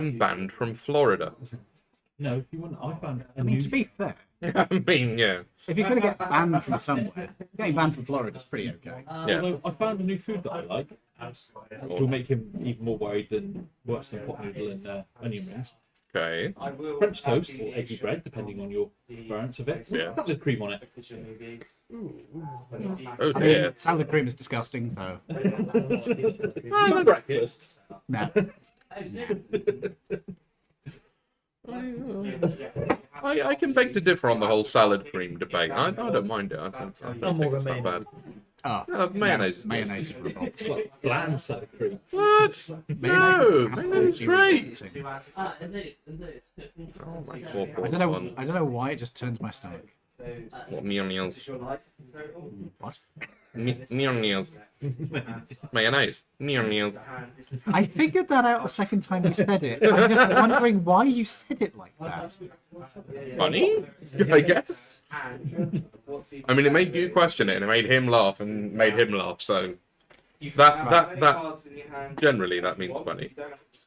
And banned from Florida. No, if you want, I found. I mean, to be fair, I mean, yeah. if you're going to get banned from somewhere, getting banned from Florida is pretty okay. Yeah. Although I found a new food that I like. Will make him even more worried than worse than pot noodle and onion rings. Okay. French toast or eggy bread, depending on your preference of it. Yeah. Salad cream on it. Oh I dear. mean, salad cream is disgusting, so For breakfast. no. I can beg to differ on the whole salad cream debate. I don't mind it. I don't think it's that bad. Oh, Mayonnaise is good. mayonnaise is revolting. It's like bland salad cream. What? No, mayonnaise is great. absolutely revolting. Oh my God. I don't know why it just turns my stomach. What mayonnaise? What? Mayonnaise. Mayonnaise. Mayonnaise. I figured that out the second time you said it. I'm just wondering why you said it like that. Funny, I guess. I mean, it made you question it, and it made him laugh, and made him laugh. So that generally that means funny.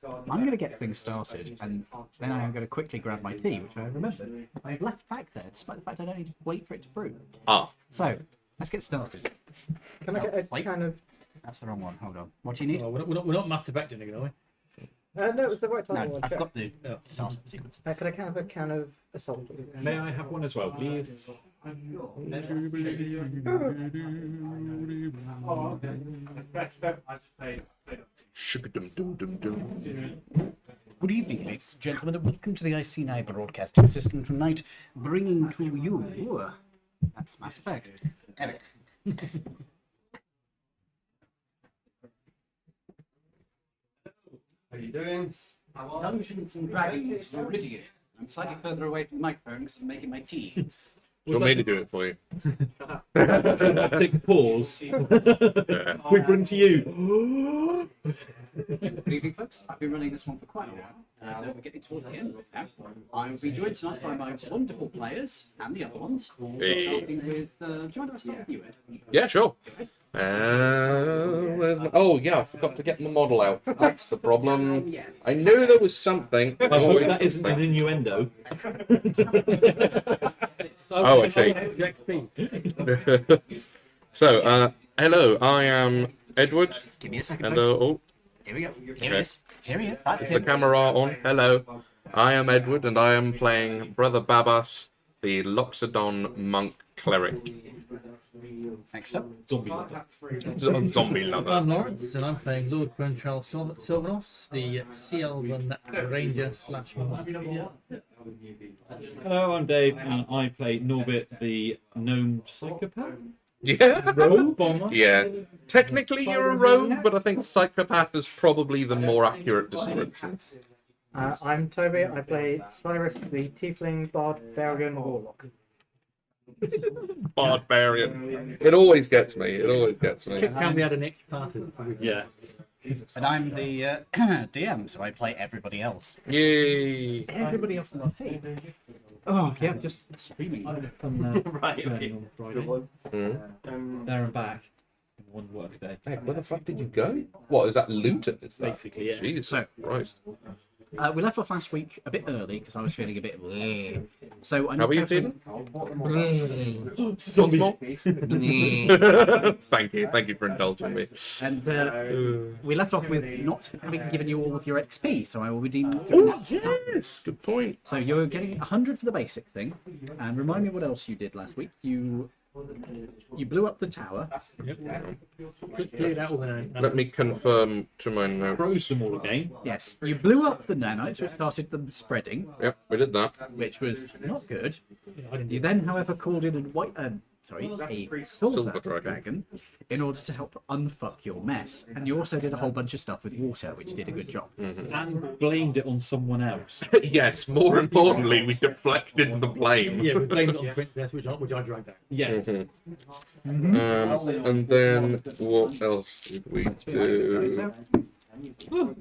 I'm going to get things started, and then I'm going to quickly grab my tea, which I remember I've left back there, despite the fact I don't need to wait for it to brew. Ah, So let's get started. Can I get a Wait. can of? That's the wrong one. Hold on. What do you need? Oh, we're not Mass Effect doing it, are we? No, it's the right time. No, I've got the startup sequence. Can I have a can of assault? Please? May I have one as well, please? Good evening, ladies and gentlemen, and welcome to the IC9 broadcasting system tonight, bringing to you. That's Mass Effect. Eric. How are you doing? Dungeons and Dragons, Laridian. I'm slightly further away from the microphone because I'm making my tea. do you want me to do it for you? Take a pause. Yeah. We bring to you. Good evening, folks. I've been running this one for quite a while. We're getting towards the end of it now. I will be joined tonight by my wonderful players and the other ones. Hey. Starting with, do you want to start with you, Ed? Yeah, sure. Oh yeah, I forgot to get the model out. That's the problem. I knew there was something. I hope that isn't an innuendo. Oh, I see. So, hello, I am Edward. Give me a second, And folks. oh, Here we go. Here he is. Here he is. That's the him. camera on. Hello, I am Edward, and I am playing Brother Babas, the Loxodon monk cleric. Next up. Zombie lover. Zombie lover. I'm Lawrence, and I'm playing Lord Grentrell Silvanos, the Sea Elven Ranger / monk. Hello, I'm Dave, and I play Norbit, the gnome psychopath. Yeah. Rogue bomber. Yeah. Technically, you're a rogue, but I think psychopath is probably the more accurate description. I'm Toby. I play Cyrus, the Tiefling Barbarian Warlock. Barbarian. It always gets me. It always gets me. Can we add an extra party? Yeah. And I'm the DM, so I play everybody else. Yay. Everybody else in the team. Oh, yeah, just streaming. Right. Journey on Friday. There and back in one work day. Hey, where the fuck did you go? What, is that loot at this? Basically, yeah. Jesus So- Christ. We left off last week a bit early because I was feeling a bit. So I How are you feeling? Once more? Thank you for indulging me. And we left off with not having given you all of your XP, so I will redeem doing Oh, that stuff. yes, good point. So you're getting 100 for the basic thing, and remind me what else you did last week. You blew up the tower. Cleared out all the Let me confirm to my note. Froze them all again. Yes, you blew up the nanites, which started them spreading, Yep, we did that. which was not good. You then, however, called in a silver dragon in order to help unfuck your mess, and you also did a whole bunch of stuff with water, which did a good job. And blamed it on someone else. Yes, more importantly, we deflected the blame. Yeah, we blamed it on the princess, which I dragged out. Yes. And then what else did we do?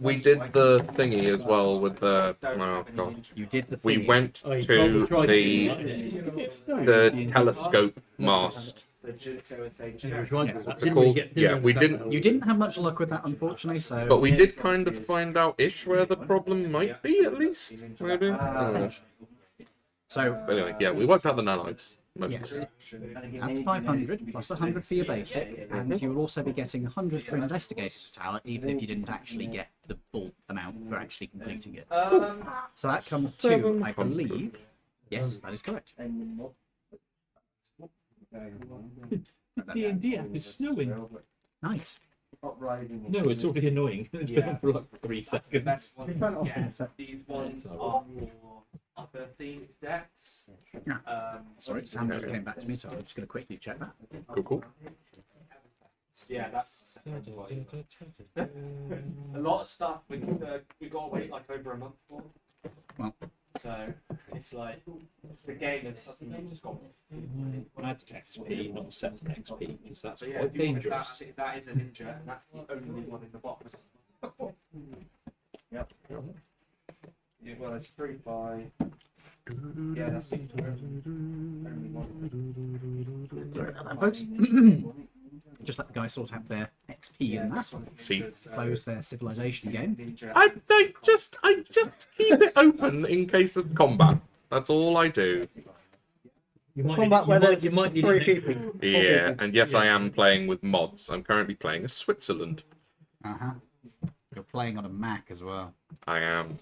We did the thingy as well with the. Oh god. You did the We thing. went Oh, you to tried the telescope mast Which one? Yeah. That They're didn't really called- get- yeah, really we understand didn't- that. You didn't have much luck with that, unfortunately. So, But we did kind of find out-ish where the problem might be, at least. Maybe. I don't know. so But anyway, yeah, we worked out the nanites. yes, that's 500 plus 100 for your basic, and you will also be getting 100 for investigating the tower, even if you didn't actually get the full amount for actually completing it. So that comes to, I 700. believe, yes, that is correct. D&D app is snowing. Nice. No, it's already annoying. It's been on for like 3 seconds. These ones are for upper themed decks. Sorry, Sam just came back to me, so I'm just going to quickly check that. Cool. Yeah, that's the second one. A lot of stuff we got to wait like over a month for. Well. So it's like the game has suddenly just gone. Add XP, not set XP, because that's So yeah, quite if you want dangerous. that is a ninja, and that's the only one in the box. Yep. Yeah, well, it's 3 by. Yeah, that's the only one. Sorry about that, folks. Just let the guys sort out their XP and that. See. Close their civilization game. I just keep it open in case of combat. That's all I do. You might Combat need, where you might, there's you might need 3 it next people. week. Yeah, and yes, I am playing with mods. I'm currently playing as Switzerland. Uh huh. You're playing on a Mac as well. I am.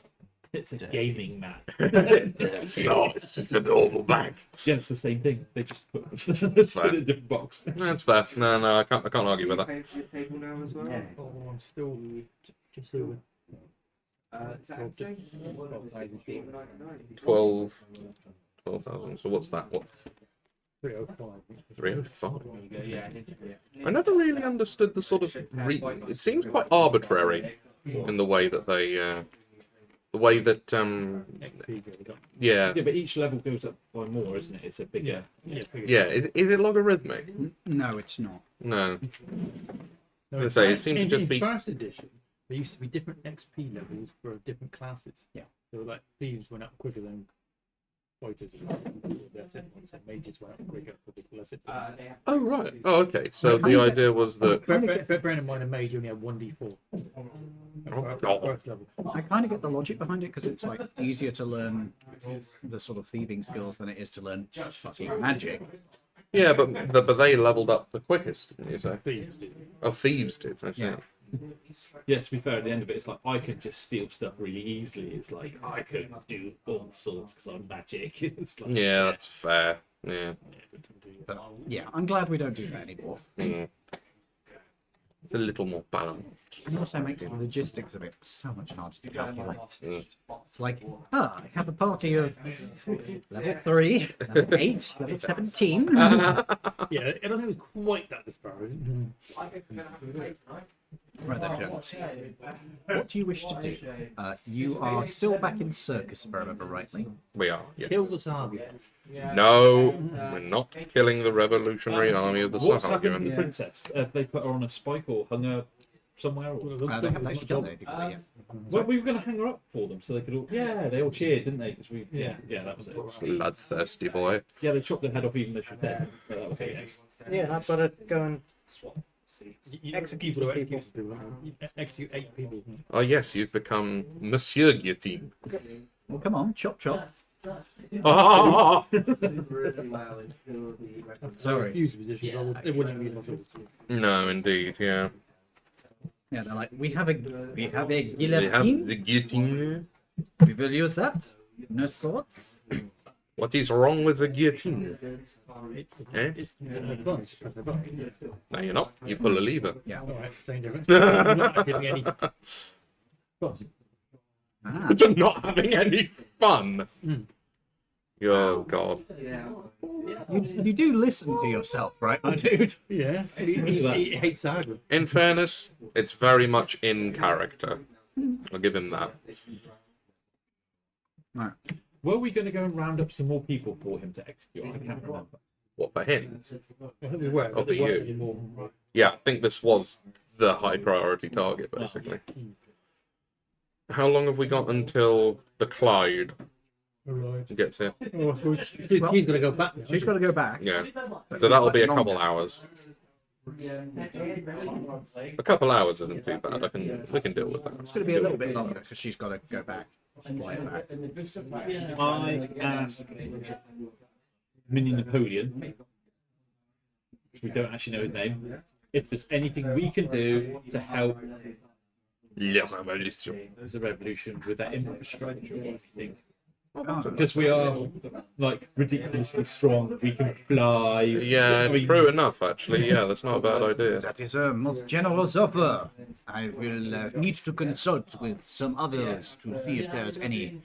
It's a gaming map. It's not. It's just a normal bag. Yeah, it's the same thing. They just put, put it in a different box. That's fair. No, I can't argue with that. Pay for your table now as well. Oh, I'm still just over. Is that everything? 12,000. So what's that? What? 305. 305. Yeah. I never really understood the sort of. It seems quite arbitrary in the way that they. The way that. XP really got. Yeah. Yeah, but each level goes up by more, isn't it? It's a bigger. Yeah, Yeah. Is it logarithmic? No, it's not. No. No, I say, it seemed to in, just in be- first edition, there used to be different XP levels for different classes. Yeah. So like thieves went up quicker than fighters. That's it. And mages went up quicker for the less it. Oh right. Oh okay. So the idea was that. But bearing in mind a mage only had 1d4. Oh, God. First level. I kind of get the logic behind it because it's like easier to learn the sort of thieving skills than it is to learn fucking magic. Yeah, but they leveled up the quickest, didn't you say? Thieves did. Oh, thieves did. I see. Yeah. Yeah, to be fair, at the end of it, it's like I could just steal stuff really easily. It's like I could do all sorts because I'm magic. It's like, Yeah, that's fair. Yeah. But yeah, I'm glad we don't do that anymore. Mm. It's a little more balanced. It also makes the logistics of it so much harder to calculate. Mm. It's like, I have a party of level 3, level 8, level 17. Yeah, I don't think it was quite that disparate. Right then, gents. What do you wish to do? You are still back in circus, if I remember rightly. We are. Yeah. Kill the Saga. No, we're not killing the revolutionary army of the what's happened to the Sahagin. princess? Have they put her on a spike or hung her somewhere? Or... They haven't actually done anything with it yet. Well, we were going to hang her up for them so they could all. Yeah, they all cheered, didn't they? Because we. Yeah, that was it. Bloodthirsty boy. Yeah, they chopped their head off even though she was dead. But that was it. Yes. Yeah, I've got to go and Execute people. Execute 8 people. Oh yes, you've become Monsieur Guillotine. Well, come on, chop chop. Ah! Sorry. Use positions. They wouldn't use muscles. No, indeed, yeah. Yeah, they're like, we have a We have guillotine. the guillotine. We will use that. No swords. What is wrong with the guillotine? Eh? It's fun. Press the button. No, you're not. You pull a lever. Yeah. Alright, same difference. I'm not giving any. Ah, You're not having any fun. Oh God. you do listen to yourself, right, my dude? Yeah, he hates Saga. In fairness, it's very much in character. I'll give him that. Right. Were we going to go and round up some more people for him to execute? I can't remember. What for him? I think we were. Oh, for you. Anymore. Yeah, I think this was the high priority target, basically. How long have we got until the Clyde? gets here. Oh, I suppose she's got to go back now. She's got to go back. Yeah. So that'll be a couple hours. A couple hours isn't too bad. We can deal with that. It's going to be a little bit longer because she's got to go back. Fly it back. I ask Mini Napoleon, we don't actually know his name, if there's anything we can do to help La Révolution. the revolution with that infrastructure or anything. Oh, Because we are like ridiculously strong, we can fly. Yeah, I mean, true enough, actually. Yeah, that's not a bad idea. that is a most generous offer. I will need to consult with some others to see if there's any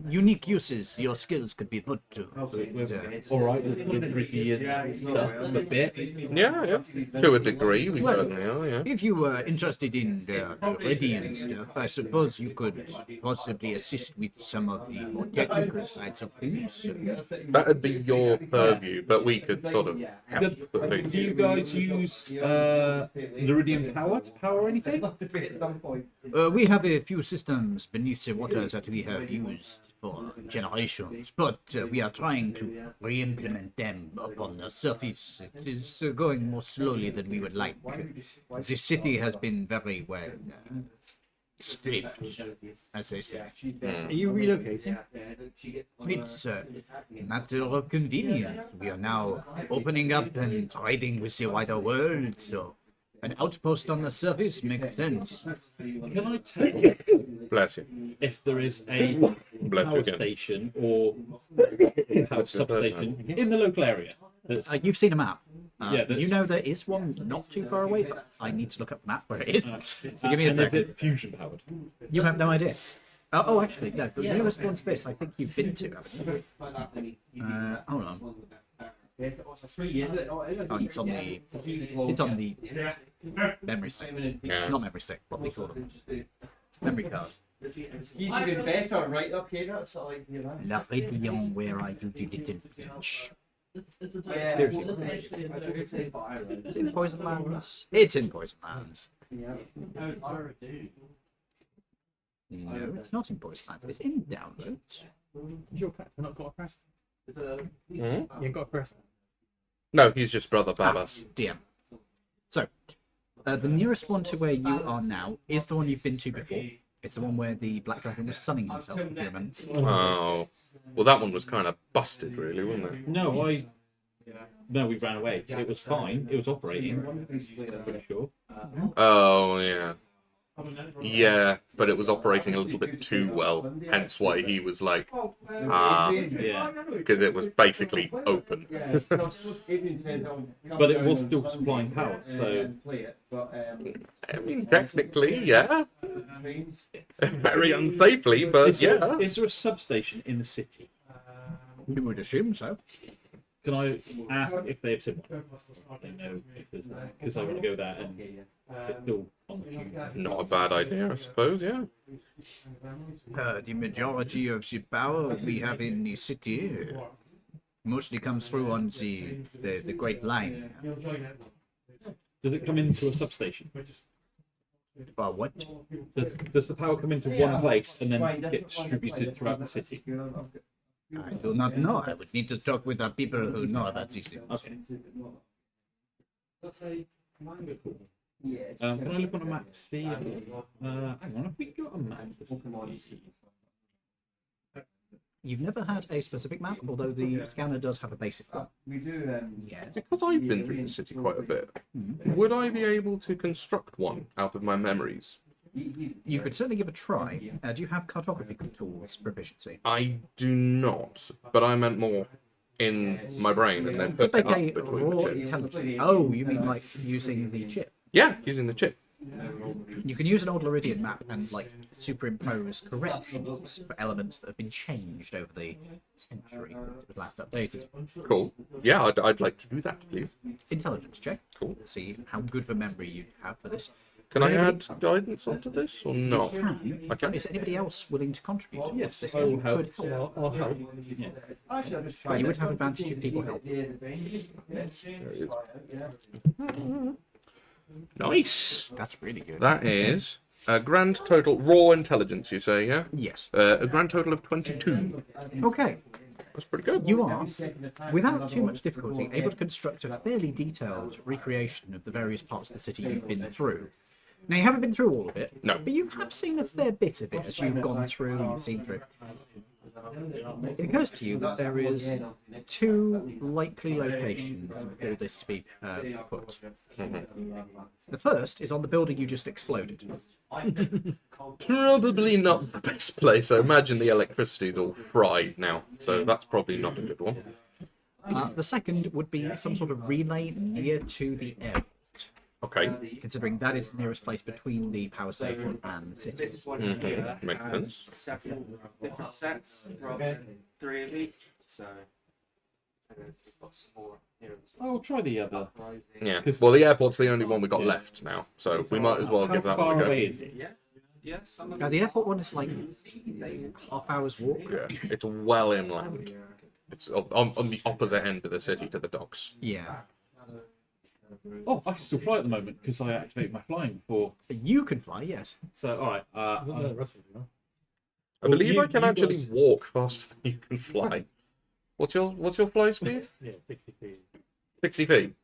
unique uses your skills could be put to. all right with the Laridian stuff a bit. Yeah, yeah. To a degree, we certainly are, yeah. If you were interested in the Laridian stuff, I suppose you could possibly assist with some of the more technical sides of things. That'd be your purview, but we could sort of help the thing. Do you guys use Laridian power to power anything? We have a few systems beneath the waters that we have used for generations, but we are trying to re-implement them upon the surface. It is going more slowly than we would like. The city has been very well stripped, as they say. Are you relocating? It's a matter of convenience. We are now opening up and trading with the wider world, so an outpost on the surface makes sense. Can I take Bless you. if there is a Bless you power again. station or power substation in the local area? That's, You've seen a map. Yeah, that's- you know there is one not too far away, but I need to look up the map where it is. So give me a and is second. it fusion powered? You have no idea. Oh, actually, no. The nearest one to this, I think you've been to, haven't you? Hold on. Oh, it's on the memory stick. Yeah. Not memory stick. What we call them. Memory card. He's even better, right? Okay, that's like, you know. Laridian, where are you, you little bitch? Yeah. Seriously. It's in Poison Lands. It's in Poison Lands. No, it's not in Poison Lands. It's in Downloads. Is your character not got a press? Hmm? You ain't got a press. No, he's just Brother Babas. DM. So, the nearest one to where you are now is the one you've been to before. It's the one where the Black Dragon was sunning himself, if you remember. Oh. Well, that one was kind of busted, really, wasn't it? No, we ran away. It was fine. It was operating. I'm pretty sure. Oh, yeah. Yeah, but it was operating a little bit too well. Hence why he was like, Yeah, because it was basically open. but it was still supplying power. So I mean, technically, yeah. Very unsafely, but is yeah. there a substation in the city? You would assume so. Can I ask if they have similar? I don't know if there's because I want to go there and it's still on the future. Not a bad idea, I suppose, yeah. The majority of the power we have in the city mostly comes through on the Great Line. Does it come into a substation? What? Does the power come into one place and then get distributed throughout the city? I do not know. I would need to talk with the people who know about these things. Okay. Can I look on a map to see? Hang on, have we got a map? You've never had a specific map, although the scanner does have a basic one. We do. Yes. Because I've been through the city quite a bit, would I be able to construct one out of my memories? You could certainly give a try. Do you have cartography tools proficiency? I do not, but I meant more in my brain and then Could put it make up a between raw the chip. intelligence. Oh, you mean like using the chip? Yeah, using the chip. You can use an old Laridian map and like superimpose corrections for elements that have been changed over the century since it was last updated. Cool. Yeah, I'd like to do that, please. Intelligence check. Cool. See how good of a memory you have for this. Can I add guidance onto this or not? Okay. Is anybody else willing to contribute? Yes, This I will could help. help. I'll help. But you would have advantage if people help. Nice. That's really good. That is Grand total raw intelligence, you say, yeah? Yes. A grand total of 22. Okay. That's pretty good. You are, without too much difficulty, able to construct a fairly detailed recreation of the various parts of the city you've been through. Now, you haven't been through all of it, No. but you have seen a fair bit of it as you've gone through, you've seen through. It occurs to you that there is 2 likely locations for this to be put. The first is on the building you just exploded. Probably not the best place. I imagine the electricity's all fried now, so that's probably not a good one. The second would be some sort of relay near to the airport, Okay. considering that is the nearest place between the power station and the city. This one here Makes has sense. several different sets rather than 3 of each. So, and then we've got some more here. I'll try the other. Yeah. Well, the airport's the only one we got left now, so we might as well How give that far one a away go. is it? Yeah, some of Now, the airport one is like half hour's walk. Yeah, it's well inland. It's on the opposite end of the city to the docks. Yeah. Oh, I can still fly at the moment because I activated my flying before. You can fly, yes. So, all right. The rest of them, I believe I can you actually guys- walk faster than you can fly. What's your fly speed? yeah, 60 feet. 60 feet.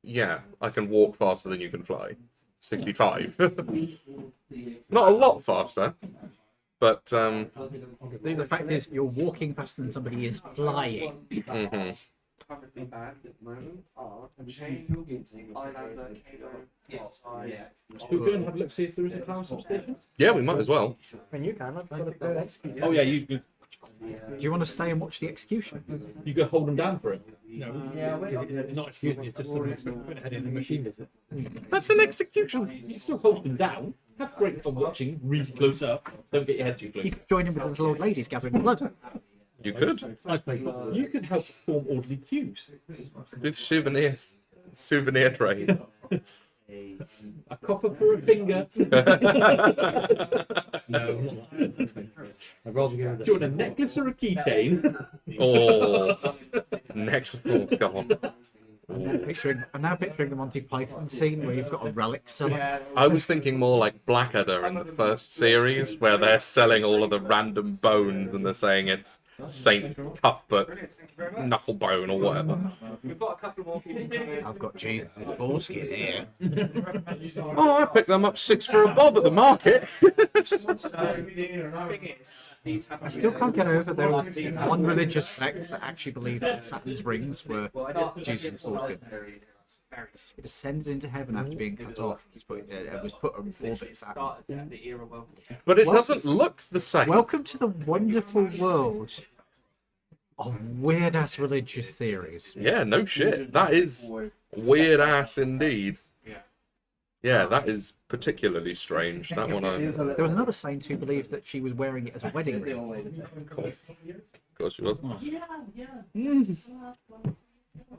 Yeah, I can walk faster than you can fly. 65. Not a lot faster, but The fact is, you're walking faster than somebody is flying. mhm. currently banned at the moment are Chain, Islander, Kano, Should we go and have a look, see if there is a power substation? Yeah, we might as well. When you can, I've got a good execute. Oh yeah, you Do you want to stay and watch the execution? go hold them down for it. No, it's not excusing, it's just putting a head in the machine, is it? That's an execution. You can still hold them down. Have great fun watching, really close up. Don't get your head too close. You could join in with the little old ladies gathering blood. You could I play football. You could help form orderly queues. with souvenir trade. A copper for a finger. No, not that. I'd rather go with Do you want a necklace or a keychain? Oh, next. Oh god. I'm now picturing the Monty Python scene where you've got a relic seller. I was thinking more like Blackadder in the first series, where they're selling all of the random bones and they're saying it's Saint Cuthbert Knucklebone or whatever. We've got a couple more people coming. I've got Jesus' foreskin here. Oh, I picked them up 6 for a bob at the market. I still can't get over there was one religious sect that actually believed that Saturn's rings were Jesus' foreskin. It ascended into heaven after being cut off. It was put on orbit of Saturn. But it doesn't look the same. Welcome to the wonderful world of weird ass religious theories. Yeah, no shit. That is weird ass indeed. Yeah, that is particularly strange. That one, There was another saint who believed that she was wearing it as a wedding ring. of course, she was.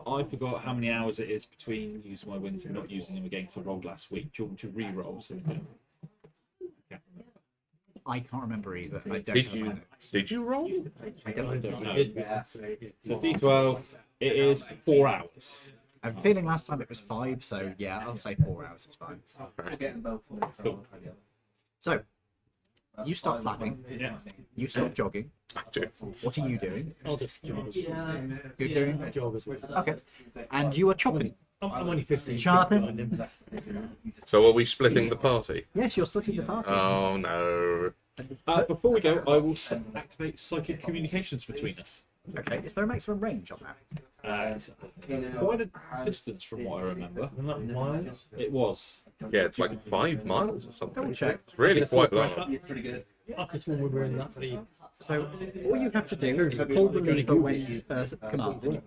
I forgot how many hours it is between using my wins and not using them again because I rolled last week. Do you want me to re-roll? I can't remember either. I don't Did have my you? notes. Did you roll? I don't know. So D12, it is 4 hours. I'm feeling last time it was 5, so yeah, I'll say 4 hours is fine. Cool. So, you start flapping, Yeah. you start jogging. I do. What are you doing? I'll just jog as well. You're doing Jog as well. okay, and you are chopping. I'm only 15. Chopping. So are we splitting the party? Yes, you're splitting the party. Oh no. Before we go, I will activate psychic communications between us. Okay, is there a maximum range on that? It's quite a distance from what I remember. Isn't that miles? It was. Yeah, it's like 5 miles or something. Double check. It's really quite long. I could swear we were in that league. So, all you have to do is pull the lever when you commanded.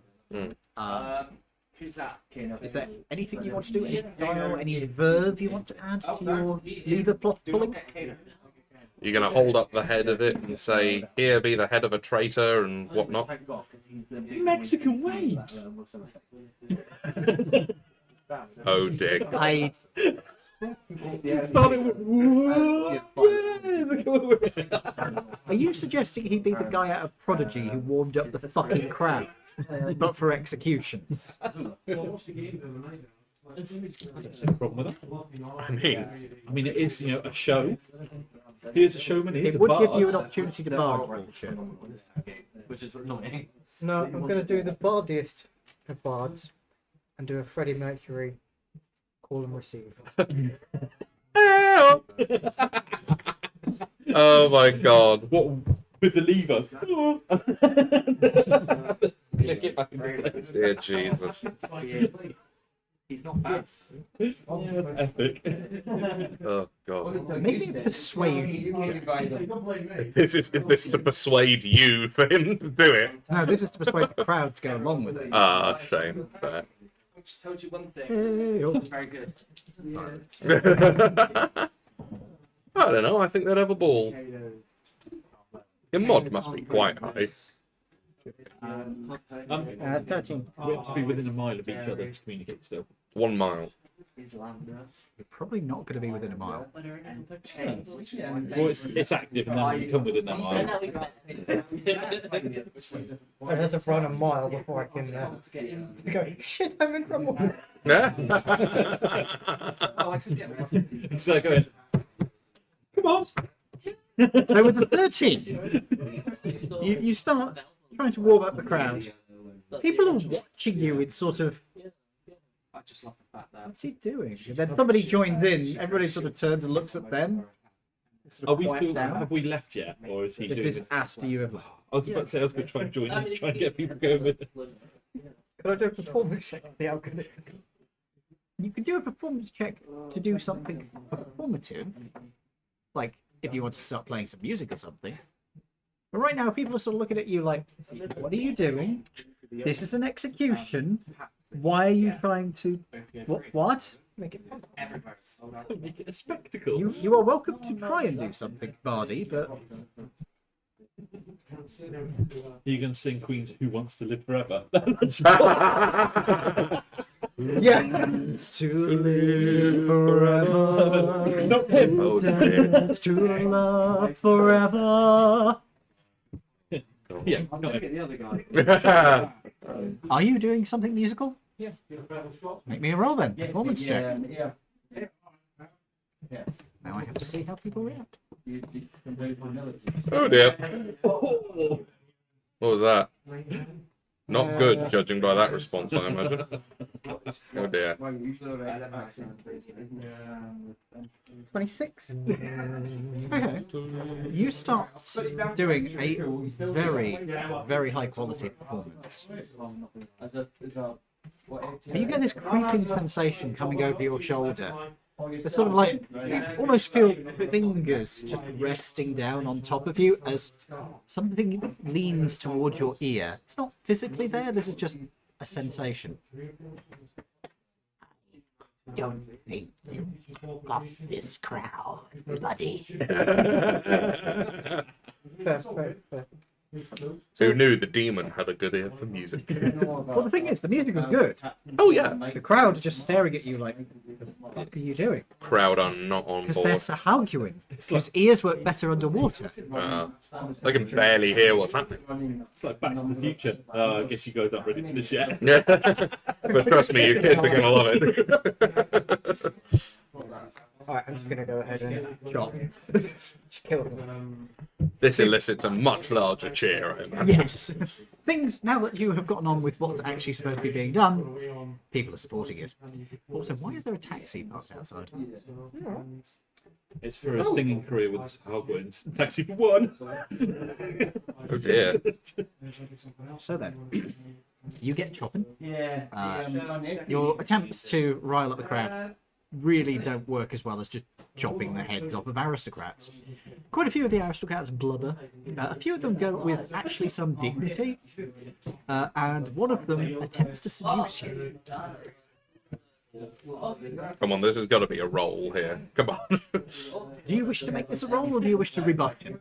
Who's that? Is there anything you want to do? Any style, any verve you want to add to your lever plot pulling? You're going to hold up the head of it and say, here be the head of a traitor and whatnot. Mexican waves! Oh, dick. I Starting with. Whoa, yes! Are you suggesting he be the guy out of Prodigy who warmed up the fucking crowd, but for executions? I don't see a problem with that. I mean, it is, a show. Here's a showman. Here's It a would bard. give you an opportunity to bard bullshit. Which is annoying. No, I'm going to do the bardiest of bards and do a Freddie Mercury call and receive. oh my god. What with the lever? Click it back into place. Dear Jesus. He's not bad. Epic. Oh god. Maybe persuasion. Is this to persuade you for him to do it? No, this is to persuade the crowd to go along with it. Ah, shame. Fair. Which tells you one thing. Hey-oh. It's very good. I don't know. I think they'd have a ball. Your mod must be quite high. 13. We have to be within a mile of each other to communicate still. 1 mile. You're probably not going to be within a mile. Well, it's active, and then when you come within that mile. I have to run a mile before I can go, shit, I'm in trouble. Yeah. It's like going, come on. So with the 13, you start trying to warm up the crowd. People are watching you with sort of, I just love the fact that. what's he doing? And then somebody joins in, everybody sort of turns and looks at them. Sort Are of we quiet still? down. Have we left yet, or is he Is doing this this? after you have... I was about to say I was going to try and join in to try and get people going with it. Could I do a performance check to see how good it is? You could do a performance check to do something performative. Like, if you want to start playing some music or something. But right now, people are sort of looking at you like, what are you doing? This is an execution. Why are you trying to... What? Make it fun. Make it a spectacle. You are welcome to try and do something, Bardi, but... You can sing Queen's "Who Wants to Live Forever." Yes, to live forever. Not him. Oh, dear. Dance to love forever. Yeah, not him. The other guy. Are you doing something musical? Yeah. Make me a roll then. Performance check. Yeah. Now I have to see how people react. Oh dear. What was that? Not good, judging by that response, I imagine. Oh dear. 26. Okay. You start doing a very, very high quality performance. And you get this creeping sensation coming over your shoulder. It's sort of like you almost feel fingers just resting down on top of you as something leans towards your ear. It's not physically there, this is just a sensation. Don't think you got this crowd, buddy. Fair. Who knew the demon had a good ear for music? Well, the thing is, the music was good. Oh yeah. The crowd are just staring at you like, what are you doing? Crowd are not on Because they're board. Sahagwin, whose ears work better underwater. They can barely hear what's happening. It's like Back to the Future. I guess you guys aren't ready for this yet. Yeah. But trust me, your kids are gonna love it. Alright, I'm just going to go ahead and Chop. just kill them. This elicits a much larger cheer, I imagine. Yes. Things, now that you have gotten on with what's actually supposed to be being done, people are supporting it. Also, why is there a taxi parked outside? It's for a stinging career with Hogwarts. Taxi for one. Oh dear. So then, you get chopping. Your attempts to rile up the crowd really don't work as well as just chopping the heads off of aristocrats. Quite a few of the aristocrats blubber. A few of them go with actually some dignity. And one of them attempts to seduce you. Come on, this has got to be a roll here. Come on. Do you wish to make this a roll, or do you wish to rebuff him?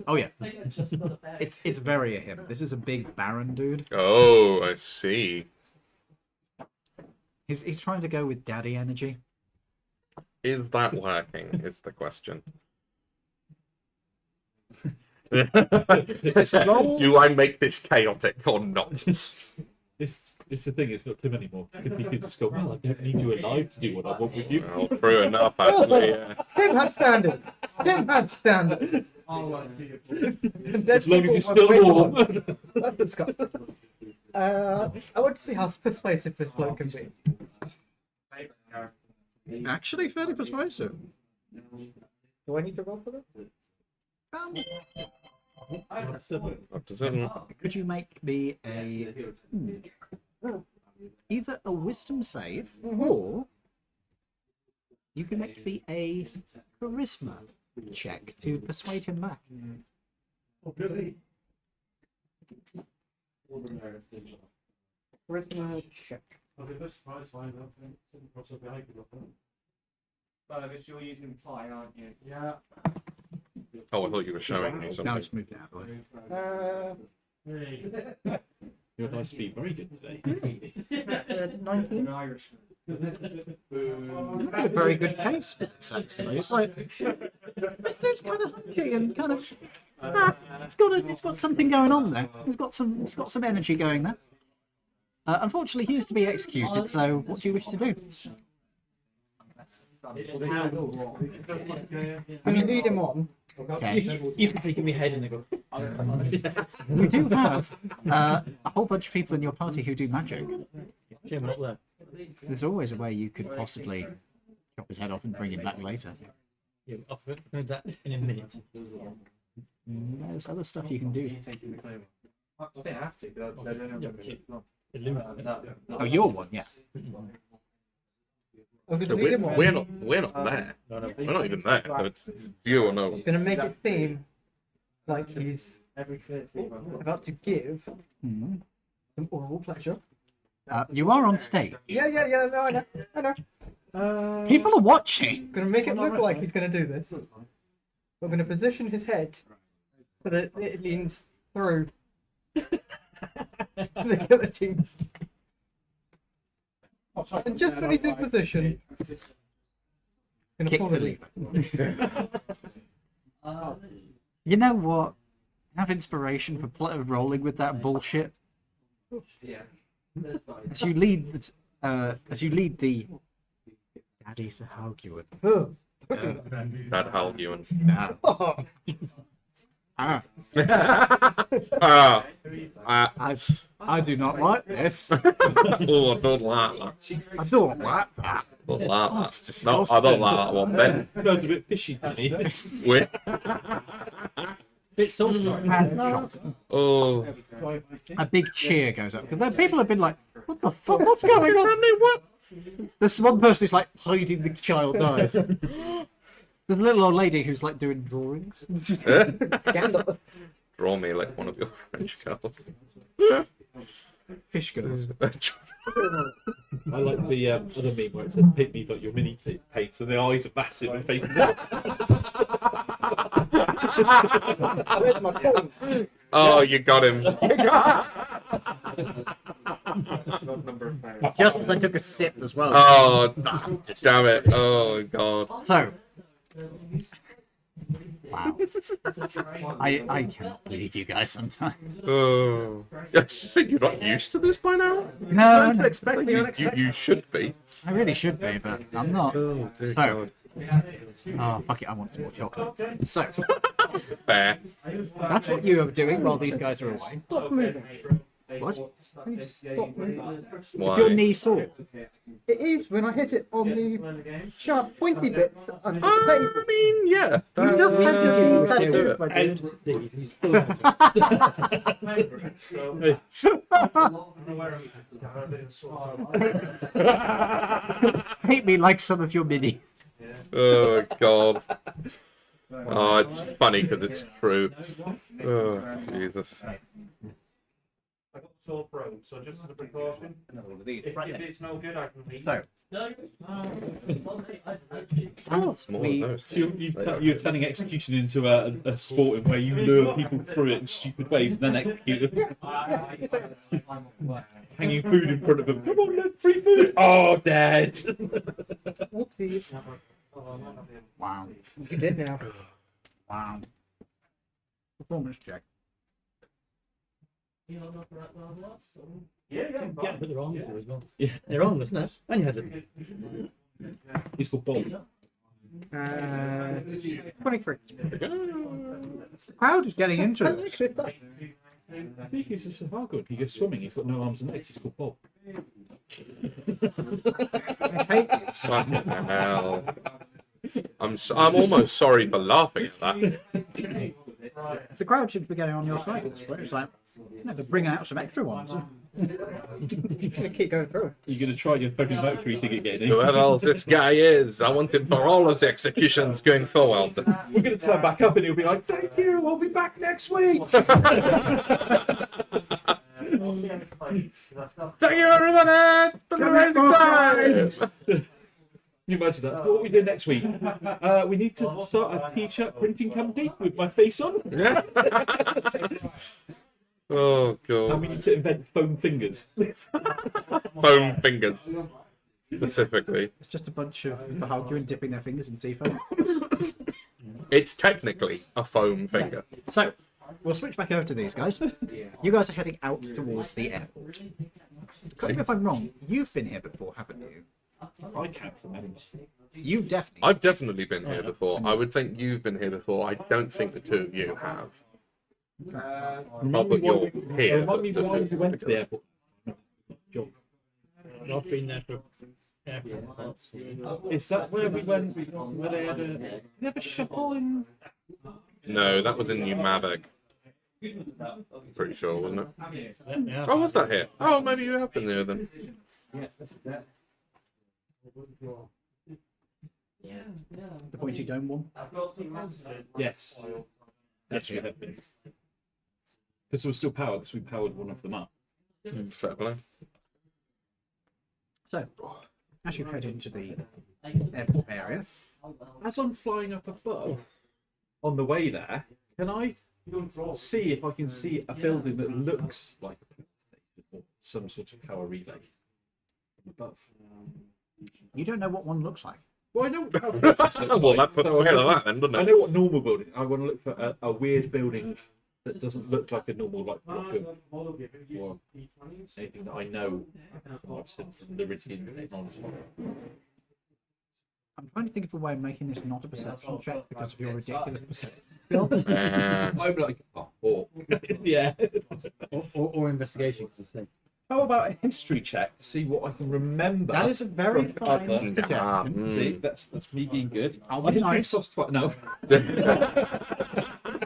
Oh yeah, it's very a him. This is a big baron dude. Oh, I see. He's trying to go with daddy energy. Is that working? Is the question. Is this a roll? Do I make this chaotic or not? it's the thing. It's not Tim anymore because he could just go. Well, I don't need you alive to do what I want with you. Well, true enough, actually. Yeah. Tim had standards. Tim had standards. As long as he's still warm. That's disgusting. I want to see how persuasive this bloke can be. Actually, fairly persuasive. Do I need to roll for this? Up to 7. Could you make me a either a wisdom save or you can make me a charisma check to persuade him back? Charisma check. But I guess you're using fire, aren't you? Yeah. Oh, I thought you were showing me Now something. it's moved out of the way. Your dice be very good today. 19. You make a very good case for this, actually. It's like this dude's kind of hunky and kind of it's got something going on there. He's got some energy going there. Unfortunately, he is to be executed. So, what do you wish to do? I mean, lead him on. Okay. You can take me head and they go. You do have a whole bunch of people in your party who do magic. Jim, not there. There's always a way you could possibly chop his head off and bring him back later. Yeah, I'll know that in a minute. There's other stuff you can do. They have to, but they don't know. Oh, you're one, yeah. I'm going So to lead him on. we're not there. No, no. We're not even there. So it's you or no one. Going to make it seem like he's about to give Mhm. some oral pleasure. You are on stage. Yeah, no, I know. People are watching. Going to make it look like he's going to do this. We're going to position his head so that it leans through the guillotine. And just when he's in position, going to Kick pull the the lever. You know what? Have inspiration for rolling with that bullshit. As you lead the Daddy Sahalguan. Oh. That Halguin. Ah, I do not like this. Oh, I don't like that. I don't like that. Don't like That's that. disgusting. No, I don't like that one, Ben. Smells a bit fishy to me. Wait. Bit salty. Oh. A big cheer goes up because then people have been like, "What the fuck? What's going on?" What? There's one person who's like hiding the child's eyes. There's a little old lady who's like doing drawings. Gandalf. Draw me like one of your French girls. Fish girls. I like the other meme where it said "Pick me, but your mini paints," and the eyes are massive and facing down. Where's my coin? Oh, you got him. Just as I took a sip as well. Oh, damn it. Oh, God. So. Wow. I cannot believe you guys sometimes. Oh. I just think you're not used to this by now? No, To expect the unexpected. You should be. I really should be, but I'm not. Oh, dear So, God. oh, fuck it, I want some more chocolate. So, Fair. that's what you are doing while these guys are away. Stop moving. What? Can you just stop moving? Your Why? knee sore. It is when I hit it on the sharp, pointy bits under the I table. mean, yeah. You just had your knee tattooed, my Out dude. to dig. He's still Hate me like some of your minis. Oh, God. Oh, it's funny because it's true. Oh, Jesus. I got sore throat, so just as a precaution, Another one of these. if it's no good, I can leave. So, More we, of those. So you're turning execution into a sport in where you lure people through it in stupid ways and then execute them. Hanging food in front of them. Come on, let free food. Oh, dead. Whoopsies. wow, You did now. wow. Performance check. Yeah, but they're on for as well. Yeah. They're on, isn't it? And you had them. He's called Bob. 23. The crowd is getting into it. I think he's a Sahagun. He goes swimming. He's got no arms and legs. He's called Bob. I hate you. Fucking hell. I'm almost sorry for laughing at that. The crowd seems to be getting on your side at this point. It's like, they're bringing out some extra ones. Keep going through. You're going to try your fucking Mercury thing again, eh? Whoever else this guy is, I want him for all of the executions going forward. We're going to turn back up and he'll be like, thank you, I'll be back next week. Thank you, everybody, for the amazing times. Can you imagine that? What we do next week? We need to start a t-shirt printing company with my face on. Yeah. Oh, And God. we need to invent foam fingers. Foam fingers, specifically. It's just a bunch of the Harguin dipping their fingers in seafoam. It's technically a foam finger. So, we'll switch back over to these guys. You guys are heading out towards the airport. Correct me if I'm wrong, you've been here before, haven't you? I can't remember. You definitely. I've definitely been here before. I would think you've been here before. I don't think the two of you have. Not that you're here. Remind me but why we went to the airport. I've been there for airport. Is that where we went? Where they had a shuffle in? No, that was in New Mavic. Pretty sure, wasn't it? Yeah. Oh, was that here? Oh, maybe you have been there then. The pointy dome one. Yes. Yes, we have been. Because it was still powered, because we powered one of them up. Fair play. So, as you head into the airport area, As I'm flying up above, on the way there, can I see if I can see a building that looks like a power station or some sort of power relay from above? you don't know what one looks like. Well, I know what power stations look Well, like, that puts so ahead of that then, doesn't I it? know what normal building. I want to look for a weird building that doesn't look like a normal like block of or anything that I know I've seen from the Laridian technology. I'm trying to think of a way of making this not a perception check because of your ridiculous perception. Uh, I'm like, oh, yeah. Or investigation, because I say. How about a history check to see what I can remember? That is a very from fine other- suggestion. See, that's me being good. I'll My be history nice. plus no.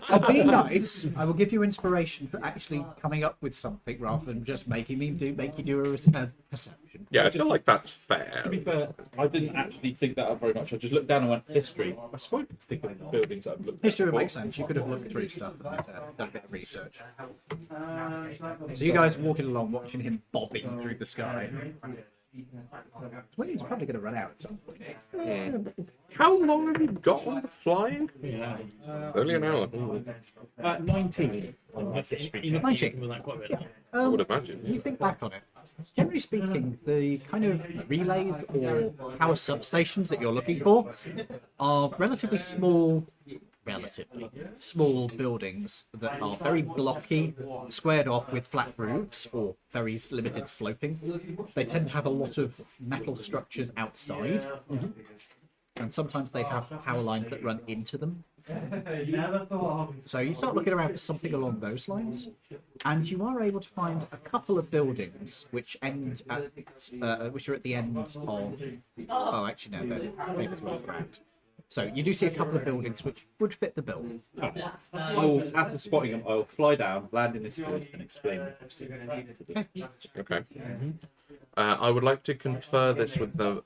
I'll be nice. I will give you inspiration for actually coming up with something rather than just making you do a perception. yeah, I feel like that's fair. To be fair, I didn't actually think that up very much. I just looked down and went history. I suppose thinking of the buildings I've looked at. History would before. make sense. You could have looked through stuff and done a bit of research. So you guys are walking along, watching him bobbing through the sky. Well, he's probably going to run out at some point. How long have you got on the flying? Yeah. It's only an hour. Ooh, 19 on my history check. 19. With that quite a bit. I would imagine. You think back on it. Generally speaking, the kind of relays or power substations that you're looking for are relatively small buildings that are very blocky, squared off with flat roofs or very limited sloping. They tend to have a lot of metal structures outside, and sometimes they have power lines that run into them. So you start looking around for something along those lines, and you are able to find a couple of buildings which end at, which are at the end of. Oh, actually no, they're maybe around. So you do see a couple of buildings which would fit the bill. I will, after spotting them, I will fly down, land in this field, and explain what I've seen. Okay. I would like to confer this with the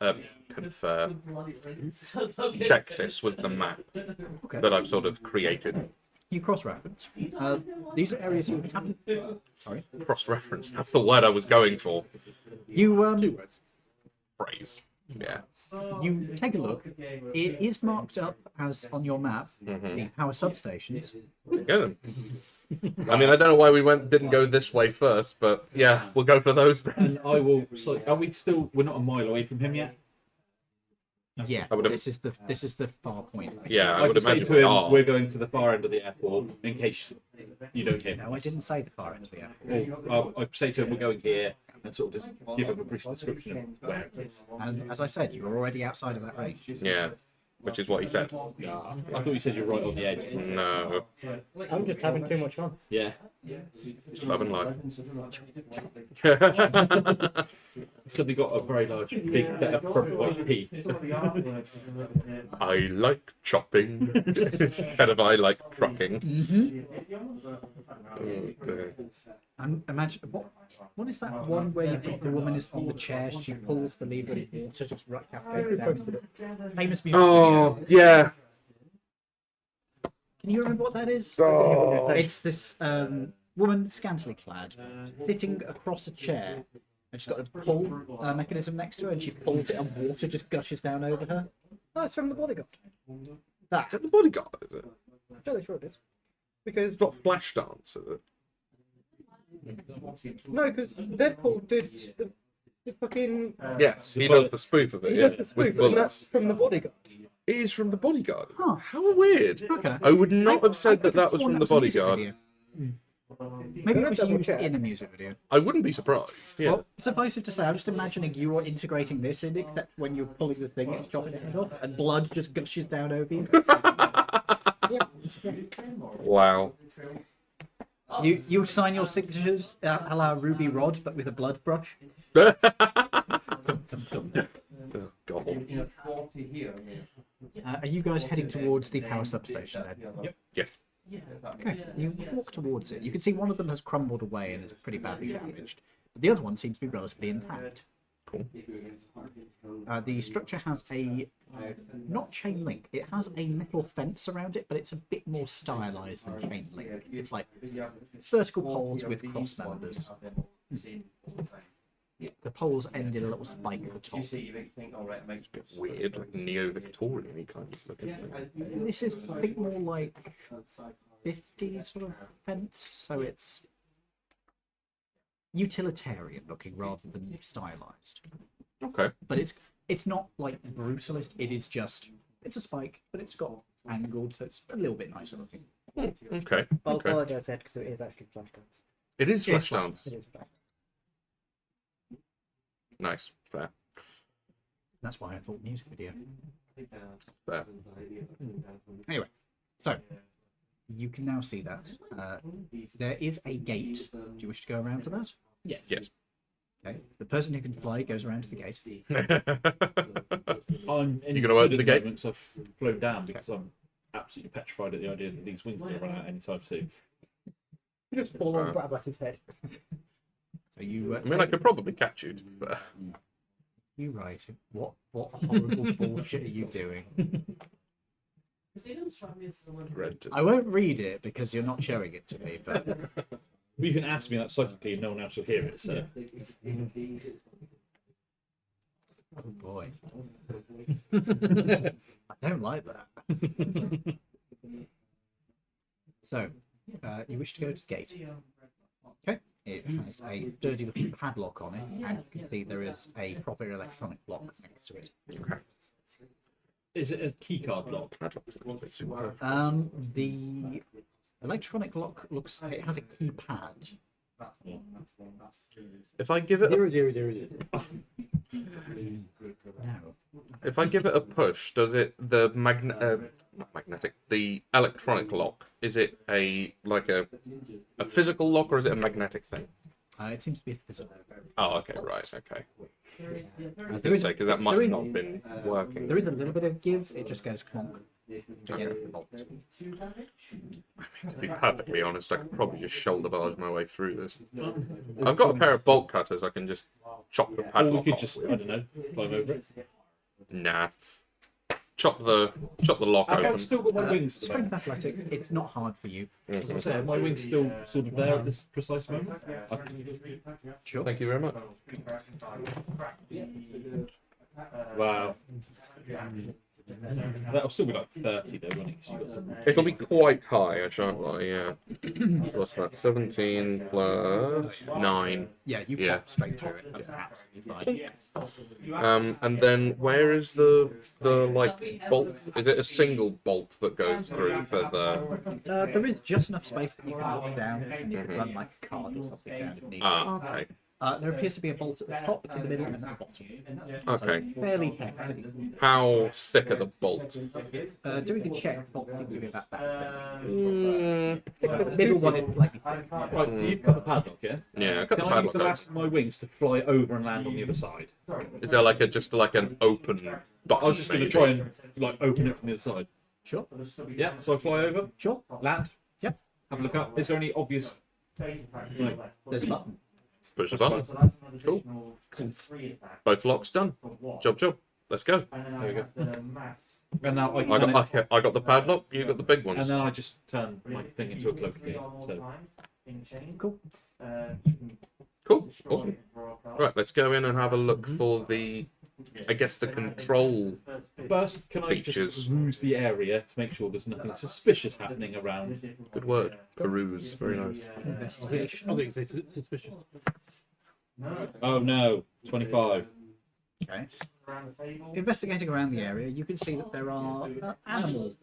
check this with the map Okay. that I've sort of created. You cross-reference. These are areas you haven't. Sorry. Cross-reference. That's the word I was going for. You Phrase. Yeah. you take a look. It is marked up as on your map the power substations. Go then. I mean, I don't know why we didn't go this way first, but yeah, we'll go for those then. And I will. So, are we still? We're not a mile away from him yet. Yeah, I would have- this is the far point. Yeah, I I would could say imagine to we him, are. we're going to the far end of the airport in case you don't hear. No, I didn't say the far end of the airport. Or I'd say to him, we're going here, and sort of just give him a brief description of where it is. And as I said, you were already outside of that range. Yeah, which is what he said. Nah, I thought you said you're right on the edge. No, I'm just having too much fun. Yeah. just love and life. Suddenly got a very large, big set of purple white teeth. I like chopping instead of I like trucking. Okay. And imagine what is that one where you've got the woman is on the chair, she pulls the lever and water just cascades down. Famous music Oh video. yeah. Can you remember what that is? Oh. It's this woman, scantily clad, sitting across a chair, and she's got a pull mechanism next to her, and she pulls it, and water just gushes down over her. Oh, it's from the bodyguard. That. Is that the bodyguard? Is it? I'm fairly sure it is. Because It's not Flashdance, is it? no, because Deadpool did the fucking Yes, he does the spoof of it. he Yeah, does the with spoof, and bullets. that's from the bodyguard. It is from the bodyguard. Huh. How weird. Okay. I would not have said I that could that was sworn from the a music bodyguard. video. Maybe it was double used check. in a music video. I wouldn't be surprised. Yeah. Well, suffice it to say, I'm just imagining you are integrating this in, except when you're pulling the thing, it's chopping the head off, and blood just gushes down over you. Wow. You sign your signatures a la Ruby Rod, but with a blood brush. Oh, God. Are you guys heading towards the power substation then? Yes. Okay, you walk towards it. You can see one of them has crumbled away and is pretty badly damaged, but the other one seems to be relatively intact. Cool. The structure has a not chain link. It has a metal fence around it, but it's a bit more stylized than chain link. It's like vertical poles with cross members. The poles end in a little spike at the top. Weird, like neo-Victorian kind of looking thing. This is, I think, more like 50s sort of fence, so it's utilitarian looking rather than stylized. Okay. But it's not like brutalist. It is just it's a spike, but it's got angled, so it's a little bit nicer looking. Okay. I'll Okay. apologise, Ed, because it is actually Flashdance. It is Yes, Flashdance. It is Flashdance. Nice. Fair. That's why I thought music video. Fair. Anyway, so you can now see that there is a gate. Do you wish to go around to that? Yes. Yes. Okay. The person who can fly goes around to the gate. I'm You gonna open the gate? Moments I've flown down because I'm absolutely petrified at the idea that these wings are going to run out anytime soon. You just fall on Barabas's head. So you. I mean, I could probably catch you, but You right. What horrible bullshit are you doing? I won't read it because you're not showing it to me, but Well, you can ask me that psychically and no one else will hear it, so. oh boy. I don't like that. So, you wish to go to the gate. Okay. It has a sturdy little padlock on it, and you can see there is a proper electronic lock next to it. Is it a keycard lock? The electronic lock looks. It has a keypad. if I give it, 000. No. if I give it a push, does it not magnetic, the electronic lock? Is it a physical lock or is it a magnetic thing? It seems to be a physical. Oh, okay, right, okay. There is, Because that might there is- not have been working. there is a little bit of give. It just goes clonk against the bolt. To be perfectly honest, I could probably just shoulder barge my way through this. I've got a pair of bolt cutters. I can just chop the Or we padlock could off just, I with. don't know, climb over it. Nah. Chop the lock I've open. still got my wings at the Strength moment. athletics. It's not hard for you. As I say, are my wings still sort of there at this precise moment? Sure. Thank you very much. Wow. That'll still be like 30 though, won't it? 'Cause you've got some... It'll be quite high, I shan't lie, yeah. What's that? 17 plus 9. Yeah, you Yeah. pop straight through it. That's absolutely fine. And then where is the like bolt? Is it a single bolt that goes through for the? There is just enough space that you can look down and you can run like a card or something down if needed. Okay. There appears to be a bolt at the top, in the middle, and at the bottom. Okay. So fairly hefty. How thick are the bolts? Doing a check, bolt can give you about that. Mm, The middle one is slightly thick. Right, so you've got the padlock, yeah? yeah, I got Can the I use the padlock. last of my wings to fly over and land on the other side? Is there like just like an open button? I was just going to maybe? try and like open it from the other side. Sure, Yeah, so I fly over, sure. land, Yep. have a look up. Is there any obvious... Like, There's a button. Push the button. Cool. Both locks done. Job. Let's go. there we go. And now I I turn it, I got the padlock. You got the big and ones. then I just turn my thing into a cloak again. So, Cool. Cool. Awesome. Right, let's go in and have a look for the, I guess the control. first, can I Features. just peruse the area to make sure there's nothing suspicious happening around? Good word. Peruse. Very nice. Investigation. I think it's suspicious. Oh no, 25. Okay. Investigating around the area, you can see that there are animal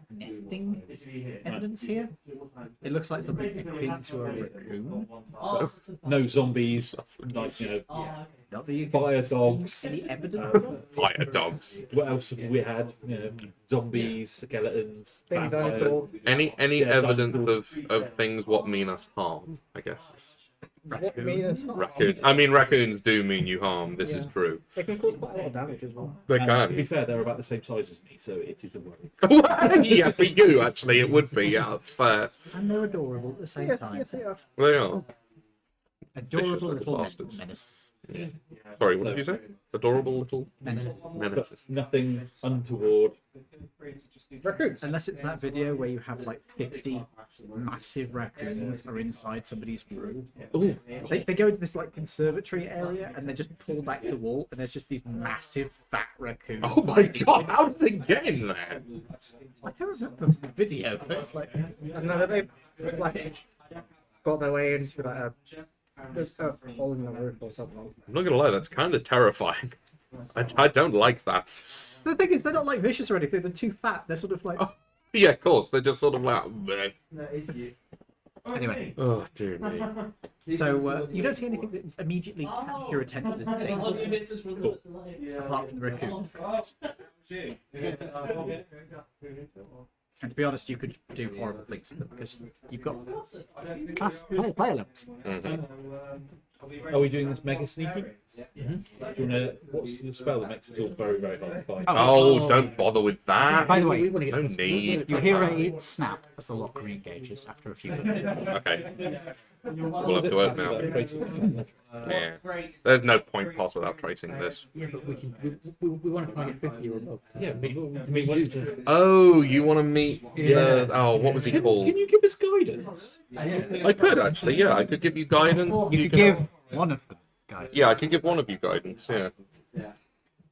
nesting evidence here. It looks like something akin to a raccoon. No zombies, like, you know, Not that you can fire see dogs. any evidence. Fire dogs. What else have we had? You know, zombies, skeletons, Baby vampires. dinosaurs. Any Yeah, evidence dinosaurs. of things what mean us harm? I guess. What means Raccoons. I mean, raccoons do mean you harm. This is Yeah. true. they can cause quite a lot of damage as well. They And to be can. fair, they're about the same size as me, so it is a worry. Yeah, for you actually, it would be. Yeah, that's fair. And they're adorable at the same Yes, time. yes, they are. They are. Adorable Vicious little little bastards. menaces. Sorry, what did you say? Adorable little Menaces. But menaces. nothing untoward. Raccoons. Unless it's that video where you have like 50 massive raccoons are inside somebody's room. Ooh. They go into this like conservatory area and they just pull back the wall and there's just these massive fat raccoons. Oh my god, how did they get in there? I don't remember the video, but it's like I don't know, they like got their way into like there's a hole in the roof or something. I'm not gonna lie, that's kind of terrifying. I don't like that. the thing is they're not like vicious or anything. They're too fat. They're sort of like Yeah, of course, they're just sort of like. Bleh. anyway. Oh dear me. So you don't see anything that immediately catches your attention as dangerous, apart from the raccoon. And to be honest, you could do horrible things to them because you've got player levels. Are we doing this mega sneaky? Do you wanna, what's the spell that makes it all very, very hard to find? Oh, don't bother with that. By the way, No need. you hear a snap as the lock re-engages after a few minutes. Okay. We'll have to work now. Yeah. There's no point pass without tracing this. Yeah, but we can. We want to try and get 50 or above. Yeah, I mean, what is it? Oh, you want to meet Yeah. the... Oh, what was he called? Can you give us guidance? I could actually, yeah. I could give you guidance. You could give one of them, guys. Yeah, I could give one of you guidance, yeah.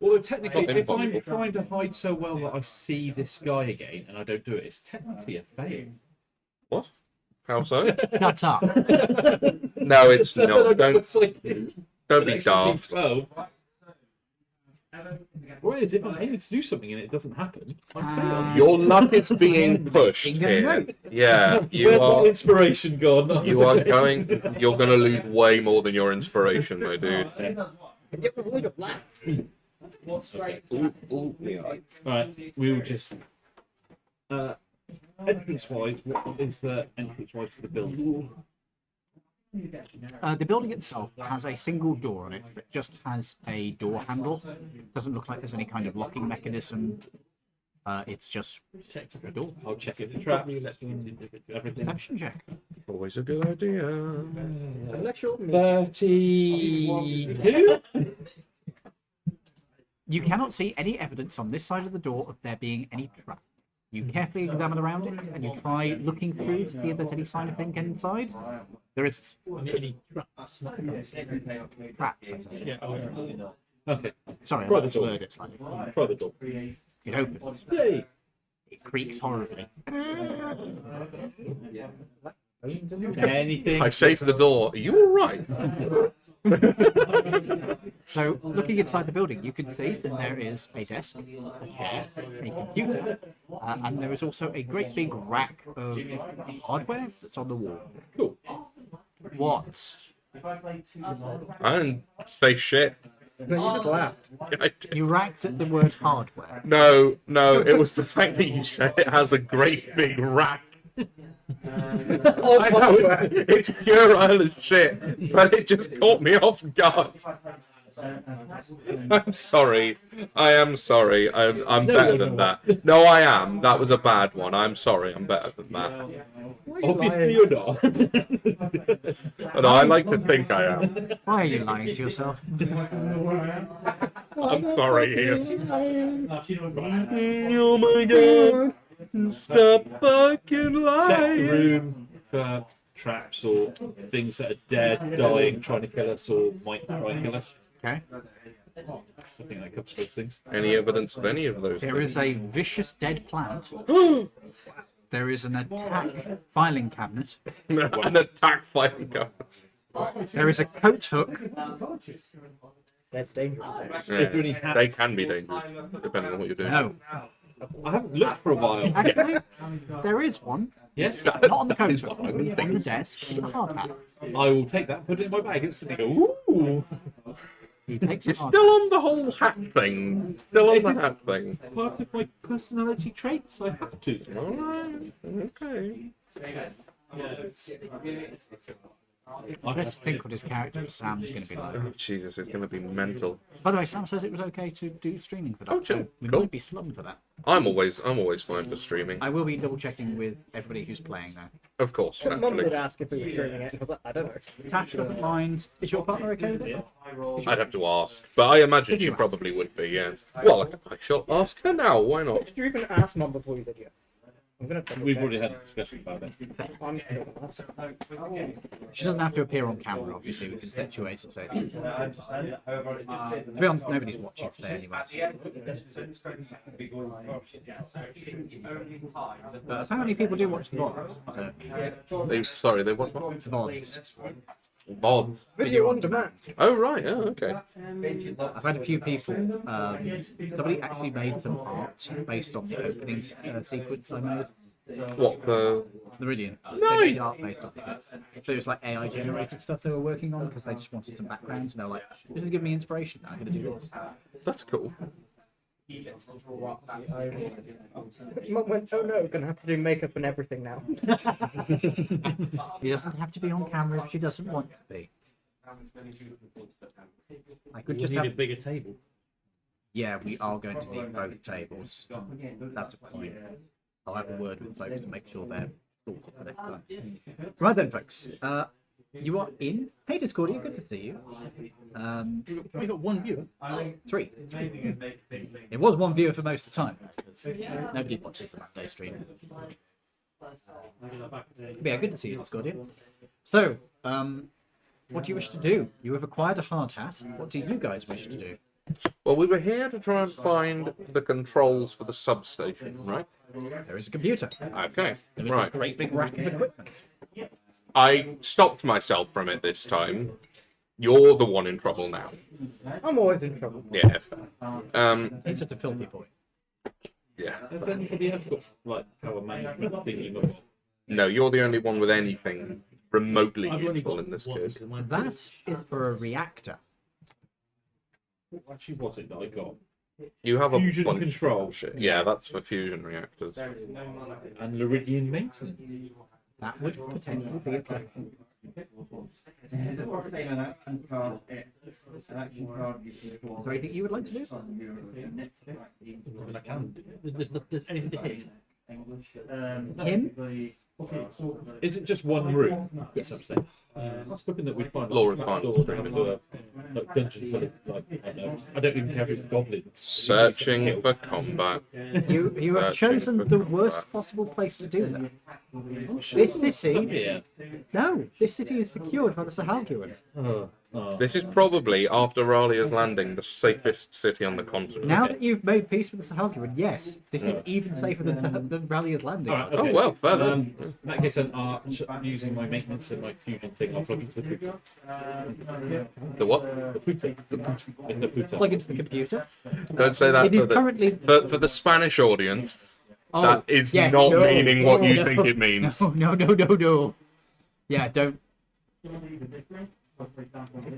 Well, technically, Not if I'm impossible. trying to hide so well that I see this guy again and I don't do it, it's technically a fail. What? How so? Shut up. No, it's not. Don't It's like, don't be daft. 12. What is it? If I'm aiming to do something and it doesn't happen, I fail. Your luck is being pushed Bingo here. note. Yeah, you Where's my are. inspiration gone? You are going. You're going to lose way more than your inspiration, though, dude. Ooh, ooh, yeah. Right, we will just. Entrance-wise, what is the entrance-wise for the building? The building itself has a single door on it that just has a door handle. Doesn't look like there's any kind of locking mechanism. It's just a door. I'll check it. The trap, everything. Perception check. Always a good idea. 32. You cannot see any evidence on this side of the door of there being any trap. You carefully examine around it and you try looking through to see if there's any sign of thing inside. There isn't. Any traps? Traps. I say. Yeah. Okay. Sorry, Try I the door. slurred it slightly. Try the door. It opens. Yay! It creaks horribly. Anything. I say to the door, "Are you all right?" So, looking inside the building, you can see that there is a desk, a chair, a computer, and there is also a great big rack of hardware that's on the wall. Cool. What? I didn't say shit. Then you just laughed. I did. You racked at the word hardware. No, it was the fact that you said it has a great big rack. I know it's puerile as shit, but it just caught me off guard. I'm sorry. I am sorry. I'm better than that. No, I am. That was a bad one. I'm sorry. I'm better than that. Obviously, you're not. But I like to think I am. Why are you lying to yourself? I'm sorry, Ian. Oh my god. Stop fucking Check the lying. room for traps or things that are dead, dying, trying to kill us, or might try and kill us. Okay. I think that covers both things. Any evidence of any of those? There is a vicious dead plant. There is an attack filing cabinet. An attack fighting gun. There is a coat hook. That's dangerous. Is there any Yeah, hats? they can be dangerous, depending on what you're doing. No. I haven't looked for a while. Actually, there is one. Yes, Not on the coat hook, on the desk. It's a hard hat. I will take that, put it in my bag, instantly go, ooh. He takes You're it hard still hat. on the whole hat thing. Still on the hat thing. Part of my personality traits, I have to. Alright, okay. Let's think what his character Sam's going to be like. Oh, Jesus, it's going to be mental. By the way, Sam says it was okay to do streaming for that. Oh, so chill. we Cool. might be slung for that. I'm always fine for streaming. I will be double checking with everybody who's playing now. Of course, Mum did naturally. ask if we were streaming it. I was like, I don't know. Tash doesn't mind. Is your partner okay with it? I'd have to ask, but I imagine she probably would be, yeah. Well, I shall ask her now, why not? Did you even ask Mum before you said yes? I'm gonna double We've check. already had a discussion about it. I'm She doesn't have to appear on camera, obviously. We can situate it so it is. To be honest, nobody's watching today anyway. But apparently people do watch the VODs. So, They what? VODs. VOD. Video on demand. Oh, right, oh, okay. I've had a few people. Somebody actually made some art based off the opening sequence I made. What, the... Laridian. They made art based off of it. There was like AI generated stuff they were working on because they just wanted some backgrounds and they were like, this is giving me inspiration. I'm going to do this. That's cool. Mum went, oh no, we're gonna have to do makeup and everything now. She doesn't have to be on camera if she doesn't want to be. I could We just need a have. bigger table. Yeah, we are going to need both tables. That's a point. I'll have a word with folks to make sure they're sorted for next time. Right then, folks. You are in. Hey, Discordia, good to see you. We got one viewer. Three. It was one viewer for most of the time. Nobody watches the Monday stream. But yeah, good to see you, Discordia. So, what do you wish to do? You have acquired a hard hat. What do you guys wish to do? Well, we were here to try and find the controls for the substation, right? There is a computer. Okay, There is a right. great big rack of equipment. I stopped myself from it this time. You're the one in trouble now. I'm always in trouble. Yeah. He's just a filthy boy. Yeah. Has anybody else got, like, power management thingy much? No, you're the only one with anything remotely I've only useful got in this one, case. so mine- That is for a reactor. What actually was it that I got? You have a Fusion bunch control. of bullshit. Yeah, that's for fusion reactors. And Laridian maintenance. That would potentially be a plan. Is there anything you would like to do? I can do. There's anything to hit. Him? Is it just one room? Yes. Substation. I was hoping that we'd find Laura's like, fine. door straight into a like, dungeon full of like I don't even care if it's goblins. Searching for combat. You have Searching chosen for the combat. worst possible place to do that. This city, Yeah. no, this city is secured by the Sahalkian. This is probably, after Ralia's landing, the safest city on the continent. Now that you've made peace with the Sahagiran, yes, this is even safer than Ralia's landing. Alright, Oh, okay. well, fair then. In that case, then, using my maintenance and my fusion thing, I'll plug into the computer. The what? In the computer. Plug into the computer. Don't say that It is for the, currently. for the Spanish audience. Oh, That is yes, not no, meaning what you no, think it means. No. Yeah, don't.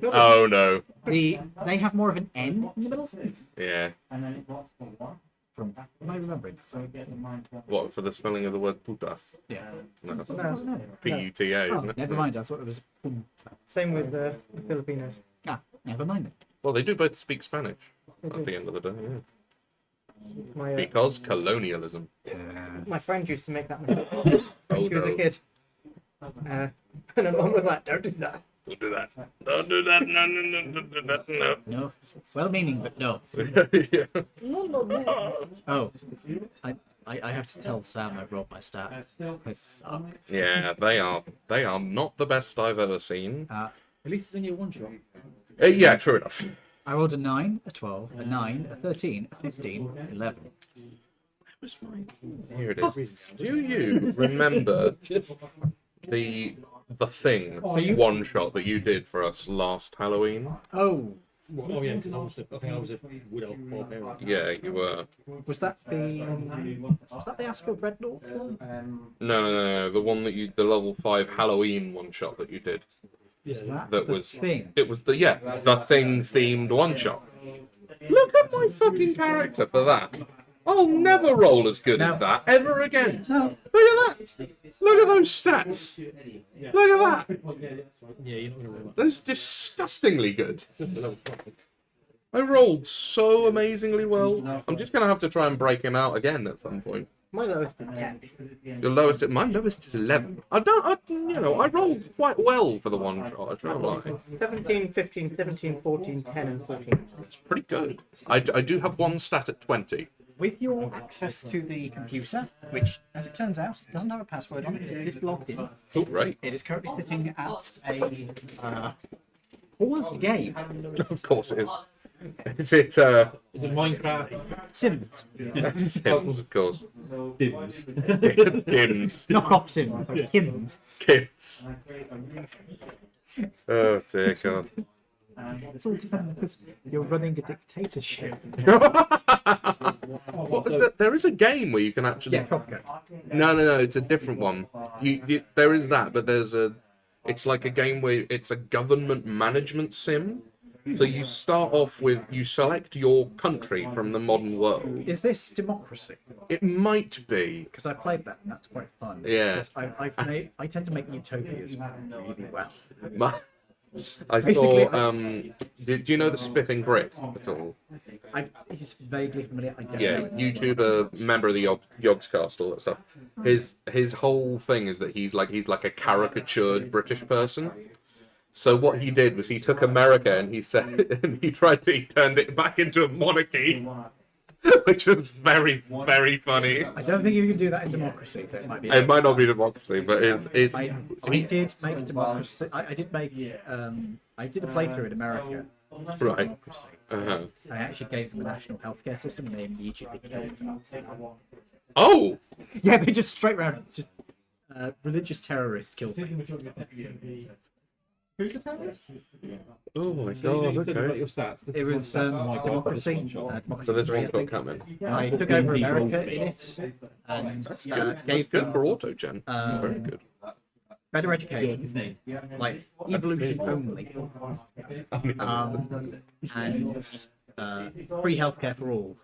Oh, no. They have more of an N in the middle. Yeah. From am I remembering? What, for the spelling of the word puta? Yeah. No, No. P-U-T-A, Oh, isn't it? never mind. I thought it was. Same with the Filipinos. Ah, never mind then. Well, they do both speak Spanish They at do. the end of the day, yeah. My, Because colonialism. my friend used to make that mistake when Oh, she was a no. kid. And her mum was like, don't do that. Don't do that. Don't do that. No, no, no, don't do that. No. No. Well-meaning, but no. Yeah. Oh, I have to tell Sam I rolled my stats. They suck. Yeah, they are not the best I've ever seen. At least it's only a one shot. Yeah, true enough. I rolled a 9, a 12, a 9, a 13, a 15, 11. Where's mine? Here it is. Do you remember the thing one shot that you did for us last Halloween? Oh, Oh yeah, 'cause I think I was a widow barbarian. Yeah, you were. was that the Astral Dreadnought one? No. The one that the level 5 Halloween one shot that you did. Is that That the was. thing? It was the thing themed one shot. Look at my fucking character for that. I'll never roll as good as that ever again. No. Look at that. Look at those stats. Look at that. Yeah, you're not gonna really That's disgustingly good. I rolled so amazingly well. I'm just gonna have to try and break him out again at some point. My lowest is 10. Your lowest, my lowest is 11. I rolled quite well for the one shot. I try and lie. 17, 15, 17, 14, 10, and 14. It's pretty good. I do have one stat at 20. With your access to the computer, which, as it turns out, doesn't have a password on it, it's just logged in. Oh, right. It is currently sitting at a paused game. Of course it is. Is it, Is it Minecraft? Sims. Kims, of course. Dims. Kims. Knock off Sims, like Kims. Kims. Oh, dear God. It's all because you're running a dictatorship. What is that? There is a game where you can actually... Yeah, Tropico. No, it's a different one. There is that, but it's like a game where it's a government management sim. So you start off with, you select your country from the modern world. Is this democracy? It might be. Because I played that and that's quite fun. Yeah. Because I tend to make utopias really well. I Basically, saw, do you know the Spiffing Brit at all? He's vaguely familiar. I don't Yeah, know. YouTuber, member of the Yogscast, all that stuff. His whole thing is that he's like a caricatured British person. So what he did was he took America and he turned it back into a monarchy, which was very, very funny. I don't think you can do that in democracy, so it might be. It might not be democracy, but I did make democracy. I did make. I did a playthrough in America. Right. Democracy. Uh-huh. I actually gave them a national healthcare system, and they immediately killed them. Oh, Yeah, they just straight round, just religious terrorists killed me. oh my So you God! said about Okay. your stats. This It is was my- my democracy. democracy. So this three, I one's got think. coming. I took over America in it and gave Good them for auto gen. Very good. better education, like evolution only, and free healthcare for all.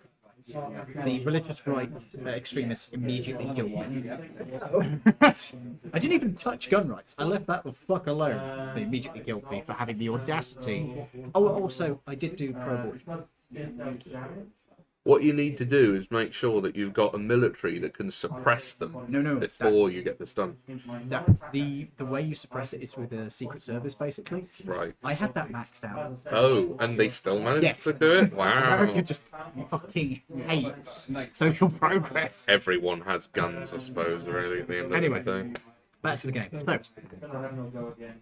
The religious right extremists immediately killed me. I didn't even touch gun rights. I left that the fuck alone. They immediately killed me for having the audacity. Oh, also, I did do pro-abortion. What you need to do is make sure that you've got a military that can suppress them No, before you get this done. the way you suppress it is with a secret service, basically. Right. I had that maxed out. Oh, and they still managed Yes. to do it? America Wow. just fucking hates social progress. Everyone has guns, I suppose, really, at the end of Anyway. the day. back to the game. So,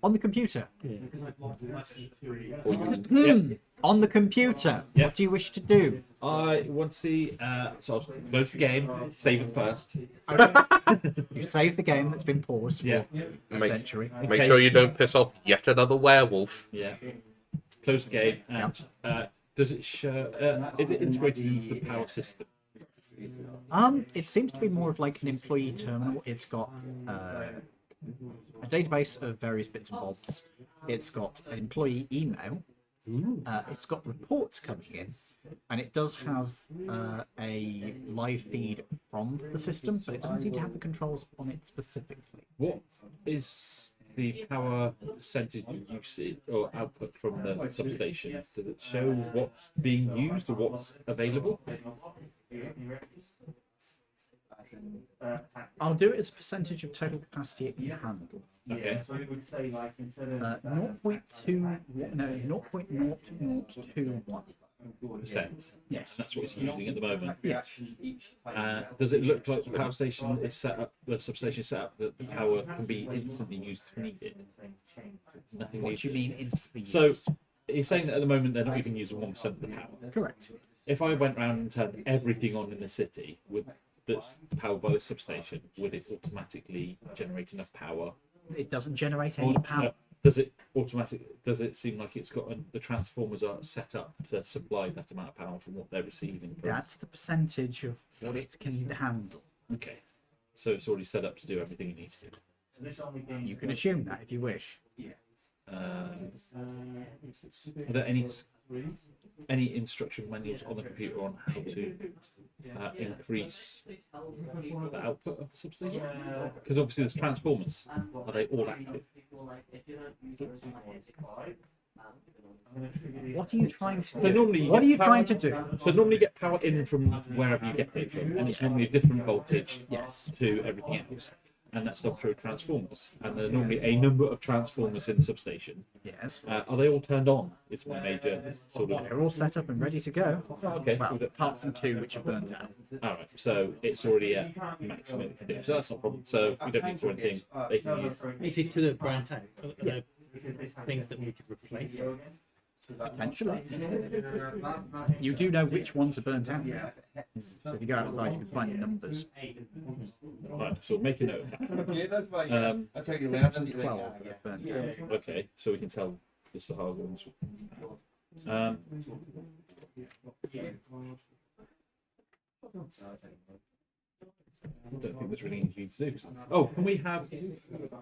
on the computer. On the computer, Yep. what do you wish to do? I want to see. So I'll close the game, save it first. You save the game that's been paused for Yeah. a Make, century. make sure you don't piss off yet another werewolf. Yeah. Close the game. And does it show? Is it integrated into the power system? It seems to be more of like an employee terminal. It's got a database of various bits and bobs. It's got an employee email. It's got reports coming in, and it does have a live feed from the system, but it doesn't seem to have the controls on it specifically. What is the power percentage usage or output from the substation? Does it show what's being used or what's available? I'll do it as a percentage of total capacity it can handle. Okay. 0.2, no, 0.0021. Percent. Yes. That's what it's using at the moment. Yeah. Does it look like the power station is set up, the substation is set up that the power can be instantly used if needed? Nothing What do you needed. mean instantly So used? he's saying that at the moment they're not even using 1% of the power. Correct. If I went round and turned everything on in the city that's powered by the substation, would it automatically generate enough power? It doesn't generate any power. Does it seem like it's got the transformers are set up to supply that amount of power from what they're receiving? From... That's the percentage of what it can handle. Okay, so it's already set up to do everything it needs to. You can assume that if you wish. Are there any instruction manuals on the computer on how to increase the output of the substation? Because obviously there's transformers. Are they all active? What are you trying to So do? normally What are get you trying to do? So normally you get power in from wherever you get it from, and it's normally a different voltage Yes. to everything else. And that's done through transformers. And there are normally a number of transformers in the substation. Yes. Are they all turned on? It's my major sort of... They're all set up and ready to go. Okay. Well, apart from two which are burnt out. Alright, so it's already at maximum it can do. So that's not a problem. So we don't need to do anything. They can use. Is it to the brand tag? Things that we could replace. Potentially. You do know which ones are burnt out now. So if you go outside, you can find the numbers. Right, so make a note of that. Yeah, that's fine. I'll take it Less around. than 12 that are burnt out. Okay, so we can tell the Sahara ones. I don't think there's really anything to do. Oh, can we have?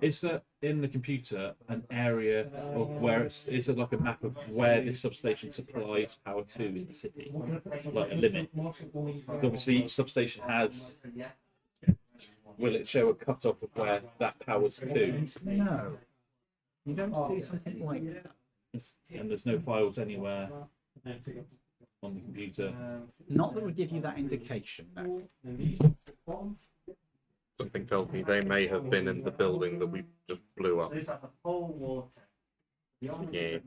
Is there in the computer an area of where is it like a map of where this substation supplies power to in the city, like a limit? Obviously, each substation has. Will it show a cutoff of where that power's to? No. You don't do something like that. And there's no files anywhere on the computer. Not that would give you that indication, no. Something tells me they may have been in the building that we just blew up. Yeah.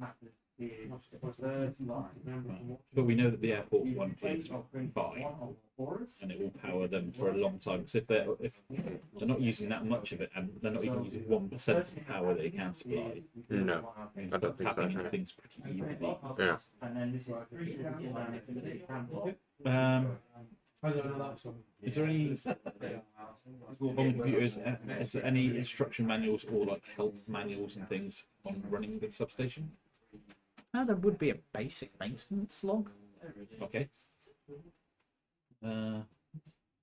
But we know that the airport one is fine, and it will power them for a long time. Because if they're not using that much of it, and they're not even using 1% of the power that it can supply, No, I don't think tapping so. into things pretty easily. Yeah. Is there any on the computers? Is there any instruction manuals or like help manuals and things on running the substation? There would be a basic maintenance log. Okay.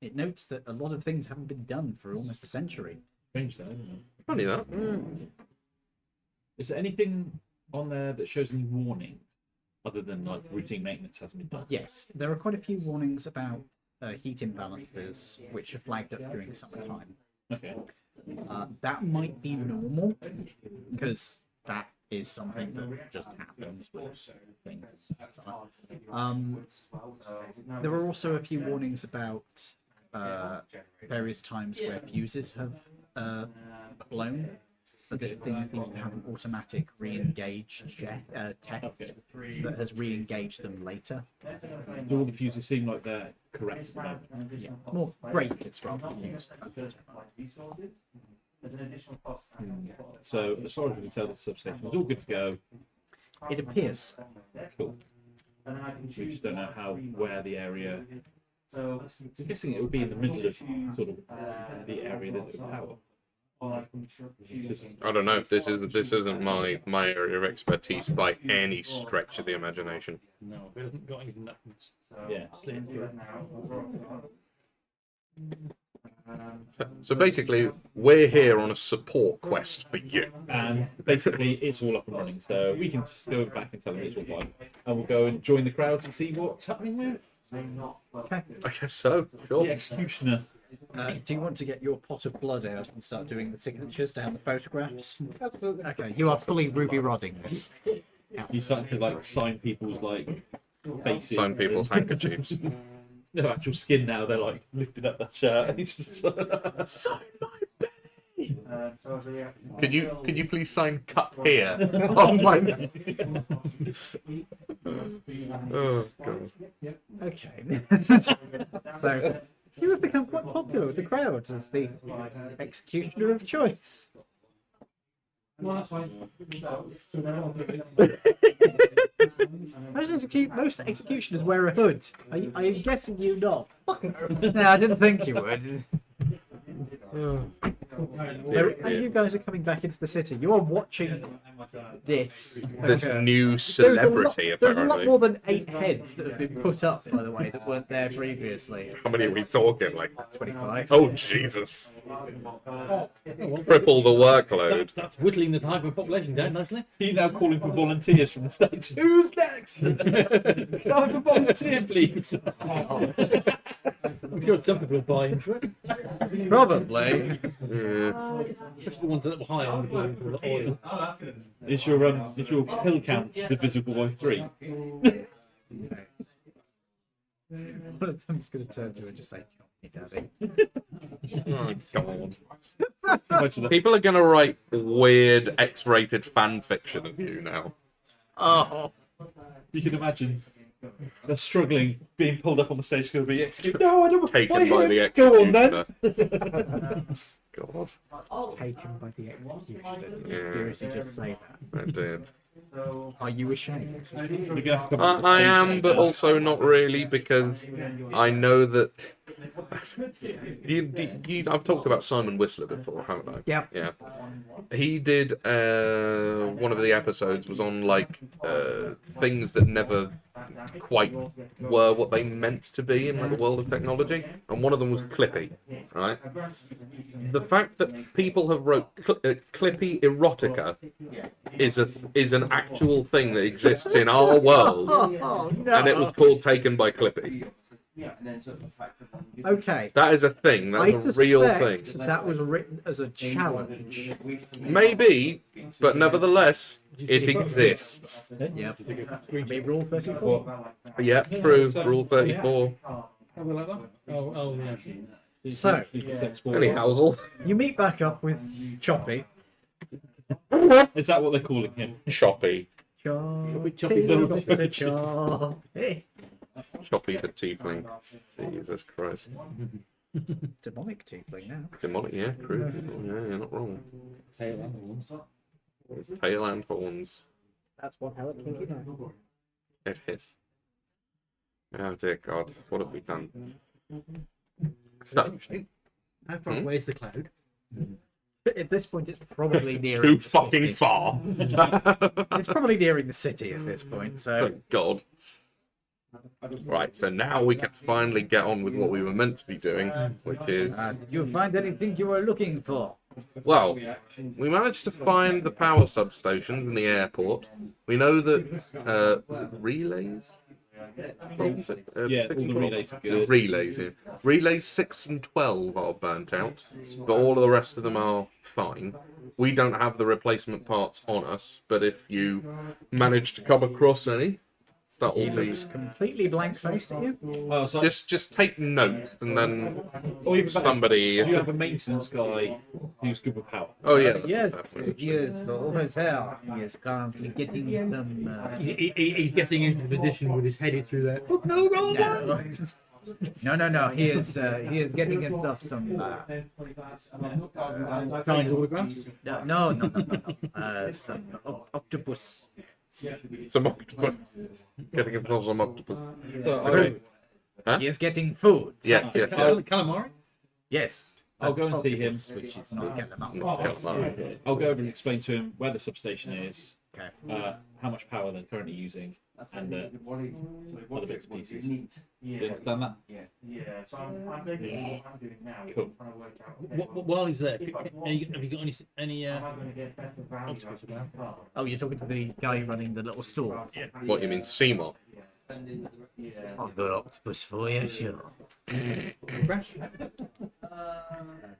It notes that a lot of things haven't been done for almost a century. Strange though, isn't it? Funny that. Is there anything on there that shows any warnings other than like routine maintenance hasn't been done? Yes, there are quite a few warnings about heat imbalances which are flagged up during summertime. Okay. That might be normal because that is something that just happens with things. There are also a few warnings about various times where fuses have blown, but this thing seems to have an automatic re-engage tech that has re-engaged them later. Do all the fuses seem like they're correct at the moment? Yeah, it's more brake that's straight to the fuse. So as far as we can tell, the substation is all good to go. It appears. Cool. We just don't know where the area. I'm guessing it would be in the middle of sort of the area that would power. I don't know if this isn't my area of expertise by any stretch of the imagination. No, it hasn't got anything that can Yeah. slip through. So basically, we're here on a support quest for you. And basically, it's all up and running. So we can just go back and tell them it's all fine, and we'll go and join the crowd and see what's happening with Okay. I guess so. Sure. the executioner. Do you want to get your pot of blood out and start doing the signatures down the photographs? Absolutely. Okay, you are fully Ruby Rodding this. You start to like sign people's like faces. Sign people's handkerchiefs. No actual skin now. They're like lifting up that shirt. And it's just Sign my belly. Could you please sign cut here on my? Oh god. Okay. So you have become quite popular with the crowd as the executioner of choice. Most executioners wear a hood. I'm guessing you not. No, I didn't think you would. So, as you guys are coming back into the city, you are watching this. This occur. new celebrity, There's a lot apparently. more than 8 heads that have been put up, by the way, that weren't there previously. How many are we talking? Like, 25. oh Jesus! Triple the workload. That's whittling the type of population down nicely. you now calling for volunteers from the stage. Who's next? Can I have a volunteer, please? I'm sure some people will buy into it. Probably. Yeah. Especially the ones that were high on the oil. Is your kill count divisible by 3? One of them's going to turn to her and just say, "Chop me, Daddy." Oh god. Imagine that. People are gonna write weird X-rated fan fiction of you now. Oh. You can imagine they're struggling, being pulled up on the stage, going to be executed. No, I don't want to Taken by the Go on then. executioner. God. Taken by the executioner. Did you Yeah. seriously just say that? I did. Are you ashamed? You're gonna have to come up with I a am, stage but name. also not really, because I know that. I've talked about Simon Whistler before, haven't I? Yeah. Yeah. He did one of the episodes was on like things that never quite were what they meant to be in like the world of technology, and one of them was Clippy, right? The fact that people have wrote Clippy erotica is an actual thing that exists in our world, Oh, no. and it was called Taken by Clippy. Okay. That is a thing. I That's a real thing. suspect that was written as a challenge. Maybe, but nevertheless, it exists. Yep. Maybe Rule 34. Yeah, true. Rule 34. How we like that? Oh, yeah. So, Anyhow, you meet back up with Choppy. Is that what they're calling him? Choppy. Choppy, Choppy little Choppy, Choppy. Choppy the tiefling. Jesus Christ. Demonic tiefling now. Demonic, yeah, true. Yeah, you're not wrong. Tail and horns. Tail and horns. That's one hell of a kinky night. It is. Oh dear God, what have we done? So, How far away is the cloud? At this point, it's probably nearing too the fucking city. far. It's probably nearing the city at this point, so... Thank God. Right, so now we can finally get on with what we were meant to be doing, which is, did you find anything you were looking for? well, we managed to find the power substations in the airport. We know that was it relays? From, Yeah, 6 all and the 12? relays are good. Relays, yeah. Relays 6 and 12 are burnt out, but all of the rest of them are fine. We don't have the replacement parts on us, but if you manage to come across any, that He will be. looks completely blank-faced at you. Oh, so Just take notes, and then or even better, somebody. do you have a maintenance guy who's good with power? Oh yeah. that's Yes, definitely- yes, over there. He is currently getting some... He's getting into the position with his head through there. Oh, no, no, no! No. He is getting himself some. Signed autographs. No. Some octopus. Some octopus. Getting himself some octopus. So Okay. Huh? He is getting food. Yes. Calamari. Yes. I'll go and see him. Which is not calamari. Not calamari. I'll go over and explain to him where the substation is, Okay. how much power they're currently using, and other bits and pieces. Do you understand that? Yeah, so I'm doing now. Cool. Trying to work out. While he's there, have you got any Am I going to get better value obstacles out of about? the car? Oh, you're talking to the guy running the little store. What you mean, Seymour? Yeah. I've got octopus for you, sure. Fresh?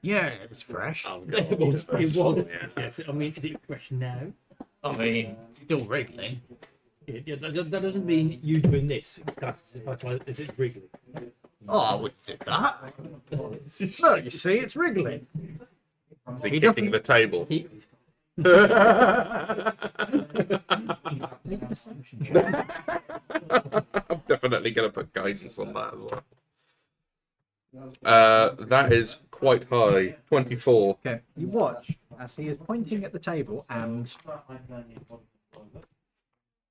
Yeah, it was fresh. Oh, It was. Yeah. Yes, I mean, is it fresh now? I mean, still wriggling. Yeah, that doesn't mean you doing this. That's is it wriggling? Oh, I wouldn't do that. No, you see, it's wriggling. Is he He kicking doesn't- the table? He... I'm definitely going to put guidance on that as well. That is quite high. 24. Okay, you watch as he is pointing at the table and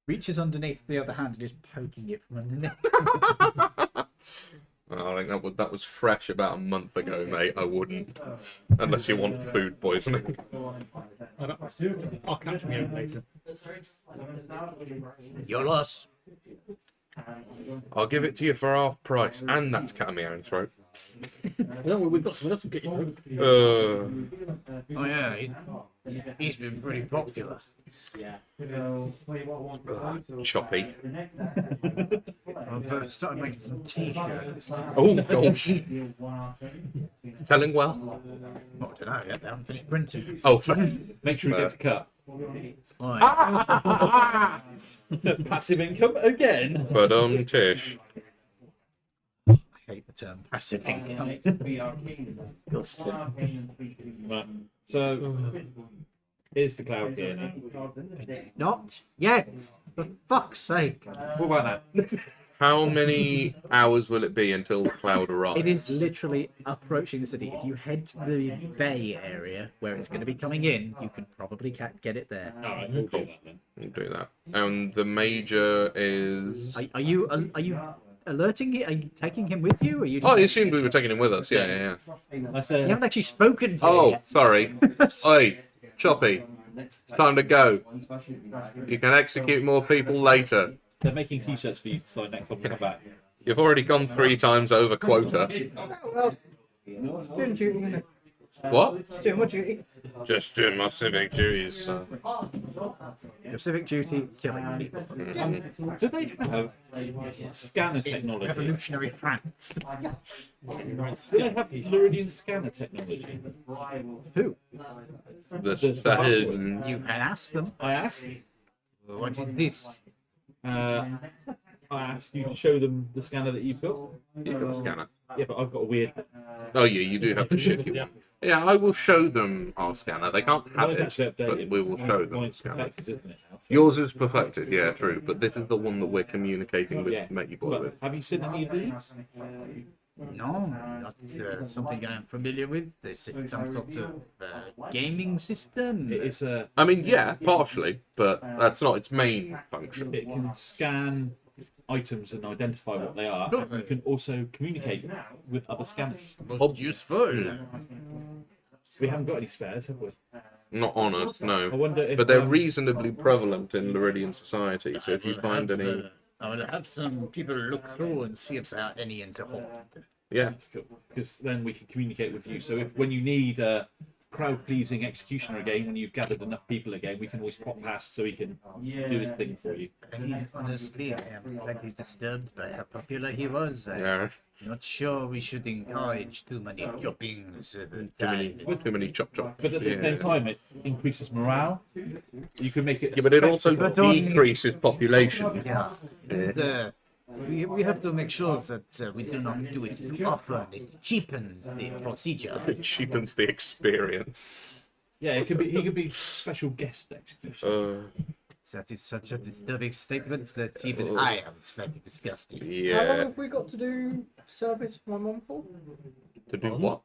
reaches underneath the other hand and is poking it from underneath. I think that was fresh about a month ago, mate. I wouldn't. Unless you want food poisoning. I'll catch me out later. Your loss. I'll give it to you for half price. And that's cutting me out in throat. No, we've got someone else to get you through. Oh yeah, he's been pretty popular. Choppy. I've started making some t-shirts. Oh, gosh. Telling well? I don't know yet. They haven't finished printing. Oh, Make sure he gets a cut. Right. Passive income again. but Tish. I hate the term passive income. Right. So, is the cloud here now? Not yet. For fuck's sake. What about now? How many hours will it be until the cloud arrives? It is literally approaching the city. If you head to the bay area where it's going to be coming in, you can probably get it there. All right, we'll do that then. We'll do that. And the major is. Are you alerting it? Are you taking him with you? Are you? Oh, I assumed we were taking him with us. Yeah. That's You haven't actually spoken to Oh, him yet. sorry. Oi, Choppy. It's time to go. You can execute more people later. They're making t-shirts for you to sign next time we come back. You've already gone 3 times over quota. Doing duty, innit? What? Just doing my duty. Just doing my civic duties. Your civic duty, killing people. Do they have scanner technology? Revolutionary France. Do they have Laridian scanner technology? Who? You can ask them. I asked. What is this? I asked you to show them the scanner that you've got. You've got a scanner. Yeah, but I've got a weird. Oh yeah, you do have the shitty one. Yeah, I will show them our scanner. They can't have Mine's it, actually but updated. we will show them the Mine's scanner. perfected, isn't it? Now? So- Yours is perfected, yeah, true. But this is the one that we're communicating with Yeah. Matey Boy But with. have you seen any of these? No, not something I'm familiar with. Is it some sort of gaming system? It is a. I mean, yeah, partially, but that's not its main function. It can scan items and identify what they are. And you can also communicate with other scanners. Most useful. We haven't got any spares, have we? Not on us, I no. wonder if. But they're reasonably prevalent in Laridian society, so if you find any... I will have some people look through and see if there are any in the hall. Yeah, That's cool, because then we can communicate with you. So if when you need a crowd-pleasing executioner again, when you've gathered enough people again, we can always pop past so he can do his thing for you. And honestly, I am slightly disturbed by how popular he was. I'm yeah. not sure we should encourage too many droppings at a time. Too many chop. But at the Yeah. same time, it increases morale. You can make it. Yeah, but it also But only- decreases population. Yeah. And, we have to make sure that we do not do it too often. It cheapens the procedure. It cheapens the experience. Yeah, it could be. He could be special guest executioner. That is such a disturbing statement that even I am slightly disgusted. How long Yeah. have we got to do service for my mum for? To do what?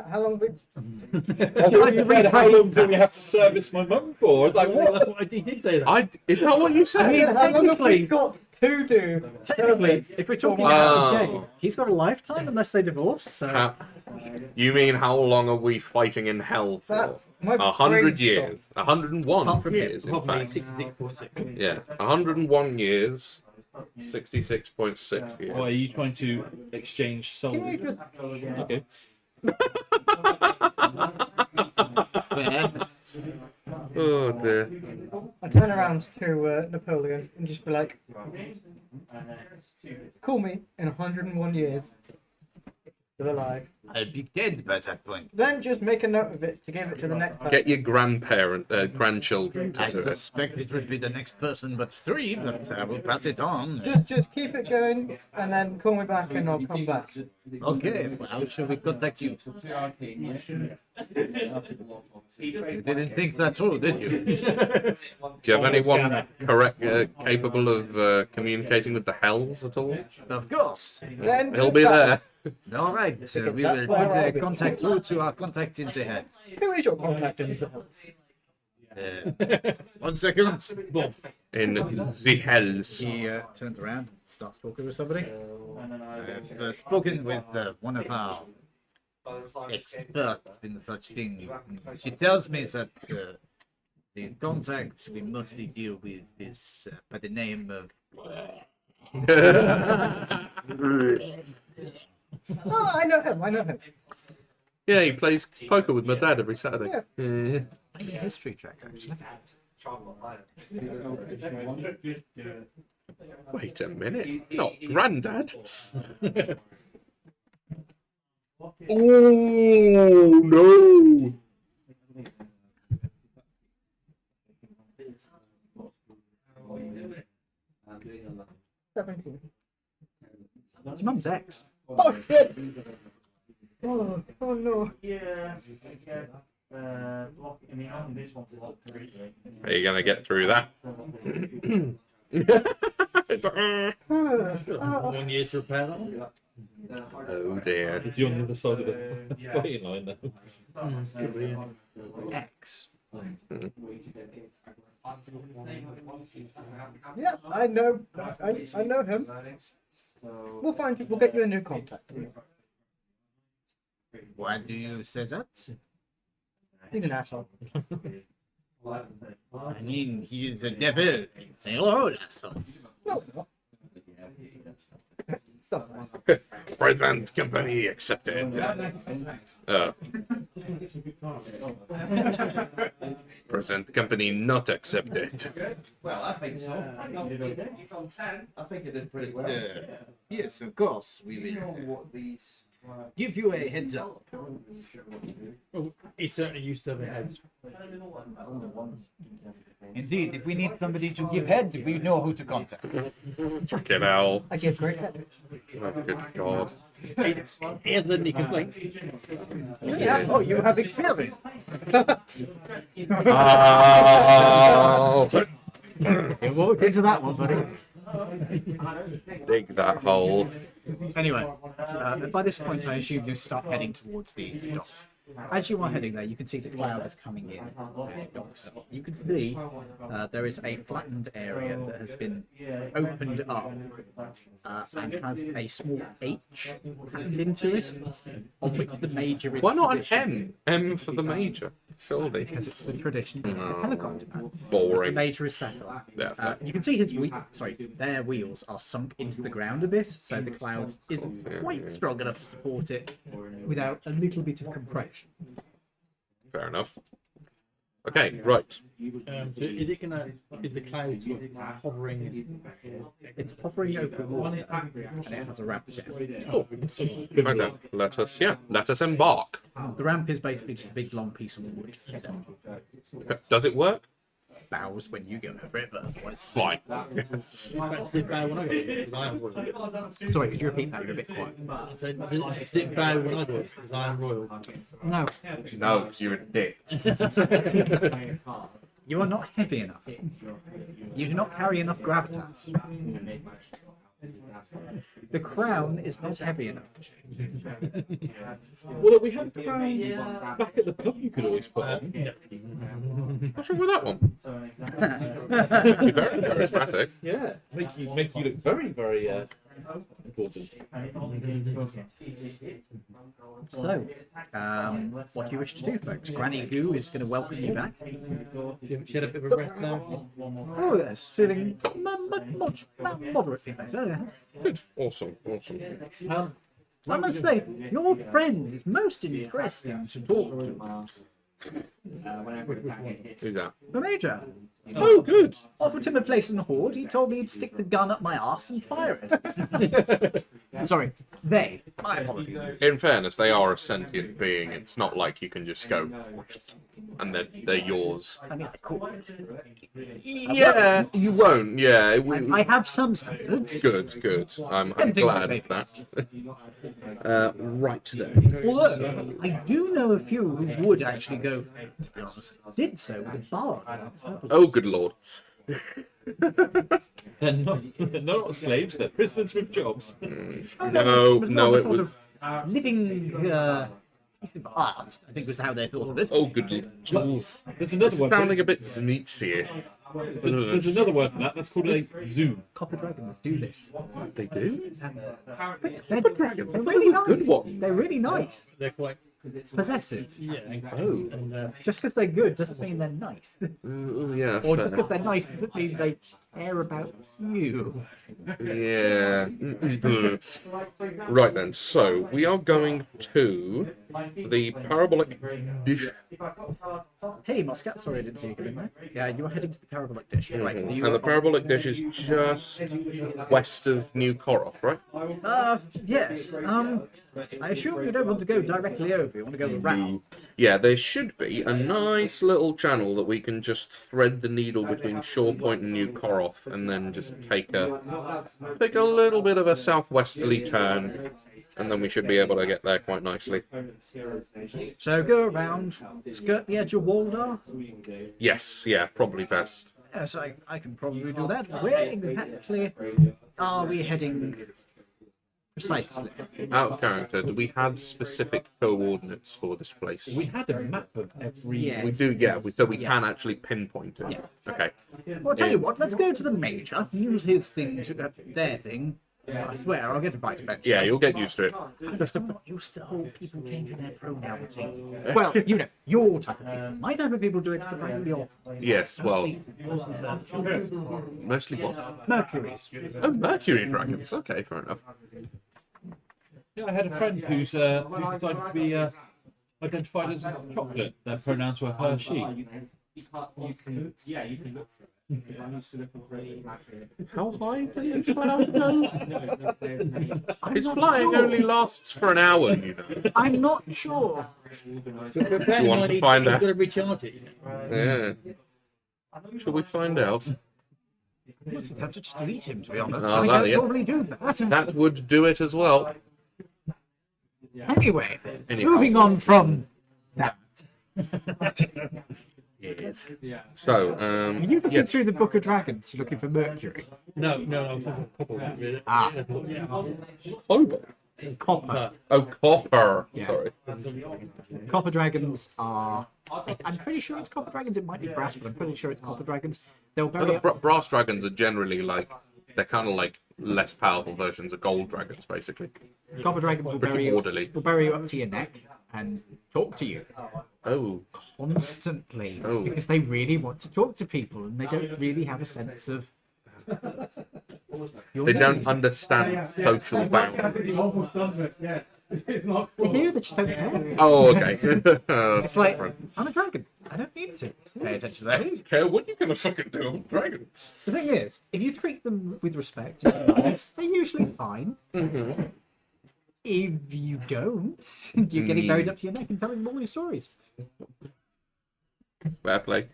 How long have we... I thought you said, how long do we have to service my mum for? I was like, what? That's what he did say that. Is that what you said? I mean, How long have we technically, got to do technically, service? if we're talking Oh. about the game, he's got a lifetime unless they divorce. So Ha- you mean how long are we fighting in hell for? That's my 100 brain years. 101 Apart from years, in Probably fact. 66.6. Yeah, 101 years, 66.6 years. Why are you trying to exchange souls? Can you just... Okay. Oh dear. I turn around to Napoleon and just be like, call me in 101 years. Still alive. I'll be dead by that point. Then just make a note of it to give it to the next person. Get your grandchildren to I do it. suspect it would be the next person but 3, but I will pass it on. Just keep it going and then call me back and I'll come back. Okay, well, how shall we contact you? You didn't think that through, did you? Do you have anyone capable of communicating with the hells at all? Of course. Then He'll just be that. there. All right, we will put the contact through to our contact in the heads. Who is your contact in the house? 1 second. In the hells. He turns around and starts talking with somebody. I've spoken with one of our experts in such things. She tells me that the contact we mostly deal with is by the name of. Oh, I know him. Yeah, he plays poker with my dad every Saturday. Yeah. A history track, actually. Wait a minute. Not granddad. Oh no! 17. Your mum's ex. Oh shit! Oh no. Are you gonna get through that? 1 year to repair that one. Oh dear. Is he on the other side of the fighting line now? Ex. Yeah, I know. I know him. We'll find you. We'll get you a new contact. Why do you say that? He's an asshole. I mean, he is a devil. They're all assholes. No, not. Sometimes. Present company accepted. Present company not accepted. Well, I think so. He's on 10. I think he did pretty well. Yes, of course. We will give you a heads up. Well, he's certainly used to having heads. Indeed, if we need somebody to give head, we know who to contact. Fucking hell. I give great head. Oh, good God. He hasn't had any complaints. Yeah. Oh, you have experience. Oh, You walked into that one, buddy. dig that hole. Anyway, by this point, I assume you start heading towards the docks. As you are heading there, you can see the cloud is coming in the docks. You can see there is a flattened area that has been opened up and has a small H patterned into it, on which the major is Why not an positioned. M? M for the major, surely. Because it's the tradition of the helicopter pad. The Boring. major is set on. Yeah. You can see their wheels are sunk into the ground a bit, so the cloud isn't quite strong enough to support it without a little bit of compression. Fair enough. Okay, right. So is the cloud sort of hovering? It's hovering over the water, and it has a ramp down. Okay, let us embark. The ramp is basically just a big long piece of wood. Does it work? Bows when you go over it, but otherwise. Fine. Sit bow when I go, because I am royal. Sorry, could you repeat that? You're a bit quiet. So sit bow when I go, because I am royal. No. No, 'cause you're a dick. You are not heavy enough. You do not carry enough gravitas. The crown is not heavy enough. Well, we had a crown back at the pub you could always put on. What's wrong with that one? Be very charismatic. Yeah, make you look very, very important. So, what do you wish to do, folks? Granny Goo is going to welcome you back. She had a bit of a rest now. Oh, yes, feeling much moderately better. Good. Awesome. I must say, your friend is most interesting to talk to. Who's that? The Major. Oh, good. Offered him a place in the horde. He told me he'd stick the gun up my arse and fire it. Sorry, they. My apologies. In fairness, they are a sentient being. It's not like you can just go and they're yours. I mean, I could. Yeah, you won't. Yeah, I have some standards. good. I'm Tempting glad to of that. Right then. Although, I do know a few who would actually go, to be honest. Did so with a bard. Oh, good lord. They're not slaves, they're prisoners with jobs. No, it was. Living piece of art, I think was how they thought of it. Oh, good lord. There's another word. Sounding a bit Znitzy-ish. There's another word for that. That's called a zoom. Copper dragons do this. They do? They're dragons. They're really nice. Good one. They're really nice. They're quite Possessive. Oh. and Just because they're good doesn't mean they're nice. Yeah. Or fair. just because they're nice doesn't mean they care about you. Yeah. Right then, so we are going to the parabolic dish. Hey, Moscat, sorry I didn't see you come in there. Yeah, you are heading to the parabolic dish. Right, so you And the parabolic dish is just west of New Koroth, right? yes. I assume you don't want to go directly over, you want to go around. Yeah, there should be a nice little channel that we can just thread the needle between Shore Point and New Koroth and then just take a little bit of a southwesterly turn, and then we should be able to get there quite nicely. So go around, skirt the edge of Waldar. Yes, yeah, probably best. Yes, I can probably do that. Where exactly are we heading precisely? Out of character, do we have specific coordinates for this place? We had a map of every. Yes. We do, yeah. So we Yeah. can actually pinpoint it. Yeah. Okay. Well, I'll tell you what, let's go to the Major, use his thing to their thing. I swear, I'll get it right eventually. Yeah, you'll get used to it. I'm just not used to the whole people changing their pronoun thing. Well, you know, your type of people. My type of people do it completely off. Yes, well, mostly what? Mercury's. Oh, Mercury dragons. Okay, fair enough. Yeah, I had a friend who decided to be identified as chocolate. Their pronouns were her, she. You can look for it. I'm used to looking for it. How high can the cloud go? His flying only lasts for an hour, you know. I'm not sure. You want to find out? You've got to recharge it. Yeah. Shall we find out? I have to just eat him, to be honest. Oh, I that, don't yeah. normally do that. That would do it as well. Anyway, Anyhow. moving on from that. Yes. So, Are you looking yes. through the Book of Dragons looking for Mercury? No, I was thinking copper. Ah. Copper. Copper. Oh, copper. Yeah. Sorry. Copper dragons are. I'm pretty sure it's copper dragons. It might be brass, but I'm pretty sure it's copper dragons. They'll Well, bury the brass dragons are generally like, they're kind of like less powerful versions of gold dragons, basically. copper dragons will Pretty bury orderly. you up to your neck and talk to you Oh, constantly Oh. because they really want to talk to people and they don't really have a sense of. Your they name. don't understand social boundaries. Almost does it, yeah. It's not They do. They just don't care. Oh, okay. It's like I'm a dragon. I don't need to pay attention to I that. don't care what you're gonna fucking do. I'm a dragon. The thing is, if you treat them with respect, and kindness, they're usually fine. If you don't, you're getting buried up to your neck and telling them all your stories. Fair play.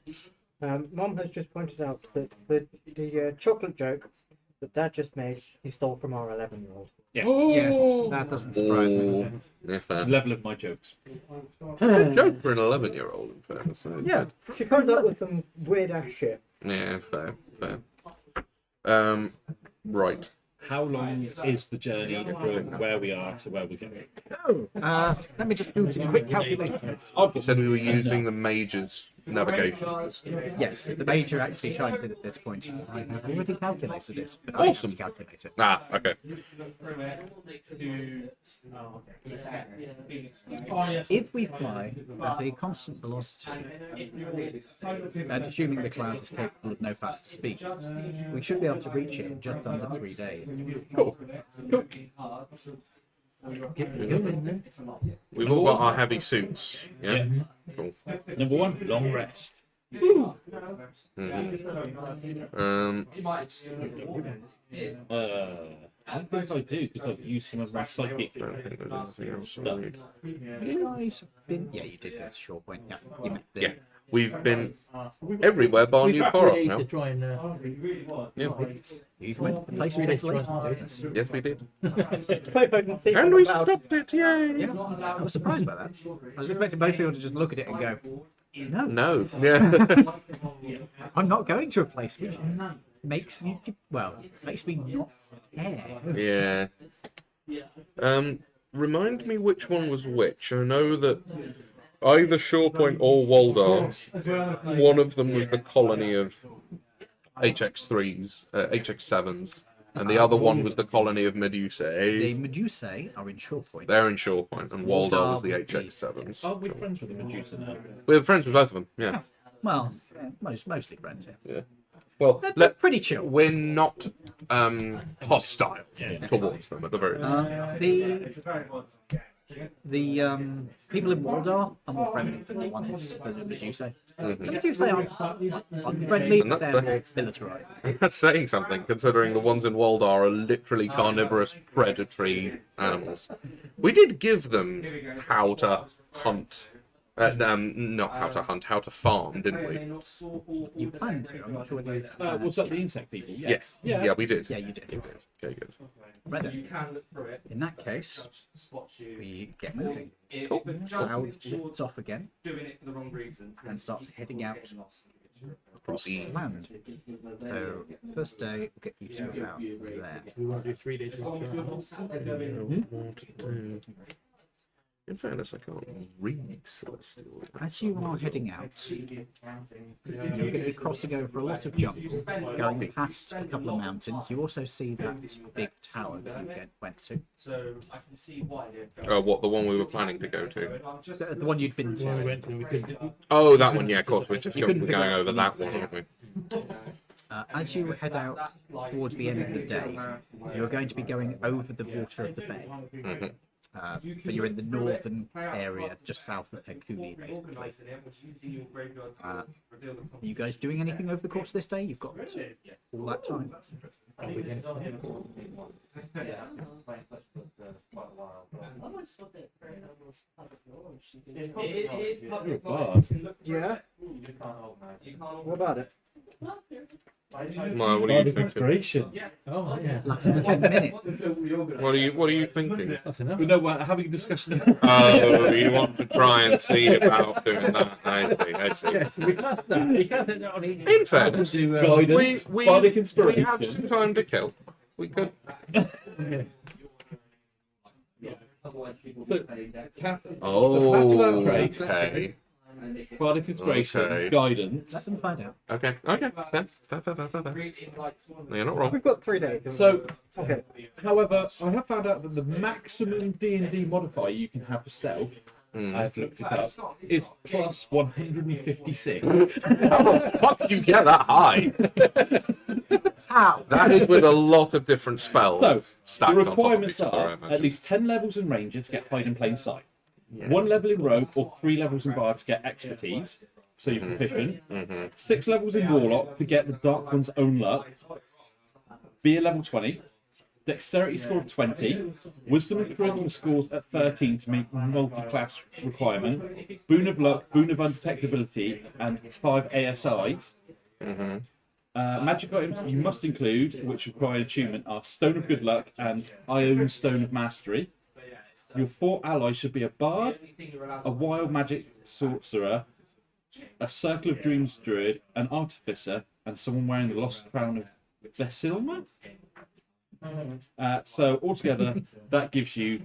Mom has just pointed out that the chocolate joke that Dad just made, he stole from our 11-year-old. Yeah, that doesn't surprise me. Oh, yeah, fair. Level of my jokes. Good joke for an 11-year-old, in fairness. Yeah, She comes up with some weird ass shit. Yeah, fair. Right. How long is the journey from where we are to where we're going? let me just do some quick calculations. You said we were using the Major's navigation system. Yes, the Major actually chimes in at this point. I have already calculated it, but I have to calculate it. Ah, okay. If we fly at a constant velocity, and assuming the cloud is capable of no faster speed, we should be able to reach it in just under 3 days. Cool. We've all got our heavy suits. Yeah. Cool. Number one, long rest. I think I do because I've used some of my psychic stuff. You guys have been... Yeah, you did go to Shore Point. Yeah, you met the... Yeah. We've been everywhere bar New Korok now. To try and Yeah. You even went to the place with desolation. Yes, we did. And And we stopped it, yay! Yeah, I was surprised by that. I was expecting most people to just look at it and go, no, No. Yeah. I'm not going to a place which makes me, makes me not care. Yeah. Remind me which one was which. I know that either Shore Point or Waldar, one of them was the colony of HX3s, HX7s, and the other one was the colony of The Medusae. Medusae are in Shore Point. They're in Shore Point, and Waldar was the HX7s. Aren't we friends with the Medusa now? We're friends with both of them, yeah. Well, mostly friends, yeah. Well, They're pretty chill. we're not hostile towards them at the very least. The people in Waldar are more friendly than the ones that are Medusae. The Medusae are unfriendly, And but that's they're the- more militarized. That's saying something, considering the ones in Waldar are literally carnivorous, predatory animals. We did give them how to hunt. Not how to hunt, how to farm, didn't we? You plan to. I'm not sure whether you. Was that the insect people? Yes. Yeah, we did. Yeah, you did. Okay, good. Right then. In that case, we get moving. Cool. Cloud lifts off again Doing it for the wrong reasons. and starts heading out across land. So, first day, we'll get you to about there. we want to do 3 days. In fairness, I can't read Celestial. As you are heading out, you're going to be crossing over a lot of jump, going past a couple of mountains. You also see that big tower that you went to, So I can see why they're What, the one we were planning to go to? the one you'd been When we to. went to, we couldn't. Oh, that one, yeah, of course. We're just You going, couldn't we're going figure out over what that you one, needed aren't we? As you head out towards the end of the day, you're going to be going over the water of the bay. But you're in the northern area, just south of Hekuli, basically. Are you guys doing anything over the course of this day? You've got all that time. Yeah. What about it? Well, what are you thinking? Inspiration. Oh, yeah. Last 10 minutes. What are you thinking? That's enough. No, we're having a discussion. Oh, you want to try and see about doing that? I see. We can't do that. You can't do that on In fairness, Guidance, we bardic we inspiration. have some time to kill. We could. Oh, okay. Bardic inspiration, Okay. guidance. Let them find out. Okay. Fair. You're not wrong. We've got 3 days. So, Okay. however, I have found out that the maximum D&D modifier you can have for stealth, I've looked it up, is plus 156. Fuck you, get that high. How? That is with a lot of different spells. So, stacked the on top of requirements each other, I are imagine. at least 10 levels in Ranger to get Hide in Plain Sight. 1 level in Rogue or 3 levels in Bard to get Expertise, so you're proficient. 6 levels in Warlock to get the Dark One's Own Luck. Be a level 20. Dexterity score of 20. Wisdom and Charisma scores at 13 to meet multi-class requirements. Boon of Luck, Boon of Undetectability, and 5 ASIs. Magic items you must include, which require attunement, are Stone of Good Luck and Iron Stone of Mastery. Your 4 allies should be a Bard, a Wild Magic Sorcerer, a Circle of Dreams Druid, an Artificer, and someone wearing the Lost Crown of Bessilma. So altogether, that gives you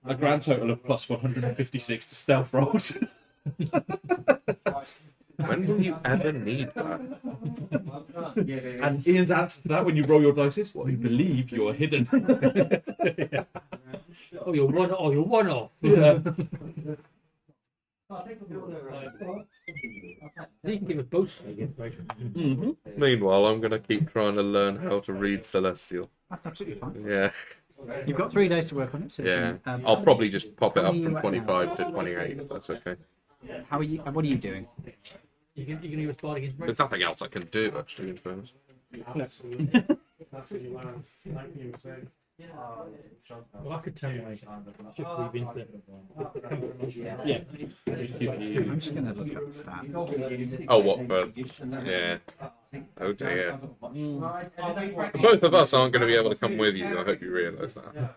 a grand total of plus 156 to stealth rolls. When will you ever need that? And Ian's answer to that when you roll your dice is, well, you believe you are hidden. Oh, you're one. Oh, you're one off. Yeah. You can give us both the information. Meanwhile, I'm going to keep trying to learn how to read Celestial. That's absolutely fine. Yeah. You've got 3 days to work on it. So you Yeah. can, I'll probably just pop it up from 25 to 28, if that's okay. How are you? What are you doing? You can give us bardic inspiration. There's nothing else I can do, actually, in fairness. Well, I could tell you I should leave into it. Yeah. I'm just going to look up the stats. Oh, what for? Yeah. Oh dear. Both of us aren't going to be able to come with you. I hope you realise that.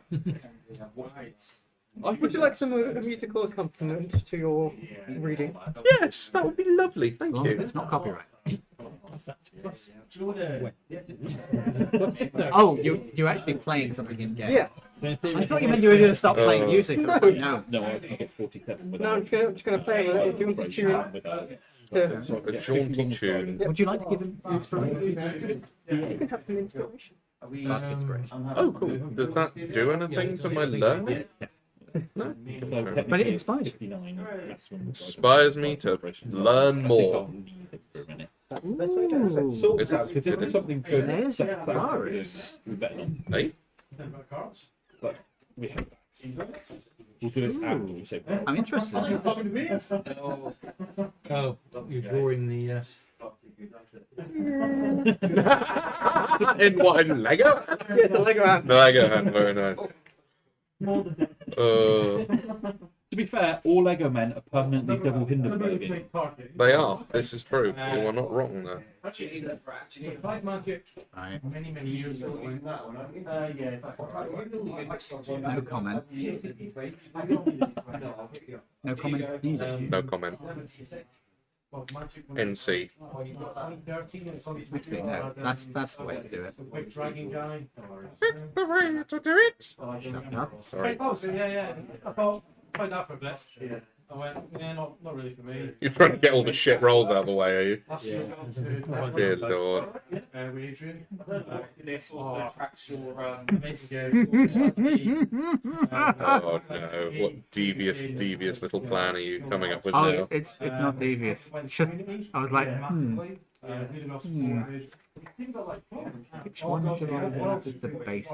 Would you like some musical accompaniment to your reading? Yes, that would be lovely. As Thank long as you. it's not copyright. When? Oh, you're actually playing something in game. Yeah. I thought you meant you were going to stop playing music. I was like, no. No, I can get 47 No, without. I'm just gonna play a little jaunty tune. A jaunty tune. Would you like to give him inspiration? You can have some inspiration. Bardic inspiration. Oh, cool. Does that do anything to my learning? No. But it inspired you. 59 maximum. Inspires me to learn more. That's the best way to answer it. So, Is that because if there's something good, There's that's Boris. we better not. Hey? But we have that. We'll do it after we say. I'm interested. Oh, you're drawing the. In what? In Lego? Yeah, the Lego hand. The Lego hand, very nice. To be fair, all Lego men are permanently double Hindenburg. They are. This is true. You are not wrong there. Right. Many years ago. No comment. No comment needed. No comment. NC. Actually, no. That's the way to do it. Dragon guy. The way to do it. Shut up. Sorry. Oh, so yeah. I thought tried that for a bit. Yeah. I went, yeah, not really for me. You're trying to get all the shit rolls out of the way, are you? Last year I got to Dear Lord. with Adrian. This attracts your amazing Oh no. What devious little plan are you coming up with Oh, now? it's not devious. It's just, I was like, which one should I do? Just the base.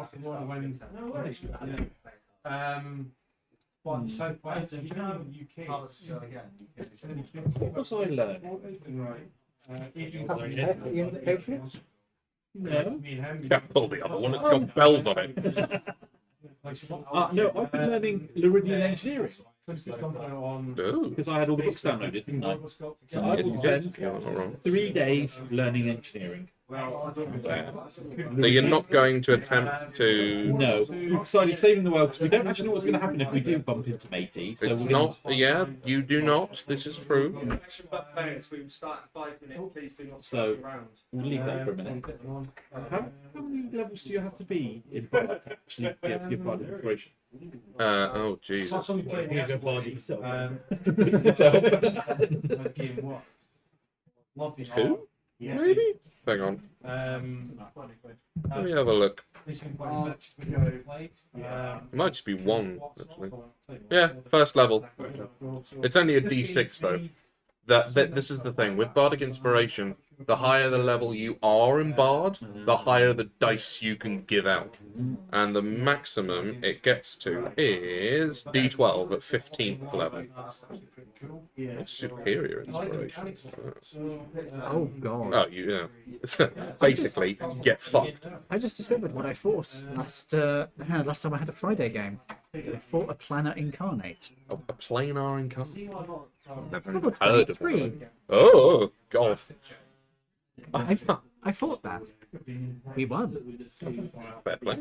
What so far? So you know UK. What was I learning? No. Yeah, pull the other one. It's got bells on it. No, I've been learning Laridian engineering Ooh. because I had all the books downloaded, didn't I? So I Yes, will you did. spend You're not wrong. 3 days learning engineering. So you're not going to attempt to. No, we decided saving the world because we don't actually know what's going to happen if we do bump into matey. So It's we're not. Yeah, you do not. This is true. So we'll leave that for a minute. How many levels do you have to be in Bard to actually be able to give Bard inspiration? Oh Jesus. You can go bardic yourself. Two? Maybe. Hang on. Let me have a look. It might just be one, actually. Yeah, first level. It's only a D6 though. This is the thing with Bardic Inspiration. The higher the level you are in Bard, the higher the dice you can give out, and the maximum it gets to is D12 at 15th level. It's superior inspiration. Oh god. Oh, you know, basically get fucked. I just discovered what I fought last time I had a Friday game. I fought a planet incarnate. A planar incarnate. Never Level heard of 23. it. Oh God. I thought that. We won. Fair play.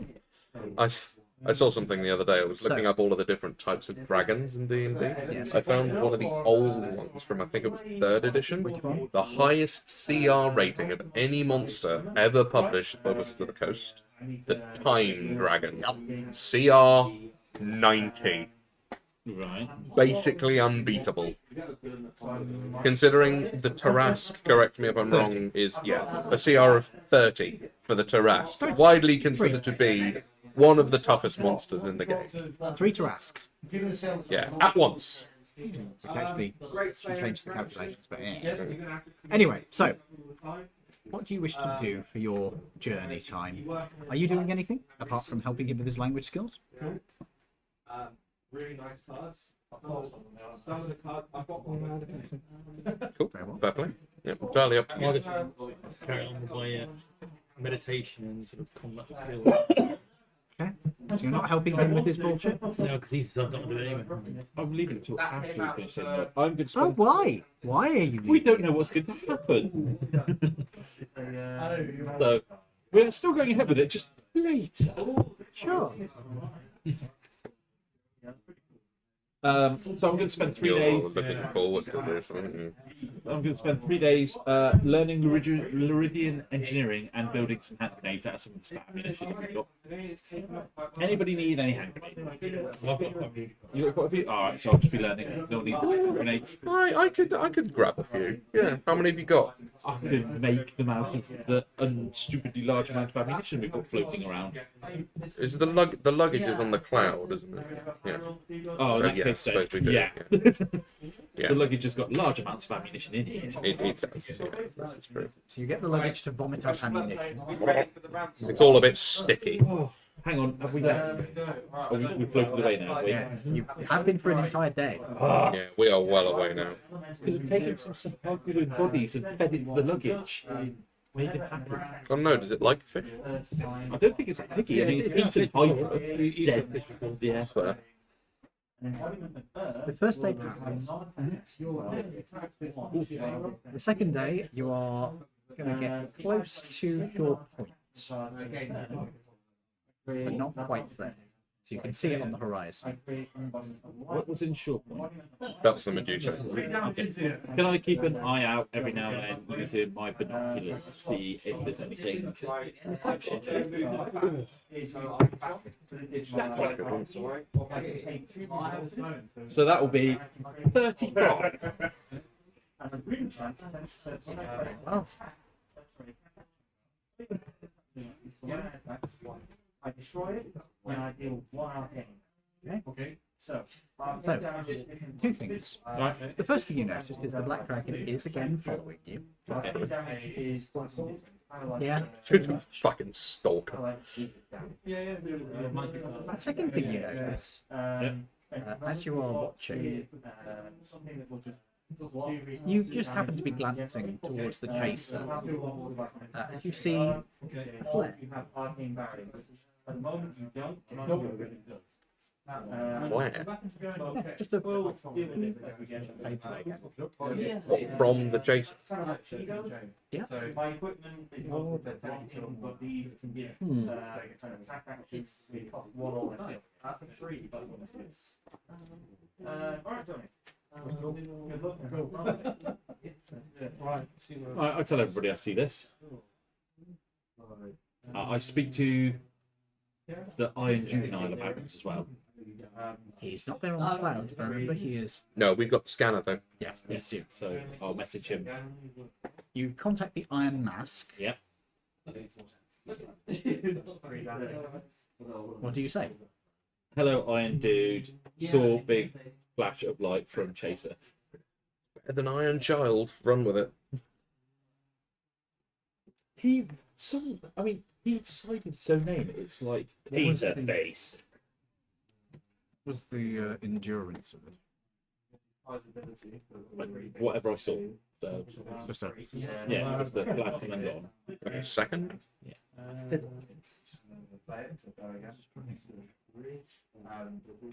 I saw something the other day. I was looking up all of the different types of dragons in D&D. Yes. I found one of the old ones from, I think it was 3rd edition. Which one? The highest CR rating of any monster ever published by Wizards of the Coast. The Time Dragon. CR 90. Right. Basically unbeatable. Considering the Tarrasque, correct me if I'm wrong, is, a CR of 30 for the Tarrasque. Widely considered to be one of the toughest monsters in the game. 3 Tarrasques. Yeah, at once. Which actually should change the calculations, but yeah. Anyway, so what do you wish to do for your journey time? Are you doing anything apart from helping him with his language skills? Really nice cards. Some of the cards I've got one. Cool. Very well. Fair play. Yep, entirely up to I'll you. just carry on with my meditation and sort of combat skills. Okay. So you're not helping him with his bullshit? No, because he's not going to do it anyway. I'm leaving it till after we finish anyway. I'm going to Oh, spend... why? Why are you? We don't know what's going to happen. So, we're still going ahead with it, just later. Sure. So I'm going to spend 3 You're days. looking forward to this, aren't you? I'm going to spend 3 days learning Laridian engineering and building some hand grenades out of some of the spare ammunition that we've got. Anybody need any hand grenades? I've got quite a few. You got quite a few? Alright, so I'll just be learning building hand grenades. I could grab a few. Yeah. How many have you got? I can make them out of the stupidly large amount of ammunition we've got floating around. Is the luggage is on the cloud, isn't it? Yeah. Oh, in So, that yeah, case, so, suppose we do, yeah. Yeah. The luggage has got large amounts of ammunition in it. It does. Yeah, that's true. So you get the luggage to vomit up ammunition. It's all a bit sticky. Oh, hang on, have we left? Oh, we've floated away now. Have we? Yes, you have been for an entire day. Yeah, we are well away now. Could have taken some Sapagulan bodies and fed it to the luggage. Made him happy. Oh no, does it like fish? I don't think it's a piggy. I mean, it's eaten Hydra. Dead. Yeah. Fair. The first day passes. The second day, you are going to get close to your point, but not quite there. So you can see it on the horizon. What was in short point? That was the Medusa. Okay. Can I keep an eye out every now and then using my binoculars to see if there's anything? So that will be 35. Well, I destroy it and I deal 1 arcane. Okay. So, So, 2 things. The first thing you notice is the black dragon is again following you. damage is Yeah. Fucking stalker. The second thing you notice, as you are watching, you just happen to be glancing towards the chaser. As you see a flare. At the moment, you don't. Where? Yeah, just a fade to again. What, from the chaser? Yeah. So my equipment is all but these can give attack actions. We cost 1 or less. That's a 3, but alright, Tony. I tell everybody I see this. I speak to the Iron Juvenile about it as well. He's not there on the cloud, but remember he is. No, we've got the scanner though. Yeah. Yes, so I'll message him. You contact the Iron Mask. Yep. What do you say? Hello, Iron Dude. Saw big flash of light from Chaser. Better than Iron Child. Run with it. He decided to name it. It's like What was Taser the- Face. Was the endurance of it? Whatever I saw. So Just a. yeah, just the flash and then gone. Like a second? I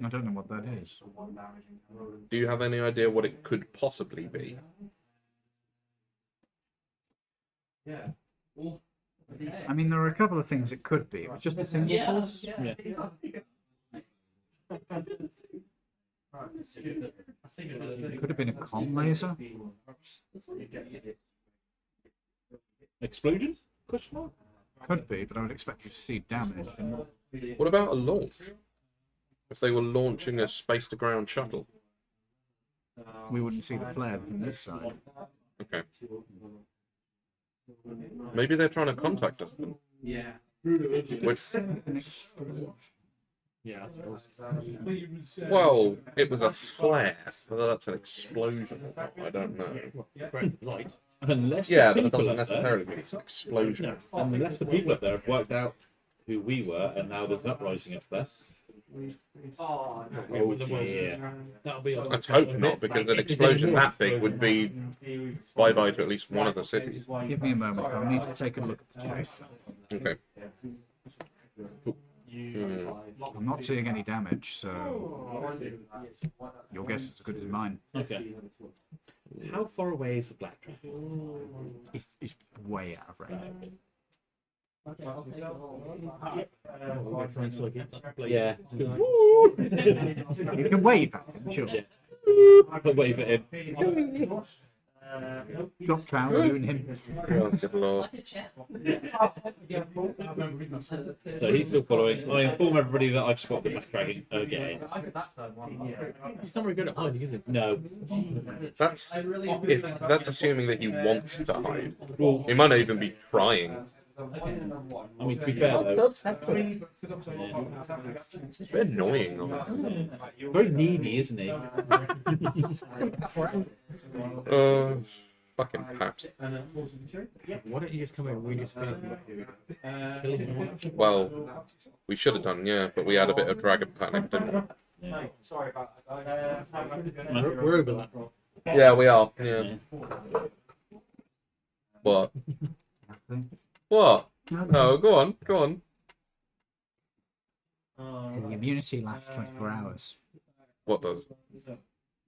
don't know what that is. Do you have any idea what it could possibly be? I mean, there are a couple of things it could be. It was just a single course. Yeah. It could have been a comm laser. Explosion? Question mark? Could be, but I would expect you to see damage. And What about a launch? If they were launching a space-to-ground shuttle? we wouldn't see the flare from this side. Okay. Maybe they're trying to contact us then. Yeah. Which, An explode. Yeah, I suppose. well, it was a flare. Whether that's an explosion or not, I don't know. Great light. Unless Yeah, the but it people doesn't up there- necessarily mean it's an explosion. Unless the people up there have worked out who we were, and now there's an uprising up there. Oh, Oh dear. That'll be. Let's hope not, because an explosion that big would be bye-bye to at least one of the cities. Give me a moment. I'll need to take a look at the tracer. Okay. I'm not seeing any damage, so your guess is as good as mine. Okay. How far away is the black dragon? It's way out of range. Yeah. You can wave at him, sure. I'll wave at him. Drop trowel, you and him. Oh, good lord. So he's still following. I inform everybody that I've spotted the black dragon again. He's not very good at hiding, is he? No. That's assuming that he wants to hide. He might not even be trying. I mean, to be fair though, It's a bit annoying. Though. very needy, isn't he? Fucking paps. Why don't you just come in and we just finish Well, we should have done, yeah, but we had a bit of dragon panic, didn't we? sorry about that. We're over that. Yeah, we are. Yeah. What? What? No, go on, go on. The immunity lasts 24 hours. What does?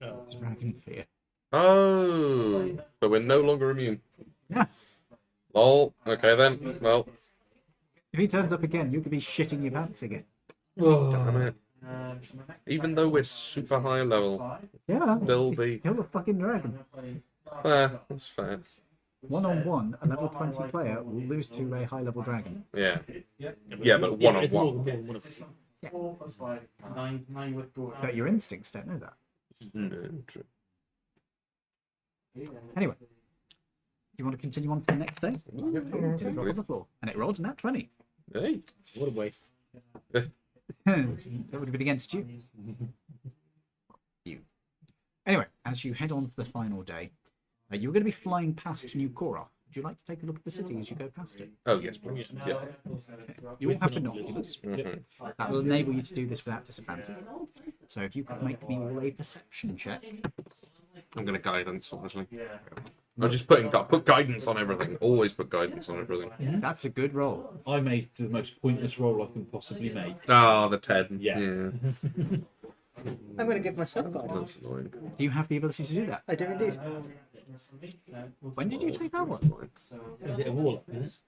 Dragon fear. Oh, so we're no longer immune. Yeah. Lol. Okay then. Well, If he turns up again, you could be shitting your pants again. damn it. Even though we're super high level, Yeah. still He's be. still a fucking dragon. That's fair. 1-on-1, a level 20 player will lose to a high level dragon. Yeah. Yeah, but one on one. But your instincts don't know that. True. Anyway, do you want to continue on to the next day? Didn't drop on the floor. And it rolled a nat 20. Hey. What a waste. That would have been against you. Anyway, as you head on to the final day, you're going to be flying past New Korra. Would you like to take a look at the city as you go past it? Oh yes, please. Yeah. You will have binoculars. That will enable you to do this without disadvantage. So if you could make me all a perception check. I'm gonna guidance, obviously. I'm just put guidance on everything. Always put guidance on everything. That's a good roll. I made the most pointless roll I can possibly make. Ah, the 10. Yes. Yeah. I'm going to give myself guidance. That's annoying. Do you have the ability to do that? I do indeed. When did you take that one? Is it a wall? It's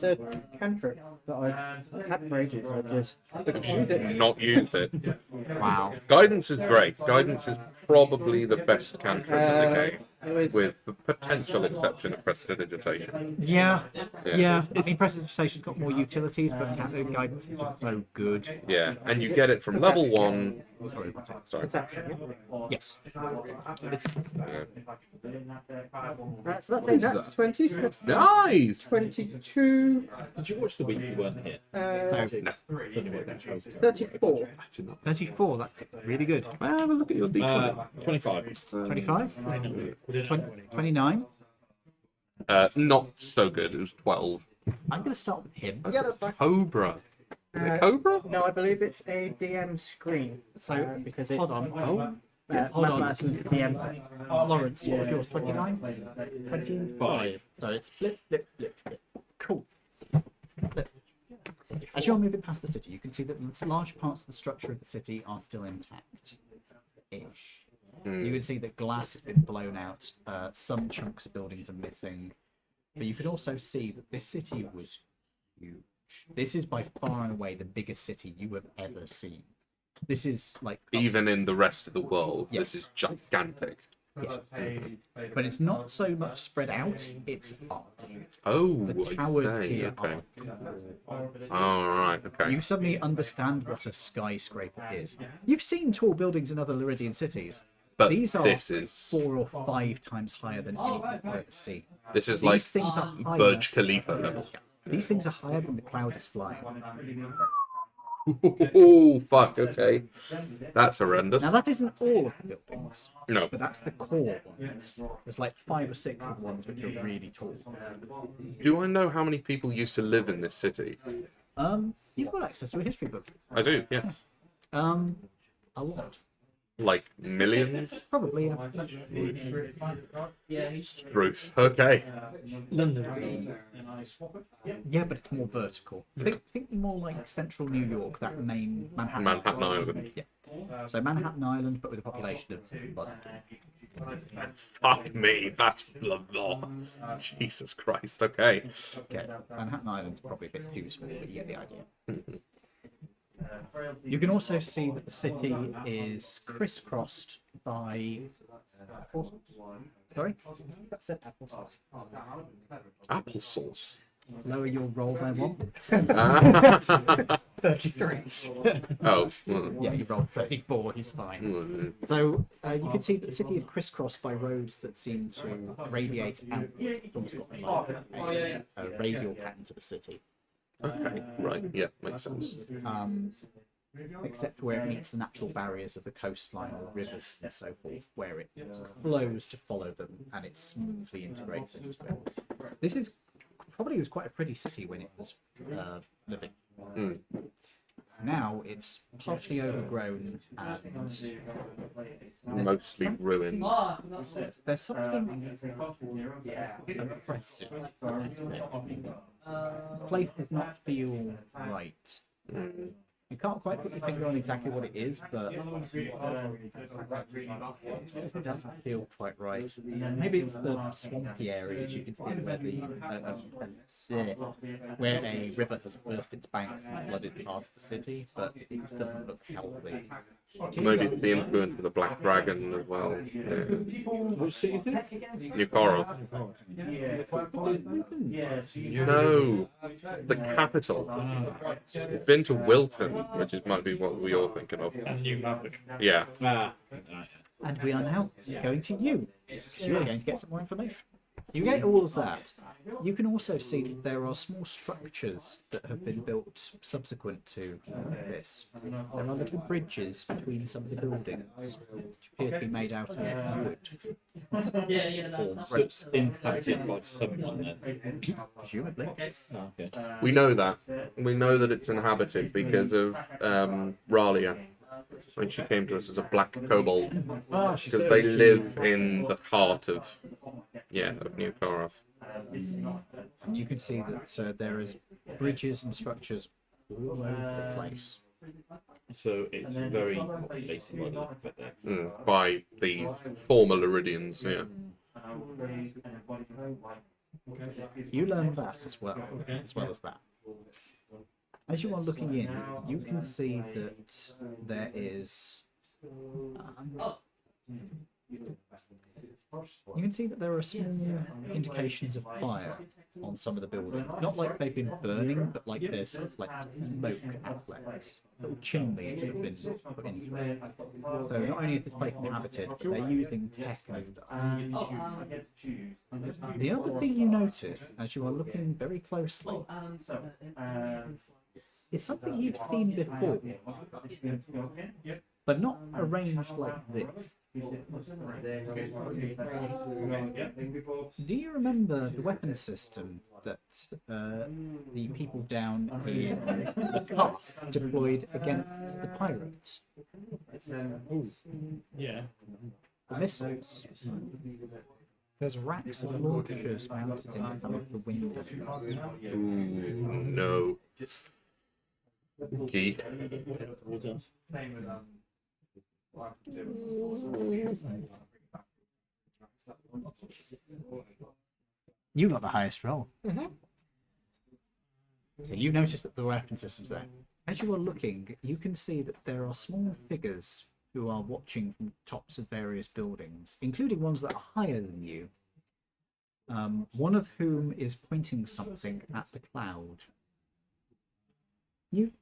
a cantrip that I've had for ages. I just used it. Not used it. Wow. Guidance is great. Guidance is probably the best cantrip in the game, It was with the potential exception of prestidigitation. Yeah. Yeah. Yeah. I mean, presentation's got more utilities, but guidance is just so good. Yeah, and you get it from level 1. Sorry, what's it? Sorry. perception. Yes. Yeah. Right, so that's 20. So that's Nice. 22. Did you watch the week you weren't here? No. Don't know what that shows. 34. 34, that's really good. Well, have a look at your D20. 25. 25? 29? Not so good. It was 12. I'm going to start with him. Yeah, that's fine. Cobra. Is it Cobra? No, I believe it's a DM screen. So, because it's hold on. hold on. DM. Lawrence, what was yours? 29? 25. So it's flip, flip, flip, flip. Cool. Flip. As you're moving past the city, you can see that large parts of the structure of the city are still intact. Ish. You can see that glass has been blown out. Some chunks of buildings are missing. But you can also see that this city was huge. This is by far and away the biggest city you have ever seen. This is like Even in the rest of the world, Yes. this is gigantic. yes. But it's not so much spread out, it's up. Oh, The I towers see, here okay. are All right, okay. You suddenly understand what a skyscraper is. You've seen tall buildings in other Laridian cities. But These are this is 4 or 5 times higher than anything I've ever seen. this is These like things are higher. Burj Khalifa level. These things are higher than the cloud is flying. Oh, fuck, okay. That's horrendous. Now that isn't all of the buildings, No. but that's the core ones. There's like 5 or 6 of the ones which are really tall. Do I know how many people used to live in this city? You've got access to a history book. I do, yes. A lot. Like millions? Probably. Truth. Okay. London. Yeah, but it's more vertical. Think more like central New York, that main Manhattan. Manhattan Island. Yeah. So Manhattan Island, but with a population of London. Fuck me, that's blah blah. Jesus Christ, okay. Okay, Manhattan Island's probably a bit too small, but you get the idea. You can also see that the city is crisscrossed by... Sorry? That's it, applesauce. Applesauce. Lower your roll by 1. 33. Oh. Well, Yeah, you rolled 34, he's fine. So you can see that the city is crisscrossed by roads that seem to radiate outwards. It's almost got like a radial pattern to the city. okay, right, yeah, makes sense. Except where it meets the natural barriers of the coastline or rivers and so forth, where it flows to follow them and it smoothly integrates into it. This is probably was quite a pretty city when it was living. Now it's partially overgrown and Mostly ruined. there's something oppressive. This place does not feel right. You can't quite put your finger on exactly what it is, but it doesn't feel quite right. Maybe it's the swampy areas you can see where a river has burst its banks and flooded past the city, but it just doesn't look healthy. Maybe the influence of the Black Dragon as well. Yeah. Which city is this? New Coral. No, the capital. We've been to Wilton, which might be what we all thinking of. New Maverick. Yeah. Ah. And we are now going to you, because you are going to get some more information. You get all of that. You can also see that there are small structures that have been built subsequent to this. There are little bridges between some of the buildings, which appear to be made out of wood. So it's inhabited by someone then. Presumably. Oh, okay. We know that. We know that it's inhabited because of Ralia. When she came to us as a black kobold. Oh, she's Because they live in the heart of New Korath. You can see that there is bridges and structures all over the place. So it's very populated by the look of it there. By the former Laridians, yeah. You learn that as well as that. As you are looking in, you can see that there is. You can see that there are small indications of fire on some of the buildings. Not like they've been burning, but like there's like smoke outlets, little chimneys that have been put into it. So not only is this place inhabited, but they're using tech and stuff. The other thing you notice as you are looking very closely is something you've seen before, but not arranged like this. Do you remember the weapon system that the people down in the Cuff deployed against the pirates? Yeah. The missiles. There's racks of launchers mounted in some of the windows. Ooh, no. Key. You got the highest roll. So you notice that the weapon system's there. As you are looking, you can see that there are small figures who are watching from tops of various buildings, including ones that are higher than you. One of whom is pointing something at the cloud. You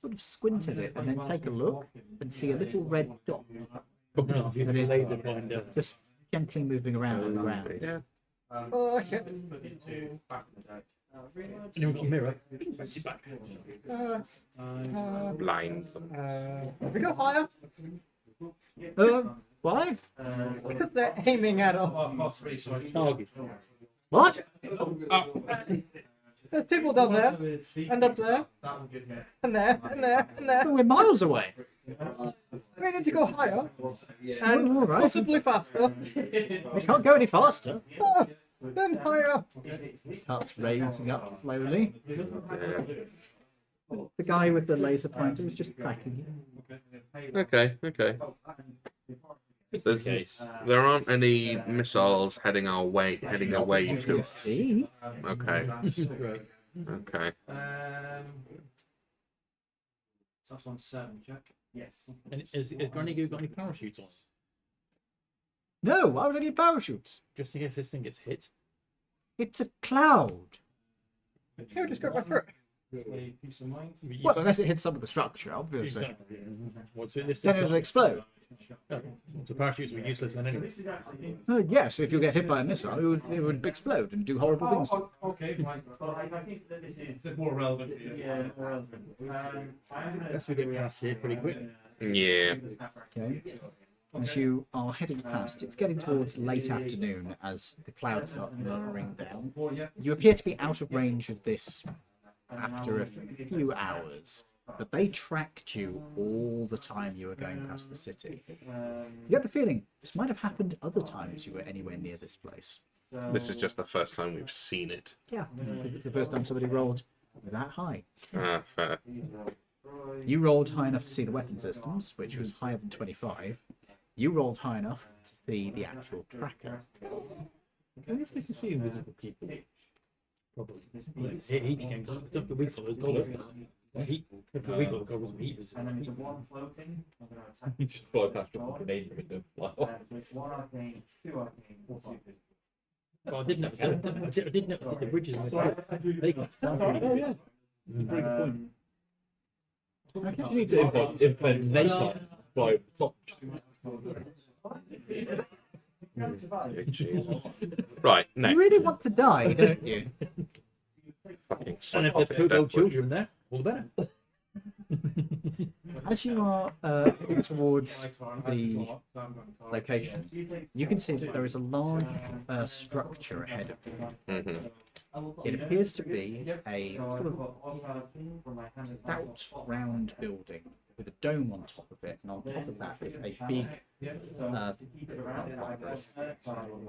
sort of squint at it and then take a look and see a little red dot that is just gently moving around on the ground. Yeah. Oh shit. Anyone got a mirror? Blind. We go higher Why? because they're aiming at us. Target. What? There's people down there, and up there, and there, and there, and there. We're miles away. We need to go higher and all right. possibly faster. We can't go any faster. Then higher. It starts raising up slowly. Yeah. The guy with the laser pointer is just tracking you. Okay. There aren't any missiles heading away You to can us. see. Okay. Okay. That's on 7, Jack. Yes. And has Granny Goo got any parachutes on? No, why would I need parachutes? Just in case this thing gets hit. It's a cloud. Yeah, we just go right through it. Peace of mind. Well, unless it hits some of the structure, obviously. Exactly. What's it? This Then it'll explode. So parachutes were useless then anyway. Yes, if you get hit by a missile, it would explode and do horrible things to you. Okay, right. I think that this is more relevant. Yeah, more relevant. Unless we get past here pretty quick. Yeah. Okay. As you are heading past, it's getting towards late afternoon as the clouds start lowering down. You appear to be out of range of this after a few hours, but they tracked you all the time you were going past the city. You get the feeling this might have happened other times you were anywhere near this place. This is just the first time we've seen it. Yeah, it's the first time somebody rolled that high. Ah, fair. You rolled high enough to see the weapon systems, which was higher than 25. You rolled high enough to see the actual tracker. I wonder if they can see invisible people. Probably. Heat games. We got those goggles. Heat. We got the goggles with heat. And then the one floating. I'm going to attack. You just fly past your grenade window. One arcane, 2 arcane, 4 stupid. Well, I didn't know the bridges in the they got sound pretty good. Yeah. It's a very good point. You need to invent napalm by top. Jesus. Right, You next. really want to die, don't you? Fucking And if there's poodle children there, all the better. As you are heading towards the location, you can see that there is a large structure ahead of you. Mm-hmm. It appears to be a sort of stout, round building with a dome on top of it, and on top of that is a big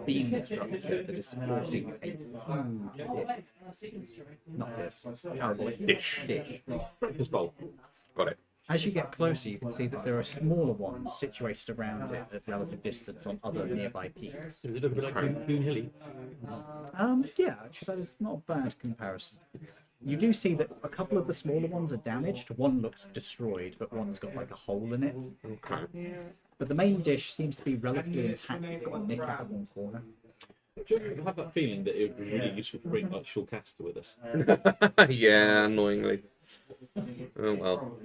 beam structure that is supporting a huge dish. Not disc, parabolic dish. Breakfast bowl. Got it. As you get closer, you can see that there are smaller ones situated around it at relative distance on other nearby peaks. Does it look a bit like Goon Hilly? Yeah, actually, that is not a bad comparison. You do see that a couple of the smaller ones are damaged. One looks destroyed, but one's got like a hole in it. Okay. But the main dish seems to be relatively intact. It's got a nick out of one corner. Do you have that feeling that it would be really useful to bring like Shulcaster with us? Yeah, annoyingly. Oh well.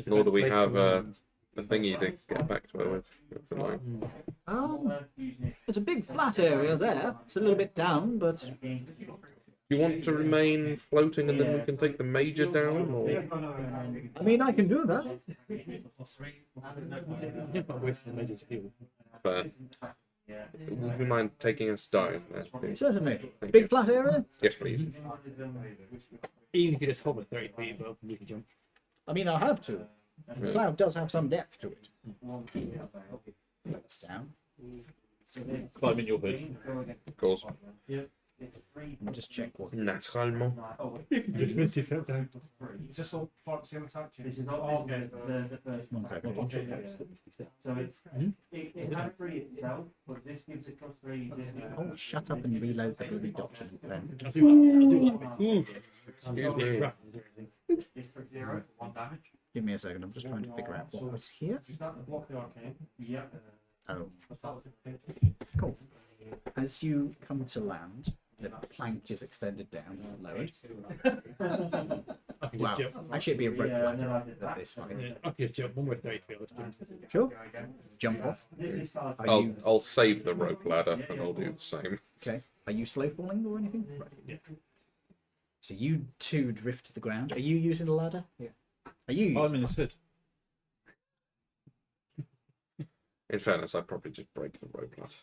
Nor do we have a thingy to get back to her with. That's annoying. There's a big flat area there. It's a little bit down, but You want to remain floating and then we can take the major down? Or... I mean, I can do that. Fair. Would you mind taking us down? Certainly. Thank Big you. flat area. Yes, please. Even if you just hover 30 feet above, you can jump. I mean, I have to. The cloud does have some depth to it. It's down. Climb in your hood. Of course. Let me just check what. Naturellement. Just miss it down. It's just all fancy on touch. This is One second. So it has three itself, but this gives it plus three. Oh, shut up and reload the bloody document then. I'll do that. It's for 0, 1 damage. Give me a second. I'm just trying to figure out what was here. Is that the block the arcane? Yeah. Oh, cool. As you come to land, the plank is extended down and lowered. I can Wow. just jump. Actually, it'd be a rope ladder at this height. Yeah, I can just jump one more 30 feet. Sure. Jump off. Are I'll you I'll save the rope ladder and I'll do the same. okay? Are you slow falling or anything? Right. Yeah. So you two drift to the ground. Are you using the ladder? Yeah. Are you? I'm Using in his hood. In fairness, I'd probably just break the rope ladder.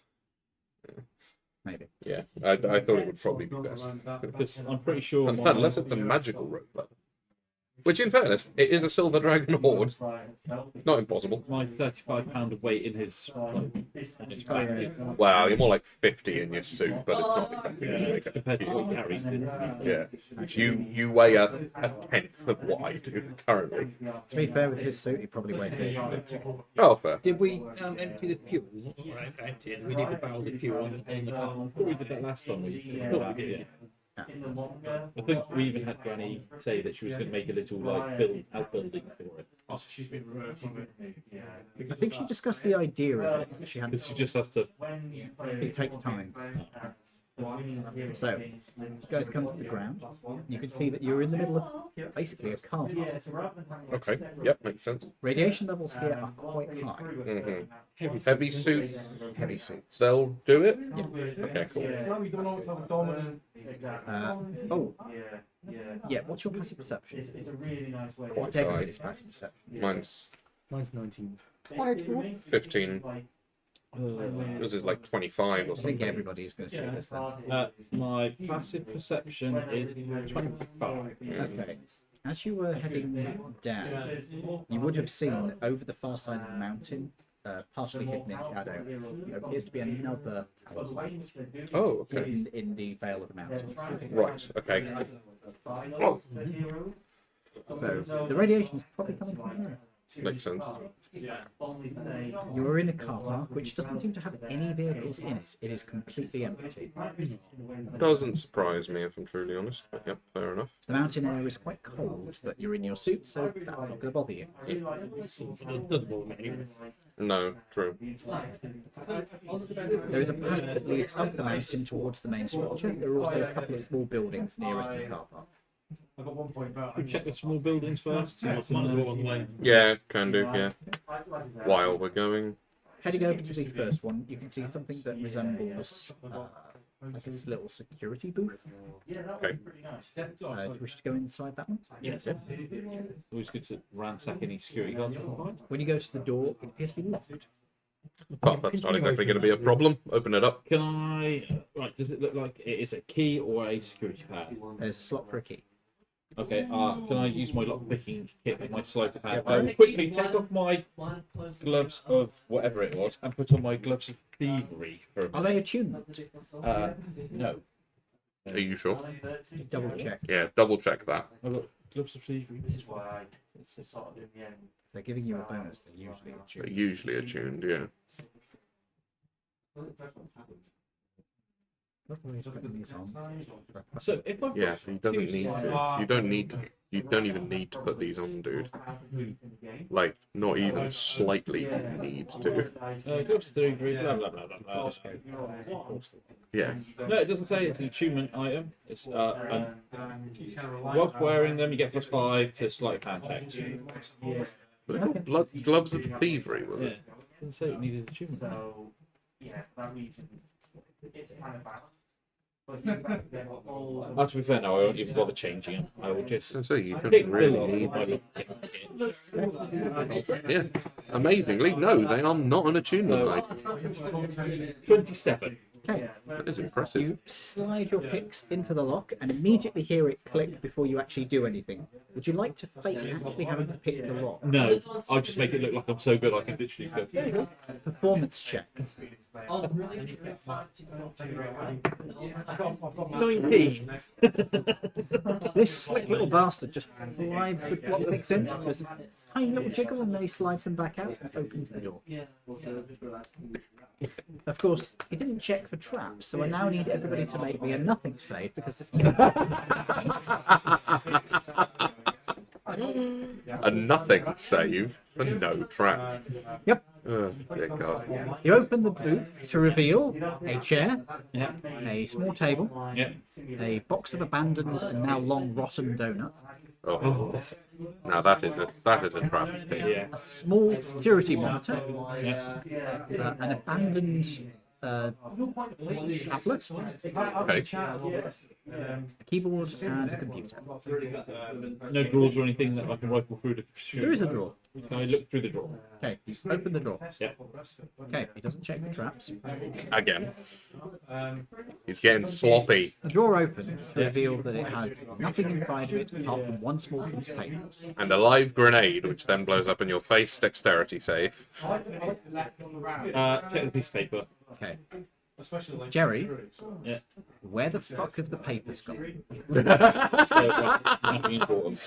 Maybe. Yeah, I thought it would probably be best. Because I'm pretty sure my, Unless it's a magical rope ladder. Which, in fairness, it is a silver dragon horde. Not impossible. my 35 pound of weight in his on his back is Wow, you're more like 50 in your suit, but it's not exactly gonna make a compared to what he carries. Yeah. You weigh a tenth of what I do currently. To be fair, with his suit, he probably weighs more. Oh, fair. Did we empty the fuel? Right, empty it. We need to barrel the fuel on the car. I thought we did that last time. I thought we did, yeah. I think we even had Granny say that she was going to make a little like outbuilding for it. She's been working. I think she discussed the idea of it. She had Because she just has to. It takes time. So, you guys come to the ground. You can see that you're in the middle of basically a car park. Okay, yep, makes sense. Radiation levels here are quite high. hmm Heavy suit, Heavy suits. they'll do it? Yeah. Okay, cool. Oh, yeah. What's your passive perception? It's a really nice way. What's everybody's passive perception? Mine's Mine's 19. 15. This is like 25 or I think something. everybody's going to see this then. My passive perception is 25. Okay. As you were heading down, you would have seen over the far side of the mountain, partially hidden in shadow, there appears to be another outpost Oh, okay. hidden in the veil of the mountain. Right, okay. Oh, So the radiation is probably coming from there. makes sense. You are in a car park which doesn't seem to have any vehicles in it. It is completely empty. Doesn't surprise me if I'm truly honest, but yep, fair enough. The mountain air is quite cold, but you're in your suit, so that's not going to bother you. It doesn't bother me anyway. No, true. There is a path that leads up the mountain towards the main structure. There are also a couple of small buildings nearer to the car park. I've got 1 point back. Should we check the small buildings first? See what's in there? Yeah, can do, yeah. While we're going. Heading over to the first one, you can see something that resembles like a little security booth. Okay. Do you wish to go inside that one? Yes. Always good to ransack any security guards you can find. When you go to the door, it appears to be locked. Oh, that's not exactly going to be a problem. Open it up. Can I? Right. Does it look like it is a key or a security pad? There's a slot for a key. Okay. Can I use my lock picking kit with my sleight of hand? I will quickly take off my gloves of whatever it was and put on my gloves of thievery for a Are they attunement? no. Are you sure? Double check. Yeah, double check that. I've got gloves of thievery. This is why it's sort of in the end. If they're giving you a bonus, they're usually They're attuned. usually attuned, yeah. Nothing is putting these on. So if I've Yeah, got so you doesn't need to. You don't need to. You don't even need to put these on, dude. Like, not even slightly need to. gloves of thievery, blah blah blah blah blah. Just go. Force them. Yeah. No, it doesn't say it's an attunement item. It's whilst wearing them, you get +5 to sleight of hand checks. Were they called gloves of thievery, were Yeah, they? it doesn't say it needed attunement. So, yeah, that reason it's kind of bad. But you have to get all To be fair, no, I won't even bother changing them. I will just So you pick don't really the need. lock with my lock. Yeah. Amazingly, no, they are not an attunement item. 27. Okay. That is impressive. You slide your picks into the lock and immediately hear it click before you actually do anything. Would you like to fake actually having to pick the lock? No, I'll just make it look like I'm so good I can literally go. Performance check. 19. This slick little bastard just slides the block picks in. There's a tiny little jiggle, and then he slides them back out and opens the door. Of course, he didn't check for traps, so I now need everybody to make me a nothing save because this. A nothing save for no trap. Yep. Oh, dear God. You open the booth to reveal a chair, Yeah. a small table, Yeah. a box of abandoned and now long rotten donuts, Oh. Now that is a travesty. Yeah. a small security monitor, Yeah. an abandoned tablet, Okay. a keyboard, and a computer. No drawers or anything that I can rifle through to. There is a drawer. Can I look through the drawer? Okay, open the drawer. Yeah. Okay, he doesn't check for traps. Again. He's getting sloppy. The drawer opens to reveal that it has nothing inside of it apart from one small piece of paper. And a live grenade, which then blows up in your face. Dexterity save. Check the piece of paper. Okay. Jerry, Yeah. where the fuck have the papers gone? So nothing important.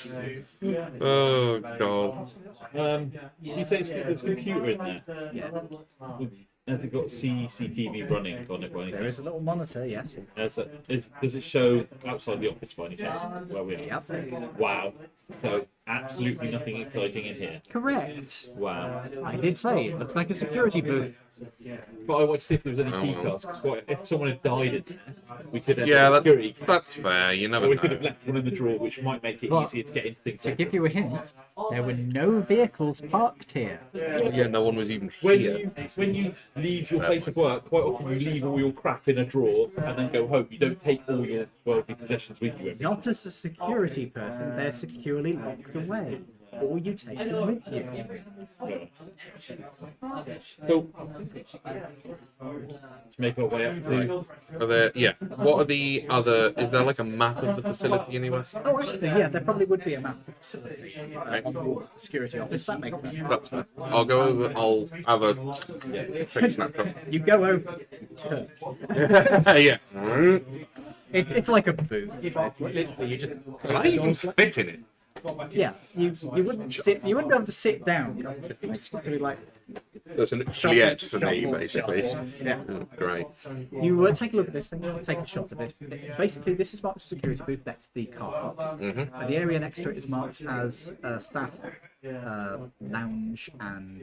Oh, God. You say there's a computer in there. Yeah. Has it got CCTV running on it by any There is a little monitor, yes. Does it show outside the office by any chance where we are? Yep. Wow. So absolutely nothing exciting in here. Correct. Wow. I did say it looks like a security booth. But I wanted to see if there was any Oh, key well. cards. Because if someone had died in there, we could have Yeah, security. that's fair. You never Or we could have know. left one in the drawer, which might make it But- easier to get into things. To give you a hint, there were no vehicles parked here. Yeah, no one was even When here. you leave your place of work, quite often you leave all your crap in a drawer and then go home. You don't take all your worldly possessions with you. Not as a security person, they're securely locked away. Or you take them with you. Cool. Let's make our way up to. Are there, yeah. What are the other? Is there like a map of the facility anywhere? Oh, actually, yeah, there probably would be a map of the facility on board the security office. That makes sense. That's fine. I'll go over. I'll have a quick snapshot. You go over to. Yeah. It's like a booth. It's literally you just. Can I even fit in it? Yeah, you wouldn't sit. You wouldn't be able to sit down. So you'd like That's an Juliet for me, basically. yeah. Oh, great. You take a look at this thing, take a shot of it. Basically, this is marked as security booth next to the car park. And the area next to it is marked as staff lounge and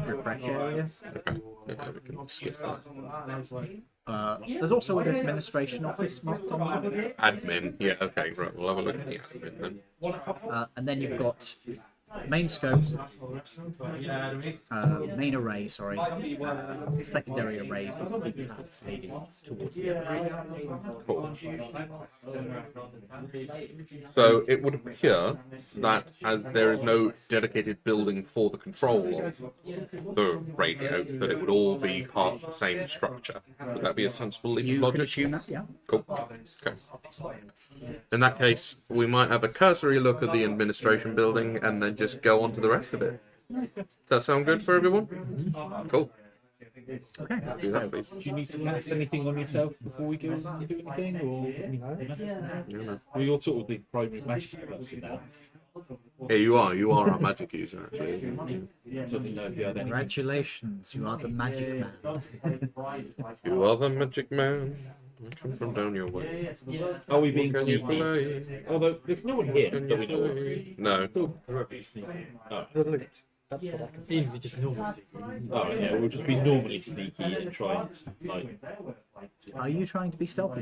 refresh area. Okay. Yeah, we can skip that. There's also an administration office marked on that. Admin. Yeah. Okay. Right. We'll have a look at the admin then. And then you've got main scope, main array, sorry, secondary arrays with two paths leading towards the array. Cool. So it would appear that as there is no dedicated building for the control of the radio, that it would all be part of the same structure. Would that be a sensible leap of You could logic? assume that, yeah. Cool. Okay. In that case, we might have a cursory look at the administration building and then just go on to the rest of it. Does that sound good for everyone? Cool. Okay. Do that, please. Do you need to cast anything on yourself before we go and do anything, or You know. well, you're sort of the primary magic person now. Yeah, you are our magic user, actually. So I didn't know if you had any. Congratulations, you are the magic man. You are the magic man. I come from down your way. Are we being Can you sneaky? play? Although there's no one here Can that you we know of. play? No. Oh. The loot. That's what I can. Even if it's just normal. Oh yeah, we'll just be normally sneaky and try and like. Are you trying to be stealthy?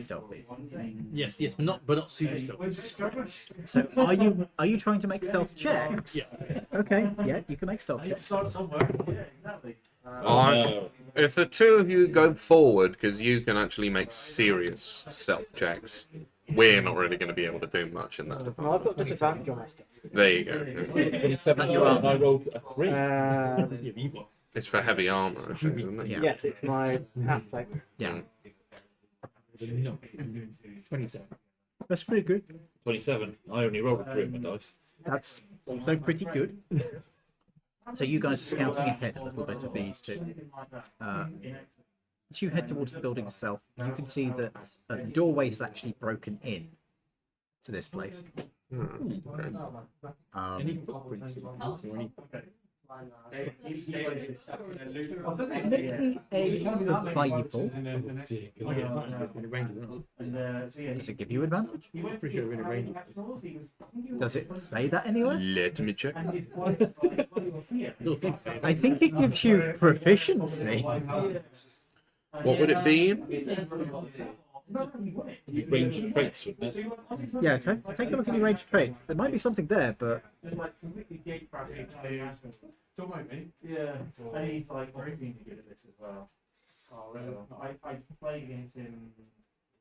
Yes, but not super stealthy. So are you trying to make stealth checks? Yeah. Okay, yeah, you can make stealth checks. If the two of you go forward, because you can actually make serious stealth checks, we're not really going to be able to do much in that No, department. I've got disadvantage on my stuff. There you go. 27 and I rolled a 3. It's for heavy armor, I think, isn't it? Yeah. Yes, it's my half plate. Yeah. 27. That's pretty good. 27. I only rolled a 3 on my dice. That's also pretty good. So you guys are scouting ahead a little bit of these two. As you head towards the building itself, you can see that the doorway is actually broken in to this place. Any footprints in the house or any? Make me a Bible. Does it give you advantage? Pretty sure we're in a range. Does it say that anywhere? Let me check. I think it gives you proficiency. What would it be in? Range of traits with this. Yeah, take a look at your range traits. There might be something there, but Don't mind me. Yeah, and he's like very keen to get at this as well. Oh, really? I played against him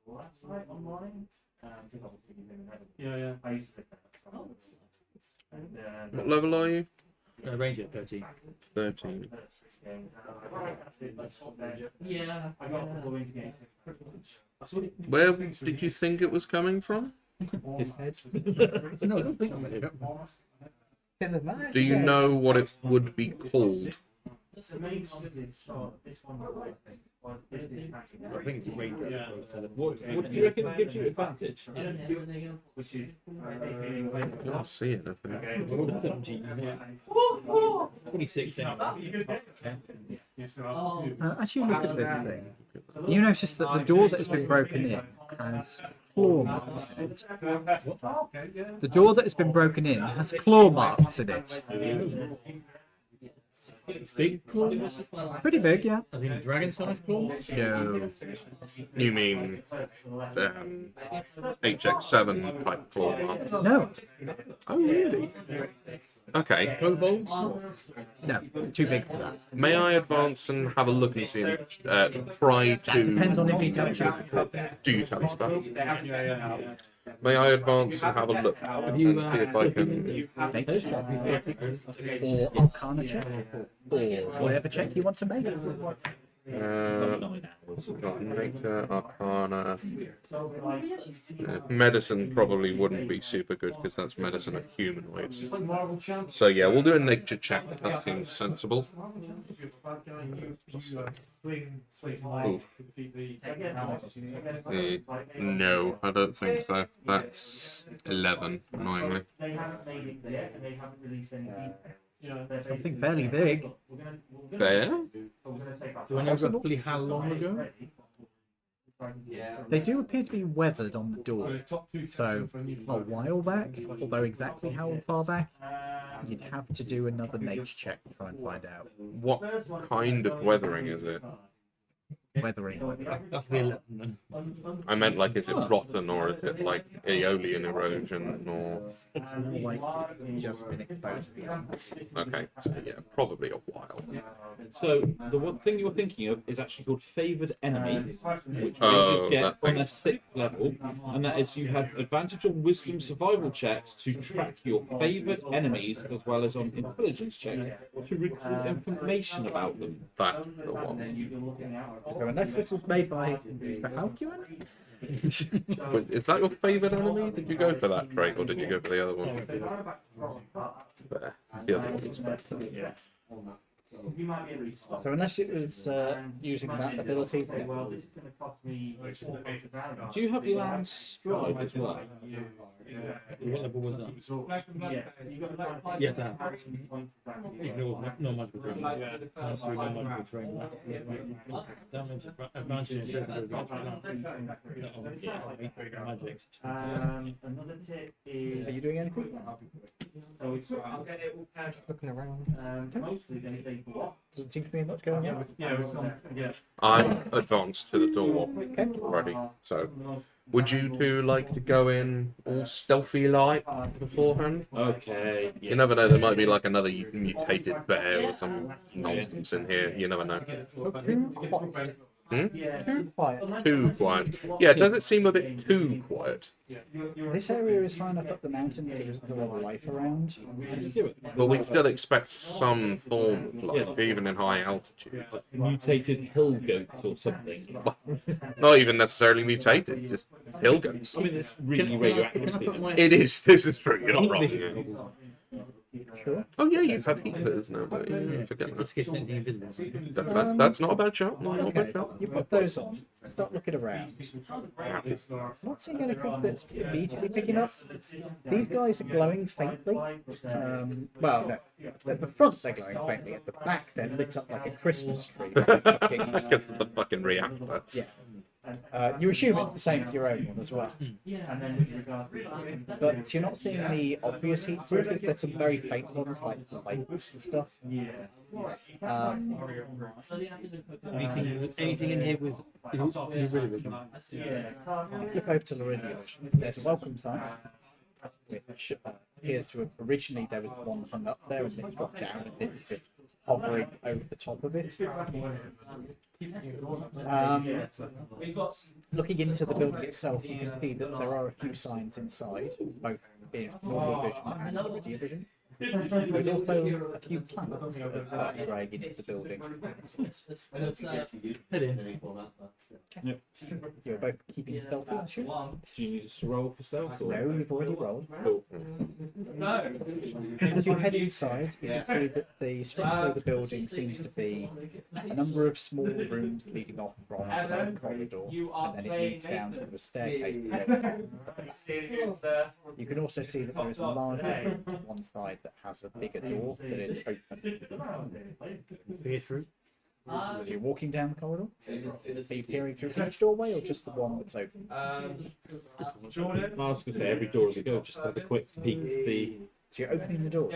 last night online. Because obviously he's in the Netherlands. Yeah. I used to play that. What level are you? Range at 13. 13. Yeah. I got a couple of wins against him. Where did you think it was coming from? His head. no, I don't think I'm ready. Do you know what it would be called? The main one is this one. I think it's a range. Yeah. What do you reckon gives you advantage? Which is I can't see it, I think. Roll a 17. Yeah. 26 anyway. As you look at this thing, you notice that the door that has been broken in has claw marks in it. The door that has been broken in has claw marks in it. Big claws? Pretty big, yeah. As in dragon-sized claws? No. You mean HX7 type claw mark? No. Oh, really? Okay. Kobolds? No. Too big for that. May I advance and have a look and see? Try to. Depends on if you tell you. Do you tell us that? May I advance and have a look and see if I can. Or Arcana check. Or whatever check you want to make. Got nature, arcana. Medicine probably wouldn't be super good because that's medicine of humanoids. So yeah, we'll do a nature check. That seems sensible. No, I don't think so. That's 11, annoyingly. Something fairly big. There? Do I know roughly how long ago? They do appear to be weathered on the door. So, a while back, although exactly how far back, you'd have to do another nature check to try and find out. What kind of weathering is it? Weathering. That's the 11 then. I meant like, is it rotten or is it like aeolian erosion or? It's more like it's just been exposed to the elements. Okay, so yeah, probably a while. So the one thing you're thinking of is actually called favoured enemy, which Oh, rangers get that on thing. a 6th level, and that is you have advantage on wisdom survival checks to track your favoured enemies as well as on intelligence checks to recall information about them. That's the one. So unless this was made by Halcuin? Wait, is that your favourite enemy? Did you go for that trait or did you go for the other one? There. The other one is better. So unless it was using that ability, Do you have land stride as well? What level was that? Yes, I have. No magical training. So no magical training. Damage advantage and magic. Another tip is are you doing anything? so it's Looking around. mostly they block. Doesn't seem to be much going on. I'm advanced to the door already, so would you two like to go in all stealthy like beforehand? Okay. You never know, there might be like another mutated bear or some nonsense in here, you never know. Too quiet. Too quiet. Yeah, does it seem a bit too quiet? This area is high enough up the mountain that there isn't a lot of life around. But we still expect some form of life, even in high altitude. Mutated hill goats or something. Not even necessarily mutated, just hill goats. I mean, it's really radioactive. It is, this is true, you're not wrong. sure. Oh yeah, you've had heaters now, don't you? I forget Just in case anything invisible. that's not a bad shout. Not a bad Okay, shout. you put those on. Start looking around. Not seeing anything that's immediately picking up. These guys are glowing faintly. Well, no. At the front they're glowing faintly. At the back they're lit up like a Christmas tree. Because of the fucking reactor. Yeah. You assume it's the same for your own one as well. But you're not seeing any obvious heat sources. There's some very faint ones like lights and stuff. Anything in here with Laridian? Flip over to Laridian. There's a welcome sign, which appears to have originally there was one hung up there and it's dropped down, and this is just hovering over the top of it. Looking into the building itself, you can see that there are a few signs inside, both in normal vision and Laridian vision. There's also a few plants that have started growing into the building. Yep. You're both keeping stealthy, I assume? Do you need us to roll for stealth? Or? No, you've already rolled. Cool. As you head inside, you can see that the structure of the building seems to be a number of small rooms leading off from a main corridor, and then it leads down to a staircase that goes down. You can also see that there is a larger room to one side that has a bigger door that is open. Peer through. As you're walking down the corridor, are you peering through each doorway or just the one that's open? I was going to say every door as you go, just have a quick peek at the. So you're opening the door.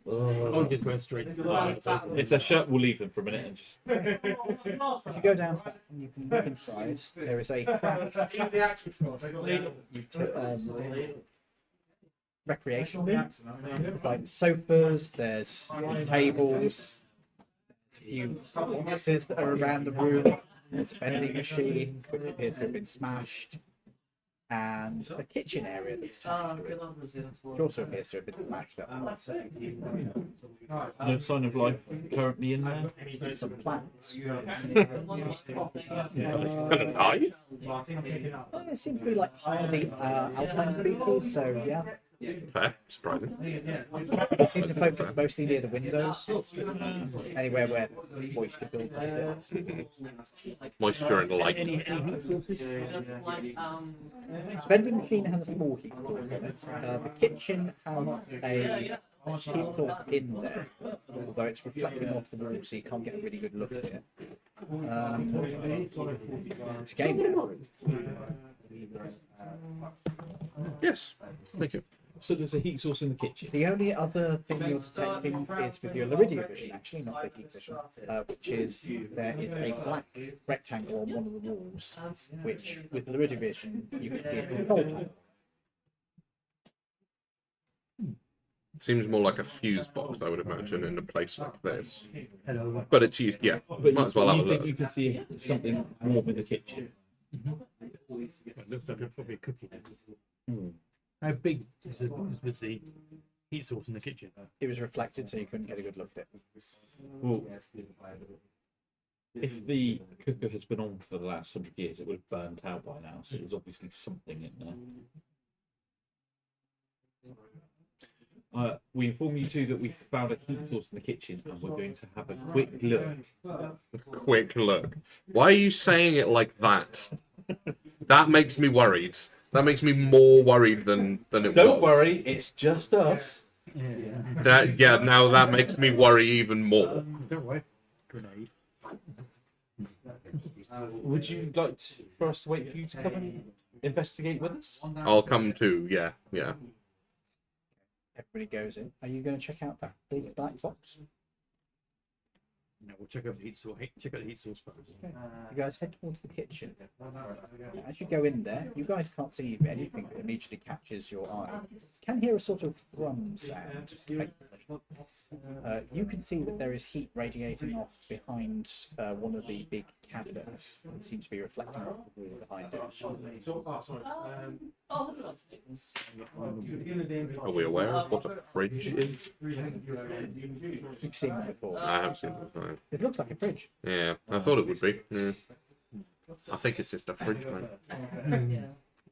Oh, just going straight. If they're shut, we'll leave them for a minute and just. If you go down to that, you can look inside. There is a craft recreation room. There's like sofas, there's some tables, there's a few boxes that are around the room. There's a vending machine, which appears to have been smashed, and a kitchen area that's attached to it, which also appears to have been smashed up. No sign of life currently in there. Some plants. Gonna die? It seems to be like hardy alpine species, so yeah. Fair. Surprising. It seems to focus mostly near the windows, anywhere where moisture builds up. Moisture and light. Vending machine has a small heat source in it. The kitchen has a heat source in there, although it's reflecting off the wall, so you can't get a really good look at it. It's a game. Yes. Thank you. So there's a heat source in the kitchen. The only other thing you're detecting is with your Laridian vision, actually, not the heat vision, which is there is a black rectangle on one of the walls, which with Laridian vision you can see a control panel. Seems more like a fuse box, I would imagine, in a place like this. Hello. But it's used, yeah. But Might as well have a you think look. you can see something warm in the kitchen? It looks like probably a cookie. How big was the heat source in the kitchen? It was reflected, so you couldn't get a good look at it. Well, if the cooker has been on for the last 100 years, it would have burnt out by now. So there's obviously something in there. We inform you too that we found a heat source in the kitchen, and we're going to have a quick look. Quick look. Why are you saying it like that? That makes me worried. That makes me more worried than it was. Don't worry, it's just us. Now that makes me worry even more. Don't worry. Grenade. Would you like for us to wait for you to come and investigate with us? I'll come too, yeah. Everybody goes in. Are you going to check out that big black box? No, we'll check out the heat source. Check out the heat source first. Okay. You guys head towards the kitchen. As you go in there, you guys can't see anything that immediately catches your eye. You can hear a sort of thrum sound. You can see that there is heat radiating off behind one of the big cabinets. It seems to be reflecting off the wall behind it. Are we aware of what a fridge is? You've seen them before. I have seen it. It looks like a fridge. Yeah, I thought it would be. Yeah. I think it's just a fridge, man.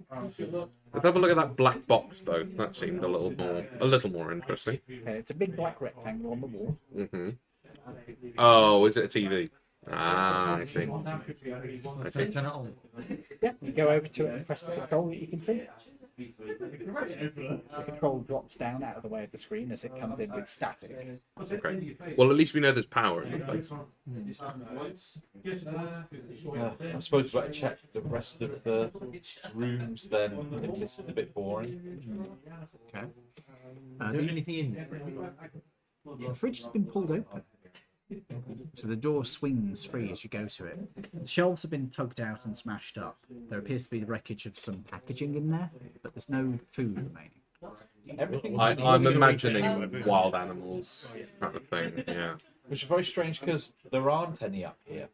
Let's have a look at that black box though. That seemed a little more interesting. Okay, it's a big black rectangle on the wall. Hmm. Oh, is it a TV? Ah, I see. I see. Yeah, you go over to it and press the control that you can see. The control drops down out of the way of the screen as it comes in with static. Okay. Well, at least we know there's power in the place. I suppose I check the rest of the rooms then. If this is a bit boring. Okay. Is there anything in there? The fridge has been pulled open. So the door swings free as you go to it. The shelves have been tugged out and smashed up. There appears to be the wreckage of some packaging in there, but there's no food remaining. Everything. I'm imagining wild animals kind of thing. Yeah. Which is very strange because there aren't any up here.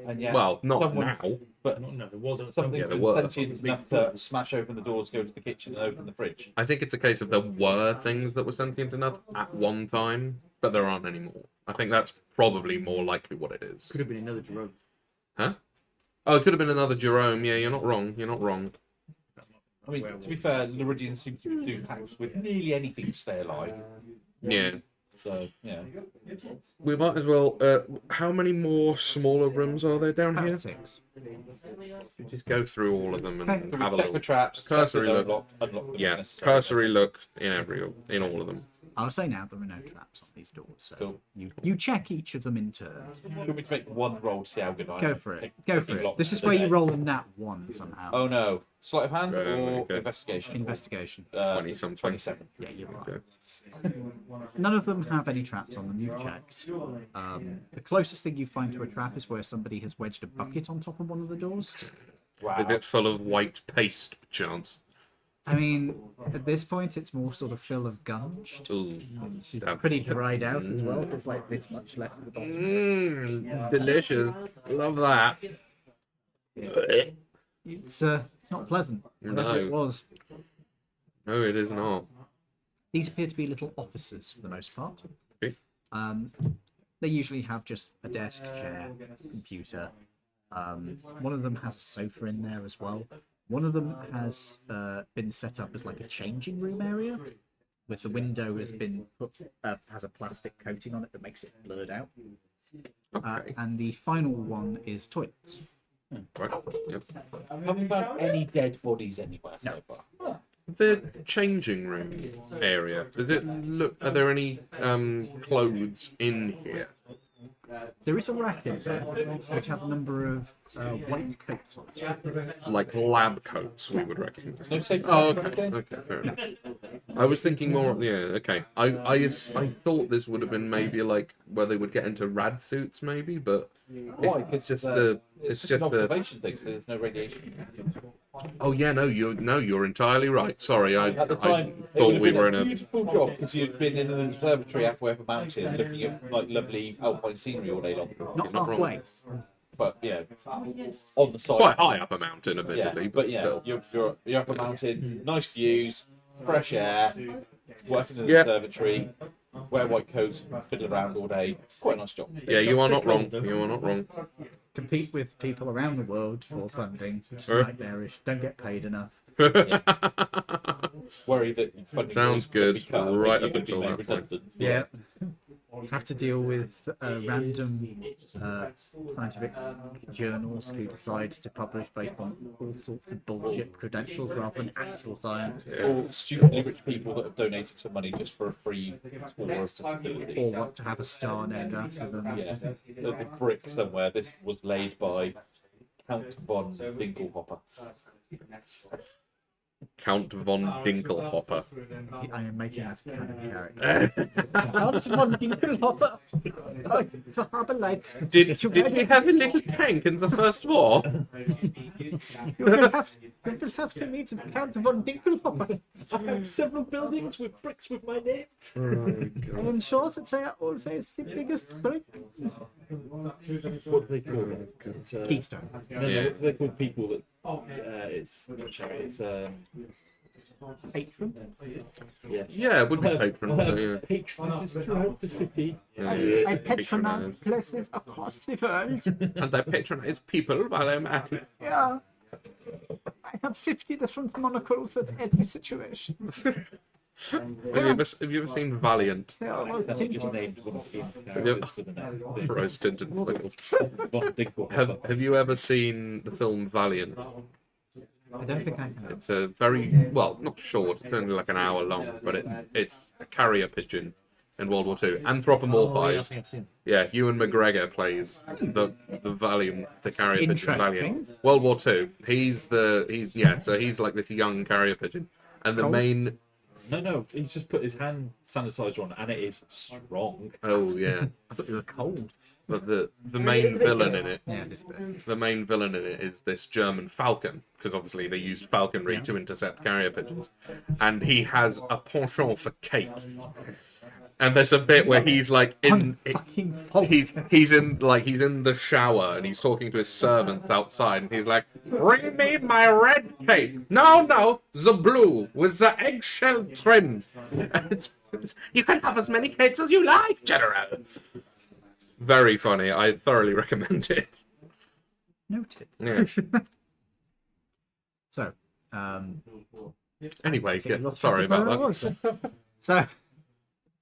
And yet, Well, not someone- now. But No, there wasn't. something Yeah, there were. sentient enough to smash open the doors, go to the kitchen, and open the fridge. I think it's a case of there were things that were sentient enough at one time, but there aren't anymore. I think that's probably more likely what it is. Could have been another Jerome. Huh? Oh, it could have been another Jerome. Yeah, you're not wrong. You're not wrong. I mean, to be fair, Laridian seems to be doing hacks with nearly anything to stay alive. Yeah. So, yeah. We might as well. How many more smaller rooms are there down here? About 6. Just go through all of them and Okay. have a Check look. the traps, Cursory check look. that they're unlocked Yeah, necessarily. cursory look in all of them. I'll say now there are no traps on these doors, so Cool. you check each of them in turn. Do you want me to make one roll to see how good I am? Go for it. Go for it. This is where you roll a nat 1 somehow. Oh no. Sleight of hand or Okay. investigation? Investigation. 20 something. 27. Yeah, you're right. Okay. None of them have any traps on them. You've checked. The closest thing you find to a trap is where somebody has wedged a bucket on top of one of the doors. Wow. Is it full of white paste, chance? I mean, at this point, it's more sort of fill of gunge. Ooh. She's pretty dried out as well. So there's like this much left at the bottom. Delicious. Love that. It's not pleasant. No. Whatever it was. No, it is not. These appear to be little offices for the most part. Okay. They usually have just a desk, chair, computer. One of them has a sofa in there as well. One of them has been set up as like a changing room area, with the window has been has a plastic coating on it that makes it blurred out. Okay. And the final one is toilets. Right. Yep. I haven't found any dead bodies anywhere so far. The changing room area. Does it look? Are there any clothes in here? There is a rack in there which has a number of white coats on it. Like lab coats, we would recognise. No safety Oh, net or okay. anything? Okay, fair enough. I was thinking more. Yeah, okay. I thought this would have been maybe like where they would get into rad suits, maybe, but Why? it's Because just the it's just an observation thing, so there's no radiation. Oh yeah, you're entirely right. Sorry, At the I time, thought we were in a. beautiful job because you'd been in an observatory halfway up a mountain looking at like lovely alpine scenery all day long. Not not wrong. halfway. But yeah, on the side. Quite high up a mountain, Yeah, admittedly, but yeah, still. you're up a mountain, nice views, fresh air, working in an Yeah. observatory, wear white coats, fiddle around all day. Quite a nice job. Yeah, you are not wrong. You are not wrong. Compete with people around the world for funding. It's Sure. nightmarish. Don't get paid enough. Worry that funding Sounds was gonna good, be cut, right you're up gonna until be made that point. redundant. Yeah. Have to deal with random scientific journals who decide to publish based on all sorts of bullshit credentials rather than actual science, Or stupidly rich people that have donated some money just for a free tour of the facility. or want to have a star named after them. Yeah, there's a brick somewhere. This was laid by Count von Dinkelhopper. Count von Dinkelhopper. I am making that canon character. Count von Dinkelhopper. For harbour lights. Did we have a little tank in the first war? You will have to meet Count von Dinkelhopper. I have several buildings with bricks with my name. I am sure that they are always the biggest brick. What do they call it? Keystone. No, what do they call people that? It's not charity. It's Patron. yes. Yeah, it would be patron. but yeah. Patrons throughout the city. Yeah, I patronize places across the world. And I patronize people while I'm at it. Yeah. have 50 different monocles at every situation. Have you ever seen Valiant? They are like Then just named one of the Have you- characters for the next thing. Rose tinted foils. What they call Have you ever seen the film Valiant? I don't think I have. It's a very, well, not short, it's only like an hour long, but it's a carrier pigeon in World War II. Oh, yeah, I Anthropomorphized. think I've seen. Yeah, Ewan McGregor plays the Valiant, the carrier pigeon Valiant. Interesting. World War II. He's like this young carrier pigeon. And the Cold? main, No, he's just put his hand sanitizer on, and it is strong. oh yeah, I thought you were cold. but the main villain in it, Yeah, it is a bit. the main villain in it is this German falcon, because obviously they used falconry to intercept carrier pigeons, and he has a penchant for capes. And there's a bit where he's like Fucking Hulk. he's in the shower and he's talking to his servants outside and he's like, "Bring me my red cape. No, the blue with the eggshell trim. You can have as many capes as you like, General." Very funny. I thoroughly recommend it. Noted. Yeah. So, Anyway, think we yeah, lost sorry track of about where I that. was. So,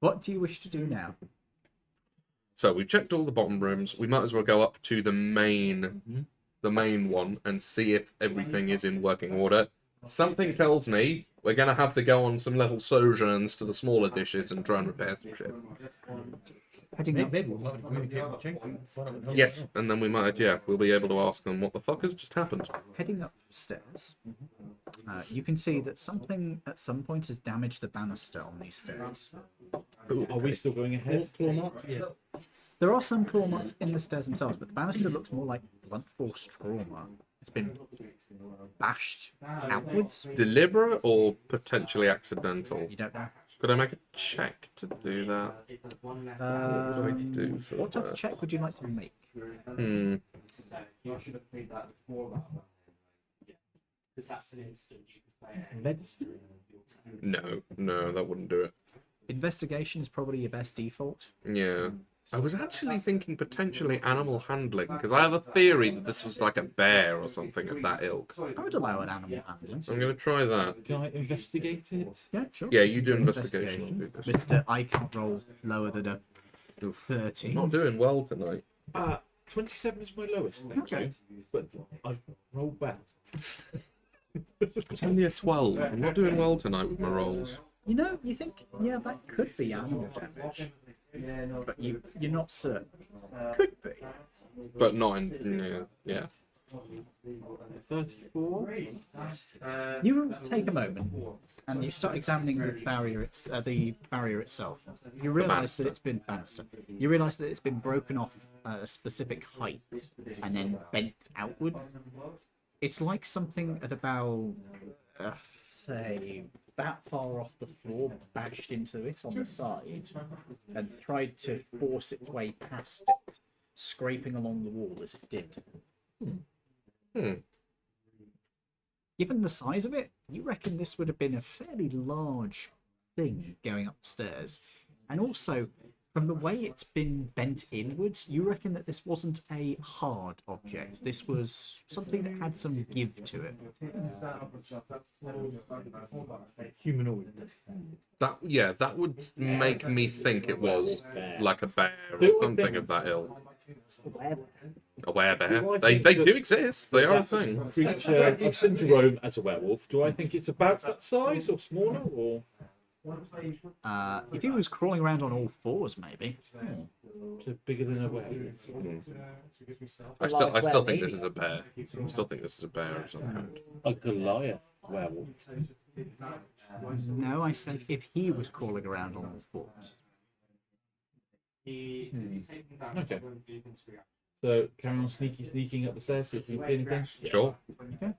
what do you wish to do now? So we've checked all the bottom rooms. We might as well go up to the main one and see if everything is in working order. Something tells me we're gonna have to go on some little sojourns to the smaller dishes and try and repair some shit. Heading up. Maybe we'll have to communicate with Jason. Yes, and then we might, we'll be able to ask them what the fuck has just happened. Heading upstairs, you can see that something at some point has damaged the banister on these stairs. Ooh, Are we still going ahead? Claw marks? Yeah. There are some claw marks in the stairs themselves, but the banister looks more like blunt force trauma. It's been bashed outwards. Deliberate or potentially accidental? You don't know. Could I make a check to do that? What do I do for What type of that? check would you like to make? Hmm. Medicine? No, that wouldn't do it. Investigation is probably your best default. Yeah. I was actually thinking potentially animal handling, because I have a theory that this was like a bear or something of that ilk. I would allow an animal handling. So I'm going to try that. Can I investigate it? Yeah, sure. Yeah, you do investigation. Mr. I can't roll lower than a 30. I'm not doing well tonight. 27 is my lowest, thank Okay. you. But I've rolled well. It's only a 12. I'm not doing well tonight with my rolls. You know, you think, yeah, that could be animal damage. But you're not certain. Could be. But not in. Yeah. 34? You take a moment and you start examining the barrier, itself. You realise that it's been banister. You realise that it's been broken off at a specific height and then bent outwards. It's like something at about, say, that far off the floor, bashed into it on the side, and tried to force its way past it, scraping along the wall as it did. Given the size of it, you reckon this would have been a fairly large thing going upstairs. And also, from the way it's been bent inwards, you reckon that this wasn't a hard object. This was something that had some give to it. Humanoid. That would make me think it was like a bear or something of that ilk. A werebear. They do exist. They are a thing. Creature of syndrome as a werewolf. Do I think it's about that size or smaller or If he was crawling around on all fours, maybe. so bigger than a werewolf? I still think this is a bear. I still think this is a bear of some kind. A Goliath werewolf. No, I said if he was crawling around on all fours. Okay. So carry on sneaking up the stairs, see if you see anything. Sure.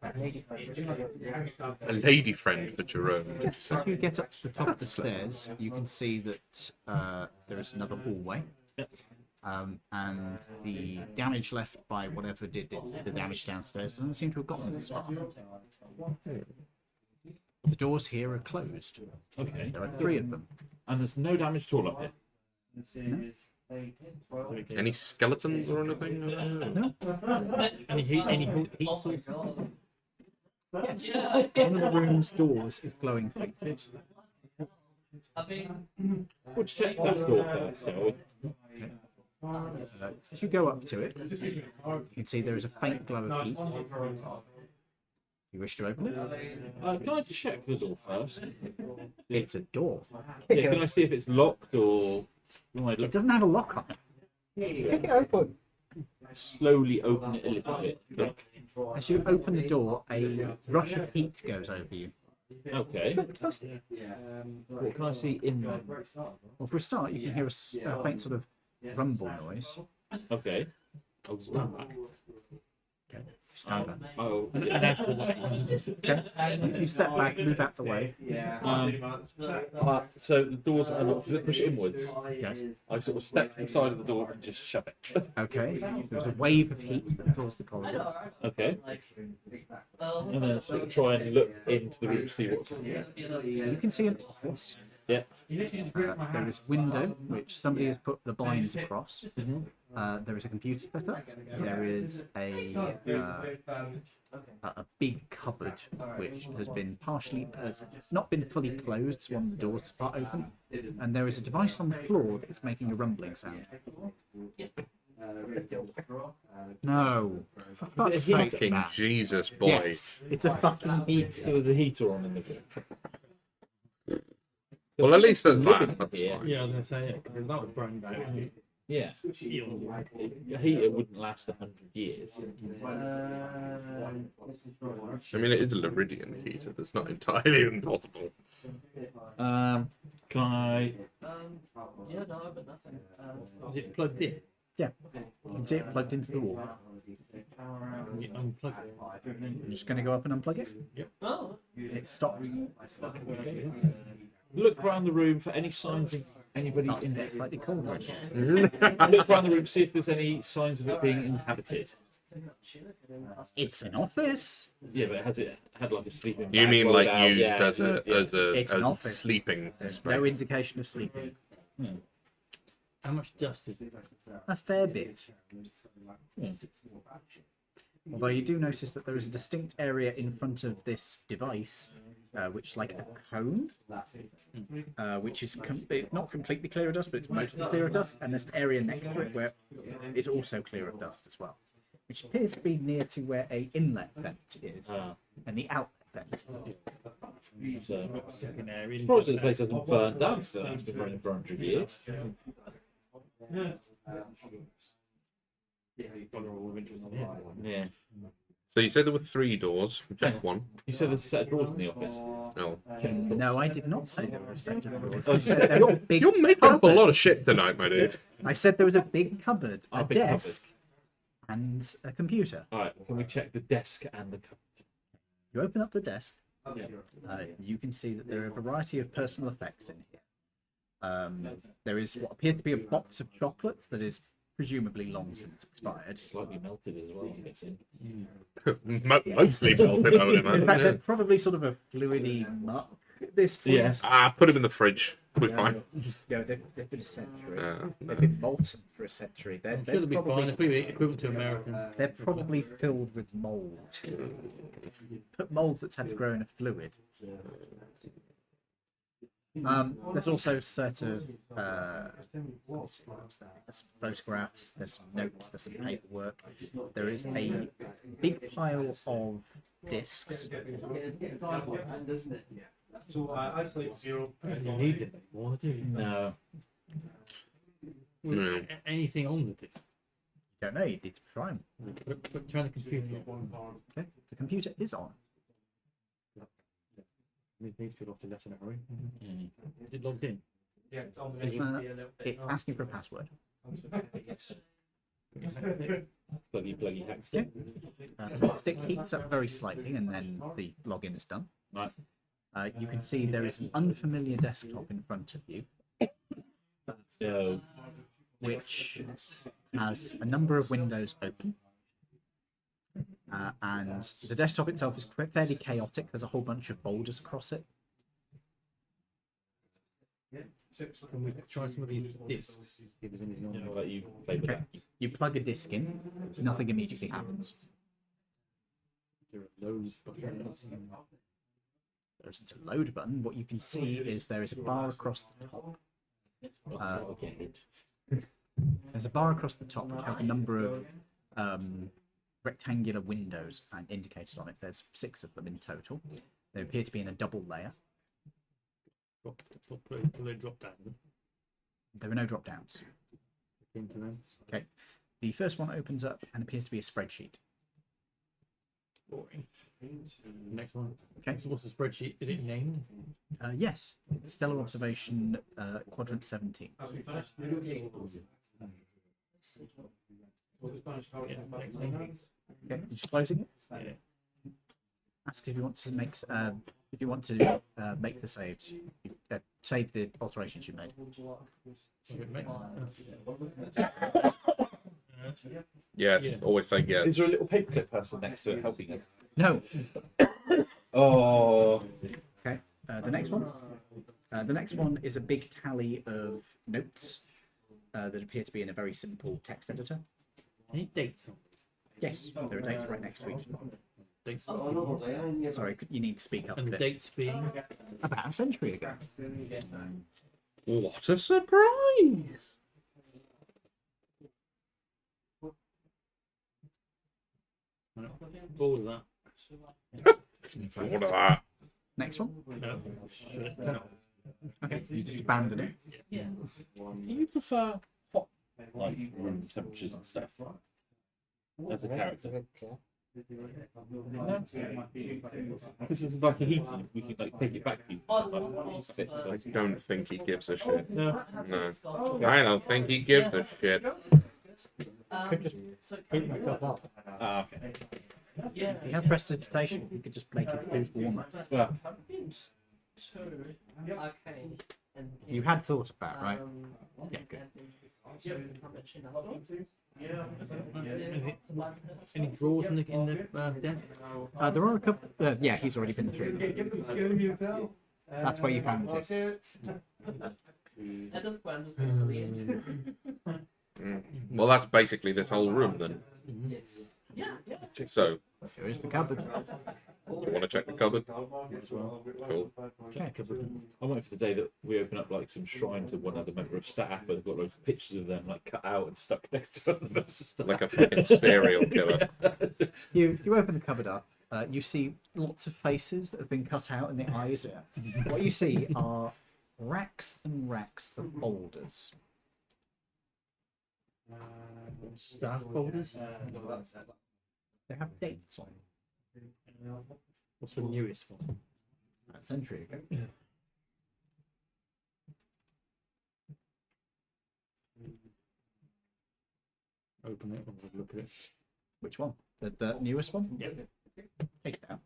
A lady friend for Jerome. Yes, so if you get up to the top of the stairs, you can see that there is another hallway. And the damage left by whatever did the damage downstairs doesn't seem to have gotten this far. The doors here are closed. Okay. There are 3 of them. And there's no damage at all up here. Any skeletons or anything? No? Any heat source? One of the room's doors is glowing faintly. We'll check that door first, shall we? If you go up to it, you can see there is a faint glow of heat. You wish to open it? Can I check the door first? It's a door. Yeah, can I see if it's locked or... It doesn't have a lock on it. Kick it open. Slowly open it a little bit. As you open the door, a rush of heat goes over you. Okay. What can I see in there? Well, for a start, you can hear a faint sort of rumble noise. Okay. I'll stand back. Stand back. Oh, You step back, move out the way. so the doors are locked. Does it push it inwards? Yes. I sort of step to the side of the door and just shove it. Okay. There's a wave of heat that fills the corridor. Okay. And then sort of try and look into the room, see what's... You can see an office. Yeah. There is a window, which somebody has put the blinds across. There is a computer set up. There is a big cupboard, which has been has not been fully closed, so one of the doors is part open. And there is a device on the floor that's making a rumbling sound. No. For fuck's sake, Fucking man. Jesus, boy. Yes, it's a fucking heater. So there's a heater on in the room. Well, at least there's that. That's Yeah. fine. Yeah, I was going to say it, because that was brand new. Yeah. A heater wouldn't last 100 years. I mean, it is a Laridian heater. That's not entirely impossible. Can I... Yeah, no, but nothing. Is it plugged in? Yeah, you can see it plugged into the wall. Can you unplug it? You're just going to go up and unplug it? Yep. Oh. It stops. Look around the room for any signs of anybody Starts to in get there. slightly colder. Look around the room, see if there's any signs of it being inhabited. It's an office. Yeah, but has it had like a sleeping bag? You mean rolled like out? used Yeah. as It's an a office. sleeping There's space? no indication of sleeping. How much dust is it? A fair bit. Although you do notice that there is a distinct area in front of this device, which is like a cone, which is not completely clear of dust, but it's mostly clear of dust, and there's an area next to it where it's also clear of dust as well, which appears to be near to where a inlet vent is, and the outlet vent. So, probably the place hasn't burned down, so it's been running for 100 years. Yeah. So you said there were 3 doors. Check one. You said there's a set of drawers in the office. No. No, I did not say there were a set of drawers. Oh, I said there were big You're making up a lot cupboard. of shit tonight, my dude. I said there was a big cupboard, a Oh, big desk, and a computer. Alright, can we check the desk and the cupboard? You open up the desk. Yeah. You can see that there are a variety of personal effects in here. There is what appears to be a box of chocolates that is presumably long since expired. Slightly melted as well, I'm guessing. Mostly melted, I would In fact, imagine. they're probably sort of a fluidy muck at this point. Yeah. Put them in the fridge. We're fine. No, they've been a century. Yeah. They've been molten for a century. They're, I'm sure they're, they'll be fine. probably, It'll be equivalent to American. they're probably filled with mold. But mold that's had to grow in a fluid. There's also a set of there's some photographs, there's some notes, there's some paperwork. There is a big pile of discs. You need them more, do you? No. No. Anything on the disc? Don't know, you need to try 'em. Try the computer. Okay, the computer is on. It needs to be locked in left and right. Is it logged in? It's asking for a password. Pluggy hacks. Yeah. The stick heats up very slightly and then the login is done. Right. You can see there is an unfamiliar desktop in front of you, So, which has a number of windows open. And the desktop itself is fairly chaotic. There's a whole bunch of folders across it. Can we try some of these discs? See if there's anything on I'll let you play with Okay. that. You plug a disc in, nothing immediately happens. There are loads of buttons. There isn't a load button. What you can see is there is a bar across the top. There's a bar across the top which have a number of rectangular windows indicated on it. There's 6 of them in total. They appear to be in a double layer. Drop down. There are no drop downs. Into them. Okay. The first one opens up and appears to be a spreadsheet. Boring. Next one. Okay. So what's the spreadsheet? Is it named? Yes, it's Stellar Observation Quadrant 17. Yeah. Next one. Okay, just closing it. Yeah. Ask if you want to make the saves. Save the alterations you made. Yes, Yeah. always say yes. Is there a little paperclip person next to it helping us? No. Oh. Okay. The next one. The next one is a big tally of notes that appear to be in a very simple text editor. Any dates on this? Yes, there are dates right next to each one. Dates. Sorry, you need to speak up a And the bit. dates being. About a century ago. What a surprise! Bored of that. What of that? Next one. No. No. Okay, you just abandon it. Yeah. Do you prefer hot, like room temperatures and stuff? As a character. Because it's like a heater, we can like take it back for you. I don't think he gives a shit. No. No. I don't think he gives a shit. Could just heat myself up. Ah, okay. You have prestidigitation. You could just make your food warmer. Well, You had thought of that, right? Yeah, good. Any drawers in the desk? There are a couple. Yeah, he's already been through. That's where you found the disc. Well, that's basically this whole room then. So, Here is the cupboard. you want to check the cupboard? Cool. Okay. I'm waiting for the day that we open up like some shrine to one other member of staff, where they've got loads of pictures of them like cut out and stuck next to other members of staff. Like a fucking serial killer. You open the cupboard up. You see lots of faces that have been cut out in the eyes. What you see are racks and racks of folders. Staff folders? They have dates on them. What's the newest one? A century ago. Open it and we'll look at it. Which one? The newest one? Yeah. Take it out.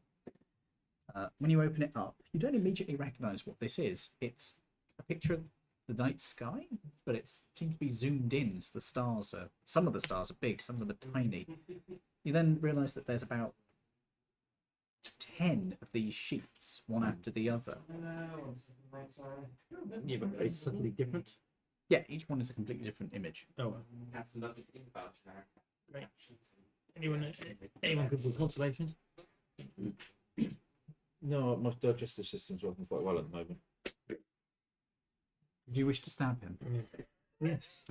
When you open it up, you don't immediately recognise what this is. It's a picture of the night sky, but it seems to be zoomed in. So the stars are, some of the stars are big, some of them are tiny. You then realise that there's about 10 of these sheets, one after the other. Yeah, but it's subtly different. Yeah, each one is a completely different image. Oh, great. Anyone good with constellations? No, my digestive system's working quite well at the moment. Do you wish to stab him? Yes.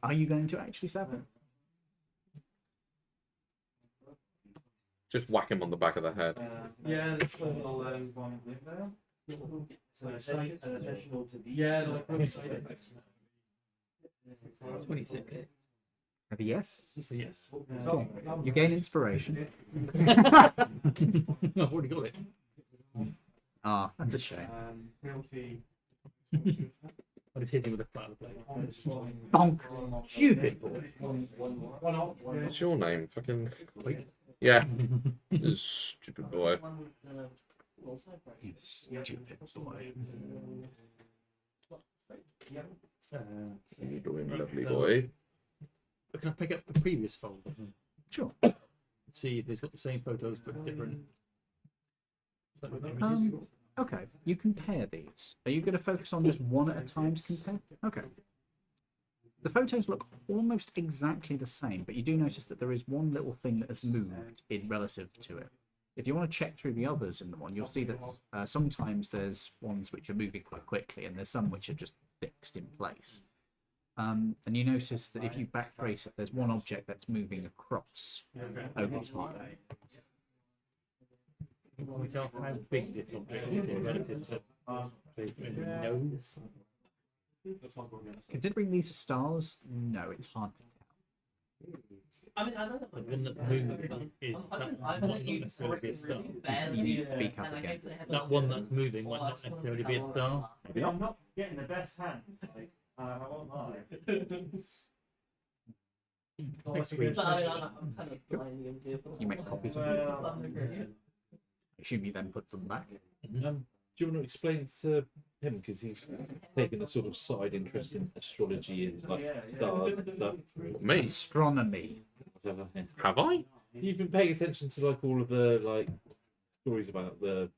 Are you going to actually stab him? Just whack him on the back of the head. Yeah, that's a little one with there. So it's like additional to the. Yeah, like 26. Have a yes? It's a yes. You gain inspiration. I've already got it. Ah, that's a shame. Realty. I just hit him with a flat of the blade. Bonk! Stupid boy. What's your name? Fucking. Yeah. Stupid boy. You stupid boy. What are you doing, lovely boy? Can I pick up the previous folder? Sure. See if it's got the same photos but different. Okay, you compare these. Are you going to focus on just one at a time to compare? Okay. The photos look almost exactly the same, but you do notice that there is one little thing that has moved in relative to it. If you want to check through the others in the one, you'll see that sometimes there's ones which are moving quite quickly, and there's some which are just fixed in place. And you notice that if you backtrace it, there's one object that's moving across over time. Can we tell how big this object is or relative to Spaceman? No. Considering these are stars, no, it's hard to tell. I mean, I know that The one that's moving is that might not necessarily be a star. You need to speak up again. That one that's moving might not necessarily be a star. I'm not getting the best hands. Like, I won't lie. You make copies of it. I assume you then put them back. Do you want to explain to him, because he's taken a sort of side interest in astrology and like stars and stuff? Me? Astronomy. Whatever. Yeah. Have I? You've been paying attention to like all of the like stories about the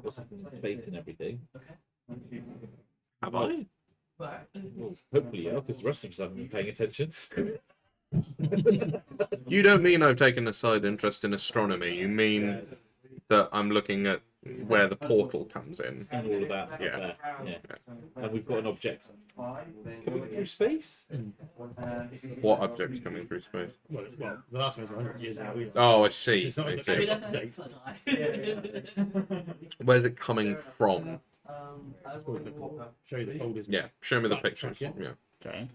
what's happening in space and everything. Have I? Well, hopefully, yeah, because the rest of us haven't been paying attention. You don't mean I've taken a side interest in astronomy. You mean that I'm looking at where the portal comes in. And all of that. Yeah. Yeah. And we've got an object coming through space. What object's coming through space? Well, the last one was 100 years ago. Oh, I see. It's not I as see. up to date. Where's it coming from? Show you the folders. Yeah, show me the pictures. Yeah. Yeah. Okay.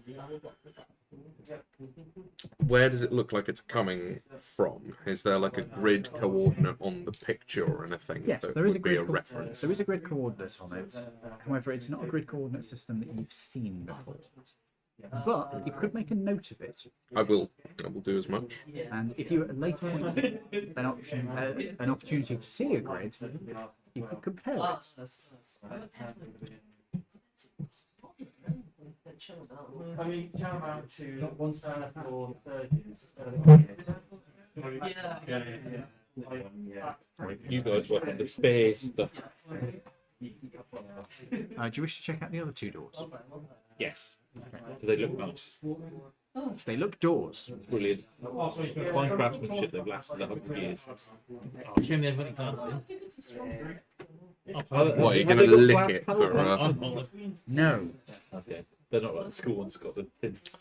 Where does it look like it's coming from? Is there like a grid coordinate on the picture or anything Yes, that there is a would be a grid. reference? There is a grid coordinate on it. However, it's not a grid coordinate system that you've seen before. But you could make a note of it, I will do as much. and if you at a later point get an opportunity to see a grid, you could compare it. I mean, shout out to one star for You guys work on the space stuff. Do you wish to check out the other two doors? Yes. Do they look nice? They look doors. Brilliant. Fine craftsmanship. They've lasted 100 years. Oh, show me everybody dancing. What, are you going to lick it for No. Okay. They're not like the school ones got the pins.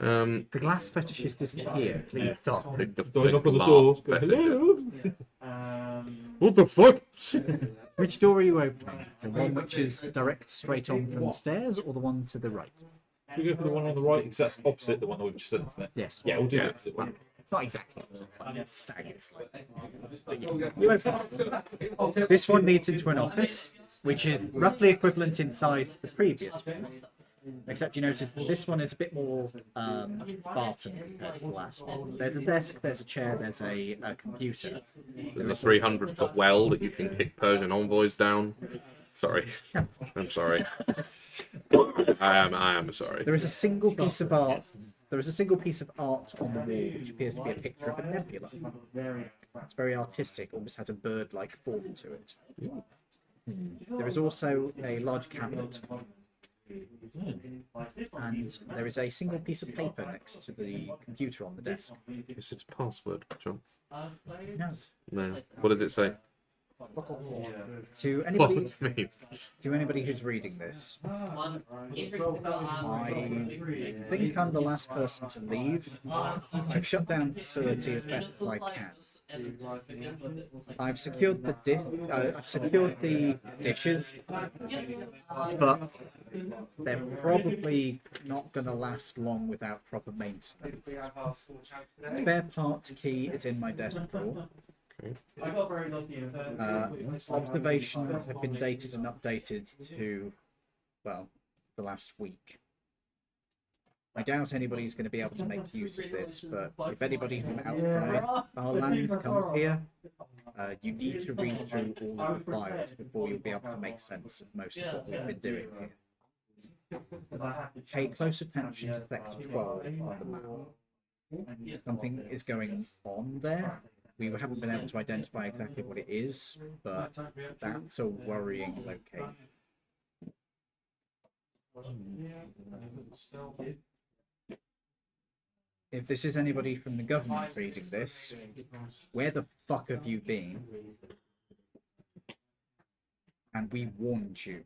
The glass fetishist isn't here. Please stop. the Knock on the glass door. Go, fetishist. hello. What the fuck? Which door are you opening? The one which is direct straight on from the stairs, or the one to the right? Should we go for the one on the right? Because that's opposite the one that we've just done, isn't it? Yes. Yeah, we'll do Yeah. the opposite one. It's not exactly opposite, it's like staggered slightly. You open it. This one leads into an office, which is roughly equivalent in size to the previous one. Except you notice that this one is a bit more Spartan compared to the last one. There's a desk, there's a chair, there's a computer. There's a 300-foot well that you can kick Persian envoys down. Sorry. I'm sorry. I am sorry. There is a single piece of art. There is a single piece of art on the wall, which appears to be a picture of a nebula. It's very artistic, almost has a bird-like form to it. There is also a large cabinet, and there is a single piece of paper next to the computer on the desk. Is it a password, John? No. No. What did it say? To What anybody, do you mean? to anybody who's reading this, I think I'm the last person to leave. I've shut down the facility as best as I can. I've secured the dishes, but they're probably not going to last long without proper maintenance. The spare parts key is in my desk drawer. I got very lucky. Observations have been dated and updated to, well, the last week. I doubt anybody's going to be able to make use of this, but if anybody from outside our lands comes here, you need to read through all of the files before you'll be able to make sense of most of what we've been doing here. Pay close attention to Sector 12 on the map. Something is going on there. We haven't been able to identify exactly what it is, but that's a worrying location. If this is anybody from the government reading this, where the fuck have you been? And we warned you.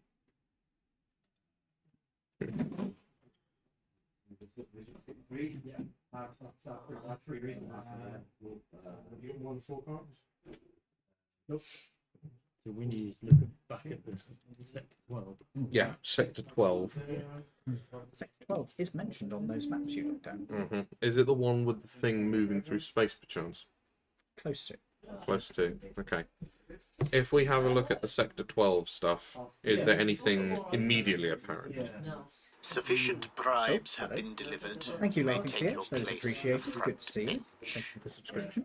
Nope. So we need to look back at the sector 12. Yeah, sector 12. Sector 12 is mentioned on those maps you looked at. Is it the one with the thing moving through space, perchance? Close to. Close to. Okay. If we have a look at the sector 12 stuff, is there anything immediately apparent? Sufficient bribes have been delivered. Thank you, Lake Take your CH. That is place appreciated. at the Good to see you. front Thank you for the subscription.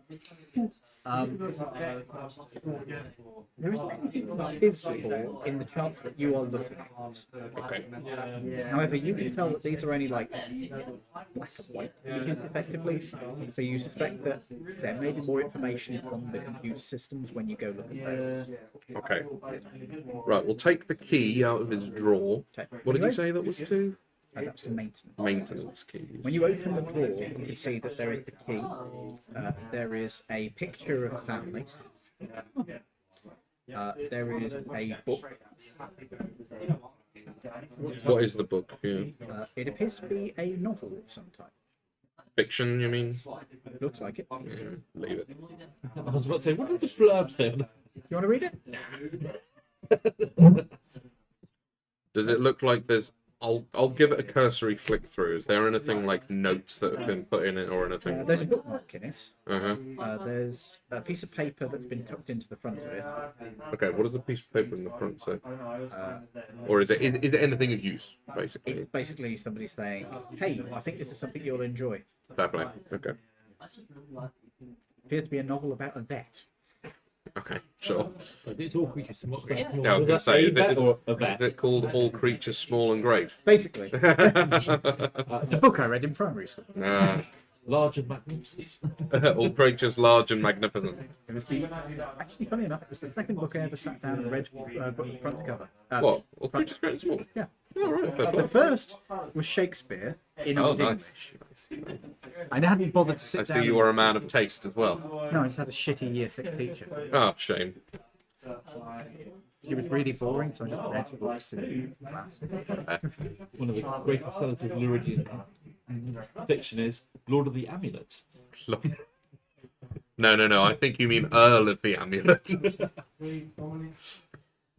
There isn't anything visible in the charts that you are looking at. Okay. However, you can tell that these are only like black and white images, effectively. So you suspect that there may be more information on the computer systems when you go look at those. Okay. Right, we'll take the key out of his drawer. Okay. What did he say that was to? That's the maintenance. Maintenance keys. When you open the drawer, you can see that there is the key. There is a picture of a family. There is a book. What is the book? Yeah. It appears to be a novel of some type. Fiction, you mean? Looks like it. Yeah, leave it. I was about to say, what does the blurb say? You want to read it? Does it look like there's... I'll give it a cursory flick through. Is there anything like notes that have been put in it or anything? There's a bookmark in it. Uh-huh. There's a piece of paper that's been tucked into the front of it. Okay, what does a piece of paper in the front say? Or is it anything of use, basically? It's basically somebody saying, hey, I think this is something you'll enjoy. Fair play. Okay. Appears to be a novel about a vet. Okay, sure. It's all creatures small. Yeah, I was going to say, is vet? it called All Creatures Small and Great? Basically. It's a book I read in primary school. Large and magnificent. All Creatures Large and Magnificent. It was actually, funny enough, it was the second book I ever sat down and read book front to cover. What? All Creatures Great and Small? Yeah. Oh, right, fair play. The first was Shakespeare in Oh, Old nice. English. I hadn't bothered to I sit see down. you are a man of taste as well. No, I just had a shitty year 6 teacher. Oh, shame. She was really boring, so I just read books in class. One of the greatest sellers of Laridian fiction is Lord of the Amulets. No. I think you mean Earl of the Amulet.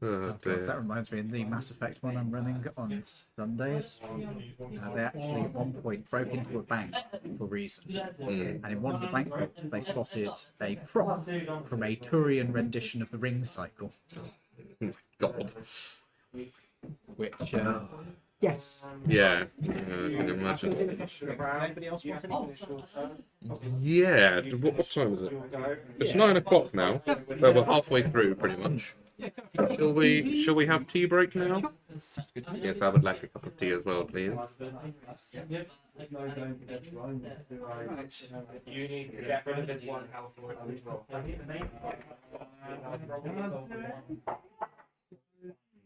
Oh, That dear. reminds me, in the Mass Effect one I'm running on Sundays, they actually at one point broke into a bank for reasons. And in one of the bank vaults, they spotted a prop from a Turian rendition of the Ring Cycle. God. Which, yes. Yeah, I can imagine. Anybody else want anything? Yeah, what time is it? It's 9 o'clock now. Well, we're halfway through, pretty much. Shall we have tea break now? Yes, I would like a cup of tea as well, please. You need to get rid of this one health as well.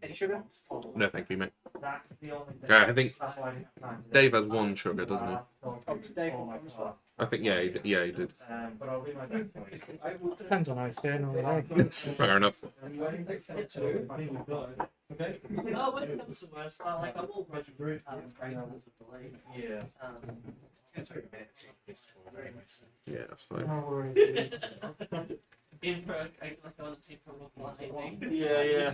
Any sugar? No, thank you, mate. That's the only thing. Yeah, I think That's why I didn't have time to do Dave has 1 sugar, doesn't he? Oh, today for mine as well. I think, yeah, he did. But I'll do my best for you. Depends on how it's feeling on the day. Fair enough. Okay. No, when it comes to worse, like I'm all much brute and craziness of the lake. Yeah. Yeah, that's fine. No worries. Intro, like on the team from one evening. Yeah.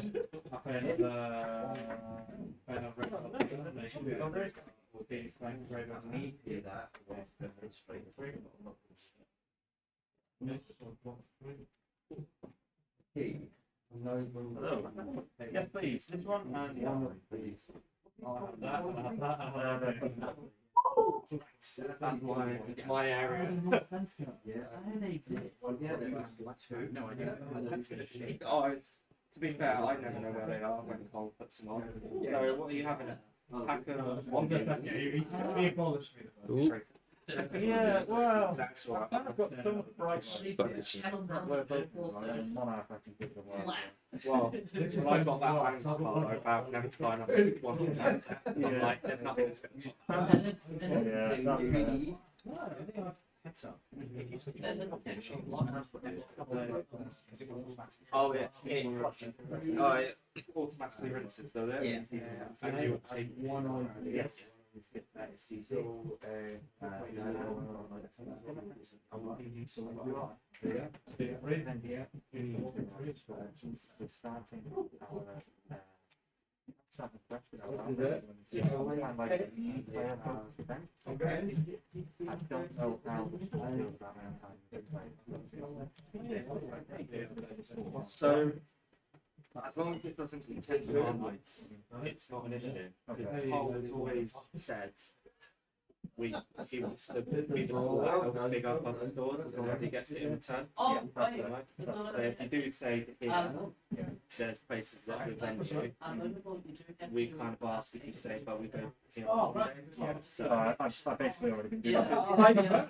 Yes, please. This one and the other, please. I'll have that. That's my area. No idea. Oh, it's, to be fair, I never know where they are when Cole puts them on. So, what are you having? A pack of one? Ooh. Yeah, well, That's right. I've got so much bright monarch I can give away. Well, I got that one card about never to buy another one. I'm like, there's nothing that's going to Heads up. Oh, yeah. Automatically rinses, though, there. Yeah. And you would take one on. Yes. So, as long as it doesn't contain marmite, it's not an issue. Because Paul has always said he wants to be the ball out of big up other doors as long as he gets it in return. Oh, Right. So if you do say that here, there's places that we vend you, we kind of ask if you say, but we go here. So I've basically already been doing Yeah.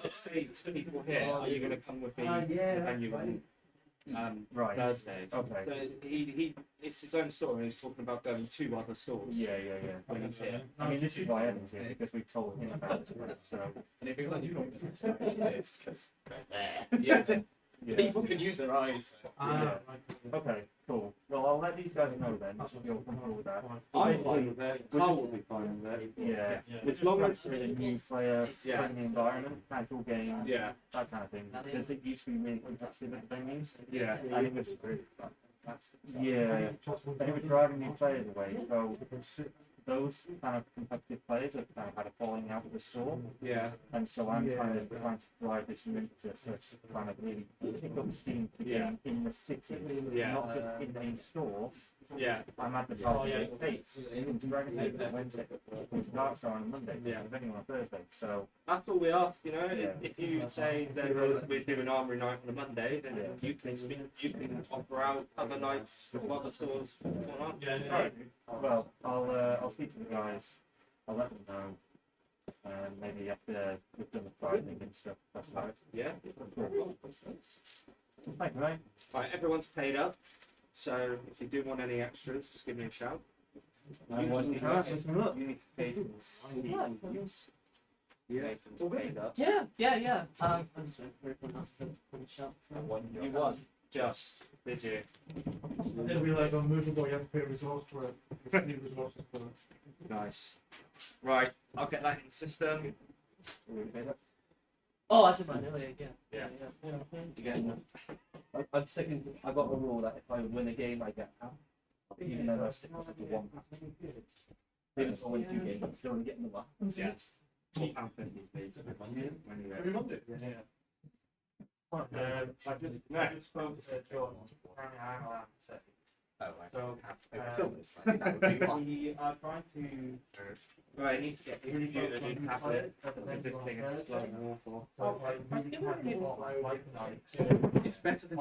let's say to people here, are you going to come with me to the venue on Right. Thursday? Okay. So it's his own store, and he's talking about going to other stores. Yeah. When he's here. I mean, this is why Evan's here, because we told him about it. So, yeah. People can use their eyes. Yeah. Okay, cool. Well, I'll let these guys know then. You're comfortable with that. I'm fine with it. Carl will be fine with it. Yeah. As long as Really new player, Yeah. friendly environment, casual games, Yeah. that kind of thing. Because it used to be really competitive at the venues. Yeah. I think it's great. Yeah. And it was driving new players away. So those kind of competitive players have kind of had a falling out with the store. Yeah. And so I'm kind of trying to drive this impetus to kind of really pick up steam for the game in the city, Yeah. not just in a store. Yeah. I'm advertising it takes into Dragon Age on Wednesday, into Dark Star on Monday, Yeah. and venue on Thursday. So That's all we ask, you know. Yeah. If you say that we're doing Armory Night on a Monday, then you can offer out other nights to other stores. alright. Well, I'll speak to the guys. I'll let them know. And maybe after we've done the Friday and stuff. That's right. Yeah. Thank you, mate. Right, everyone's paid up. So if you do want any extras, just give me a shout. You need to pay for Steve's. Nathan's paid up. Yeah. I'm just waiting for us to finish up. You won. Just, did you? I didn't realise on Movable you have to pay resource for it. Need resources for it. Nice. Right, I'll get that in the system. Oh, I did mine earlier. Yeah. You get enough. I'm sticking. I got a rule that if I win a game, I get half. Even though I stick with the one half. Even if I win 2 games, I'm still only getting the one. Yeah. £4.50, please. When you're ready. Every Monday. I just spoke to John. So, we are trying to. Right, I need to get the computer a new tablet. This thing is bloody awful. It's better than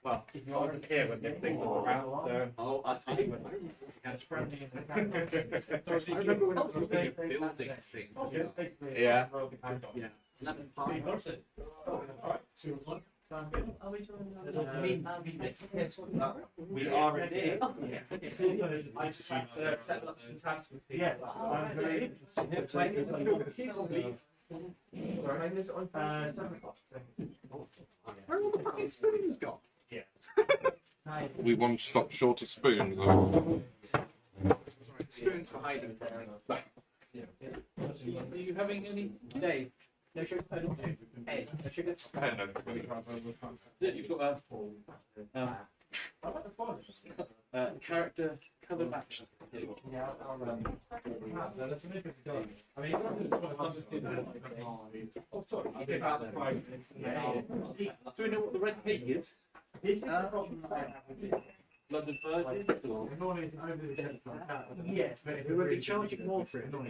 Well, I wasn't here when this thing was around, so. Oh, I'll tell you when. It's friendly. I remember when it was looking at buildings thing. Yeah. 11 pounds. Are we doing We are indeed. I just had to settle up some tabs with people. Yeah, I'm very Where are all the fucking spoons gone? We won't stop short of spoons. Though. Spoons for hiding from me. Are you having any? Dave, no sugar. Ed, no sugar. You've got a character cover action. Oh, sorry, I'll give out the prize. Do we know what the red cake is? London Virgin? Yeah. We will be charging more for it. Okay.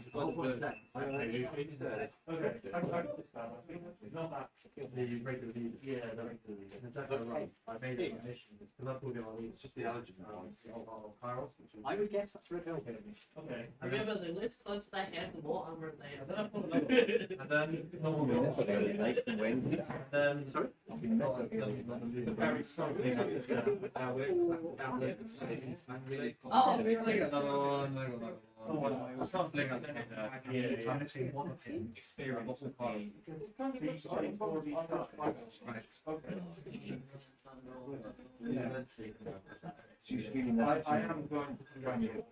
It's not that. The regular. Yeah, the regular. I made it a mission because I put it on. It's just the allergen one. I would guess that's Rebel. Okay. Remember the list close to that hand and Warhammer and they. And then I put it and then sorry. Very strongly. Oh, Another one. Something like that. Experience. I am going to congratulate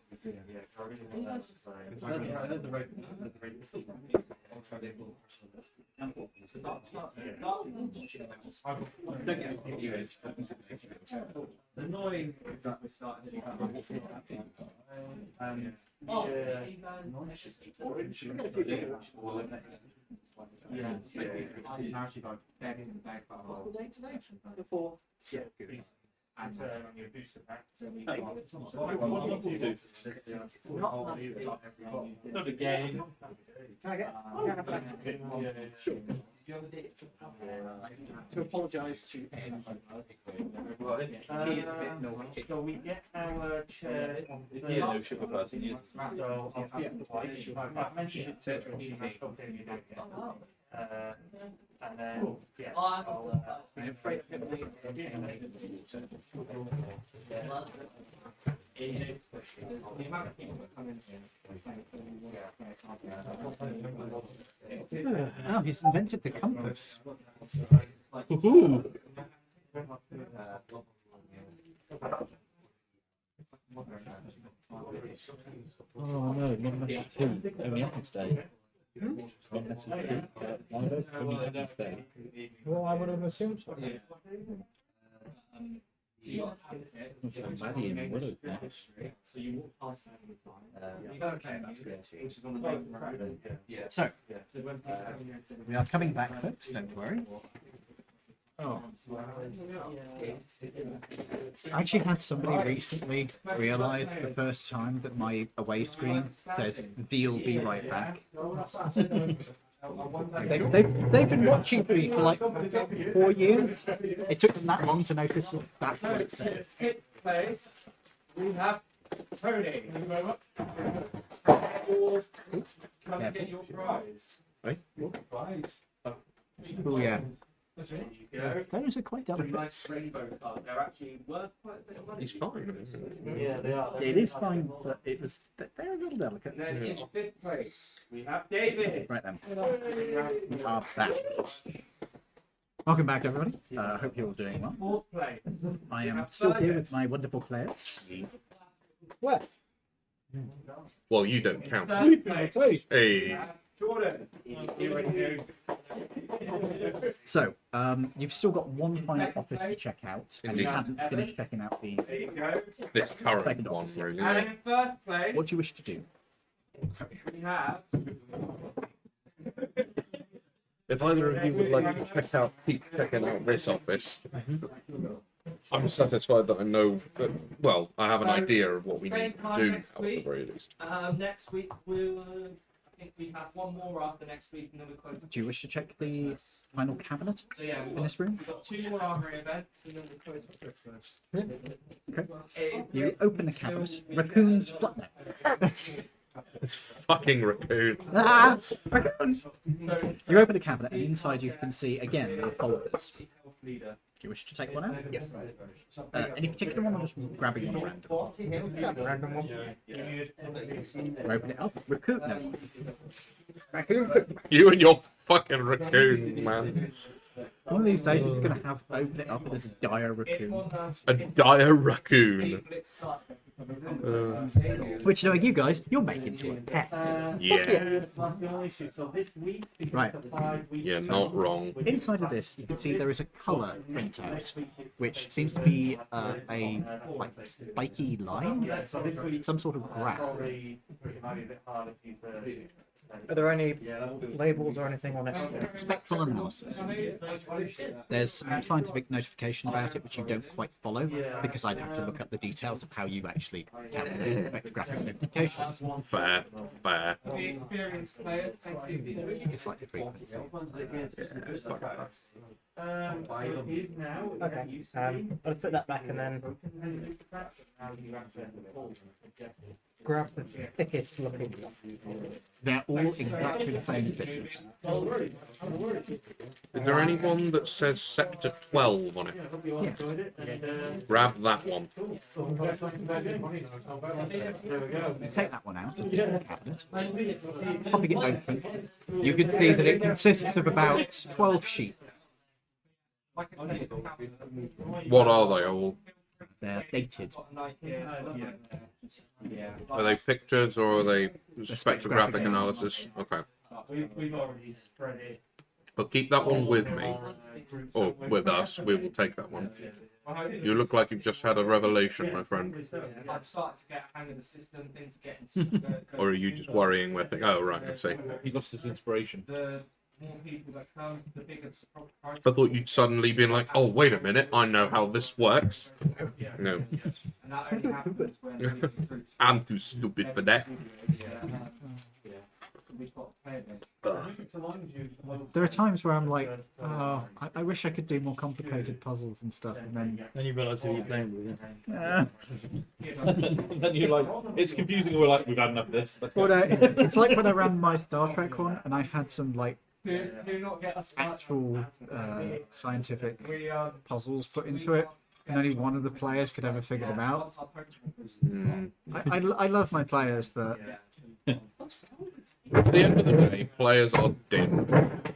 the noise that we started and and your booster pack. Not a game. To apologise to anyone. So we get our chair on the so I've mentioned it to and then yeah, the amount of people that come in here. Oh, he's invented the compass. Oh no, not Metal 2. Only Epic Day. Not Metal 2. Only Epic Day. Well, I would have assumed so. Maddie and Willow. So you walk past Okay, that's good too. So, we are coming back, folks, don't worry. I actually had somebody recently realise for the first time that my away screen says "They'll be right back." They've been watching me for like 4 years. It took them that long to notice that that's what it says. Sixth place, we have Tony. Come and get your prize. Right? Oh yeah, Go. those are quite delicate. nice rainbow card. They're actually worth quite a bit of money. He's fine. Yeah, they are. It is fine, but they're a little delicate. And then in Fifth place, we have David. Right then, we are back. Welcome back, everybody. I hope you're all doing well. Fourth place. I am still here with my wonderful players. Where? Well, you don't count. Third place. Hey. Jordan. So, you've still got one final office to check out, and you haven't finished checking out the There you go. This current second one, office. really. And in first place, What do you wish to do? we have. If either of you would like to keep checking out this office, I'm satisfied that I know that, well, I have an idea of what we need to do at the very least. Next week I think we have one more after next week, and then we're close. Do you wish to check the final cabinet So yeah, in this room? we've got 2 more armory events, and then we're close for Christmas. Okay. You open the cabinet. Raccoon's flatnet. It's fucking raccoon. Ah! Raccoon! You open the cabinet, and inside you can see again the folders. Do you wish to take one out? Yes. Any particular one, or just grabbing one at random? Or open it up. Raccoon. No. Raccoon. You and your fucking raccoons, man. One of these days, we're going to have open it up and there's a dire raccoon. A dire raccoon. Which, knowing you guys, you'll make into a pet. Yeah. Right. Yeah, not wrong. Inside of this, you can see there is a colour printout, which seems to be a like spiky line, some sort of graph. Are there any labels or anything on it? Spectral analysis. There's some scientific notification about it, which you don't quite follow, because I'd have to look up the details of how you actually calculate spectrographic notifications. Fair, fair. It's like the frequency. It is now. Okay. I'll put that back and then grab the thickest looking. They're all exactly the same pictures. Is there anyone that says Sector 12 on it? Grab that one. Take that one out of the cabinet. Popping it open, you can see that it consists of about 12 sheets. What are they all? They're dated. Are they pictures or are they spectrographic analysis? Okay. We've already spread it. But keep that one with me. Or with us. We will take that one. You look like you've just had a revelation, my friend. I'm starting to get a hang of the system, things are getting. Or are you just worrying with it? Oh, right, I see. He lost his inspiration. The more people that come, the bigger surprise. I thought you'd suddenly been like, oh, wait a minute, I know how this works. No. And that only happens when we recruit. I'm too stupid for that. We've got player base. There are times where I'm like, oh, I wish I could do more complicated puzzles and stuff, and Then you realise who you're playing with. And then you're like, it's confusing. We're like, we've had enough of this. Let's go. it's like when I ran my Star Trek one, and I had some like Do not get us actual scientific puzzles put into it, and only one of the players could ever figure them out. I love my players, but At the end of the day, players are dim.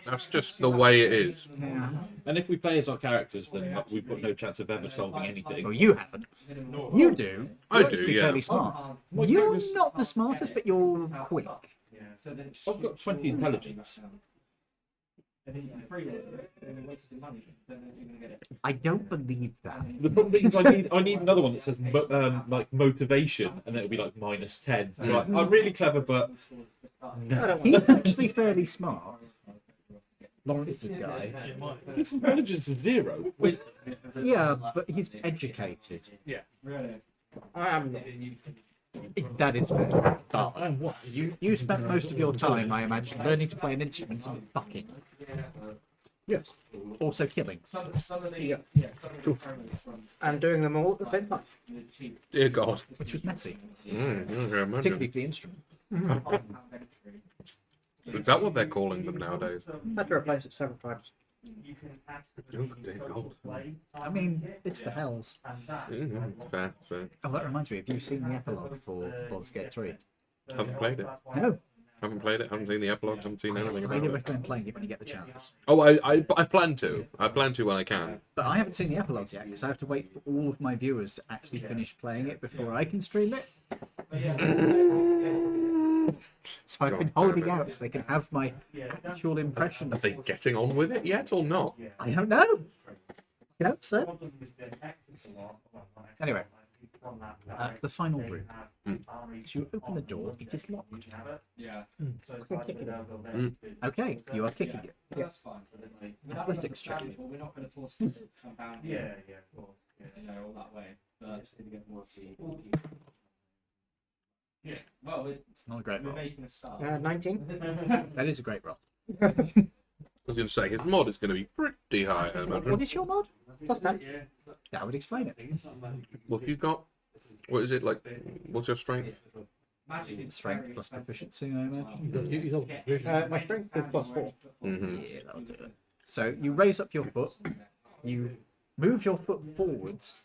That's just the way it is. yeah. And if we play as our characters, then like, we've got no chance of ever solving anything. Well, you haven't. You do. I You're do, actually yeah. fairly smart. You're not the smartest, but you're quick. I've got 20 intelligence. I don't believe that. The problem is, I need another one that says like motivation, and then it'll be like -10. Like, I'm really clever, but He's actually fairly smart. Lawrence's guy. his intelligence is 0. Yeah, but he's educated. That is fair. But you spent most of your time, I imagine, learning to play an instrument and fucking. Yes. Also killing. And doing them all at the same time. Dear God. Which was messy. Imagine. Particularly for the instrument. Is that what they're calling them nowadays? Had to replace it several times. Oh, dear God. I mean, it's the hells. Fair, fair. Oh, that reminds me, have you seen the epilogue for Baldur's Gate 3? Haven't played it. No. Haven't played it. Haven't seen the epilogue. Haven't seen anything I about highly it. recommend playing it when you get the chance. Oh, I plan to. I plan to when I can. But I haven't seen the epilogue yet, because I have to wait for all of my viewers to actually finish playing it before I can stream it. So I've been holding out so they can have my actual impression Are of they it. getting on with it yet or not? I don't know. I hope so. Anyway, the final room. As you open the door, it is locked. Okay, you are kicking it. That's fine. Athletics check. We're not going to force them to come down here. Of course. All that way. But just going to get more of the. Yeah. Well, It's not a great we're roll. making a start. 19. That is a great roll. I was going to say, his mod is going to be pretty high, I What imagine. is your mod? Plus 10. That would explain it. What have you got? What is it like? What's your strength? Strength plus proficiency, I imagine. My strength is plus 4. Mm-hmm. Yeah, that'll do it. So you raise up your foot, you move your foot forwards,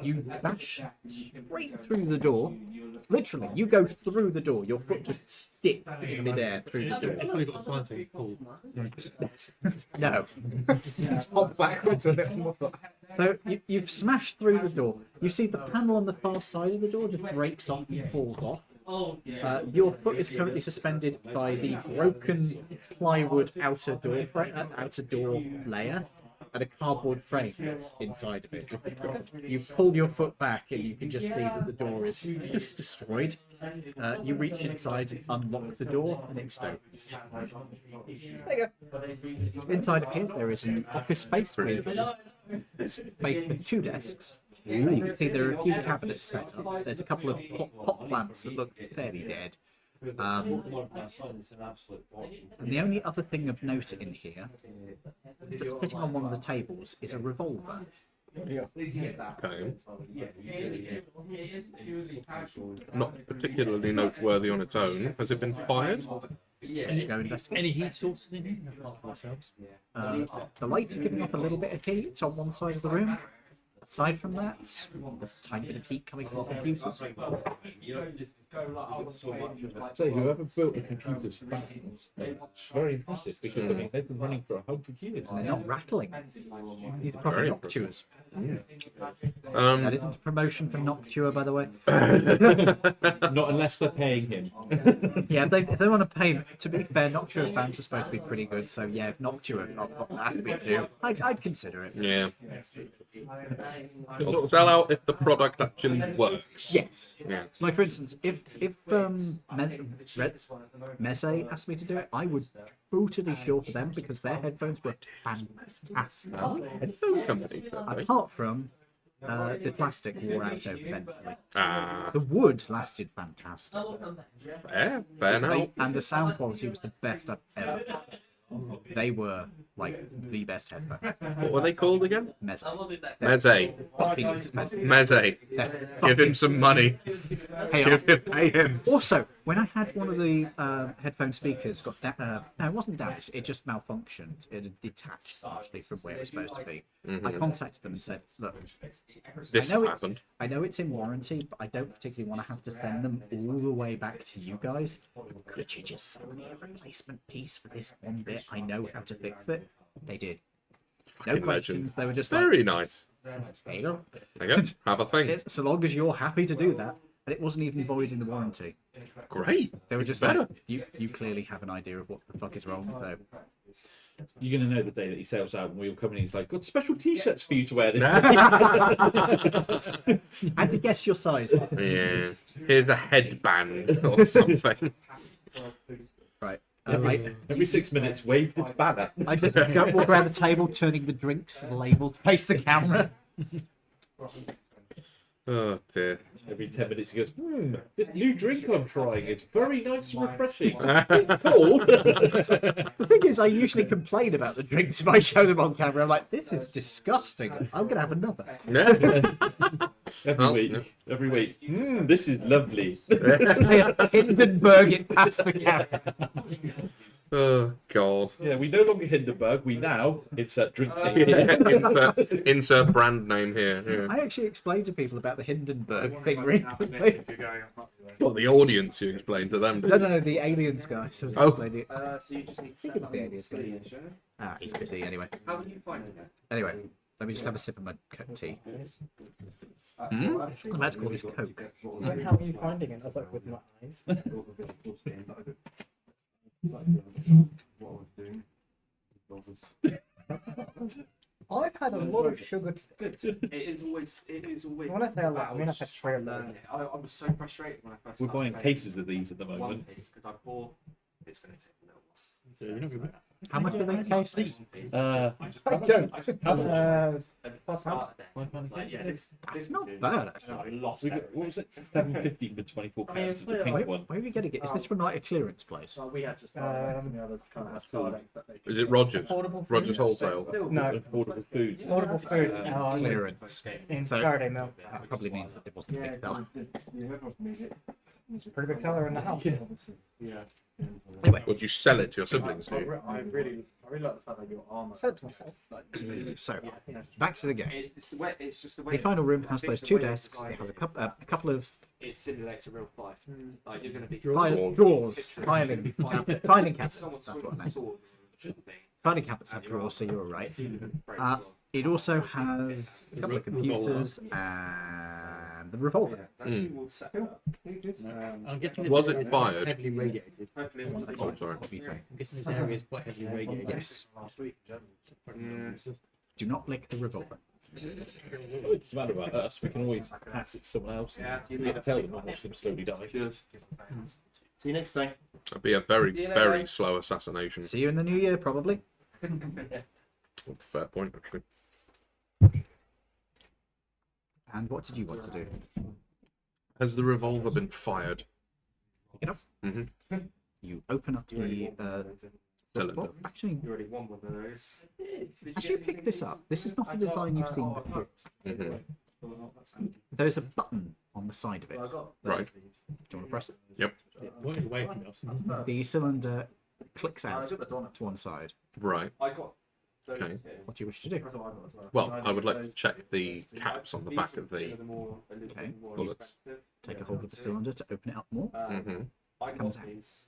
you dash straight through the door. Literally, you go through the door. Your foot just sticks in midair through the door. Probably got planting. Cool. No. Hop backwards with it on my foot. So you've smashed through the door. You see the panel on the far side of the door just breaks off and falls off. Your foot is currently suspended by the broken plywood outer door layer and a cardboard frame that's inside of it. You pull your foot back and you can just see that the door is just destroyed. You reach inside and unlock the door and it just opens. There you go. Inside of here there is an office space with 2 desks. You can see there are a few cabinets set up. There's a couple of pot plants that look fairly dead. And the only other thing of note in here is that sitting on one of the tables is a revolver. Okay. Not particularly noteworthy on its own. Has it been fired? Let's go investigate. Any heat sources in here? Apart from ourselves. The light's giving off a little bit of heat on one side of the room. Aside from that, there's a tiny bit of heat coming from the computers. So whoever built the computers fans, very impressive because I mean they've been running for 100 years. And they're not rattling. These are proper Very noctuas. That Um, isn't a promotion for Noctua, by the way. Not unless they're paying him. Yeah, if they want to pay, to be fair, Noctua fans are supposed to be pretty good, so yeah, if Noctua asked me to, I'd consider it. yeah. It'll sell out if the product actually works. Yes. Yeah. Like, for instance, if Meze asked me to do it, I would brutally sure for them because their headphones were fantastic. Headphone company. Right? Apart from the plastic wore out eventually. Ah, The wood lasted fantastic. fair now. And the sound quality was the best I've ever had. They were like the best headphones. What were they called again? Meze. Meze. Fucking expensive. Meze. Give him some money. Pay him. Also, when I had one of the headphone speakers no, it wasn't damaged. It just malfunctioned. It had detached actually from where it was supposed to be. I contacted them and said, "Look, This I know happened. I know it's in warranty, but I don't particularly want to have to send them all the way back to you guys. Could you just send me a replacement piece for this one bit? I know how to fix it." They did. No Fucking questions. legends. They were just like, Very nice. "There you go." There you go. Have a thing. So long as you're happy to do that, and it wasn't even void in the warranty. Great. They were just Better. like, you clearly have an idea of what the fuck is wrong. So You're gonna know the day that he sails out and we'll come in and he's like, got special t-shirts for you to wear this. and to guess your sizes. Yeah. Here's a headband or something. Right. Every 6 minutes, wave this banner. I just go walk around the table, turning the drinks and labels, face the camera. Oh dear. Every 10 minutes he goes, this new drink I'm trying is very nice and refreshing. It's cold. The thing is, I usually complain about the drinks if I show them on camera. I'm like, this is disgusting. I'm going to have another. Every week. This is lovely. Hindenburg it past the camera. Oh God. Yeah, we no longer Hindenburg. We now insert drink name. Insert brand name here. Yeah. I actually explained to people about the Hindenburg thing recently. Well, the audience you explained to them. No, the aliens guy. So Oh. So you just need to set Think up of the aliens guy. Ah, he's busy anyway. How would you find it? Anyway, let me just have a sip of my tea. Hmm? I'm about to call this Coke. And how are you finding it? I was like, with my eyes. I've had a lot of sugar. It is always. When I say a lot, I mean I've had three of learn them. it. I was so frustrated when I first. We're started buying playing cases of these at the One moment. Piece because I bought. It's going to take a little while. How much are these cases? I don't. That's not bad, actually. Lost We got, what was it? 750 for 24 cans of the pink one. Where are we getting it? Is this from like a clearance place? We had just and the others kind of had Stardex that they Is it Rogers? Affordable food? Rogers Wholesale. No, Affordable foods. affordable food Clearance. in So- Faraday Mill. That probably means that it wasn't a big seller. It's a pretty big seller in the house. Anyway, Would you sell it to your siblings? Do you? I really like the fact that your armor. I said to myself, so back to the game. It's the way. It's just the way. The final room has I think those the two way desks. it's It has a designed, couple of It simulates a real fight. Like you're going to be drawers, filing cabinets. That's Someone's what I swinging a meant. sword. Thing. Filing cabinets have drawers, so you're right. It also has a couple of computers and the revolver. I'm guessing Was this it area is fired? heavily radiated. Hopefully, it wasn't. Oh, sorry. What are you saying? I'm guessing this area is quite heavily radiated. Yes. Last week. Do not lick the revolver. It doesn't matter about us. We can always pass it to someone else. You need to tell them and watch them slowly die. See you next time. That'd be a very, very slow assassination. See you in the new year, probably. Fair point, actually. And what did you want to do? Has the revolver been fired? it up. Mm-hmm. You open up the Cylinder. well, actually, You already won one of those. as you pick this up, this is not a design you've seen before. Mm-hmm. There's a button on the side of it. Do Right. you want to press it? Yep. Point it away from us. The cylinder clicks out to one side. Right. I got those Okay. two. What do you wish to do? That's what I got as well. Well, I would like to check the caps on the back of the Okay. bullets. Take a hold of the cylinder to open it up more. Mm-hmm. I got Comes out. these,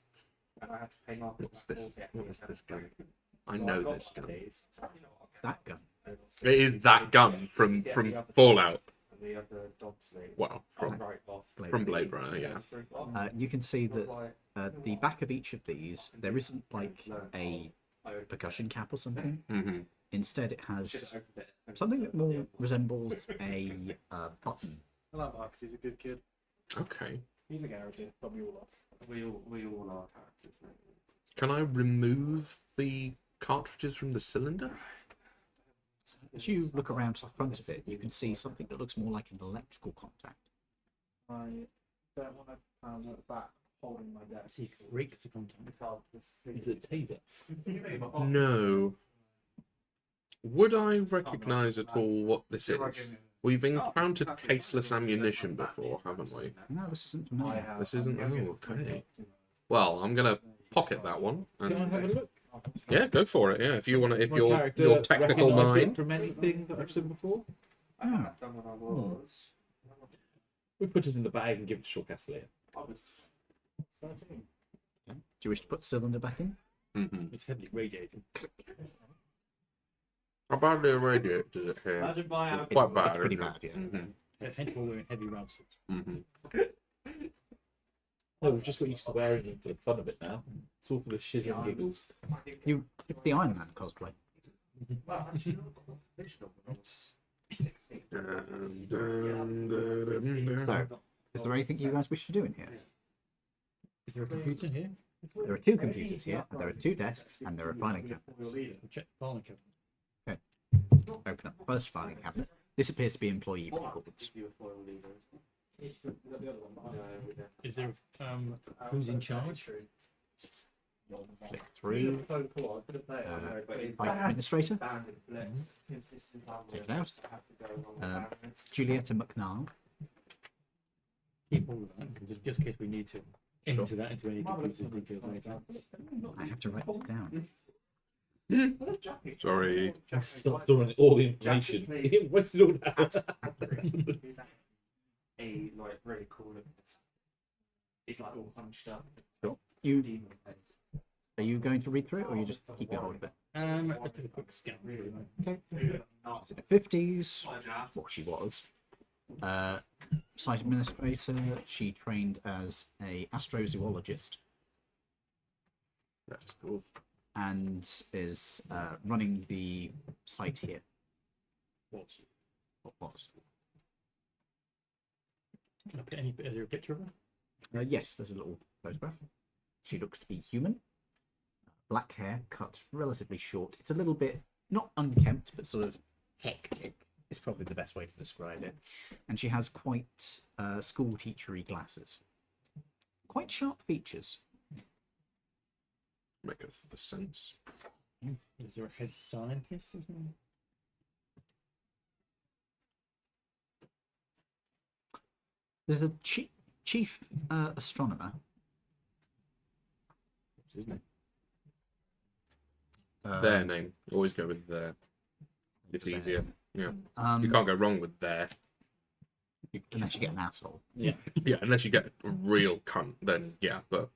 and I had to pay market. What's this? What is this gun? I know this gun. It's that gun. It is that gun from Fallout. The other dog sleep. Well, from Right off. from Blade Runner, yeah. You can see that the back of each of these, there isn't like a percussion cap or something. Mm-hmm. Instead, it has something that more resembles a button. I love Mark because he's a good kid. Okay. He's a garage, but we all are. We all are characters, mate. Can I remove the cartridges from the cylinder? As you look around to the front of it, you can see something that looks more like an electrical contact. I don't want to found at the back holding my desk. So you can break the contact. Is it a taser? No. Would I recognise at all what this is? We've encountered caseless ammunition before, haven't we? No, this isn't familiar. This isn't. Oh, okay. Well, I'm gonna pocket that one. Can I have a look? Yeah, go for it. Yeah, if you want to, if My your character technical recognise it mind. from anything that I've seen before. I have done when I was. We put it in the bag and give it to Short Castellier. I was 13. Do you wish to put the cylinder back in? Mm-hmm. It's heavily radiating. How badly irradiated is it here? Imagine buying out. Quite bad, Pretty isn't bad, yeah. Mm-hmm. Hence we're wearing heavy round suits. Mm-hmm. No, we've just got used to wearing them for the fun of it now. It's all for the shiz and giggles. It's the Iron Man cosplay. Well, actually, original when I was 16. So, is there anything you guys wish to do in here? Is there a computer here? There are two computers here, there are two desks, and there are filing cabinets. We'll check the filing cabinet. Open up the first filing cabinet. This appears to be employee records. Is there who's in charge? Click through. Site administrator. Take it out. Julietta McNall. Keep all of that, just in case we need to enter that into any computer's details later. I have to write this down. Sorry. Start storing all the information. What's it all that? A like really cool looking. It's like all hunched up. Sure. You Demon face. are you going to read through it, or you just keep your hold of it? Let's do a quick scan through. Okay. She's in the 50s. Well, she was. Site administrator. She trained as a astrozoologist That's cool. and is running the site here. What was? Okay, is there a picture of her? Yes, there's a little photograph. She looks to be human. Black hair, cut relatively short. It's a little bit, not unkempt, but sort of hectic is probably the best way to describe it. And she has quite school teachery glasses. Quite sharp features. Maketh the sense. Is there a head scientist or something? There's a chief astronomer. What's his name? Their name. Always go with their. It's easier. Yeah. You Um, can't go wrong with their. unless you get an asshole. Yeah, unless you get a real cunt, then yeah, but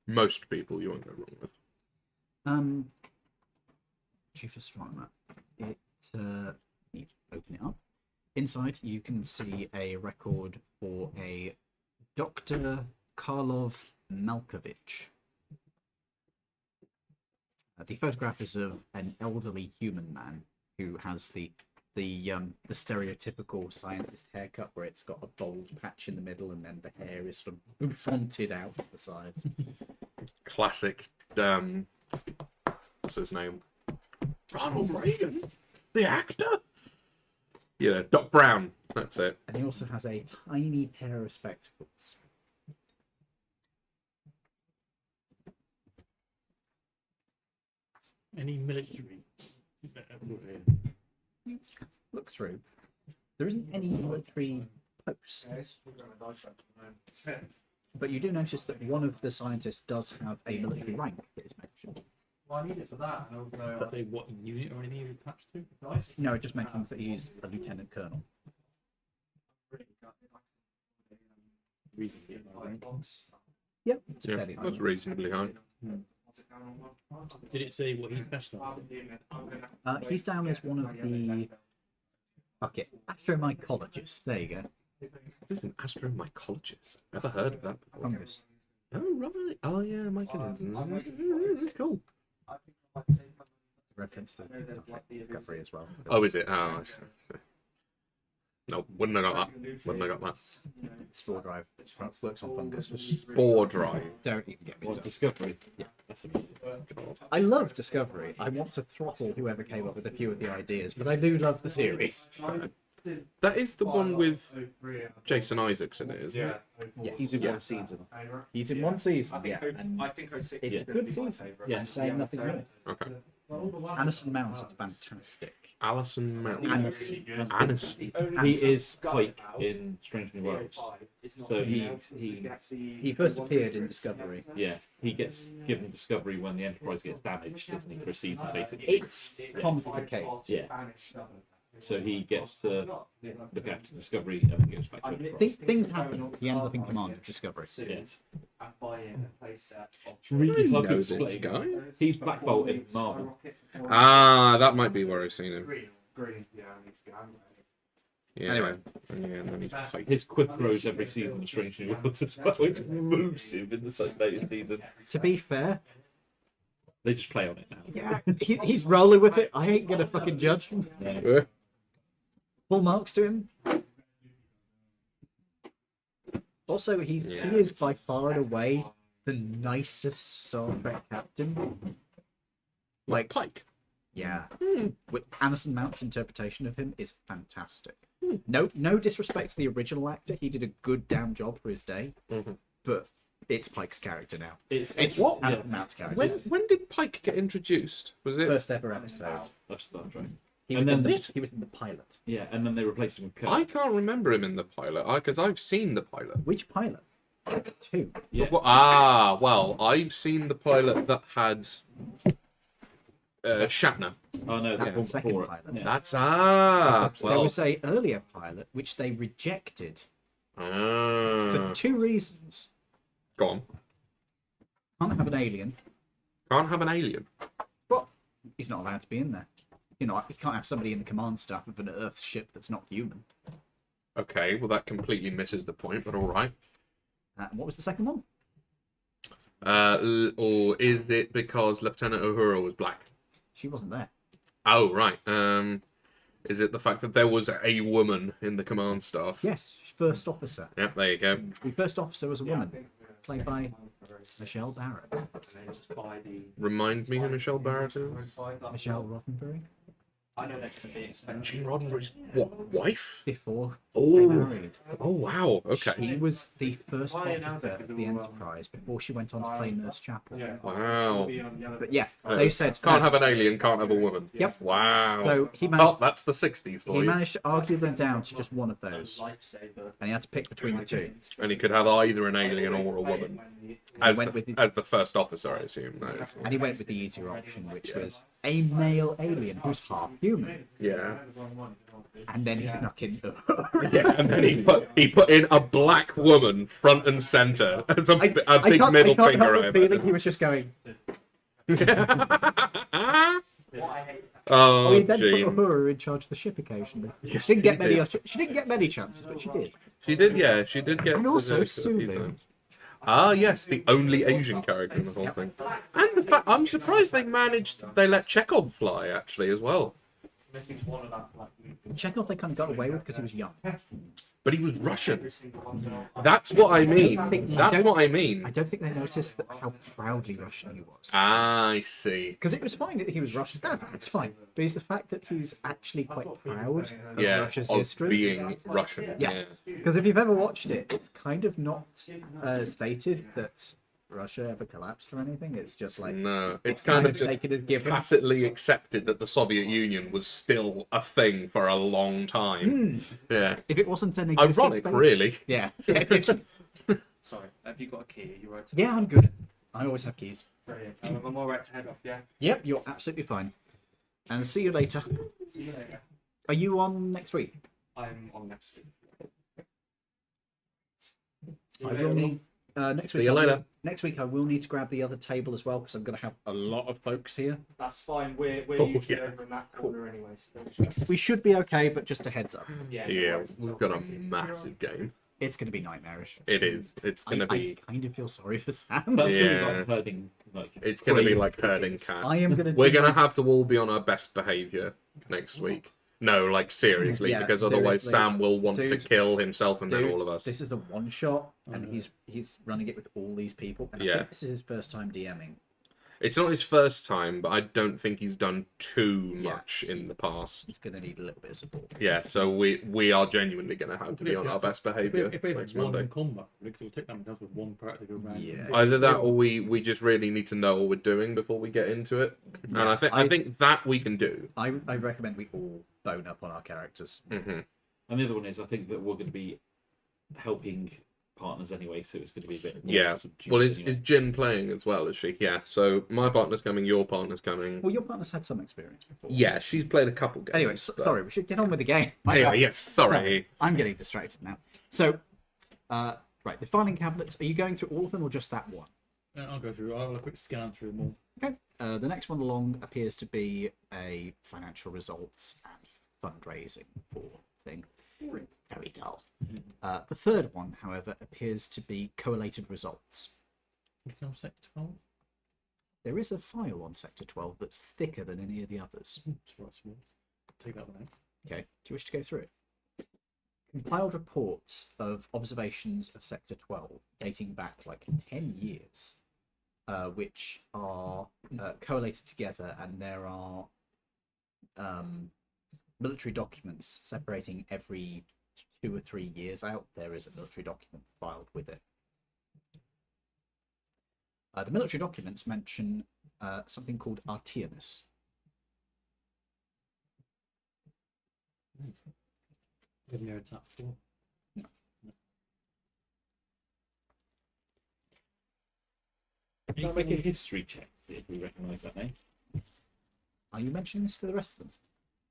most people you won't go wrong with. Chief astronomer. You open it up. Inside, you can see a record for a Dr. Karlov Malkovich. The photograph is of an elderly human man who has the stereotypical scientist haircut, where it's got a bold patch in the middle and then the hair is sort of fronted out to the sides. Classic. What's his name? Ronald Reagan, the actor. Yeah, Doc Brown. That's it. And he also has a tiny pair of spectacles. Any military? Look through. There isn't any military posts. But you do notice that one of the scientists does have a military rank that is mentioned. Well, I need it for that, and also. But they what unit or anything you're attached to? No, it just mentions that he's a lieutenant colonel. Reasonably, right? Yep, it's Yeah, fairly that's high. reasonably high. Did it say what he's specialised in? He's down as one of the astromycologists. There you go. This is an astromycologist. Never heard of that before. Fungus. Oh, right. Oh, yeah, mycology. Cool. Reference to discovery as well. Oh, is it? Oh, I see. No, wouldn't have got that. Wouldn't have got that. Spore drive works on fungus. Spore drive. Don't even get me What, started. Discovery? Yeah. That's amazing. I love Discovery. I want to throttle whoever came up with a few of the ideas, but I do love the series. That is the one with Jason Isaacs in it, isn't it? Yes. He's in one season. He's in one season, yeah. And I think 06 it's a good season. Yeah. I'm saying nothing wrong. Okay. Anderson Mount is fantastic. Alison Mount. Anderson. Anderson. He is Pike in Strange New Worlds. So he He first appeared in Discovery. he gets given Discovery when the Enterprise gets damaged, doesn't he, for a season, basically. It's complicated. Yeah. So he gets to look after Discovery and then goes back to Enterprise. Things happen. He ends up in command of Discovery. Yes. It's really hard to know this explain. guy. He's Black Bolt in Marvel. Ah, that might be where I've seen him. Yeah. Anyway. Yeah, and then he's Pike. His quiff grows every season of Strange New Worlds as well. It's massive in the latest season. To be fair, They just play on it now. yeah, he's rolling with it. I ain't gonna fucking judge him. Eh? Full marks to him. Also, he is by far and away the nicest Star Trek captain. Like Pike. Yeah. With Anderson Mount's interpretation of him is fantastic. No disrespect to the original actor. He did a good damn job for his day. But it's Pike's character now. It's what? Anderson Mount's character. When did Pike get introduced? Was it? First ever episode. That's Star Trek. He And was, in then the, he was in the pilot. Yeah, and then they replace him with Kirk. I can't remember him in the pilot because I've seen the pilot. Which pilot? 2. Yeah. Well, I've seen the pilot that had Shatner. Oh no, That's that's the one second before it. pilot. Yeah. That's There well. was a earlier pilot which they rejected for 2 reasons. Go on. Can't have an alien. Can't have an alien. But he's not allowed to be in there. You know, you can't have somebody in the command staff of an Earth ship that's not human. Okay, well that completely misses the point, but all right. And what was the second one? Or is it because Lieutenant Uhura was black? She wasn't there. Oh, right. Is it the fact that there was a woman in the command staff? Yes, first officer. Yep, there you go. The first officer was a woman, played by Michelle Barrett. Remind me who Michelle Barrett is? Michelle Roddenberry. I know they're going to be expensive. Gene Roddenberry's what, wife? Before Oh. they married. Oh, wow. Okay. She was the first officer of the Enterprise before she went on to play Nurse Chapel. Wow. But yeah, they said Can't have an alien, can't have a woman. Yep. Wow. So he Oh, managed. that's the 60s for He you. managed to argue them down to just one of those, Lifesaver. and he had to pick between the 2. And he could have either an alien or a woman. As went with the, the- as the first officer, I assume. That is. And he went with the easier option, which was a male alien who's half human. Yeah. And then he snuck in. Yeah, and then he put in a black woman front and center as a big middle I can't finger. help the feeling he was just going. Oh, He then put Gene. Uhura in charge of the ship occasionally. Yes, she didn't get he many. did. She didn't get many chances, but she did. She did, yeah, she did get. And also the Sulu a few Sulu. times. Ah, yes, the only Asian character in the whole thing. And the fact, I'm surprised they let Chekhov fly actually as well. Chekhov they kind of got away with because he was young. But he was Russian. That's what I mean. That's what I mean. I don't think they noticed how proudly Russian he was. I see. Because it was fine that he was Russian. That's fine. But it's the fact that he's actually quite proud of Yeah, Russia's of history. being Russian. Yeah. Because if you've ever watched it, it's kind of not stated that Russia ever collapsed or anything. It's just like No, it's kind of just taken as given. tacitly accepted that the Soviet Union was still a thing for a long time. Yeah. If it wasn't an existing Ironic, space- really. Yeah. Sorry, have you got a key? Are you right? Yeah, I'm good. I always have keys. Brilliant. I'm all right to head off, yeah? Yep, you're absolutely fine. And see you later. See you later. Are you on next week? I'm on next week. I will need next week. See you later. Next week, I will need to grab the other table as well because I'm going to have a lot of folks here. That's fine. We're Oh, usually yeah. over in that corner anyway. So We should be okay, but just a heads up, yeah, Yeah, we've got a massive game. it's going to be nightmarish. It is. It's going to be. I kind of feel sorry for Sam. That's Yeah. gonna be like herding, like It's going to be crazy like herding kids. cats. I am going to. We're going to have to all be on our best behaviour next week. No, like seriously, Yeah, because otherwise seriously. Sam will want Dude. to kill himself and then Dude, all of us. This is a one shot, and he's running it with all these people. And I Yeah. think this is his first time DMing. It's not his first time, but I don't think he's done too Yeah. much in the past. He's going to need a little bit of support. Yeah, so we are genuinely going to have to be on our best behaviour If we next have one Monday. in combat, we'll take that down with one character go around. Yeah. Either that, or we just really need to know what we're doing before we get into it. And I think that we can do. I recommend we all bone up on our characters. Hmm. And the other one is, I think that we're going to be helping partners anyway, so it's going to be a bit. more Yeah. subdued Well, is anyway. Jin playing as well? Is she? Yeah. So my partner's coming. Your partner's coming. Well, your partner's had some experience before. Yeah, she's played a couple games. Anyway, but- sorry, we should get on with the game. My Anyway, bad. yes. Sorry. I'm getting distracted now. So, right, the filing cabinets. Are you going through all of them or just that one? I'll go through. I'll have a quick scan through them all. Okay. The next one along appears to be a financial results and fundraising for thing. Very dull. The third one, however, appears to be collated results. Anything on sector 12? There is a file on Sector 12 that's thicker than any of the others. It's right, small. Take that one out. Okay, do you wish to go through it? Compiled reports of observations of Sector 12 dating back like 10 years, which are collated together, and there are military documents separating every 2 or 3 years out. There is a military document filed with it. The military documents mention something called Artianus. We've heard that before. Can I make a history check to see if we recognise that name? Are you mentioning this to the rest of them?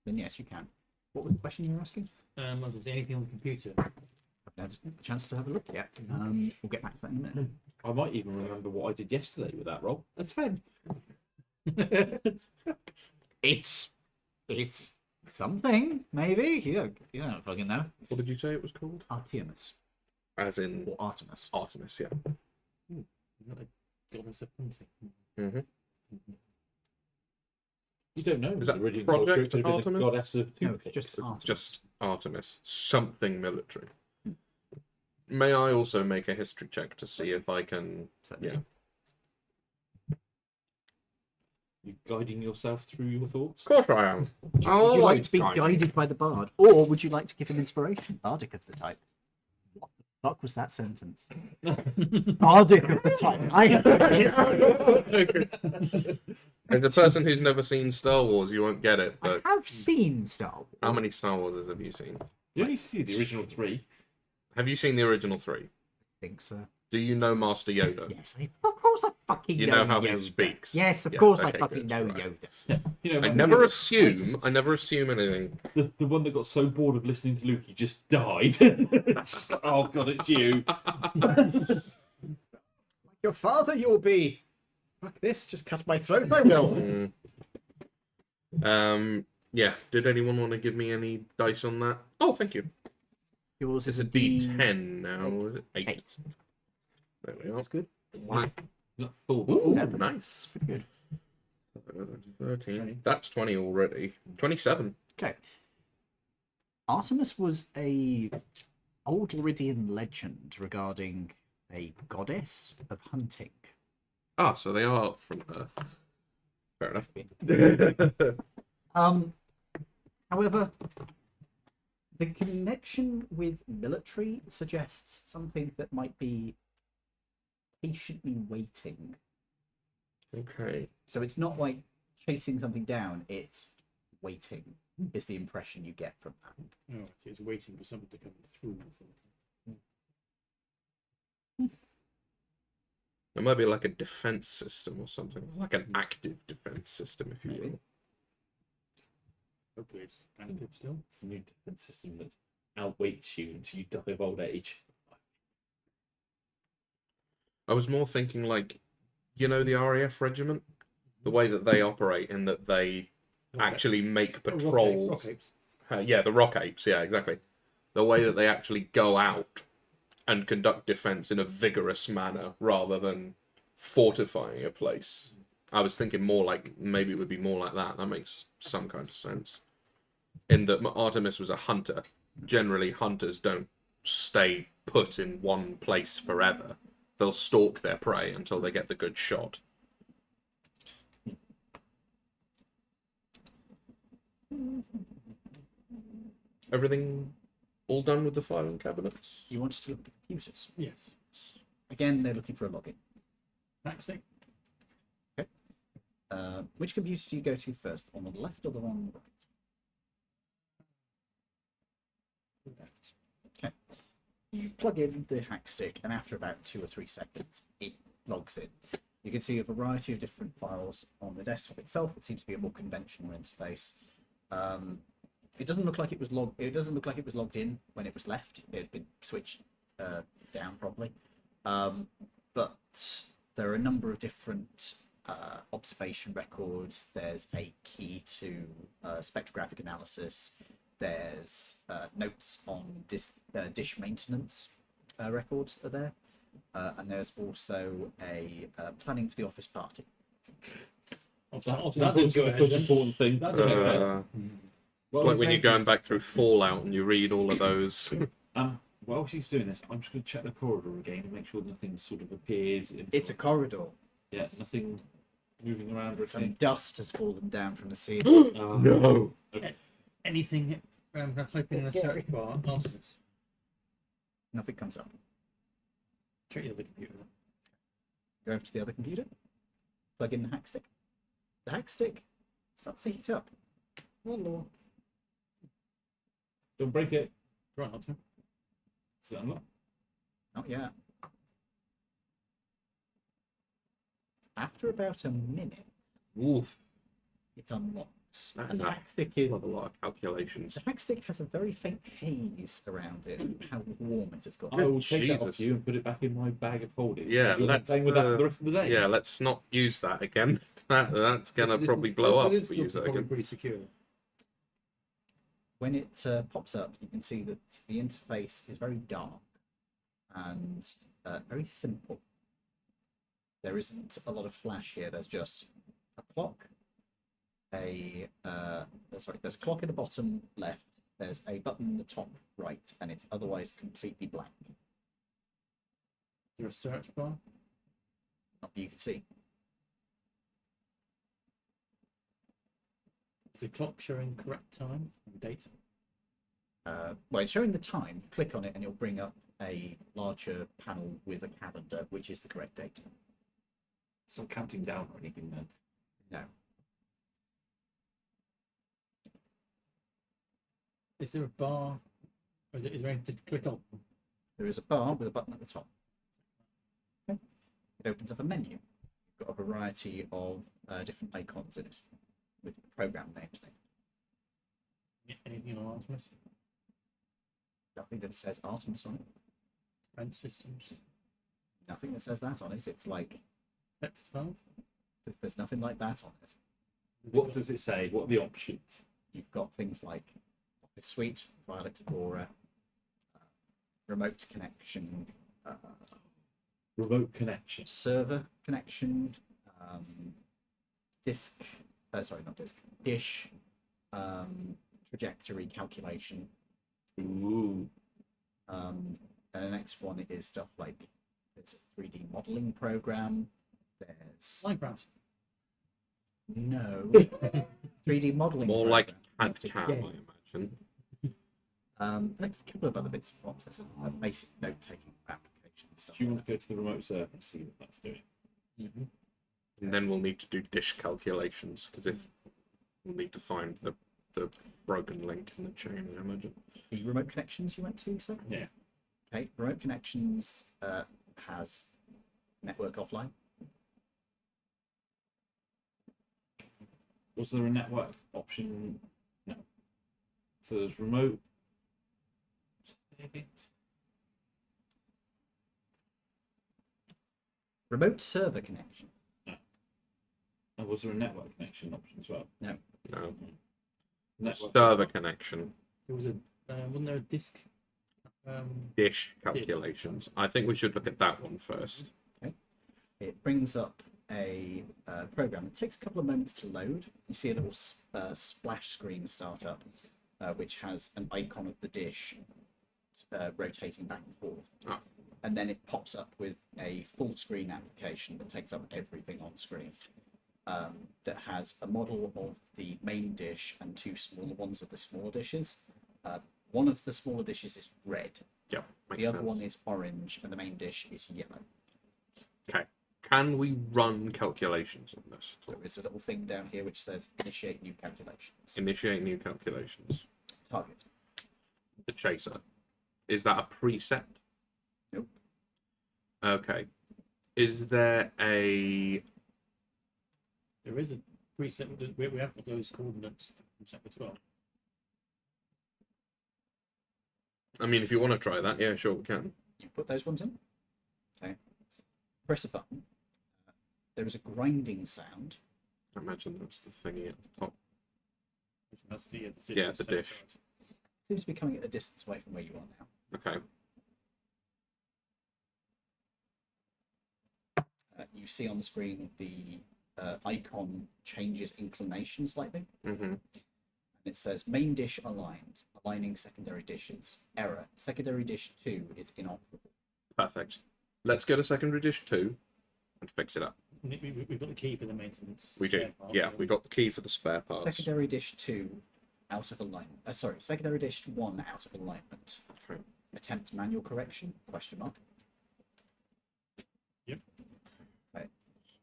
Then yes, you can. What was the question you were asking? Was there anything on the computer? I've had a chance to have a look yet. We'll get back to that in a minute. I might even remember what I did yesterday with that roll. A 10. It's something, maybe. You don't fucking know. What did you say it was called? Artemis As in or Artemis. Artemis, yeah. Goddess of hunting. Mm-hmm. You don't know. Is that The original Project culture could have been the Artemis? Goddess of No, toothpicks. just Artemis. Just Artemis. Something military. May I also make a history check to see if I can... Certainly. Yeah. You guiding yourself through your thoughts? Of course I am. Would you like to be guided by the bard, or would you like to give him inspiration? Bardic of the type. What the fuck was that sentence? Bardic of the type. As a person who's never seen Star Wars, you won't get it, I but have seen Star Wars. how many Star Warses have you seen? You only see the original 3. Have you seen the original 3? I think so. Do you know Master Yoda? Yes, of course I fucking You know know how he Yoda. speaks? Yes, of Yes, course I okay, fucking good, know right. Yoda. You know, I when never the assume. Christ, I never assume anything. The one that got so bored of listening to Luke, he just died. It's just like, oh god, it's you. Your father, you'll be. Fuck this! Just cut my throat. I will. Yeah. Did anyone want to give me any dice on that? Oh, thank you. Yours It's is a D10 now. Is it 8? 8. There we are. That's good. Wow. Not full. Ooh, Yeah. nice. Pretty good. 13. That's 20 already. 27. Okay. Artemis was a old Laridian legend regarding a goddess of hunting. Ah, so they are from Earth. Fair enough. However, the connection with military suggests something that might be patiently waiting. Okay. So it's not like chasing something down, it's waiting, is the impression you get from that. Oh, it's waiting for someone to come through. It might be like a defense system or something, like an active defense system, if you Maybe. will. Hopefully it's active still. It's a new defense system that outweights you until you die of old age. I was more thinking like, you know, the RAF regiment, the way that they operate, in that they actually make patrols. Rock apes. Yeah, the rock apes. Yeah, exactly. The way that they actually go out and conduct defense in a vigorous manner rather than fortifying a place. I was thinking more like maybe it would be more like that. That makes some kind of sense. In that Artemis was a hunter. Generally, hunters don't stay put in one place forever. They'll stalk their prey until they get the good shot. Everything all done with the filing cabinets? You want to look at the computers. Yes. Again, they're looking for a login. Maxing. Which computer do you go to first? On the left or the one on the right? Left. Okay. You plug in the hack stick, and after about 2 or 3 seconds, it logs in. You can see a variety of different files on the desktop itself. It seems to be a more conventional interface. It doesn't look like it was logged. It doesn't look like it was logged in when it was left. It had been switched down properly. But there are a number of different observation records. There's a key to spectrographic analysis. There's notes on dish maintenance records that are there. And there's also a planning for the office party. That didn't go ahead, then. Important thing. That didn't go ahead. It's like when you're going back through Fallout and you read all of those. While she's doing this, I'm just going to check the corridor again and make sure nothing sort of appears. It's a corridor. Yeah, nothing moving around or Some anything. dust has fallen down from the ceiling. No. Anything? I'm going to type in the search bar. Nonsense. Nothing comes up. Check the other computer. Go over to the other computer. Plug in the hack stick. The hack stick starts to heat up. Hello. Don't break it. Try not to. Is it unlocked? Not yet. After about a minute, Oof. it unlocks. That And is the a hack stick is a lot of calculations. the hack stick has a very faint haze around it. How warm it has got. I will take that Jesus. off you and put it back in my bag of holding. Yeah, You'll be let's, playing with that for the rest of the day. Yeah, let's not use that again. That's gonna probably blow up if we use that Probably again. pretty secure. When it pops up, you can see that the interface is very dark and very simple. There isn't a lot of flash here. There's just a clock, there's a clock in the bottom left. There's a button in the top right, and it's otherwise completely blank. Is there a search bar? Not that you can see. Is the clock showing correct time and date? Well, it's showing the time. Click on it, and it'll bring up a larger panel with a calendar, which is the correct date. It's not counting down or anything then. No. Is there a bar? Or is there anything to click on? There is a bar with a button at the top. Okay. It opens up a menu. You've got a variety of different icons in it with program names. Anything on Artemis? Nothing that says Artemis on it. Defense systems? Nothing that says that on it. It's like Sector 12? there's nothing like that on it. What does it say? What are the options? You've got things like Office Suite, File Explorer, remote connection, Remote connection. server connection, dish, trajectory calculation. Ooh. And the next one is stuff like there's a 3D modeling program. There's Minecraft. no 3D modeling. More like program, CAD not a CAM, I game. imagine. And a couple of other bits and bobs. There's a basic note-taking application. calculation and stuff. Do you want to go to the remote server and see what that's doing? And then we'll need to do dish calculations, because if we'll need to find the broken link in the chain, I imagine. The remote connections you went to, sir? Yeah. Okay, remote connections has network offline. Was there a network option? No. So there's remote. Remote server connection. And was there a network connection option as well? No. No. Network. Server connection. There was a wasn't there a disk? Dish calculations. I think we should look at that one first. Okay. It brings up a program. It takes a couple of moments to load. You see a little splash screen start up, which has an icon of the dish rotating back and forth. Ah. And then it pops up with a full screen application that takes up everything on screen. That has a model of the main dish and two smaller ones of the smaller dishes. One of the smaller dishes is red. Yeah, makes The other sense. one is orange, and the main dish is yellow. Okay. Can we run calculations on this? There is a little thing down here which says initiate new calculations. Initiate new calculations. Target. The chaser. Is that a preset? Nope. Okay. Is there a... There is a preset. We have got those coordinates from sector 12. I mean, if you want to try that, yeah, sure, we can. You put those ones in. Okay. Press a button. There is a grinding sound. I imagine that's the thingy at the top. That's the Yeah, the dish. Seems to be coming at a distance away from where you are now. Okay. You see on the screen the icon changes inclination slightly. Mm-hmm. And it says main dish aligned, aligning secondary dishes. Error. Secondary dish 2 is inoperable. Perfect. Let's go to secondary dish 2 and fix it up. We've got the key for the maintenance. We do. spare parts, Yeah, haven't we got the key for the spare parts. Secondary dish 2 out of alignment. Sorry, secondary dish 1 out of alignment. Okay. Attempt manual correction? Question mark. Yep. Okay.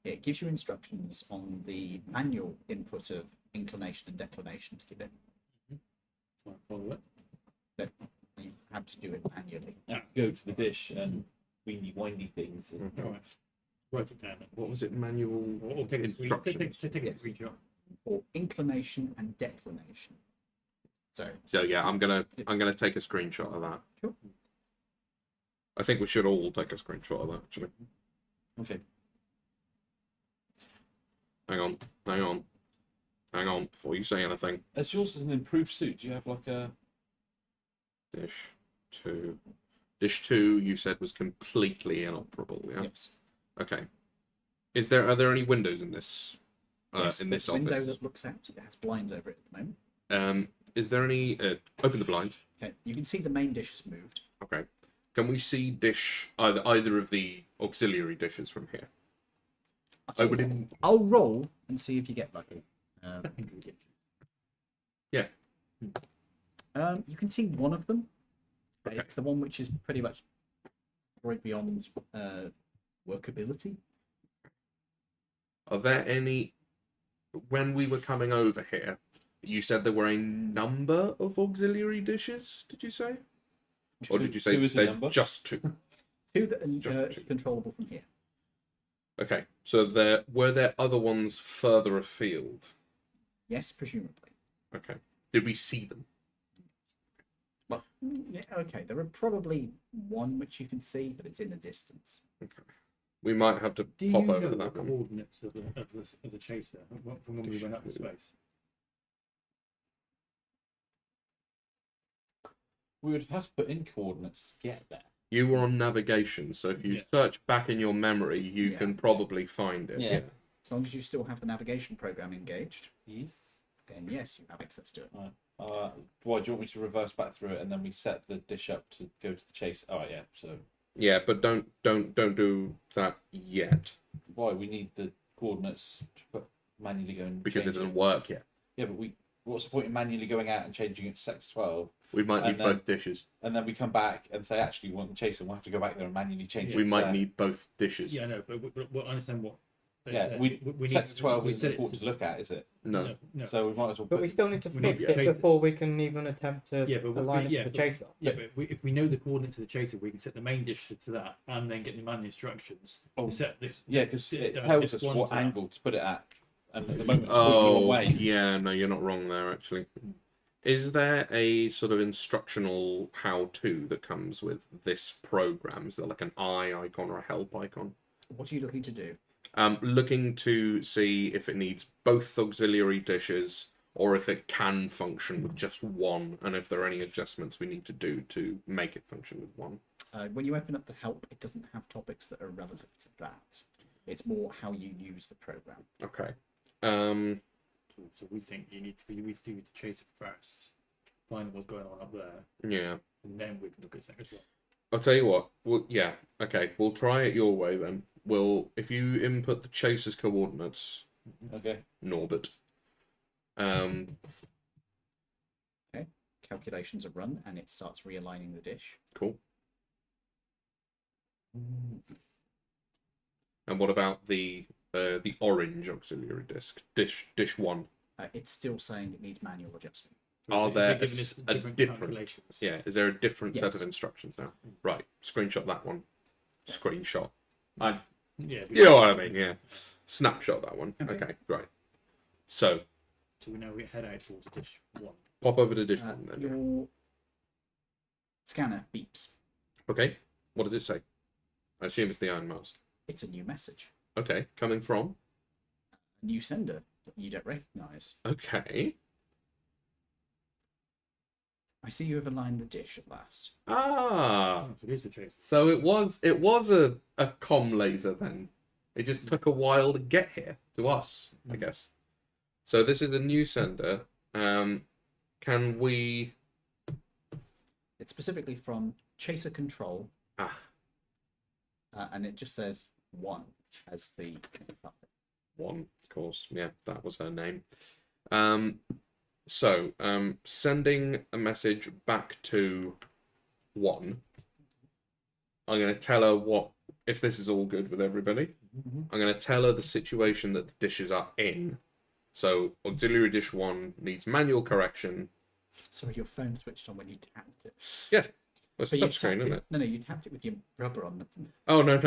It gives you instructions on the manual input of inclination and declination to give it. Try and follow it. But you have to do it manually. Go to the dish and windy windy things. And... Mhm. All right. Write it down. What was it? Manual Or take a instructions. take a Yes. screenshot. Or inclination and declination. So So yeah, I'm gonna take a screenshot of that. Sure. I think we should all take a screenshot of that, actually. Okay. Hang on, before you say anything. As yours is an improved suit, do you have like a... Dish 2. Dish 2, you said, was completely inoperable, yeah? yes. Okay. Are there any windows in this Yes, in there's this a window office? that looks out. It has blinds over it at the moment. Is there any open the blind? Okay, you can see the main dish has moved. Okay. Can we see dish either of the auxiliary dishes from here? I'll roll and see if you get lucky. Yeah. You can see one of them. Okay. It's the one which is pretty much right beyond workability. Are there any... When we were coming over here, you said there were a number of auxiliary dishes, did you say? Or did you say Two is a they're number? just 2? Two that are Just two. controllable from here. Okay, so were there other ones further afield? Yes, presumably. Okay. Did we see them? Well, yeah, okay. There are probably one which you can see, but it's in the distance. Okay. We might have to Do pop you over know to the that one. coordinates of the chaser from when we went up to space? We would have had to put in coordinates to get there. You were on navigation, so if you Yeah. search back in your memory, you Yeah. can probably find it. Yeah. As long as you still have the navigation program engaged, Yes. then yes, you have access to it. Why do you want me to reverse back through it and then we set the dish up to go to the chase? Oh yeah. So Yeah, but don't do that yet why we need the coordinates to put manually go and because it change doesn't work yet. Yeah, but what's the point in manually going out and changing it to sector 12 We might need And then- both dishes. and then we come back and say, actually, we want to chase them. We'll have to go back there and manually change it. We to might there. need both dishes. Yeah, I know, but I understand what. they Yeah, said. we need sector 12 we isn't said it important to look at, is it? No. No. So we might as well. But put- we still need to We need fix to it chase it. before we can even attempt to Yeah, but align it to the chaser. Yeah, but if we know the coordinates of the chaser, we can set the main dish to that, and then get the manual instructions Oh, to set this. Yeah, because it this tells us one what to that. angle to put it at. And at the moment, it's pointing the Oh, wrong way. yeah, no, you're not wrong there, actually. Is there a sort of instructional how-to that comes with this program? Is there like an eye icon or a help icon? What are you looking to do? Looking to see if it needs both auxiliary dishes or if it can function with just one, and if there are any adjustments we need to do to make it function with one. When you open up the help, it doesn't have topics that are relative to that. It's more how you use the program. Okay. So we think you need to do the chaser first, find what's going on up there, Yeah. and then we can look at sector 12. I'll tell you what. Well, yeah. Okay. We'll try it your way then. If you input the chaser's coordinates, Okay. Norbert. Calculations are run, and it starts realigning the dish. Cool. And what about the orange auxiliary dish one? It's still saying it needs manual adjustment. Are Is it there giving us a different? calculations? Yeah. Is there a different Yes. set of instructions now? Right. Screenshot that one. Screenshot. Yeah. You know what I mean? Yeah. Snapshot that one. Okay. Okay. Right. So So we know we head out towards dish 1. pop over to dish one then. Your scanner beeps. Okay. What does it say? I assume it's the Iron Mask. It's a new message. Okay. Coming from. A new sender that you don't recognize. Okay. I see you have aligned the dish at last. Ah. Oh, so it is the chaser. So it was a comm laser then. It just took a while to get here to us, I guess. So this is a new sender. Can we? It's specifically from Chaser Control, Ah, and it just says 1 as the. one, of course. Yeah, that was her name. So sending a message back to 1. I'm going to tell her what, if this is all good with everybody, I'm going to tell her the situation that the dishes are in. So auxiliary dish 1 needs manual correction. Sorry, your phone switched on when you tapped it. Yeah, well, it's But you touchscreen, tapped isn't it? No, you tapped it with your rubber on the. Oh no!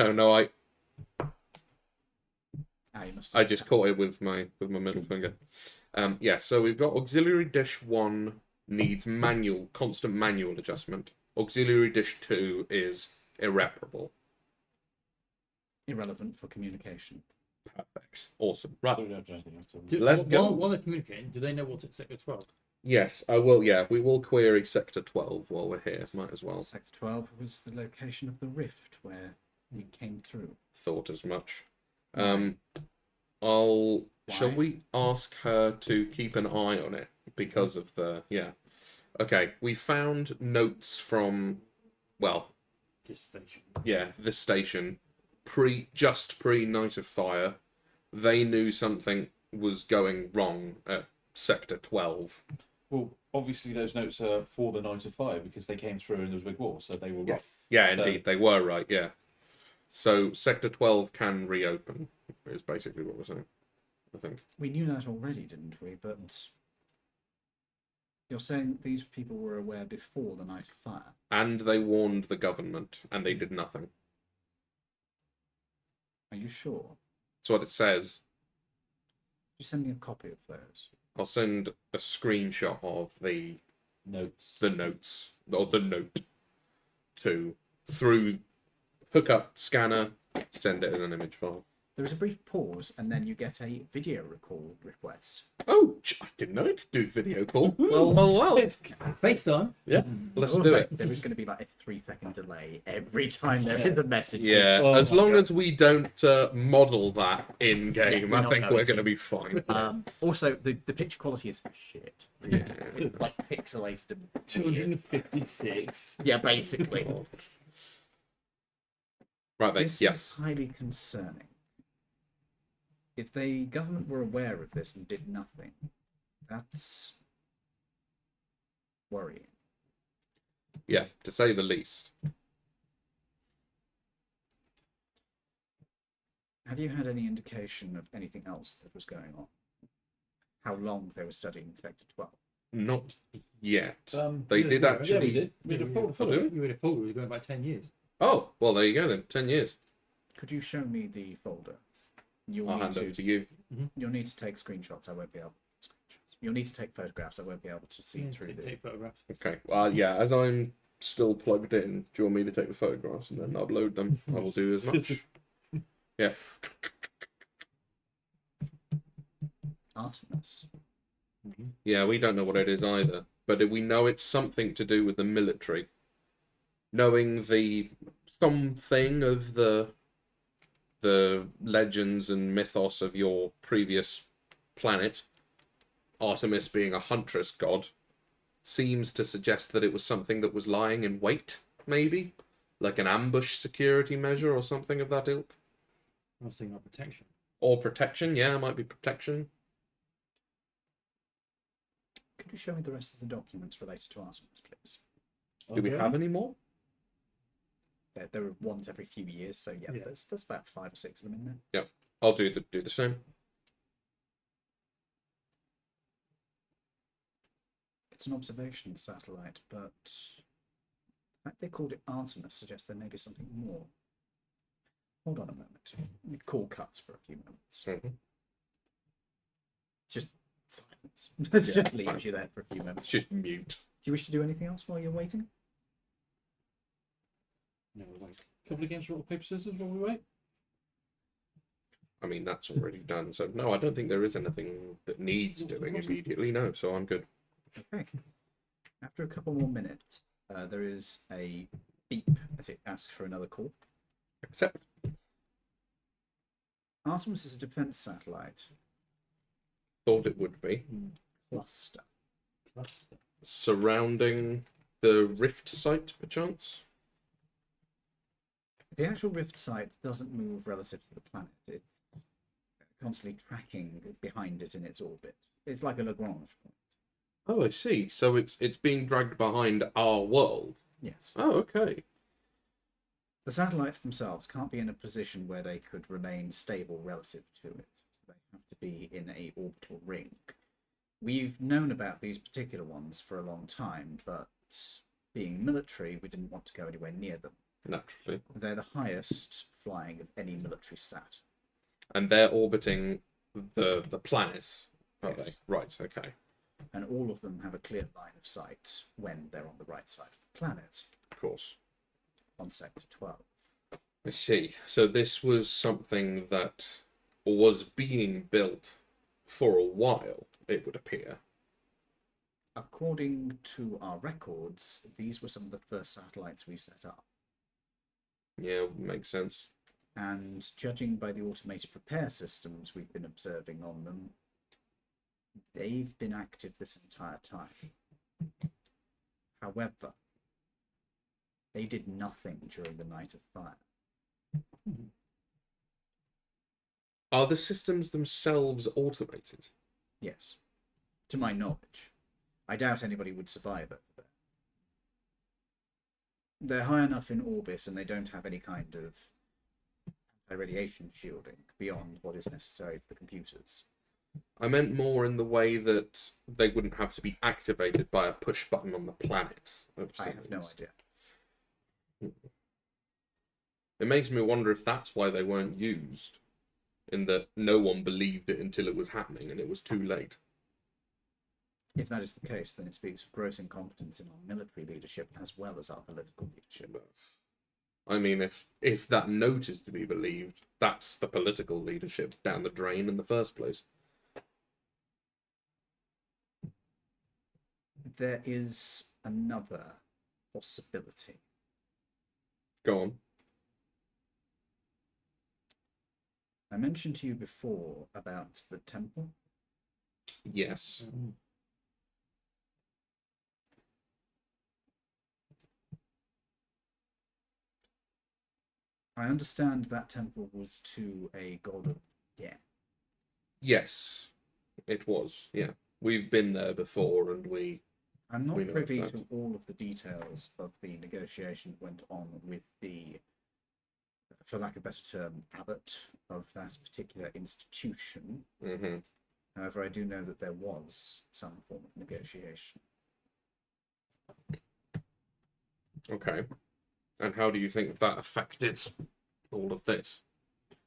You must. I just caught it with my middle finger. Yeah, so we've got auxiliary dish 1 needs constant manual adjustment. Auxiliary dish 2 is irreparable. Irrelevant for communication. Perfect. Awesome. Right. So we don't do anything else, so we- Let's go. While they're communicating, do they know what's at sector 12? Yes, I will. Yeah, we will query sector 12 while we're here. Might as well. Sector 12 was the location of the rift where we came through. Thought as much. Shall we ask her to keep an eye on it because of the Okay, we found notes from This station. this station just pre Night of Fire. They knew something was going wrong at sector 12. Well, obviously those notes are for the Night of Fire because they came through and there was a big war, so they were right. Yeah, So- indeed, they were right. Yeah. So sector 12 can reopen. Is basically what we're saying. I think. We knew that already, didn't we? But you're saying these people were aware before the Night of Fire. And they warned the government, and they did nothing. Are you sure? That's what it says. You send me a copy of those. I'll send a screenshot of the Notes. notes or the note through hookup scanner, send it as an image file. There is a brief pause, and then you get a video recall request. Oh, I didn't know it could do video call. Well. FaceTime. Yeah, let's Also, do it. There is going to be like a 3-second delay every time there is a message. Yeah, Oh as my long God. as we don't model that in game, we're I not think going we're to. going to be fine. Also, the picture quality is shit. Yeah. It's like pixelated. and weird. 256. Yeah, basically. Right then, This yeah. is highly concerning. If the government were aware of this and did nothing, that's worrying. Yeah, to say the least. Have you had any indication of anything else that was going on? How long they were studying Sector 12? Not yet. Yeah, They did we did. actually. We had a folder Oh, full do of we? it. You had a folder. We were going back 10 years. Oh, well, there you go then. 10 years. Could you show me the folder? I'll hand over to you. You'll need to take screenshots. I won't be able. You'll need to take photographs. I won't be able to see through the. Take photographs. Okay. Yeah, as I'm still plugged in, do you want me to take the photographs and then upload them? I will do as much. Yeah. Artemis. Yeah, we don't know what it is either, but we know it's something to do with the military. Knowing the something of the legends and mythos of your previous planet, Artemis being a huntress god, seems to suggest that it was something that was lying in wait, maybe? Like an ambush security measure or something of that ilk? I was thinking of protection. Or protection, yeah, it might be protection. Could you show me the rest of the documents related to Artemis, please? Do we have any more? There are ones every few years, so yeah, Yeah. there's about 5 or 6 of them in there. Yeah, I'll do the same. It's an observation satellite, but the fact they called it Artemis suggests there may be something more. Hold on a moment. The call cuts for a few moments. Mhm. Just silence. Let's Yeah, just leave fine. you there for a few moments. It's just mute. Do you wish to do anything else while you're waiting? No, we'll wait. Couple of games, rock, paper, scissors while we wait. I mean, that's already done. So, no, I don't think there is anything that needs doing immediately. No, so I'm good. Okay. After a couple more minutes, there is a beep as it asks for another call. Accept. Artemis is a defense satellite Thought it would be. cluster. Surrounding the rift site, perchance? The actual rift site doesn't move relative to the planet. It's constantly tracking behind it in its orbit. It's like a Lagrange point. Oh, I see. So it's being dragged behind our world. Yes. Oh, okay. The satellites themselves can't be in a position where they could remain stable relative to it. So they have to be in a orbital ring. We've known about these particular ones for a long time, but being military, we didn't want to go anywhere near them. Naturally. They're the highest flying of any military sat. And they're orbiting the planet, are Yes. they? Right, okay. And all of them have a clear line of sight when they're on the right side of the planet, Of course. on Sector 12. I see. So this was something that was being built for a while, it would appear. According to our records, these were some of the first satellites we set up. Yeah, makes sense. And judging by the automated repair systems we've been observing on them, they've been active this entire time. However, they did nothing during the Night of Fire. Are the systems themselves automated? Yes. To my knowledge. I doubt anybody would survive over there. They're high enough in orbit and they don't have any kind of radiation shielding beyond what is necessary for the computers. I meant more in the way that they wouldn't have to be activated by a push button on the planet. I have no idea. It makes me wonder if that's why they weren't used, in that no one believed it until it was happening and it was too late. If that is the case, then it speaks of gross incompetence in our military leadership as well as our political leadership. I mean, if that note is to be believed, that's the political leadership down the drain in the first place. There is another possibility. Go on. I mentioned to you before about the temple. Yes. I understand that temple was to a god of death. Yes, it was. Yeah. We've been there before and we I'm not We know privy that. to all of the details of the negotiation that went on with the, for lack of a better term, abbot of that particular institution. Hmm. However, I do know that there was some form of negotiation. Okay. And how do you think that affected all of this?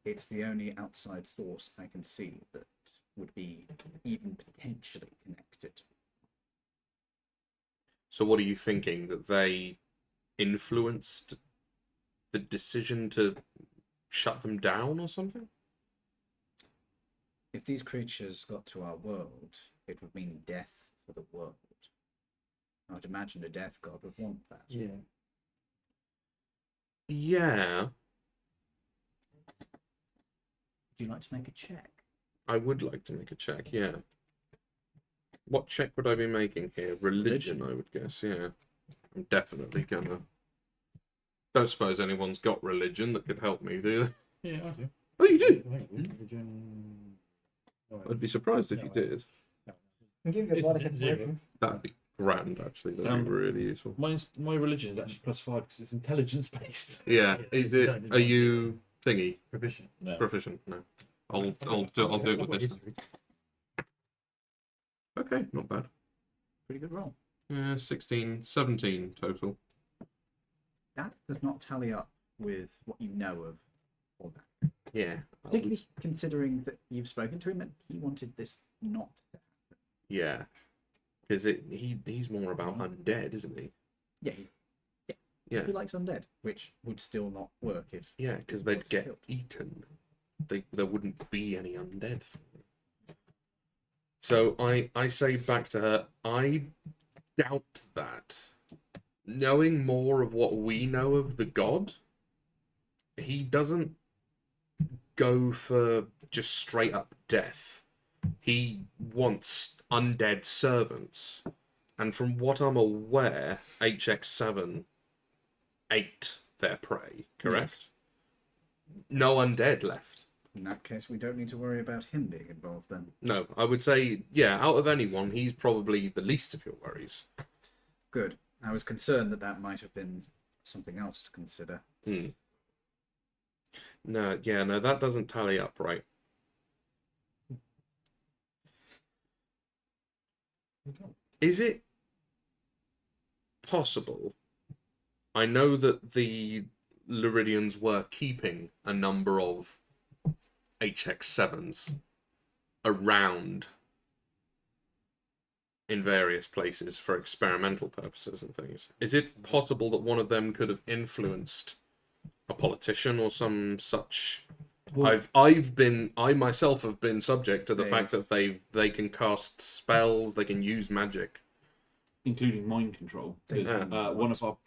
It's the only outside source I can see that would be even potentially connected. So what are you thinking? That they influenced the decision to shut them down or something? If these creatures got to our world, it would mean death for the world. I would imagine a death god would want that. Yeah. Yeah, Would you like to make a check? I would like to make a check, yeah. What check would I be making here? Religion, I would guess, yeah. I'm definitely gonna... Don't suppose anyone's got religion that could help me, do they? Yeah, I do. Oh, you do? Religion. I'd be surprised if you did. I'll give you a It's bardic zero. inspiration. That'd be grand, actually. That'd be really useful. My religion is actually +5 because it's intelligence based. Yeah, is it... Are you thingy? Proficient? No. Proficient? No. I'll do it with this. Okay, not bad. Pretty good roll. 16, 17 total. That does not tally up with what you know of all that. Yeah. Particularly considering that you've spoken to him and he wanted this not to happen. Yeah. Because he's more about undead, isn't he? Yeah, Yeah. he likes undead, which would still not work if... Yeah, because they'd get eaten. There wouldn't be any undead. So I say back to her, I doubt that. Knowing more of what we know of the god, he doesn't go for just straight up death. He wants undead servants. And from what I'm aware, HX7 ate their prey, correct? Yes. No undead left. In that case, we don't need to worry about him being involved then. No, I would say, yeah, out of anyone, he's probably the least of your worries. Good. I was concerned that that might have been something else to consider. No, yeah, no, that doesn't tally up, right? Is it possible? I know that the Laridians were keeping a number of HX7s around in various places for experimental purposes and things. Is it possible that one of them could have influenced a politician or some such? Well, I myself have been subject to the fact that they can cast spells, they can use magic, including mind control. 'Cause, one of our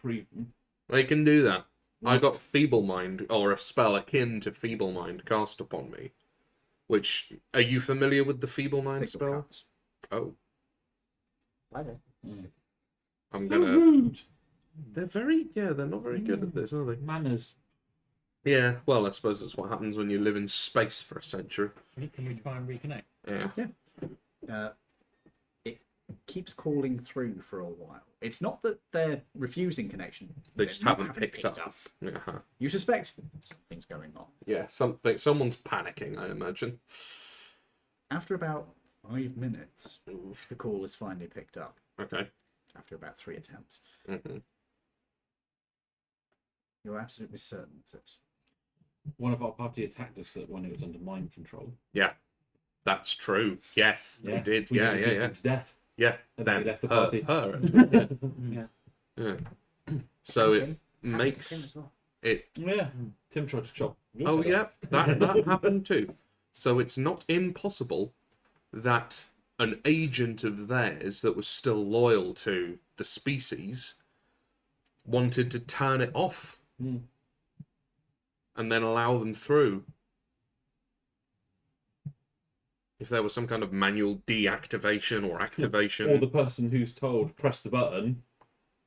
They can do that. I got Feeble Mind, or a spell akin to Feeble Mind, cast upon me. Which, are you familiar with the Feeble Mind spell? Cards. Oh, I don't. I'm so gonna. rude. They're very, yeah, they're not very good at this, are they? Manners. Yeah, well, I suppose that's what happens when you live in space for a century. Can we try and reconnect? Yeah. It keeps calling through for a while. It's not that they're refusing connection. They just not haven't picked up. Uh-huh. You suspect something's going on. Yeah, someone's panicking, I imagine. After about 5 minutes, the call is finally picked up. Okay. After about 3 attempts. Mm-hmm. You're absolutely certain of this. One of our party attacked us when it was under mind control. Yeah, that's true. Yes, they did. We Yeah, beat yeah, them yeah. to death. Yeah, And then then we left the party. Her, Yeah. yeah. So it Happened to Tim makes as well. it. Yeah. Tim tried to chop. Oh yeah, that happened too. So it's not impossible that an agent of theirs that was still loyal to the species wanted to turn it off and then allow them through. If there was some kind of manual deactivation or activation. Or the person who's told press the button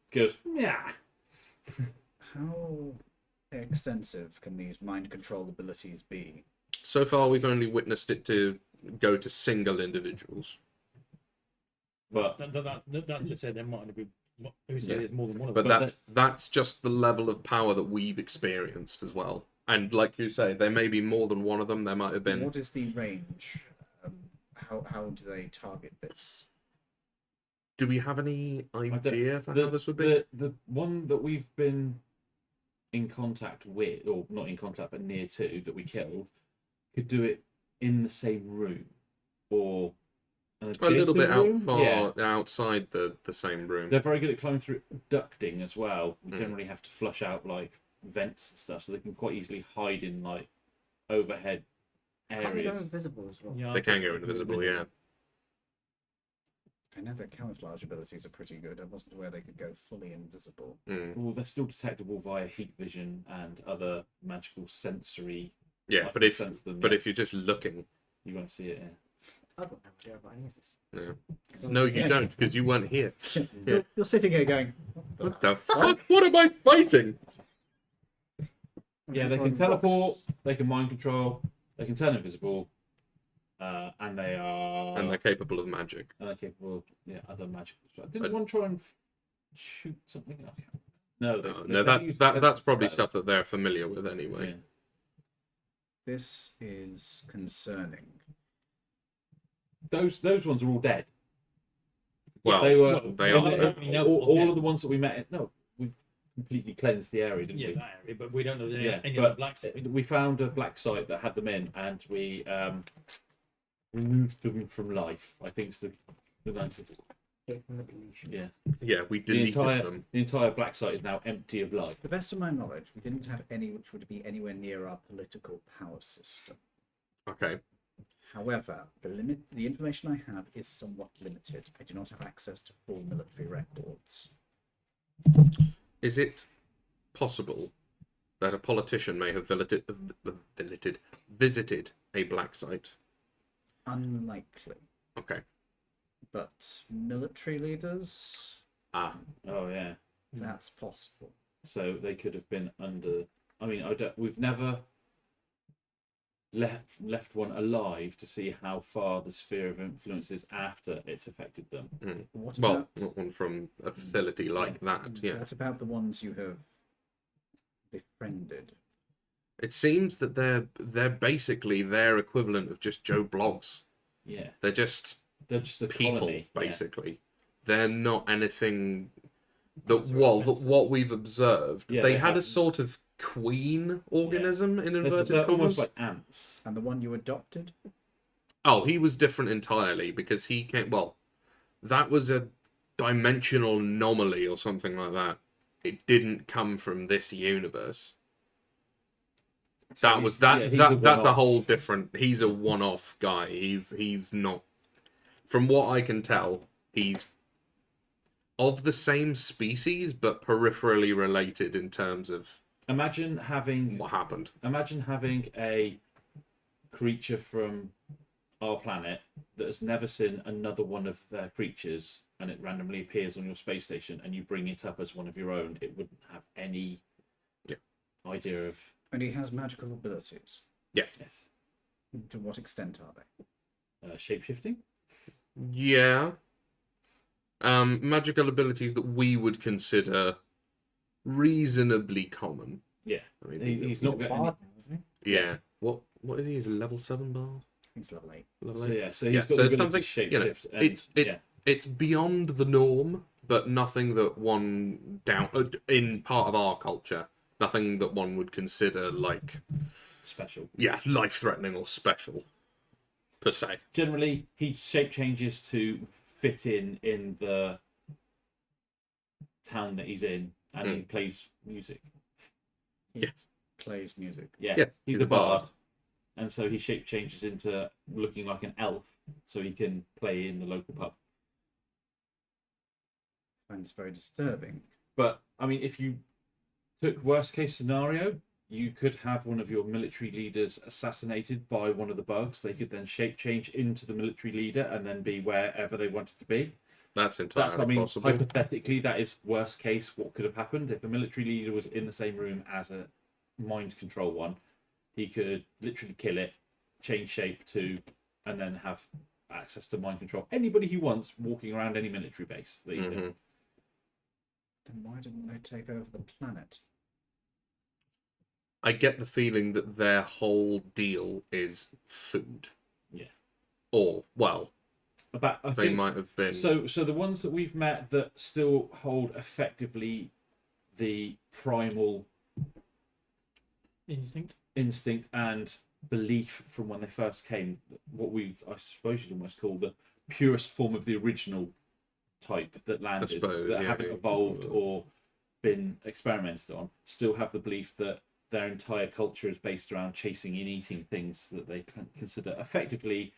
goes, yeah. How extensive can these mind control abilities be? So far, we've only witnessed it to go to single individuals. But that's to say there might be. Who said there's more than one of But them? that's just the level of power that we've experienced as well. And like you say, there may be more than one of them. There might have been. What is the range? How do they target this? Do we have any idea for how this would be? The one that we've been in contact with, or not in contact, but near to, that we killed, could do it in the same room, or A little bit room? outside the same room. They're very good at climbing through ducting as well. We generally have to flush out like vents and stuff, so they can quite easily hide in like overhead Can't they go areas. invisible as well? Yeah, They can go invisible, yeah. I know their camouflage abilities are pretty good. I wasn't aware they could go fully invisible. Well, they're still detectable via heat vision and other magical sensory. Yeah, I but can if sense them, but yeah. if you're just looking, You won't see it. Yeah. I've got no idea about any of this. yeah. No, you don't, because you weren't here. Yeah. You're sitting here going, What the fuck? What am I fighting? Yeah, they can teleport. They can mind control. They can turn invisible. And they are. And they're capable of magic. And they're capable of other magical stuff. Didn't one try and shoot something? Okay. No, No, that's probably stuff that they're familiar with anyway. Yeah. this is concerning. Those ones are all dead. Well, they were. they all, are. all of the ones that we met. No, we completely cleansed the area, didn't Yeah, we? that area, but we don't know any but other black site. we found a black site that had them in, and we removed them from life. I think it's the nicest. Yeah. Yeah, we The deleted entire them. the entire black site is now empty of life. To the best of my knowledge, we didn't have any which would be anywhere near our political power system. Okay. However, the information I have is somewhat limited. I do not have access to full military records. Is it possible that a politician may have visited a black site? Unlikely. Okay. But military leaders, Ah. Oh yeah. that's possible. So they could have been under. I mean, we've never left one alive to see how far the sphere of influence is after it's affected them. What Well, about, not one from a facility like that, yeah. what about the ones you have befriended? It seems that they're basically their equivalent of just Joe Blogs. Yeah. They're just a people, colony, basically. They're not anything that what we've observed. Yeah, they they had a have- sort of queen organism in inverted They're commas. almost like ants. And the one you adopted? Oh, he was different entirely because he came. Well, that was a dimensional anomaly or something like that. It didn't come from this universe. That was that. yeah, he's that's a one-off. whole different. He's a one-off guy. He's not. From what I can tell, he's of the same species but peripherally related in terms of Imagine having what happened. Imagine having a creature from our planet that has never seen another one of their creatures, and it randomly appears on your space station, and you bring it up as one of your own. It wouldn't have any idea of. And he has magical abilities. Yes. Yes. To what extent are they? Shape-shifting? Yeah. Magical abilities that we would consider reasonably common. Yeah. I mean, He's not getting. Bard now, isn't he? Yeah. What is he? Is a level 7 bar? He's level 8. Level So 8? yeah, so he's Yeah, got so the it's ability to something, you know, shape-shift. and, it's beyond the norm, but nothing that one in part of our culture, nothing that one would consider like special. life-threatening or special per se. Generally, he shape changes to fit in the town that he's in, and he plays music. Yes. Plays music. Yes, Yeah, he's a bard, and so he shape changes into looking like an elf, so he can play in the local pub. And it's very disturbing. But I mean, if you took worst case scenario, you could have one of your military leaders assassinated by one of the bugs. They could then shape change into the military leader and then be wherever they wanted to be. That's entirely possible. Hypothetically, that is worst case what could have happened. If a military leader was in the same room as a mind control one, he could literally kill it, change shape to, and then have access to mind control anybody he wants walking around any military base that he's in. Mhm. Then why didn't they take over the planet? I get the feeling that their whole deal is food. Yeah. Or, well, I they think, might have been. so the ones that we've met that still hold effectively the primal instinct and belief from when they first came, what I suppose you'd almost call the purest form of the original type that landed, that haven't evolved or been experimented on, still have the belief that their entire culture is based around chasing and eating things that they consider effectively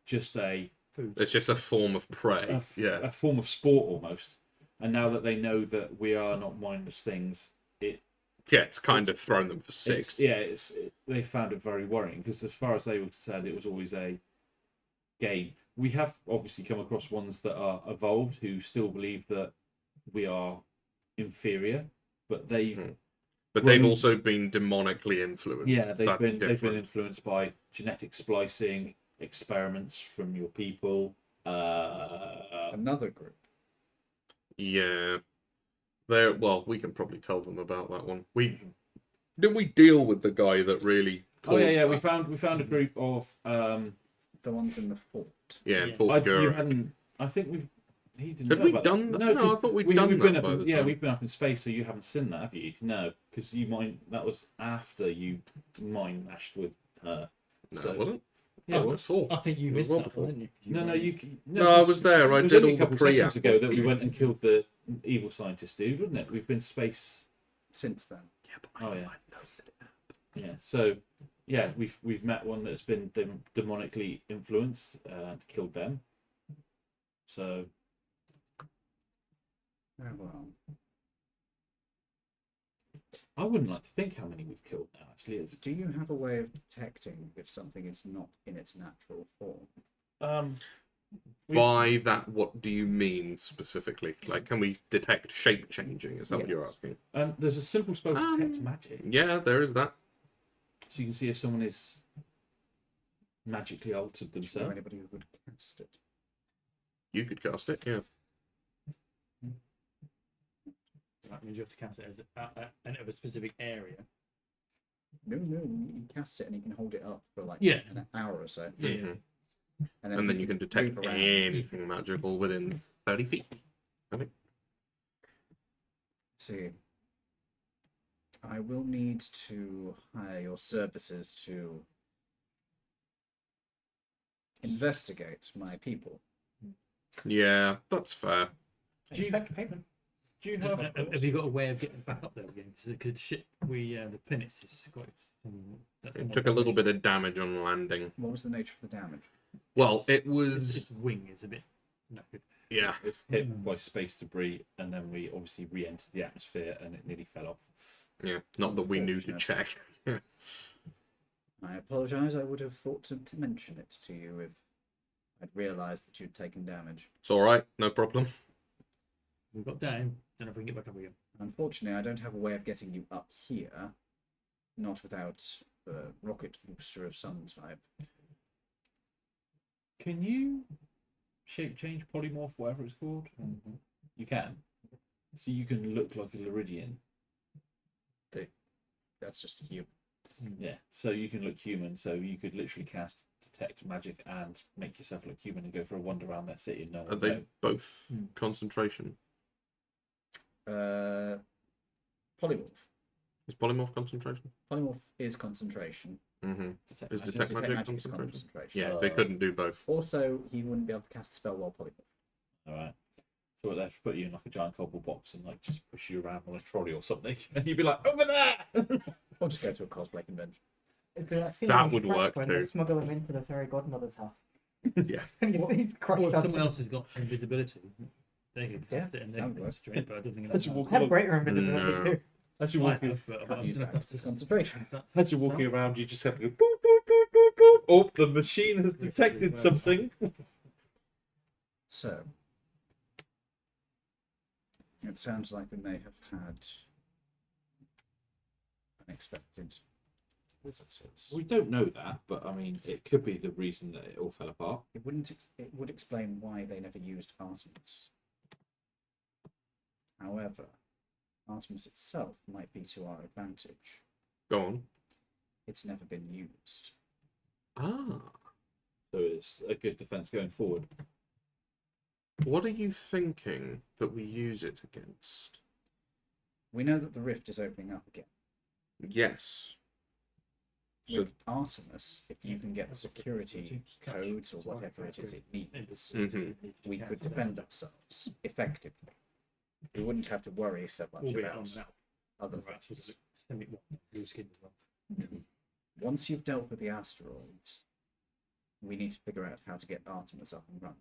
just food. It's just a form of prey. A form of sport almost. And now that they know that we are not mindless things, it's kind of thrown them for six. They found it very worrying because as far as they were concerned, it was always a game. We have obviously come across ones that are evolved who still believe that we are inferior, but they've also been demonically influenced. Yeah, they've been influenced by genetic splicing, experiments from your people. Another group. Yeah. Well, we can probably tell them about that one. Didn't we deal with the guy that really caused that? We found a group of the ones in the fort. Yeah, Fort Gurek. I think he didn't. Had we done that? No, I thought we'd done that. We've been up in space, so you haven't seen that, have you? No, because that was after you mind mashed with her. No, it wasn't. Yeah, it was. I think you missed that one, didn't you? No, I was there. I did all the sessions ago that we went and killed the evil scientist dude, wasn't it? We've been to space since then. Yeah, but I know that. Yeah, so we've met one that's been demonically influenced and killed them. So, oh well. I wouldn't like to think how many we've killed now. Actually, do you have a way of detecting if something is not in its natural form? By that, what do you mean specifically? Like, can we detect shape changing? Is that what you're asking? There's a simple spell to detect magic. Yeah, there is that. So you can see if someone is magically altered themselves. Or anybody who would cast it. You could cast it, yeah. That means you have to cast it as of a specific area. No, you cast it and you can hold it up for like an hour or so. Yeah. Mm-hmm. And then you can detect anything magical within 30 feet, I think. See, I will need to hire your services to investigate my people. Yeah, that's fair. Expect payment. Do you have? Have you got a way of getting back up there again? Because ship, the pinnace is quite. It took a little bit of damage on landing. What was the nature of the damage? Well, it was. Its wing is a bit knackered. Yeah, it's hit by space debris, and then we obviously re-entered the atmosphere, and it nearly fell off. Yeah, not that we knew to check. I apologise. I would have thought to mention it to you if I'd realised that you'd taken damage. It's all right, no problem. We got down. Don't know if we can get back up again. Unfortunately, I don't have a way of getting you up here, not without a rocket booster of some type. Can you shape change, polymorph, whatever it's called? Mm-hmm. You can. So you can look like a Laridian. That's just a human. Yeah, so you can look human. So you could literally cast detect magic and make yourself look human and go for a wander around their city. And no one Are they both concentration? Polymorph. Is polymorph concentration? Polymorph is concentration. Mm-hmm. Is Detect detect magic magic concentration? Yeah, they couldn't do both. Also, he wouldn't be able to cast a spell while polymorph. All right. So they have to put you in like a giant cardboard box and like just push you around on a trolley or something, and you'd be like over there. Or just go to a cosplay convention. Is there that scene That in would Shrek work when too. They smuggle him into the fairy godmother's house. Yeah. And he's crushed Or if up. someone else has got invisibility, they can cast it and they that can would work. straight, but I don't think As that's you walk I have along, greater invisibility No. too. as you're walking, Can't use that 'cause it's concentration. as you're walking around, you just have to go boop boop boop boop boop. Oh, the machine has detected something. So, it sounds like we may have had unexpected visitors. We don't know that, but I mean, it could be the reason that it all fell apart. It wouldn't. It would explain why they never used Artemis. However, Artemis itself might be to our advantage. Go on. It's never been used. Ah. So it's a good defense going forward. What are you thinking that we use it against? We know that the rift is opening up again. Yes. So, With Artemis, if you can get the security codes or whatever it is it needs, we could defend ourselves effectively. We wouldn't have to worry so much about other things. Once you've dealt with the asteroids, we need to figure out how to get Artemis up and running.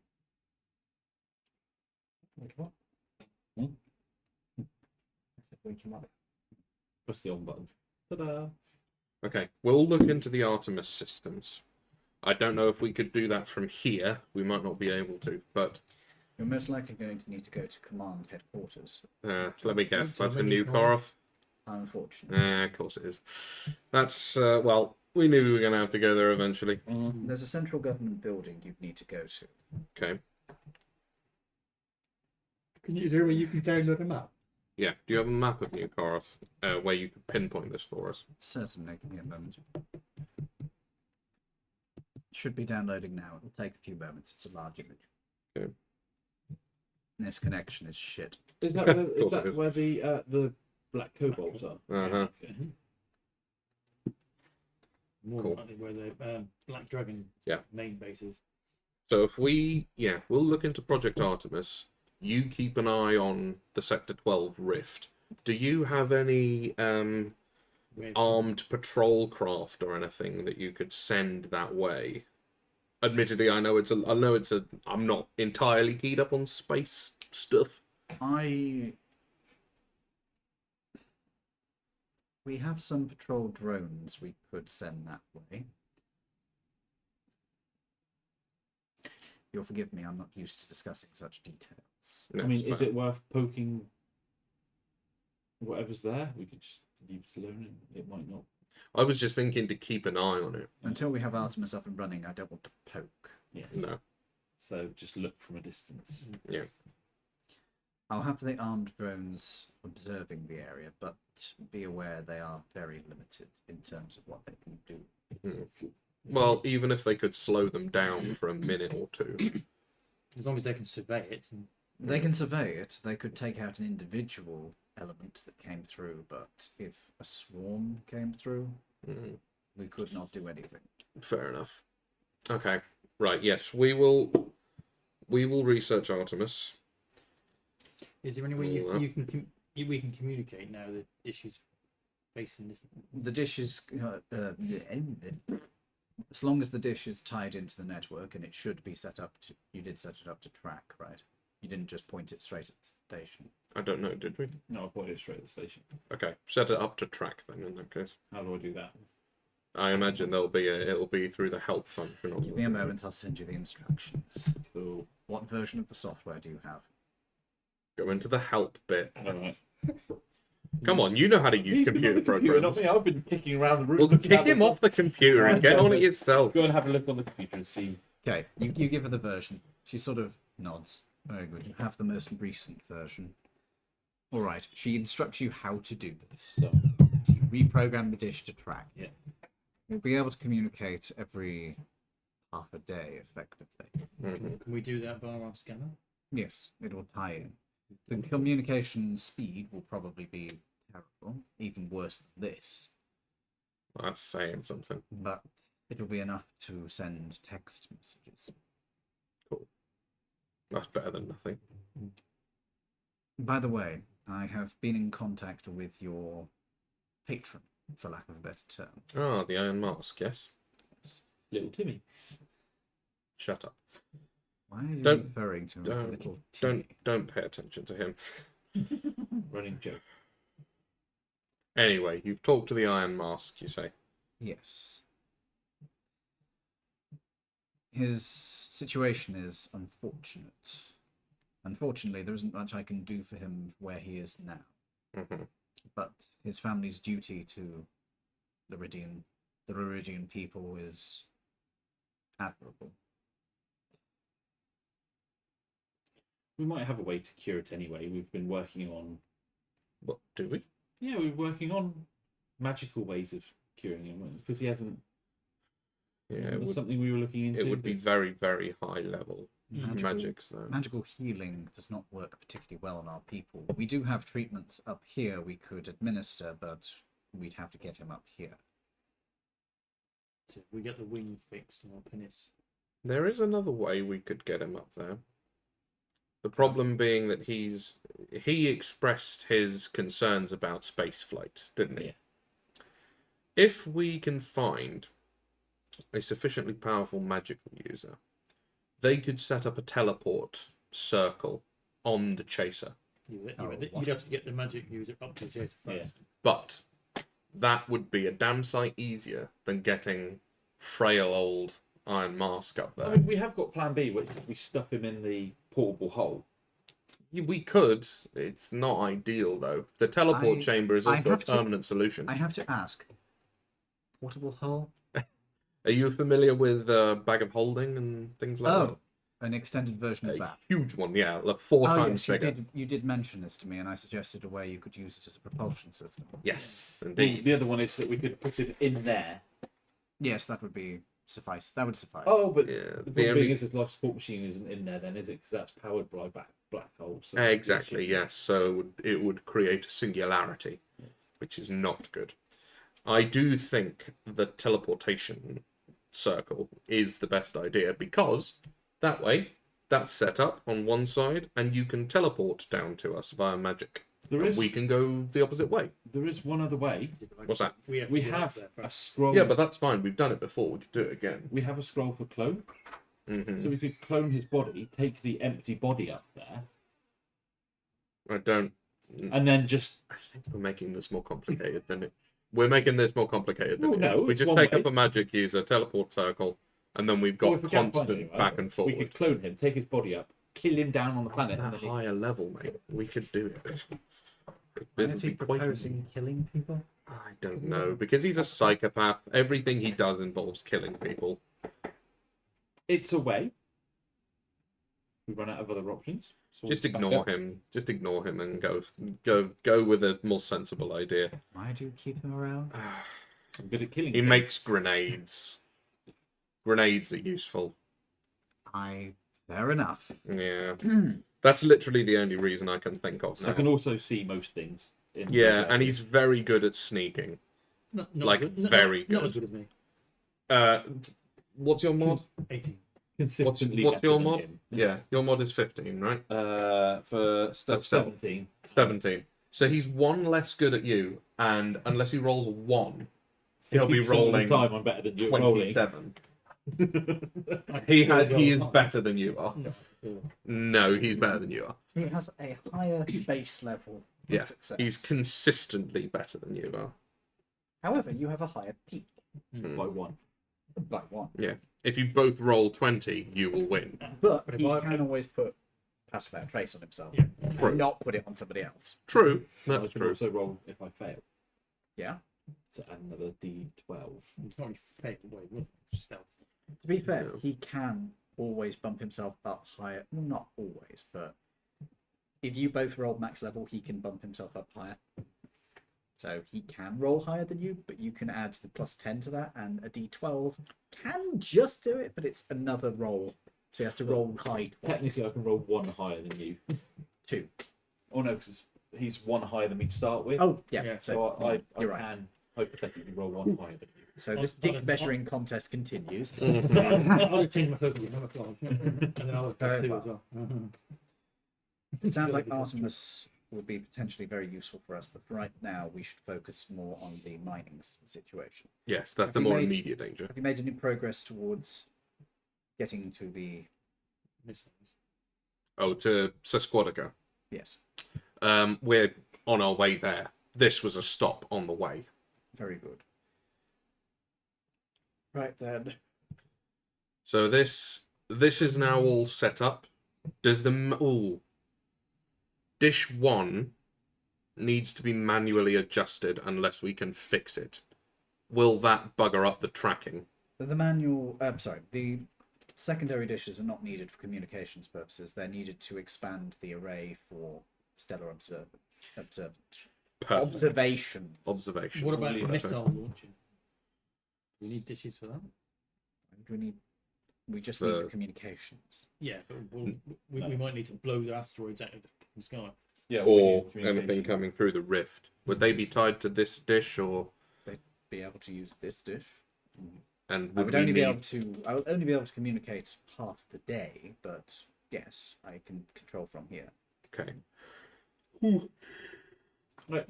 Wake him up. Wake him up. Press the on button. Ta-da! okay, we'll look into the Artemis systems. I don't know if we could do that from here. We might not be able to, but You're most likely going to need to go to command headquarters. let me guess. That's a new Koroth? Unfortunately. Of course it is. That's, well, we knew we were going to have to go there eventually. There's a central government building you'd need to go to. Okay. Is there a way you can download a map? Yeah. Do you have a map of New Koroth where you could pinpoint this for us? Certainly, give me a moment. Should be downloading now. It'll take a few moments. It's a large image. Okay. This connection is shit. Is that where, is that where the black kobolds are? Uh-huh. Okay. More Cool. likely where the Black Dragon main base is. So if we, we'll look into Project Artemis. You keep an eye on the Sector 12 rift. Do you have any armed patrol craft or anything that you could send that way? Admittedly, I'm not entirely keyed up on space stuff. We have some patrol drones we could send that way. You'll forgive me, I'm not used to discussing such details. I mean, is it worth poking whatever's there? We could just leave it alone and it might not. I was just thinking to keep an eye on it. Until we have Artemis up and running, I don't want to poke. Yes. No. So just look from a distance. Yeah. I'll have the armed drones observing the area, but be aware they are very limited in terms of what they can do. Well, even if they could slow them down for a minute or two. As long as they can survey it. They can survey it. They could take out an individual element that came through, but if a swarm came through, we could not do anything. Fair enough. Okay. Right. Yes, we will research Artemis. Is there any way we can communicate now the dish is facing this? The dish is as long as the dish is tied into the network, and it should be set up to. You did set it up to track, right? You didn't just point it straight at the station. I don't know, did we? No, I pointed straight at the station. Okay, set it up to track then in that case. How do I do that? I imagine it'll be through the help function. Give me a moment, I'll send you the instructions. Cool. What version of the software do you have? Go into the help bit. Alright. Come on, you know how to use computer programs. Not me. I've been kicking around the room. Well, kick him off the computer and get on it yourself. Go and have a look on the computer and see. Okay, you give her the version. She sort of nods. Very good. You have the most recent version. All right. She instructs you how to do this. So, You reprogram the dish to track. Yeah. You'll be able to communicate every half a day, effectively. Mhm. Can we do that via our scanner? Yes, it will tie in. The communication speed will probably be terrible, even worse than this, That's saying something. but it'll be enough to send text messages. That's better than nothing. By the way, I have been in contact with your patron, for lack of a better term. Ah, the Iron Mask, yes. little Timmy. Shut up. Why are you Don't- referring to don't- little Timmy? Don't pay attention to him. Running joke. Anyway, you've talked to the Iron Mask, you say. Yes. His situation is unfortunate. Unfortunately, there isn't much I can do for him where he is now. Mm-hmm. But his family's duty to Laridian the Laridian people is admirable. We might have a way to cure it anyway. We've been working on. What do we? Yeah, we're working on magical ways of curing him because he hasn't. Yeah, That's something we were looking into. It would be very, very high level magic. So Magical healing does not work particularly well on our people. We do have treatments up here we could administer, but we'd have to get him up here. So we get the wing fixed on our penis. there is another way we could get him up there. The problem being that he expressed his concerns about space flight, didn't he? Yeah. If we can find a sufficiently powerful magical user, they could set up a teleport circle on the chaser. You'd have to get the magic user up to the chaser first. But that would be a damn sight easier than getting frail old Iron Mask up I there. mean, we have got Plan B, which we stuff him in the portable hole. We could. It's not ideal, though. The teleport chamber is also a permanent solution. I have to ask. Portable hull? Are you familiar with Bag of Holding and things like that? An extended version of that. Huge one, yeah, like 4 times yes, bigger. you did mention this to me, and I suggested a way you could use it as a propulsion system. Yes, indeed. The other one is that we could put it in there. Yes, that would suffice. That would suffice. Oh, but Yeah, the the problem only- is that life support machine isn't in there then, is it? Because that's powered by black holes. So Exactly, yes. So it would create a singularity, which is not good. I do think the teleportation circle is the best idea because that way that's set up on one side and you can teleport down to us via magic. We can go the opposite way. There is one other way. What's that? We have a scroll. Yeah, but that's fine. We've done it before. We could do it again. We have a scroll for clone. Mm-hmm. So we could clone his body, take the empty body up there, I don't. and then just. I think we're making this more complicated than it. We're making this more complicated than Well, it is. no, We it's just one take way. up a magic user, teleport circle, and then we've got Well, if we can't find constant anyone, back and forward. We could clone him, take his body up, kill him down on the planet, and At a then he... higher level, mate. We could do it. Why It is would he be quite proposing killing people? I don't know, because he's a psychopath. Everything he does involves killing people. It's a way. We run out of other options. So Just we'll back ignore up. him. Just ignore him and go with a more sensible idea. Why do you keep him around? I'm good at killing He things. makes grenades. Grenades are useful. Fair enough. Yeah. That's literally the only reason I can think of So now. I can also see most things. Yeah, and he's very good at sneaking. Not Like, good. very Not good. as good as me. What's your mod? 18. consistently What's better your than mod? him. Yeah, your mod is 15, right? For stuff 17. 17. So he's one less good at you, and unless he rolls a 1, he'll be 50% of rolling the time I'm better than you at rolling. 27. He is better than you are. No, he's better than you are. He has a higher base level of Yeah, success. he's consistently better than you are. However, you have a higher peak By 1. by 1. Yeah. If you both roll 20, you will win. But But if he I- can always put pass without trace on himself Yeah. True. and not put it on somebody else. True. I That's can true. also roll if I fail. Yeah. To add another D12. It's not really fake way, would it? Stealth. To be fair, Yeah. he can always bump himself up higher. Well, not always, but if you both roll max level, he can bump himself up higher. So he can roll higher than you, but you can add the plus 10 to that, and a D12 can just do it, but it's another roll. So he has to roll high twice. Technically, I can roll 1 higher than you. 2. Oh no, because he's 1 higher than me to start with. Oh, yeah. So So I you're right. can hypothetically roll 1 higher than you. So this dick measuring contest continues. I'll change my focus. I'm a clown. And then I'll Very do as well. It sounds like Artemis will be potentially very useful for us, but right now we should focus more on the mining situation. Yes, that's Have the you more made- immediate danger. Have you made any progress towards getting to the... Oh, to Sesquodica. Yes, We're on our way there. This was a stop on the way. very good. Right then. So this is now all set up. Does the dish 1 needs to be manually adjusted unless we can fix it will that bugger up the tracking? The manual, the secondary dishes are not needed for communications purposes. They're needed to expand the array for stellar observations. Observation. What about Okay. missile launching? Do we need dishes for that? Do we need? We just For- need the communications. Yeah, but we might need to blow the asteroids out of the sky. Yeah, Or anything coming through the rift. Would they be tied to this dish, or Be able to use this dish. and I would would we only be able need? to. I would only be able to communicate half the day, but yes, I can control from here. Okay. Right.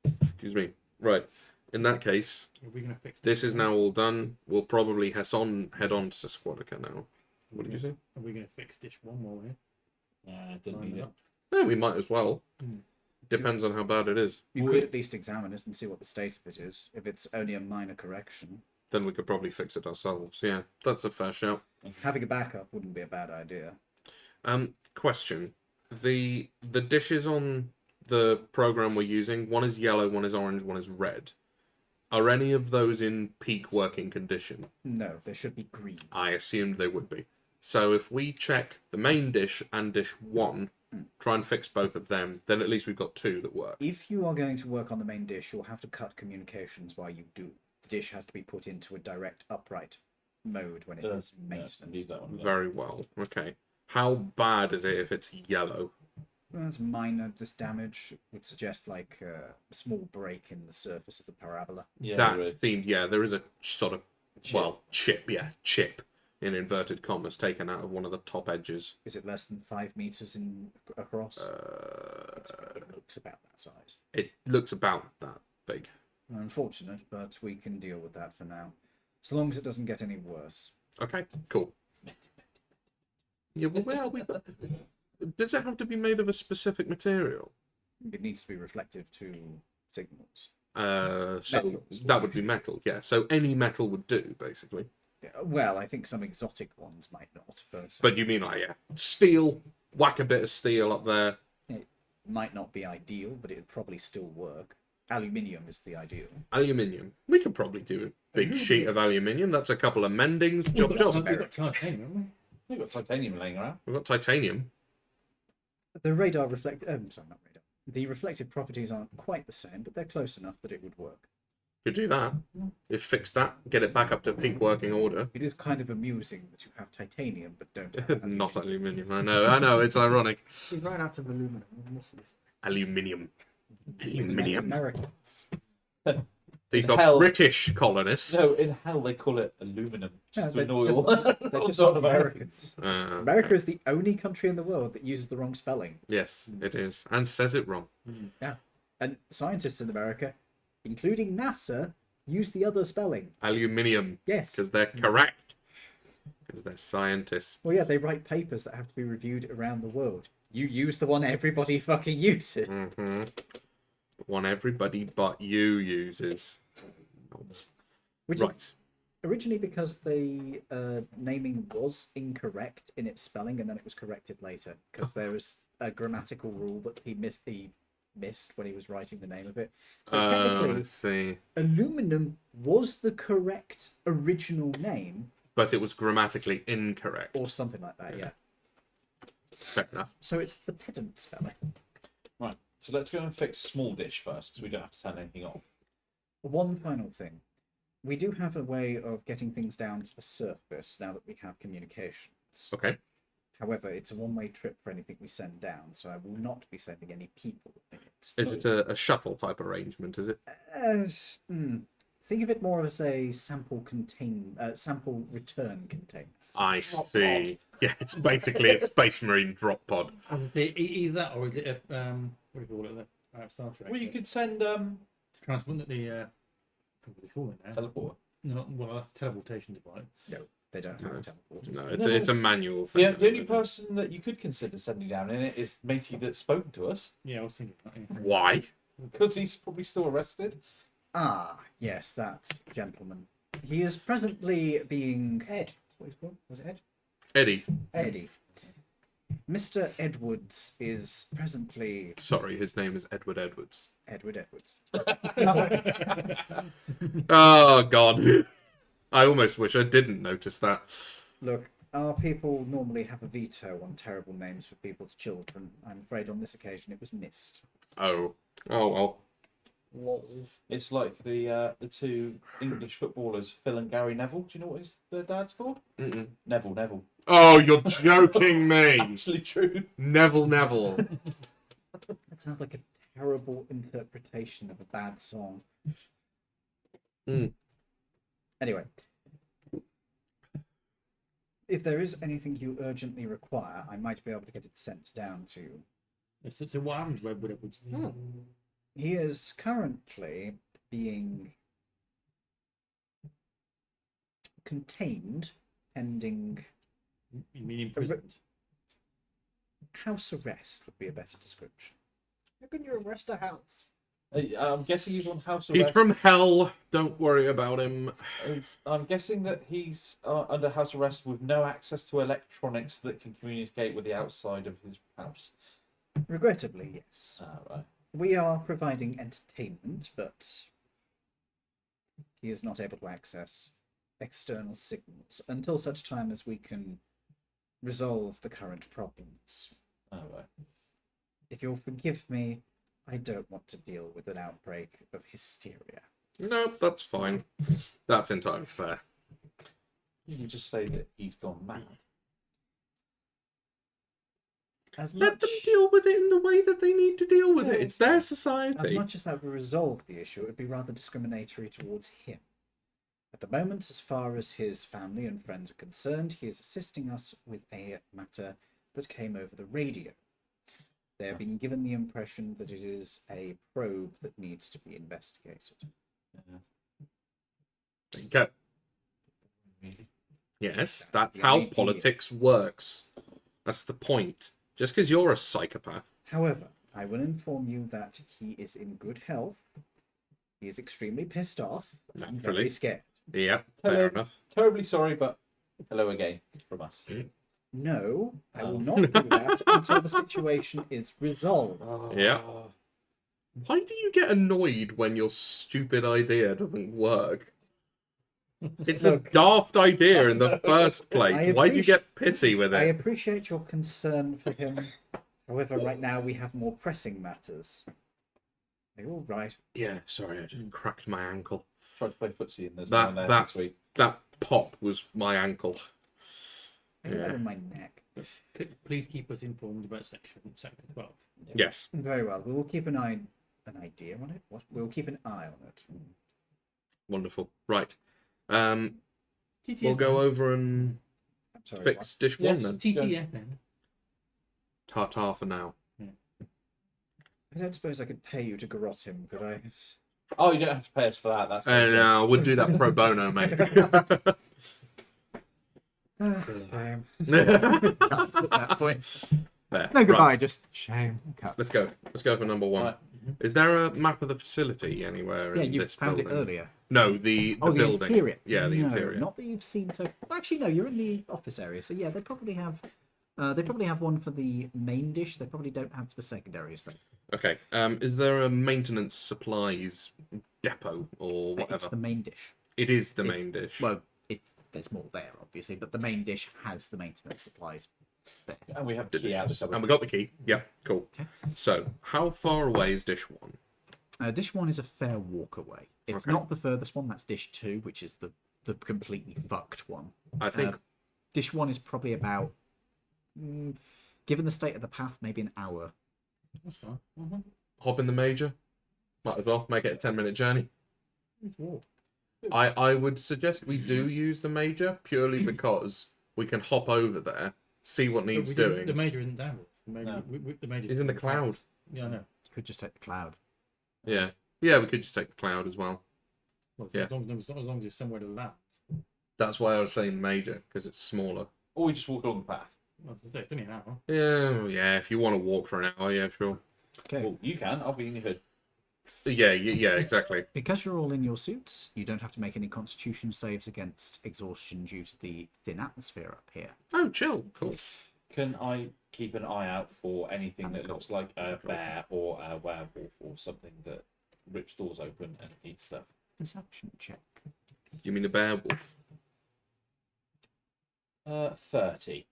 Excuse me. Right. In that case, Are we going to fix this is now all done. We'll probably head on to Squadica now. What did you say? Are we going to fix dish 1 while we're here? Don't need it. No, we might as well. Hmm. Depends on how bad it is. You could at least examine it and see what the state of it is. If it's only a minor correction, Then we could probably fix it ourselves. Yeah, that's a fair shout. having a backup wouldn't be a bad idea. Question: the dishes on the program we're using, one is yellow, one is orange, one is red. Are any of those in peak working condition? No, they should be green. I assumed they would be. So if we check the main dish and dish 1, try and fix both of them, then at least we've got 2 that work. If you are going to work on the main dish, you'll have to cut communications while you do. The dish has to be put into a direct upright mode when it is maintenance. Leave that one. Very well. Okay. How bad is it if it's yellow? Well, that's minor. This damage would suggest like a small break in the surface of the parabola. Yeah, That seemed, there is a sort of, Chip. chip in inverted commas taken out of one of the top edges. Is it less than 5 meters across? It looks about that size. It looks about that big. Unfortunate, but we can deal with that for now. So long as it doesn't get any worse. Okay, cool. Yeah, well, does it have to be made of a specific material? It needs to be reflective to signals. So Metal. that would be metal, yeah. So any metal would do, basically. Yeah, well, I think some exotic ones might not, But you mean steel? Whack a bit of steel up there. it might not be ideal, but it would probably still work. Aluminium is the ideal. Aluminium. We could probably do a big sheet of aluminium. That's a couple of mendings. Job. We've got titanium, haven't we? We've got titanium laying around. We've got titanium. The radar reflect. Sorry, not radar. The reflective properties aren't quite the same, but they're close enough that it would work. Could do that. If fix that, get it back up to peak working order. It is kind of amusing that you have titanium but don't have Not aluminium. I know. It's ironic. We ran out of aluminum. We missed this. Aluminium. That's Aluminium. Americans. These In are hell- British colonists. No, in hell they call it aluminum. Yeah, Just they're an oil. They're just not Americans. Uh, America is the only country in the world that uses the wrong spelling. yes, it is, and says it wrong. Yeah. And scientists in America, including NASA, use the other spelling. Aluminium, Yes. because they're correct. Because they're scientists. Well, yeah, they write papers that have to be reviewed around the world. You use the one everybody fucking uses. Mm-hmm. One everybody but you uses. Which Right. is originally because the naming was incorrect in its spelling, and then it was corrected later because there was a grammatical rule that he missed when he was writing the name of it. So I technically, see. aluminum was the correct original name, But it was grammatically incorrect. or something like that. Yeah. Fair enough. So it's the pedant spelling. Right. So let's go and fix small dish first, because we don't have to turn anything off. One final thing. We do have a way of getting things down to the surface now that we have communications. Okay. However, it's a one-way trip for anything we send down, so I will not be sending any people in it. Is it a shuttle type arrangement? Is it? Think of it more as a sample return container. I see. Yeah, it's basically a Space Marine drop pod. Either that, or is it a what do you call it? Star Trek. Well, you could send transport the what do they call it now? teleport. No, well, teleportation device. No, they don't have teleporters. No, it's a manual thing. Yeah, the only person that you could consider sending down in it is the matey that's spoken to us, Yeah, I was thinking that. Yeah. Why? because he's probably still arrested. Ah, yes, that gentleman. He is presently being Ed. What he's called? Was it Ed? Eddie. Eddie. Mr. Edwards is presently Sorry, his name is Edward Edwards. Edward Edwards. Oh, God. I almost wish I didn't notice that. Look, our people normally have a veto on terrible names for people's children. I'm afraid on this occasion it was missed. Oh. Oh, well. It's like the two English footballers, Phil and Gary Neville. Do you know what their dad's called? Mm-mm. Neville. Oh, you're joking me. Actually true. Neville. That sounds like a terrible interpretation of a bad song. Mm. Anyway, if there is anything you urgently require, I might be able to get it sent down to you. So what happens with Edwards? He is currently being contained pending You mean imprisoned? house arrest would be a better description. How can you arrest a house? I'm guessing he's on house He's arrest. from hell. Don't worry about him. I'm guessing that he's under house arrest with no access to electronics that can communicate with the outside of his house. Regrettably, yes. Right. We are providing entertainment, but he is not able to access external signals until such time as we can resolve the current problems. Right. If you'll forgive me, I don't want to deal with an outbreak of hysteria. No, that's fine. That's entirely fair. You can just say that he's gone mad. Let them deal with it in the way that they need to deal with it. It's their society. As much as that would resolve the issue, it would be rather discriminatory towards him. At the moment, as far as his family and friends are concerned, he is assisting us with a matter that came over the radio. They have been given the impression that it is a probe that needs to be investigated. Okay. Yes, that's the how idea. politics works. That's the point. Just because you're a psychopath. However, I will inform you that he is in good health. He is extremely pissed off and Naturally. very scared. Yeah, Hello. fair enough. Terribly sorry, but hello again from us. No, I will not do that until the situation is resolved. Yeah. Why do you get annoyed when your stupid idea doesn't work? It's a daft idea in the first place. Why do you get pissy with I it? appreciate your concern for him. However, right now we have more pressing matters. Are you all right? Yeah, sorry, I just cracked my ankle. Tried to play footsie in this That pop was my ankle. I think that in my neck. Please keep us informed about Sector 12. Yes. Very well. We will keep an idea on it. What? We'll keep an eye on it. Wonderful. Right. We'll go over and I'm sorry, fix what? dish one then. TTFN. Tartar for now. I don't suppose I could pay you to garrot him, could I? Oh, you don't have to pay us for that. That's No, we'll do that pro bono, mate. Shame. Cuts at that point. There. No, goodbye. Right. Just shame. Cut. Let's go. Let's go for number one. Right. Is there a map of the facility anywhere Yeah, in you this found building? it earlier. No, the Oh, the building. interior. Yeah, the No, interior. Not that you've seen so. Well, actually, no. You're in the office area, so yeah, they probably have. They probably have one for the main dish. They probably don't have the secondaries though. Okay. Is there a maintenance supplies depot or whatever? It's the main dish. It is the It's- main dish. Well, there's more there, obviously, but the main dish has the maintenance supplies there. And we have the key out of And we got the key. Yeah, cool. Okay. So, how far away is dish one? Dish 1 is a fair walk away. It's Okay. not the furthest one. That's dish 2, which is the completely fucked one. I think. Dish 1 is probably about, given the state of the path, maybe an hour. That's fine. Hop in the major. Might as well make it a 10-minute journey. I would suggest we do use the major purely because we can hop over there, see what But needs we didn't- doing. The major isn't downwards. The major, No. the major's He's in the cloud. Yeah, I know. You could just take the cloud. Yeah. Yeah, we could just take the cloud as well. Well, Yeah. as long as there's somewhere to land. That's why I was saying major, because it's smaller. Or we just walk along the path. Well, as I say, it's only an hour. Yeah, if you want to walk for an hour, yeah, sure. Okay. Well, you can. I'll be in your hood. Yeah, exactly. Because you're all in your suits, you don't have to make any constitution saves against exhaustion due to the thin atmosphere up here. Oh, chill. Cool. Can I keep an eye out for anything that looks like a bear or a werewolf or something that rips doors open and eats stuff? Perception check. You mean a bear wolf? 30.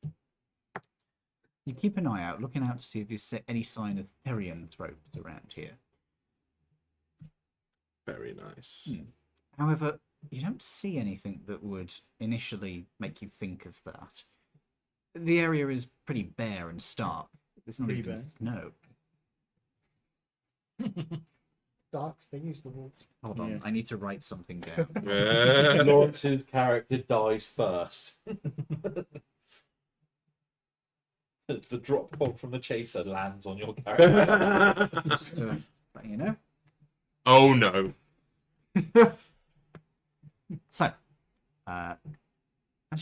You keep an eye out, looking out to see if you see any sign of therianthropes around here. Very nice. However, you don't see anything that would initially make you think of that. The area is pretty bare and stark. There's not Pretty even bare. snow. Darks, they use the wolves. Hold on, Yeah. I need to write something down. Lawrence's character dies first. The drop pod from the chaser lands on your character. Just to let you know. Oh no. So, as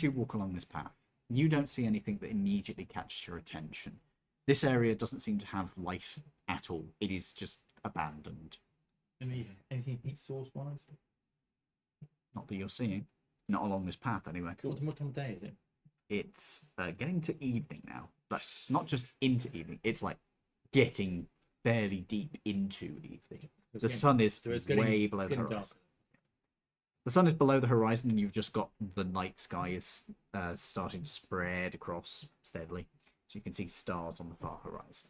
you walk along this path, you don't see anything that immediately catches your attention. This area doesn't seem to have life at all. It is just abandoned. Anything heat source wise? Not that you're seeing. Not along this path, anyway. What time of day is it? It's getting to evening now. But not just into evening. It's like getting fairly deep into evening. The sun is way below the horizon. The sun is below the horizon, and you've just got the night sky is starting to spread across steadily. So you can see stars on the far horizon.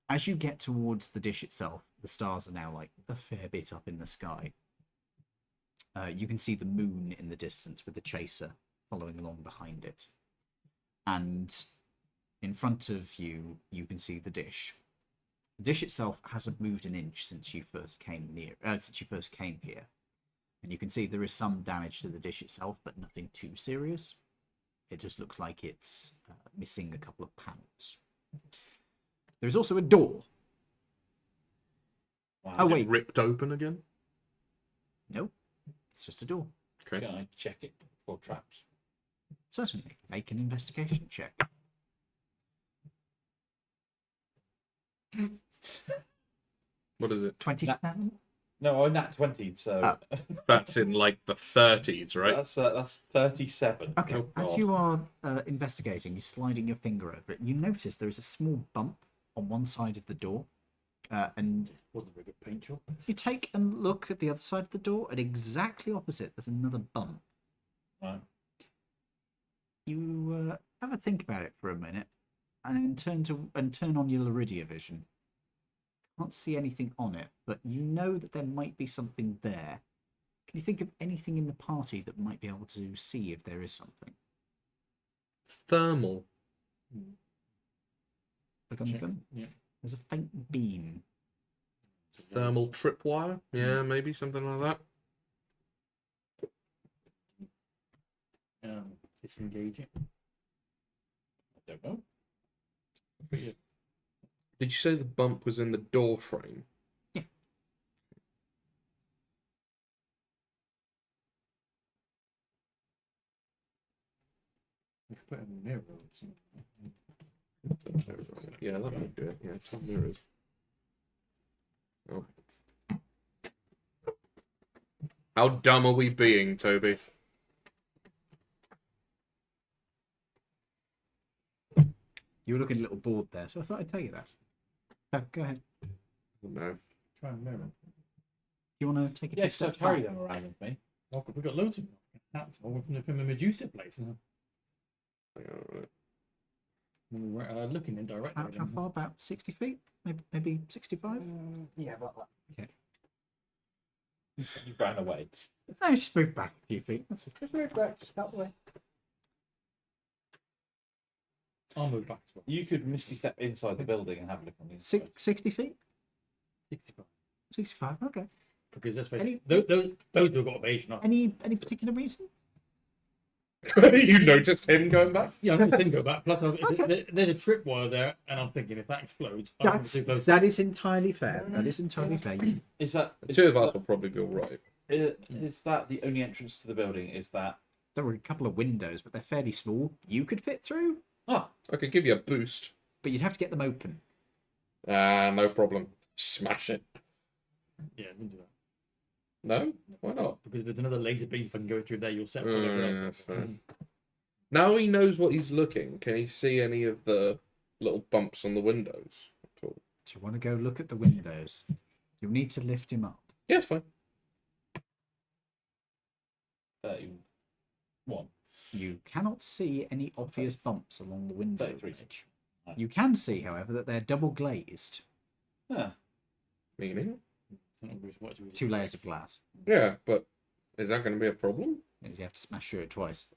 As you get towards the dish itself, the stars are now like a fair bit up in the sky. You can see the moon in the distance with the chaser following along behind it. And in front of you, you can see the dish. The dish itself hasn't moved an inch since you first came here. And you can see there is some damage to the dish itself, but nothing too serious. It just looks like it's missing a couple of panels. There's also a door. Wow. Oh, Is it wait. ripped open again? No, it's just a door. Okay. Can I check it for traps? Certainly. Make an investigation check. What is it? 27? No, I'm nat 20, so That's in like the 30s, right? that's 37. Okay, Oh, as God. you are investigating, you're sliding your finger over it, you notice there is a small bump on one side of the door. And Wasn't a very good paint job. you take a look at the other side of the door, and exactly opposite, there's another bump. Right. You have a think about it for a minute, and then turn on your Laridian vision. Can't see anything on it, but you know that there might be something there. Can you think of anything in the party that might be able to see if there is something? Thermal. Look on your gun. Yeah. There's a faint beam. Thermal tripwire? Yeah, maybe something like that. Disengage it. I don't know. But yeah. Did you say the bump was in the door frame? Yeah. We could put a mirror or something. Yeah, that might do it. Yeah, 2 mirrors. Oh. How dumb are we being, Toby? You were looking a little bored there, so I thought I'd tell you that. Go ahead. No. Try and mirror. Do you want to take a few Yes, so steps carry back? them around with me. Oh, we've got loads of hats all from the Medusa place. And we were looking in directly. How far? About 60 feet? Maybe 65? Yeah, about that. You ran away. I just move back a few feet. That's Let's move back, just out the way. I'll move back as well. You could misty step inside the building and have a look on the inside. 60 feet? 65. 65, okay. Because that's Any- those who've got evasion. Any particular reason? You noticed him going back? Yeah, I'm going to go back. Plus, there's a tripwire there, and I'm thinking if that explodes, I'm That's, too close. that is entirely fair. That is entirely fair. Is that The two of us will probably be all right. is that the only entrance to the building? Is that There were a couple of windows, but they're fairly small. You could fit through, ah? I could give you a boost. but you'd have to get them open. No problem. Smash it. Yeah, we'll do that. No? Why not? Because if there's another laser beam, if I can go through there, you'll set whatever Yeah, else. fair. Now he knows what he's looking. Can he see any of the little bumps on the windows at all? Do you want to go look at the windows? You'll need to lift him up. Yeah, it's fine. 31. You cannot see any obvious bumps along the window 33. ledge. You can see, however, that they're double glazed. Ah, Meaning? 2 layers of glass. Yeah, but is that going to be a problem? You have to smash through it twice.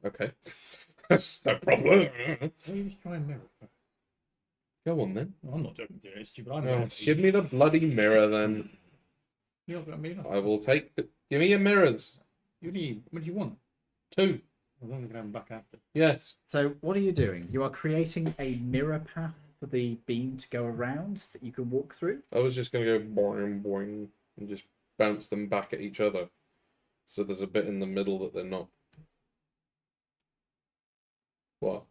Okay. That's no problem. Maybe try a mirror. Go on then. Well, I'm not joking, dear. It's stupid. I'm Oh, give me the bloody mirror then. You're not going to be enough. I will take the... Give me your mirrors. You need. What do you want? 2. I'm only going to have them back after. Yes. So, what are you doing? You are creating a mirror path for the beam to go around that you can walk through. I was just going to go boing, boing, and just bounce them back at each other. So there's a bit in the middle that they're not. What?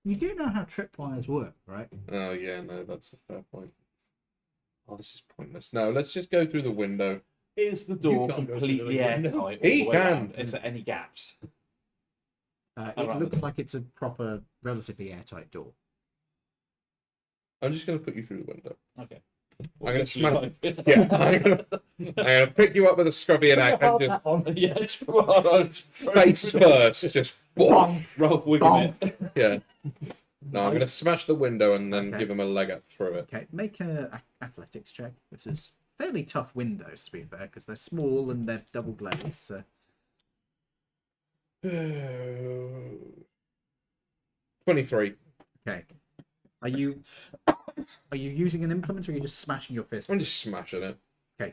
You do know how tripwires work, right? Oh, yeah, no, that's a fair point. Oh, this is pointless. No, let's just go through the window. is the door can't go through completely the airtight? window. all He the way can. around? Is there any gaps? It Around looks the- like it's a proper, relatively airtight door. I'm just going to put you through the window. Okay. I'm going to smash... Yeah, I'm gonna pick you up with a scrubby and act and just Yeah, it's well, face first, just boom. roll wigging it. Yeah. No, I'm going to smash the window and then Okay. give him a leg up through it. Okay, make a athletics check. This is fairly tough windows, to be fair, because they're small and they're double glazed. So 23. okay, are you using an implement or are you just smashing your fist? I'm just smashing it. Okay.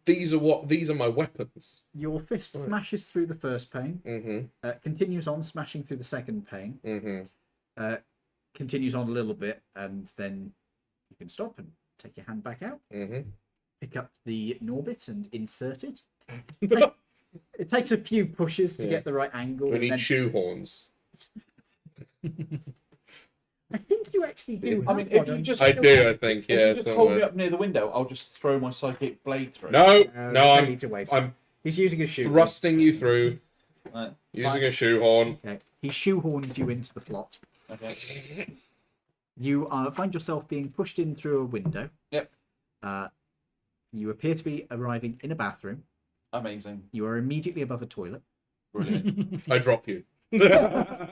These are my weapons. Your fist smashes through the first pane, Mm-hmm. continues on smashing through the second pane, Mm-hmm. continues on a little bit, and then you can stop and take your hand back out, Mm-hmm. pick up the Norbit and insert it. It takes a few pushes to Yeah. get the right angle. We and need then... shoehorns. I think you actually do. I have mean, one, if you don't just I do, I think, yeah. if you just hold me somewhere. up near the window, I'll just throw my psychic blade through. No, you? no, don't I'm need to waste I'm it. He's using a shoe. thrusting you through Right. using a shoehorn. Okay. He shoehorns you into the plot. Okay. You find yourself being pushed in through a window. Yep. You appear to be arriving in a bathroom. Amazing. You are immediately above a toilet. Brilliant. I drop you. I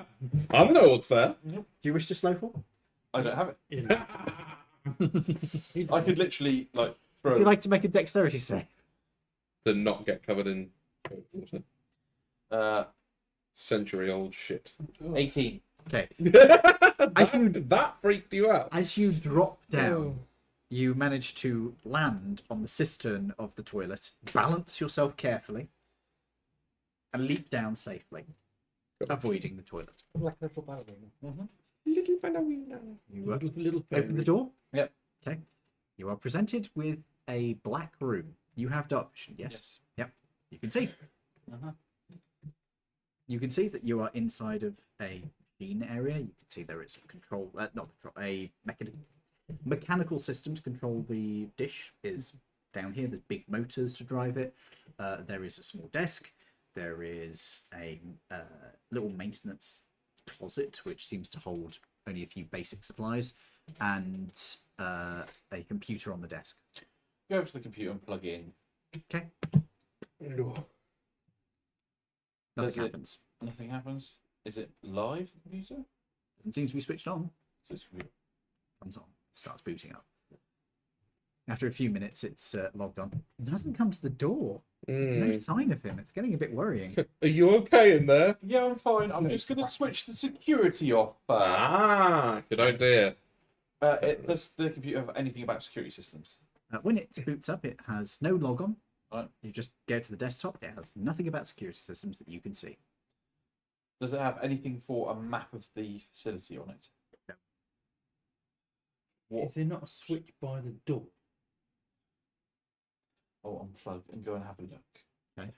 don't know what's there. Do you wish to slow fall? I don't have it. He's I could literally like throw. Would you like to make a dexterity save? To not get covered in uh, century-old shit. 18. Okay. that freaked you out. As you drop down, you manage to land on the cistern of the toilet, balance yourself carefully, and leap down safely, avoiding the toilet. Like a little ballerina. Little ballerina. You little open the door. Yep. Okay. You are presented with a black room. You have dark vision, yes? Yep. You can see. Uh-huh. You can see that you are inside of a machine area. You can see there is a mechanical system to control the dish is down here. There's big motors to drive it. There is a small desk. There is a little maintenance closet which seems to hold only a few basic supplies, and a computer on the desk. Go over to the computer and plug in. Okay. Does Nothing it- happens. Nothing happens. Is it live computer? Doesn't seem to be switched on. So it's computer. Comes on. Starts booting up. After a few minutes, it's logged on. It hasn't come to the door. There's no sign of him. It's getting a bit worrying. Are you okay in there? Yeah, I'm fine. I'm just going to switch the security off first. Ah, good idea. Does the computer have anything about security systems? When it boots up, it has no log on. Right. You just go to the desktop. It has nothing about security systems that you can see. Does it have anything for a map of the facility on it? No. What? Is there not a switch by the door? Oh, unplug and go and have a look. Okay.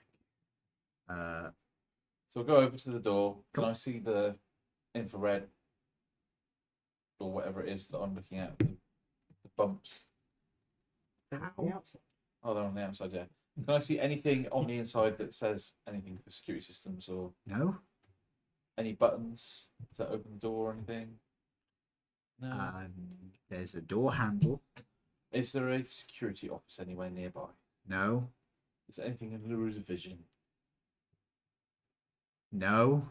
So I'll go over to the door. Can Cool. I see the infrared or whatever it is that I'm looking at? The bumps. The outside. Oh, they're on the outside, yeah. Can I see anything on the inside that says anything for security systems or No. any buttons to open the door or anything? No. There's a door handle. Is there a security office anywhere nearby? No. Is there anything in Laru's vision? No.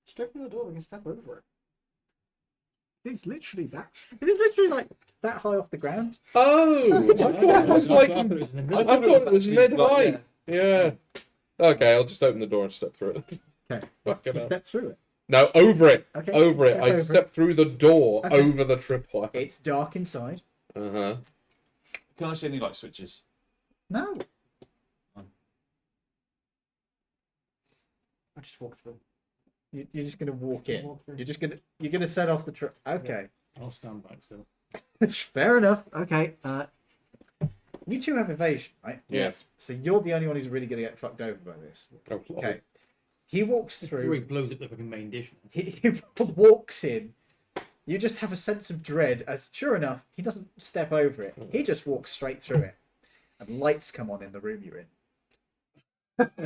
Just open the door, we can step over it. It's literally that. It is literally like that high off the ground. Oh, I thought it was like. I it was in the thought middle. it was actually mid-height. Yeah. Okay, I'll just open the door and step through it. Okay. Fuck it up. Step through it. No, over it. Okay. Over it. Step I over step through the door Okay. over the tripwire. It's dark inside. Uh-huh. Can I see any light switches? No. I just walk through. You're just gonna walk in. You're gonna set off the trip. Okay. I'll stand back still. It's fair enough. Okay. You two have evasion, right? Yes. So you're the only one who's really gonna get fucked over by this. Oh, Okay. He walks Before he through. blows up the fucking main dish. He walks in. You just have a sense of dread as, sure enough, he doesn't step over it. He just walks straight through it. And lights come on in the room you're in.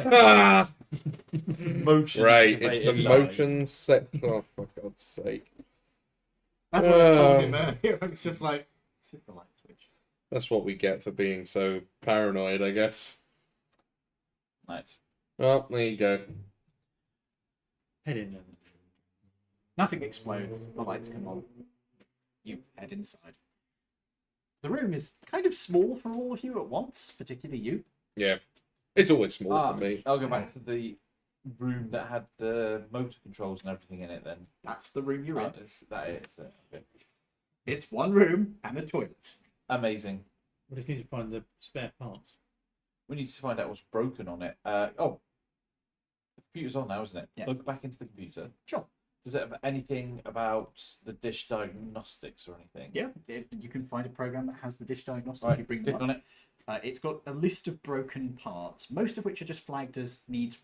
Ah! Motion. Right, it's activated the light. motion set. Oh, for God's sake. That's what I told Oh. him earlier. It's just like, super light switch. That's what we get for being so paranoid, I guess. Right. Well, there you go. Head in there. Nothing explodes. The lights come on. You head inside. The room is kind of small for all of you at once, particularly you. Yeah. It's always small for me. I'll go back to the room that had the motor controls and everything in it then. That's the room you're in. That is it. Okay. It's one room and a toilet. Amazing. We just need to find the spare parts. We need to find out what's broken on it. The computer's on now, isn't it? Yeah. Look back into the computer. Sure. Does it have anything about the dish diagnostics or anything? Yeah, you can find a program that has the dish diagnostic. Right, You bring click them on up. it. It's got a list of broken parts, most of which are just flagged as needs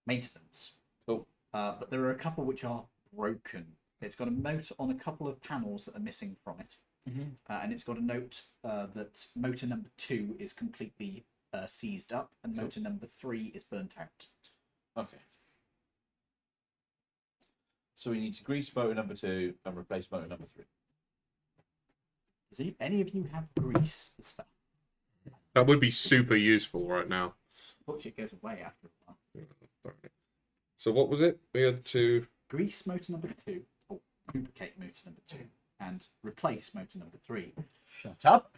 maintenance. Cool. But there are a couple which are broken. It's got a note on a couple of panels that are missing from it. And it's got a note that motor number 2 is completely seized up and motor number 3 is burnt out. Okay. So we need to grease motor number 2 and replace motor number 3. Does any of you have grease spell? That would be super useful right now. Unfortunately, it goes away after a while. So what was it? We had to... Grease motor number 2, or lubricate motor number 2, and replace motor number 3. Shut up!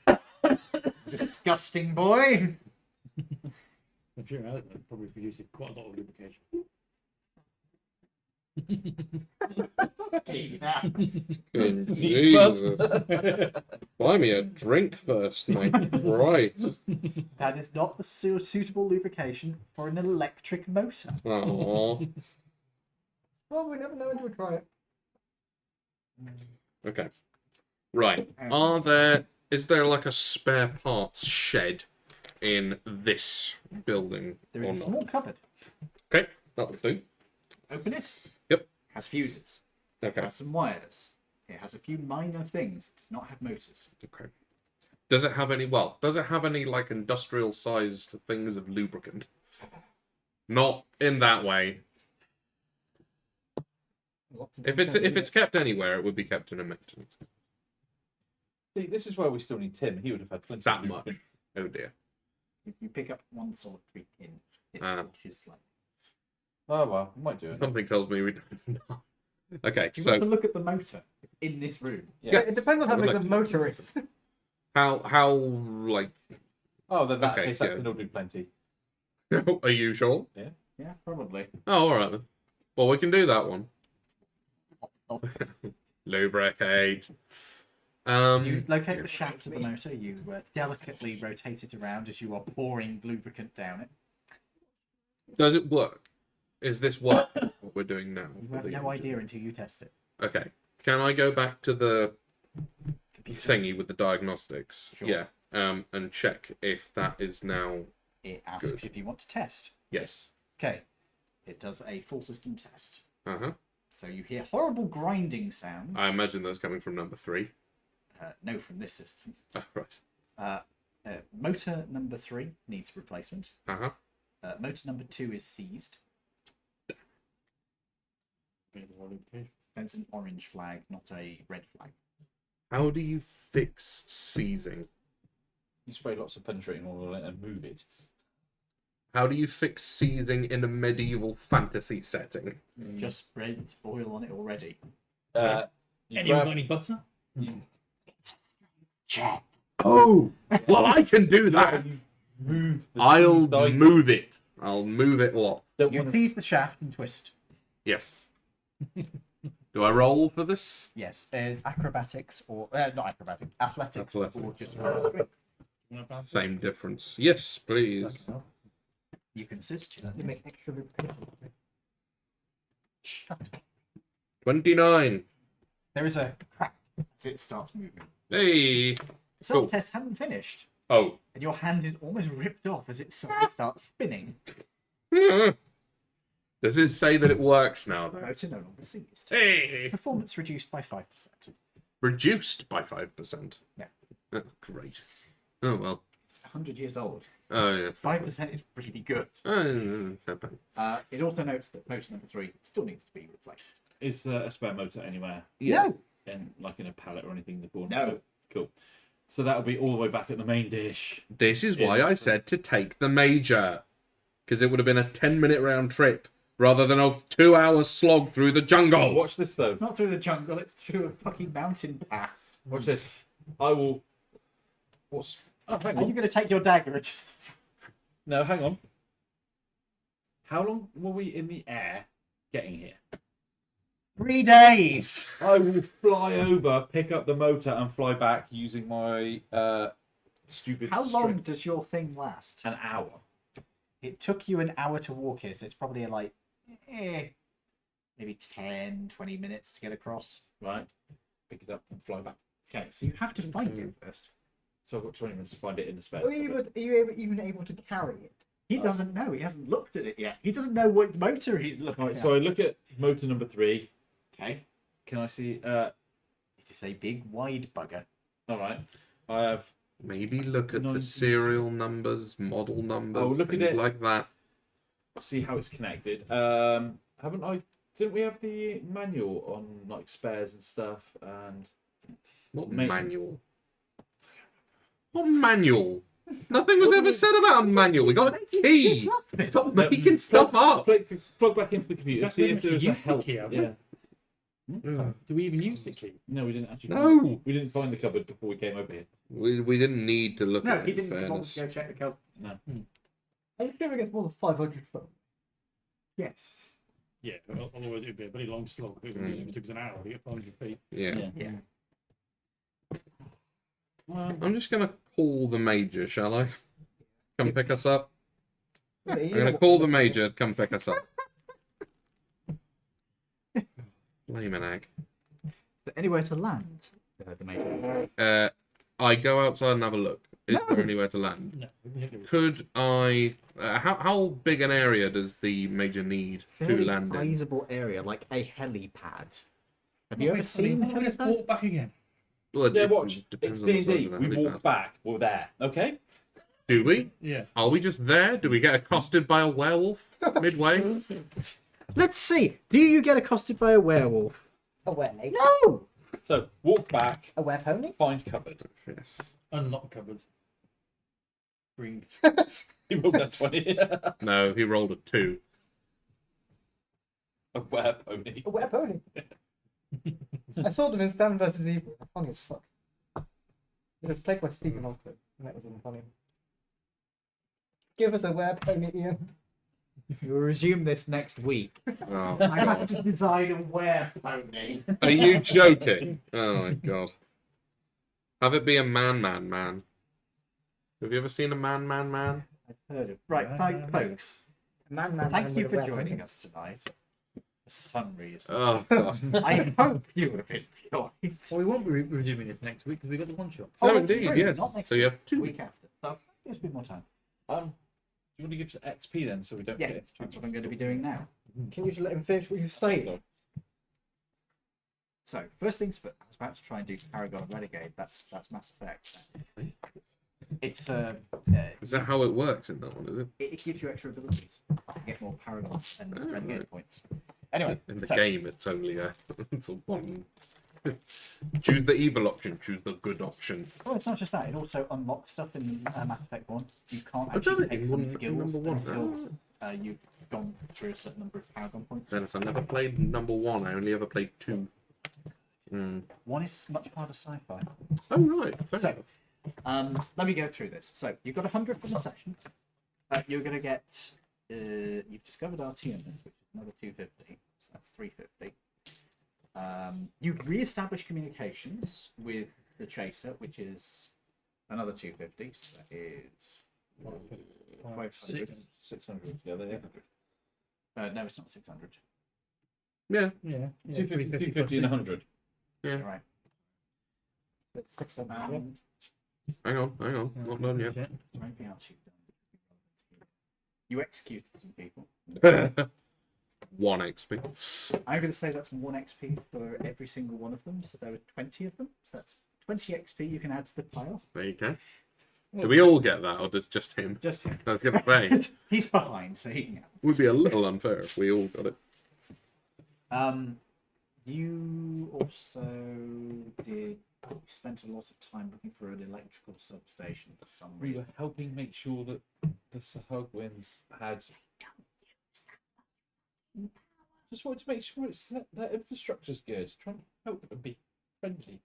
Disgusting boy! I'm sure Alec would probably produce quite a lot of lubrication. Good Jesus. Buy me a drink first, mate. Right. That is not the suitable lubrication for an electric motor. Aww. Well, we never know until we try it. Okay. Right. Is there like a spare parts shed in this building? There is or a not? small cupboard. Okay, that'll do. Open it. Yep. Has fuses. Okay. Has some wires. It has a few minor things. It does not have motors. Okay. Does it have any? Well, does it have any like industrial-sized things of lubricant? Not in that way. If it's kept anywhere, it would be kept in a maintenance. See, this is where we still need Tim. He would have had plenty That of much. lubricant. Oh dear. You pick up one solitary pin. It flashes slightly. Oh well, we might do it. Something tells me we don't know. Okay, Do you want to so look at the motor in this room? Yeah. It depends on how I would big like the to. motor is. how like Oh, then that Okay, case, that yeah. can all do plenty. are you sure? Yeah, probably. Oh, all right then. Well, we can do that one. Oh. Lubricate. You locate the shaft of the motor. You delicately rotate it around as you are pouring lubricant down it. Does it work? Is this what we're doing now? You for have the no engine? idea until you test it. Okay. Can I go back to the Computer. thingy with the diagnostics? Sure. Yeah. And check if that is now It asks Good. if you want to test. yes. Okay. It does a full system test. Uh huh. So you hear horrible grinding sounds. I imagine that's coming from number 3. No, from this system. Oh, right. Motor number 3 needs replacement. Uh-huh. Motor number 2 is seized. That's an orange flag, not a red flag. How do you fix seizing? You spray lots of penetrating oil on it and move it. How do you fix seizing in a medieval fantasy setting? Just spread oil on it already. You Anyone grab- got any butter? Check. Oh, well, I can do that. Move the I'll seized item. move it. I'll move it a lot. Don't You wanna- seize the shaft and twist. Yes. Do I roll for this? Yes. Acrobatics or not acrobatics, athletics, or Athletics. just strength. Same difference. Yes, please. You can assist. You make extra repetition. Shut up. 29. There is a crack as it starts moving. Hey. The self Cool. test hadn't finished, Oh. and your hand is almost ripped off as it suddenly starts spinning. Does it say that it works now, though? Motor no longer seized. Hey. Performance reduced by 5%. Reduced by 5%. Yeah. Oh, great. Oh, well. 100 years old. Oh, yeah. 5% is really good. Oh, fair play. It also notes that motor number 3 still needs to be replaced. Is a spare motor anywhere? No. In, like in a pallet or anything in the corner? No. Cool. So that'll be all the way back at the main dish. This is why I said to take the major. Because it would have been a 10-minute round trip rather than a 2-hour slog through the jungle. Watch this though. It's not through the jungle, it's through a fucking mountain pass. Watch this. I will. What's? Oh, hang Are you on. going to take your dagger and just... No, hang on. How long were we in the air getting here? 3 days! I will fly over, pick up the motor, and fly back using my stupid. How long strength. does your thing last? An hour. It took you an hour to walk here, so it's probably like maybe 10, 20 minutes to get across. Right. Pick it up and fly back. Okay, so you have to find it first. So I've got 20 minutes to find it in the space. Are you even able to carry it? He doesn't know. He hasn't looked at it yet. He doesn't know what motor he's looking Right, at. so I look at motor number 3. Okay. Can I see? It is a big, wide bugger. All right. I have. Maybe look at the 90s. serial numbers, model numbers, Oh, look at things it. like that. See how it's connected. Haven't I? Didn't we have the manual on like spares and stuff and What maintenance? manual? What manual? Nothing was ever said about a manual. We got a key. Stop making stuff up. Plug back into the computer. That's See when if there we is a use the help. key, haven't Yeah. Do we even use the key? No, we didn't actually. No. We didn't find the cupboard before we came over here. We didn't need to look No, at he it. didn't in want to fairness. go check the cupboard. Are you sure it gets more than 500 foot? Yes. Yeah, otherwise it'd be a very long slog. It took us an hour to get 500 feet. Yeah. Yeah. I'm just gonna call the major, shall I? Come pick us up. I'm gonna call the major. Come pick us up. Laymanag. Is there anywhere to land? The major. I go outside and have a look. Is there anywhere to land? No. Could I? How big an area does the major need to Very land in? sizable area, like a helipad. Have you ever seen a Let's helipad? walk back again. Well, Yeah, it watch. depends It's on the size D&D. of the We helipad. walk back. We're there. Okay. Do we? Yeah. Are we just there? Do we get accosted by a werewolf midway? Let's see. Do you get accosted by a werewolf? A where? No. So walk back. A where pony? Find cupboard. Yes. Unlock cupboard. Bring. He rolled that 20. No, he rolled a 2. A were pony. A where pony? I saw them in Stan vs. Evil. They're funny as fuck. It was played by Stephen Hawking, and that was even funny. Give us a where pony, Ian. We'll resume this next week. Oh, I have God. to design a werepony. Are you joking? Oh my god. Have it be a man. Have you ever seen a man? I've heard of. Right, folks. Man, Thank you with a for where joining pony. us tonight. For some reason. Oh god. I hope you have enjoyed. Well, we won't be resuming this next week because we got the one shot. No, that's indeed, true. yes. Not next So you have week, 2 week after. So there's a bit more time. Do you want to give us XP then, so we don't Yes, forget? that's what I'm going to be doing now. Can you just let him finish what you're saying? So first things first, I was about to try and do Paragon and Renegade. That's Mass Effect. It's Is that how it works in that one? Is it? it gives you extra abilities. You get more Paragon and Oh, Renegade right. points. Anyway, In the so- game, it's only it's a one. Choose the evil option. Choose the good option. Well, it's not just that. It also unlocks stuff in Mass Effect 1. You can't I've actually done it take in some one- skills number one. until you've gone through a certain number of Paragon points. Dennis, I never played number 1. I only ever played 2. One is much harder sci-fi. Oh right. Fair So, enough. let me go through this. So, you've got 100 from the session. You're going to get... you've discovered RTM, which is another 250. So that's 350. You've re-established communications with the Chaser, which is another 250. So that is 500. 600. Yeah, they have. No, it's not 600. Yeah. Yeah. 250 and 100. Yeah. Right. Hang on. Not done yet. Is there anything else you've done? You executed some people. 1 XP. I'm going to say that's 1 XP for every single one of them. So there were 20 of them. So that's 20 XP you can add to the pile. There you go. Do we all get that, or does just him? Just him. I was going to say, He's behind, so he can have would be a little unfair if we all got it. it. You also did. You spent a lot of time looking for an electrical substation for some We reason. were helping make sure that the Sahagwins had. Just wanted to make sure that infrastructure's good. Trying to help and be friendly.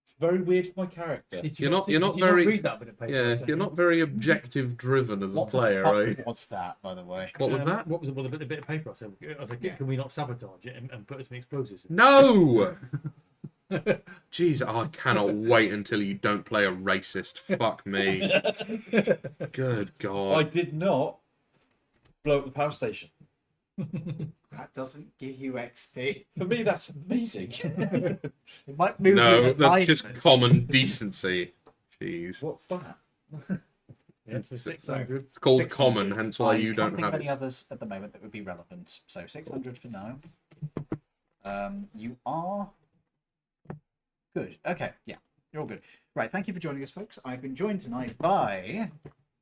It's very weird for my character. You're not did you very- read that bit of paper I Yeah, sent you're you? not very objective driven as a player, right? What's that, by the way? What was that? What was the bit of paper I said? I was like, Yeah. can we not sabotage it and put some explosives in? No! Jeez, I cannot wait until you don't play a racist. Fuck me. Good I God. did not blow up the power station. That doesn't give you XP. For me, that's amazing. It might move No, you to that's just alignment. common decency. Jeez. What's that? Yeah, so 600. It's called 600. common, hence why I you can't don't think have of any it. others at the moment that would be relevant. So 600 for now. You are good. Okay, yeah, you're all good. Right, thank you for joining us, folks. I've been joined tonight by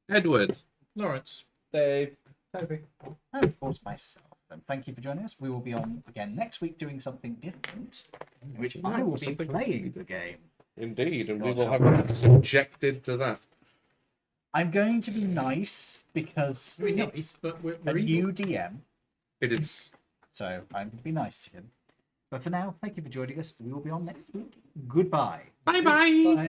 Edward. Lawrence. Dave. Toby. and of course myself. And thank you for joining us. We will be on again next week doing something different, in which I will be Something- playing the game. Indeed, and we God will help have been subjected to that. I'm going to be nice because Very it's nice, but we're a evil. new DM, It is. so I'm going to be nice to him. But for now, thank you for joining us. We will be on next week. Goodbye. Bye bye.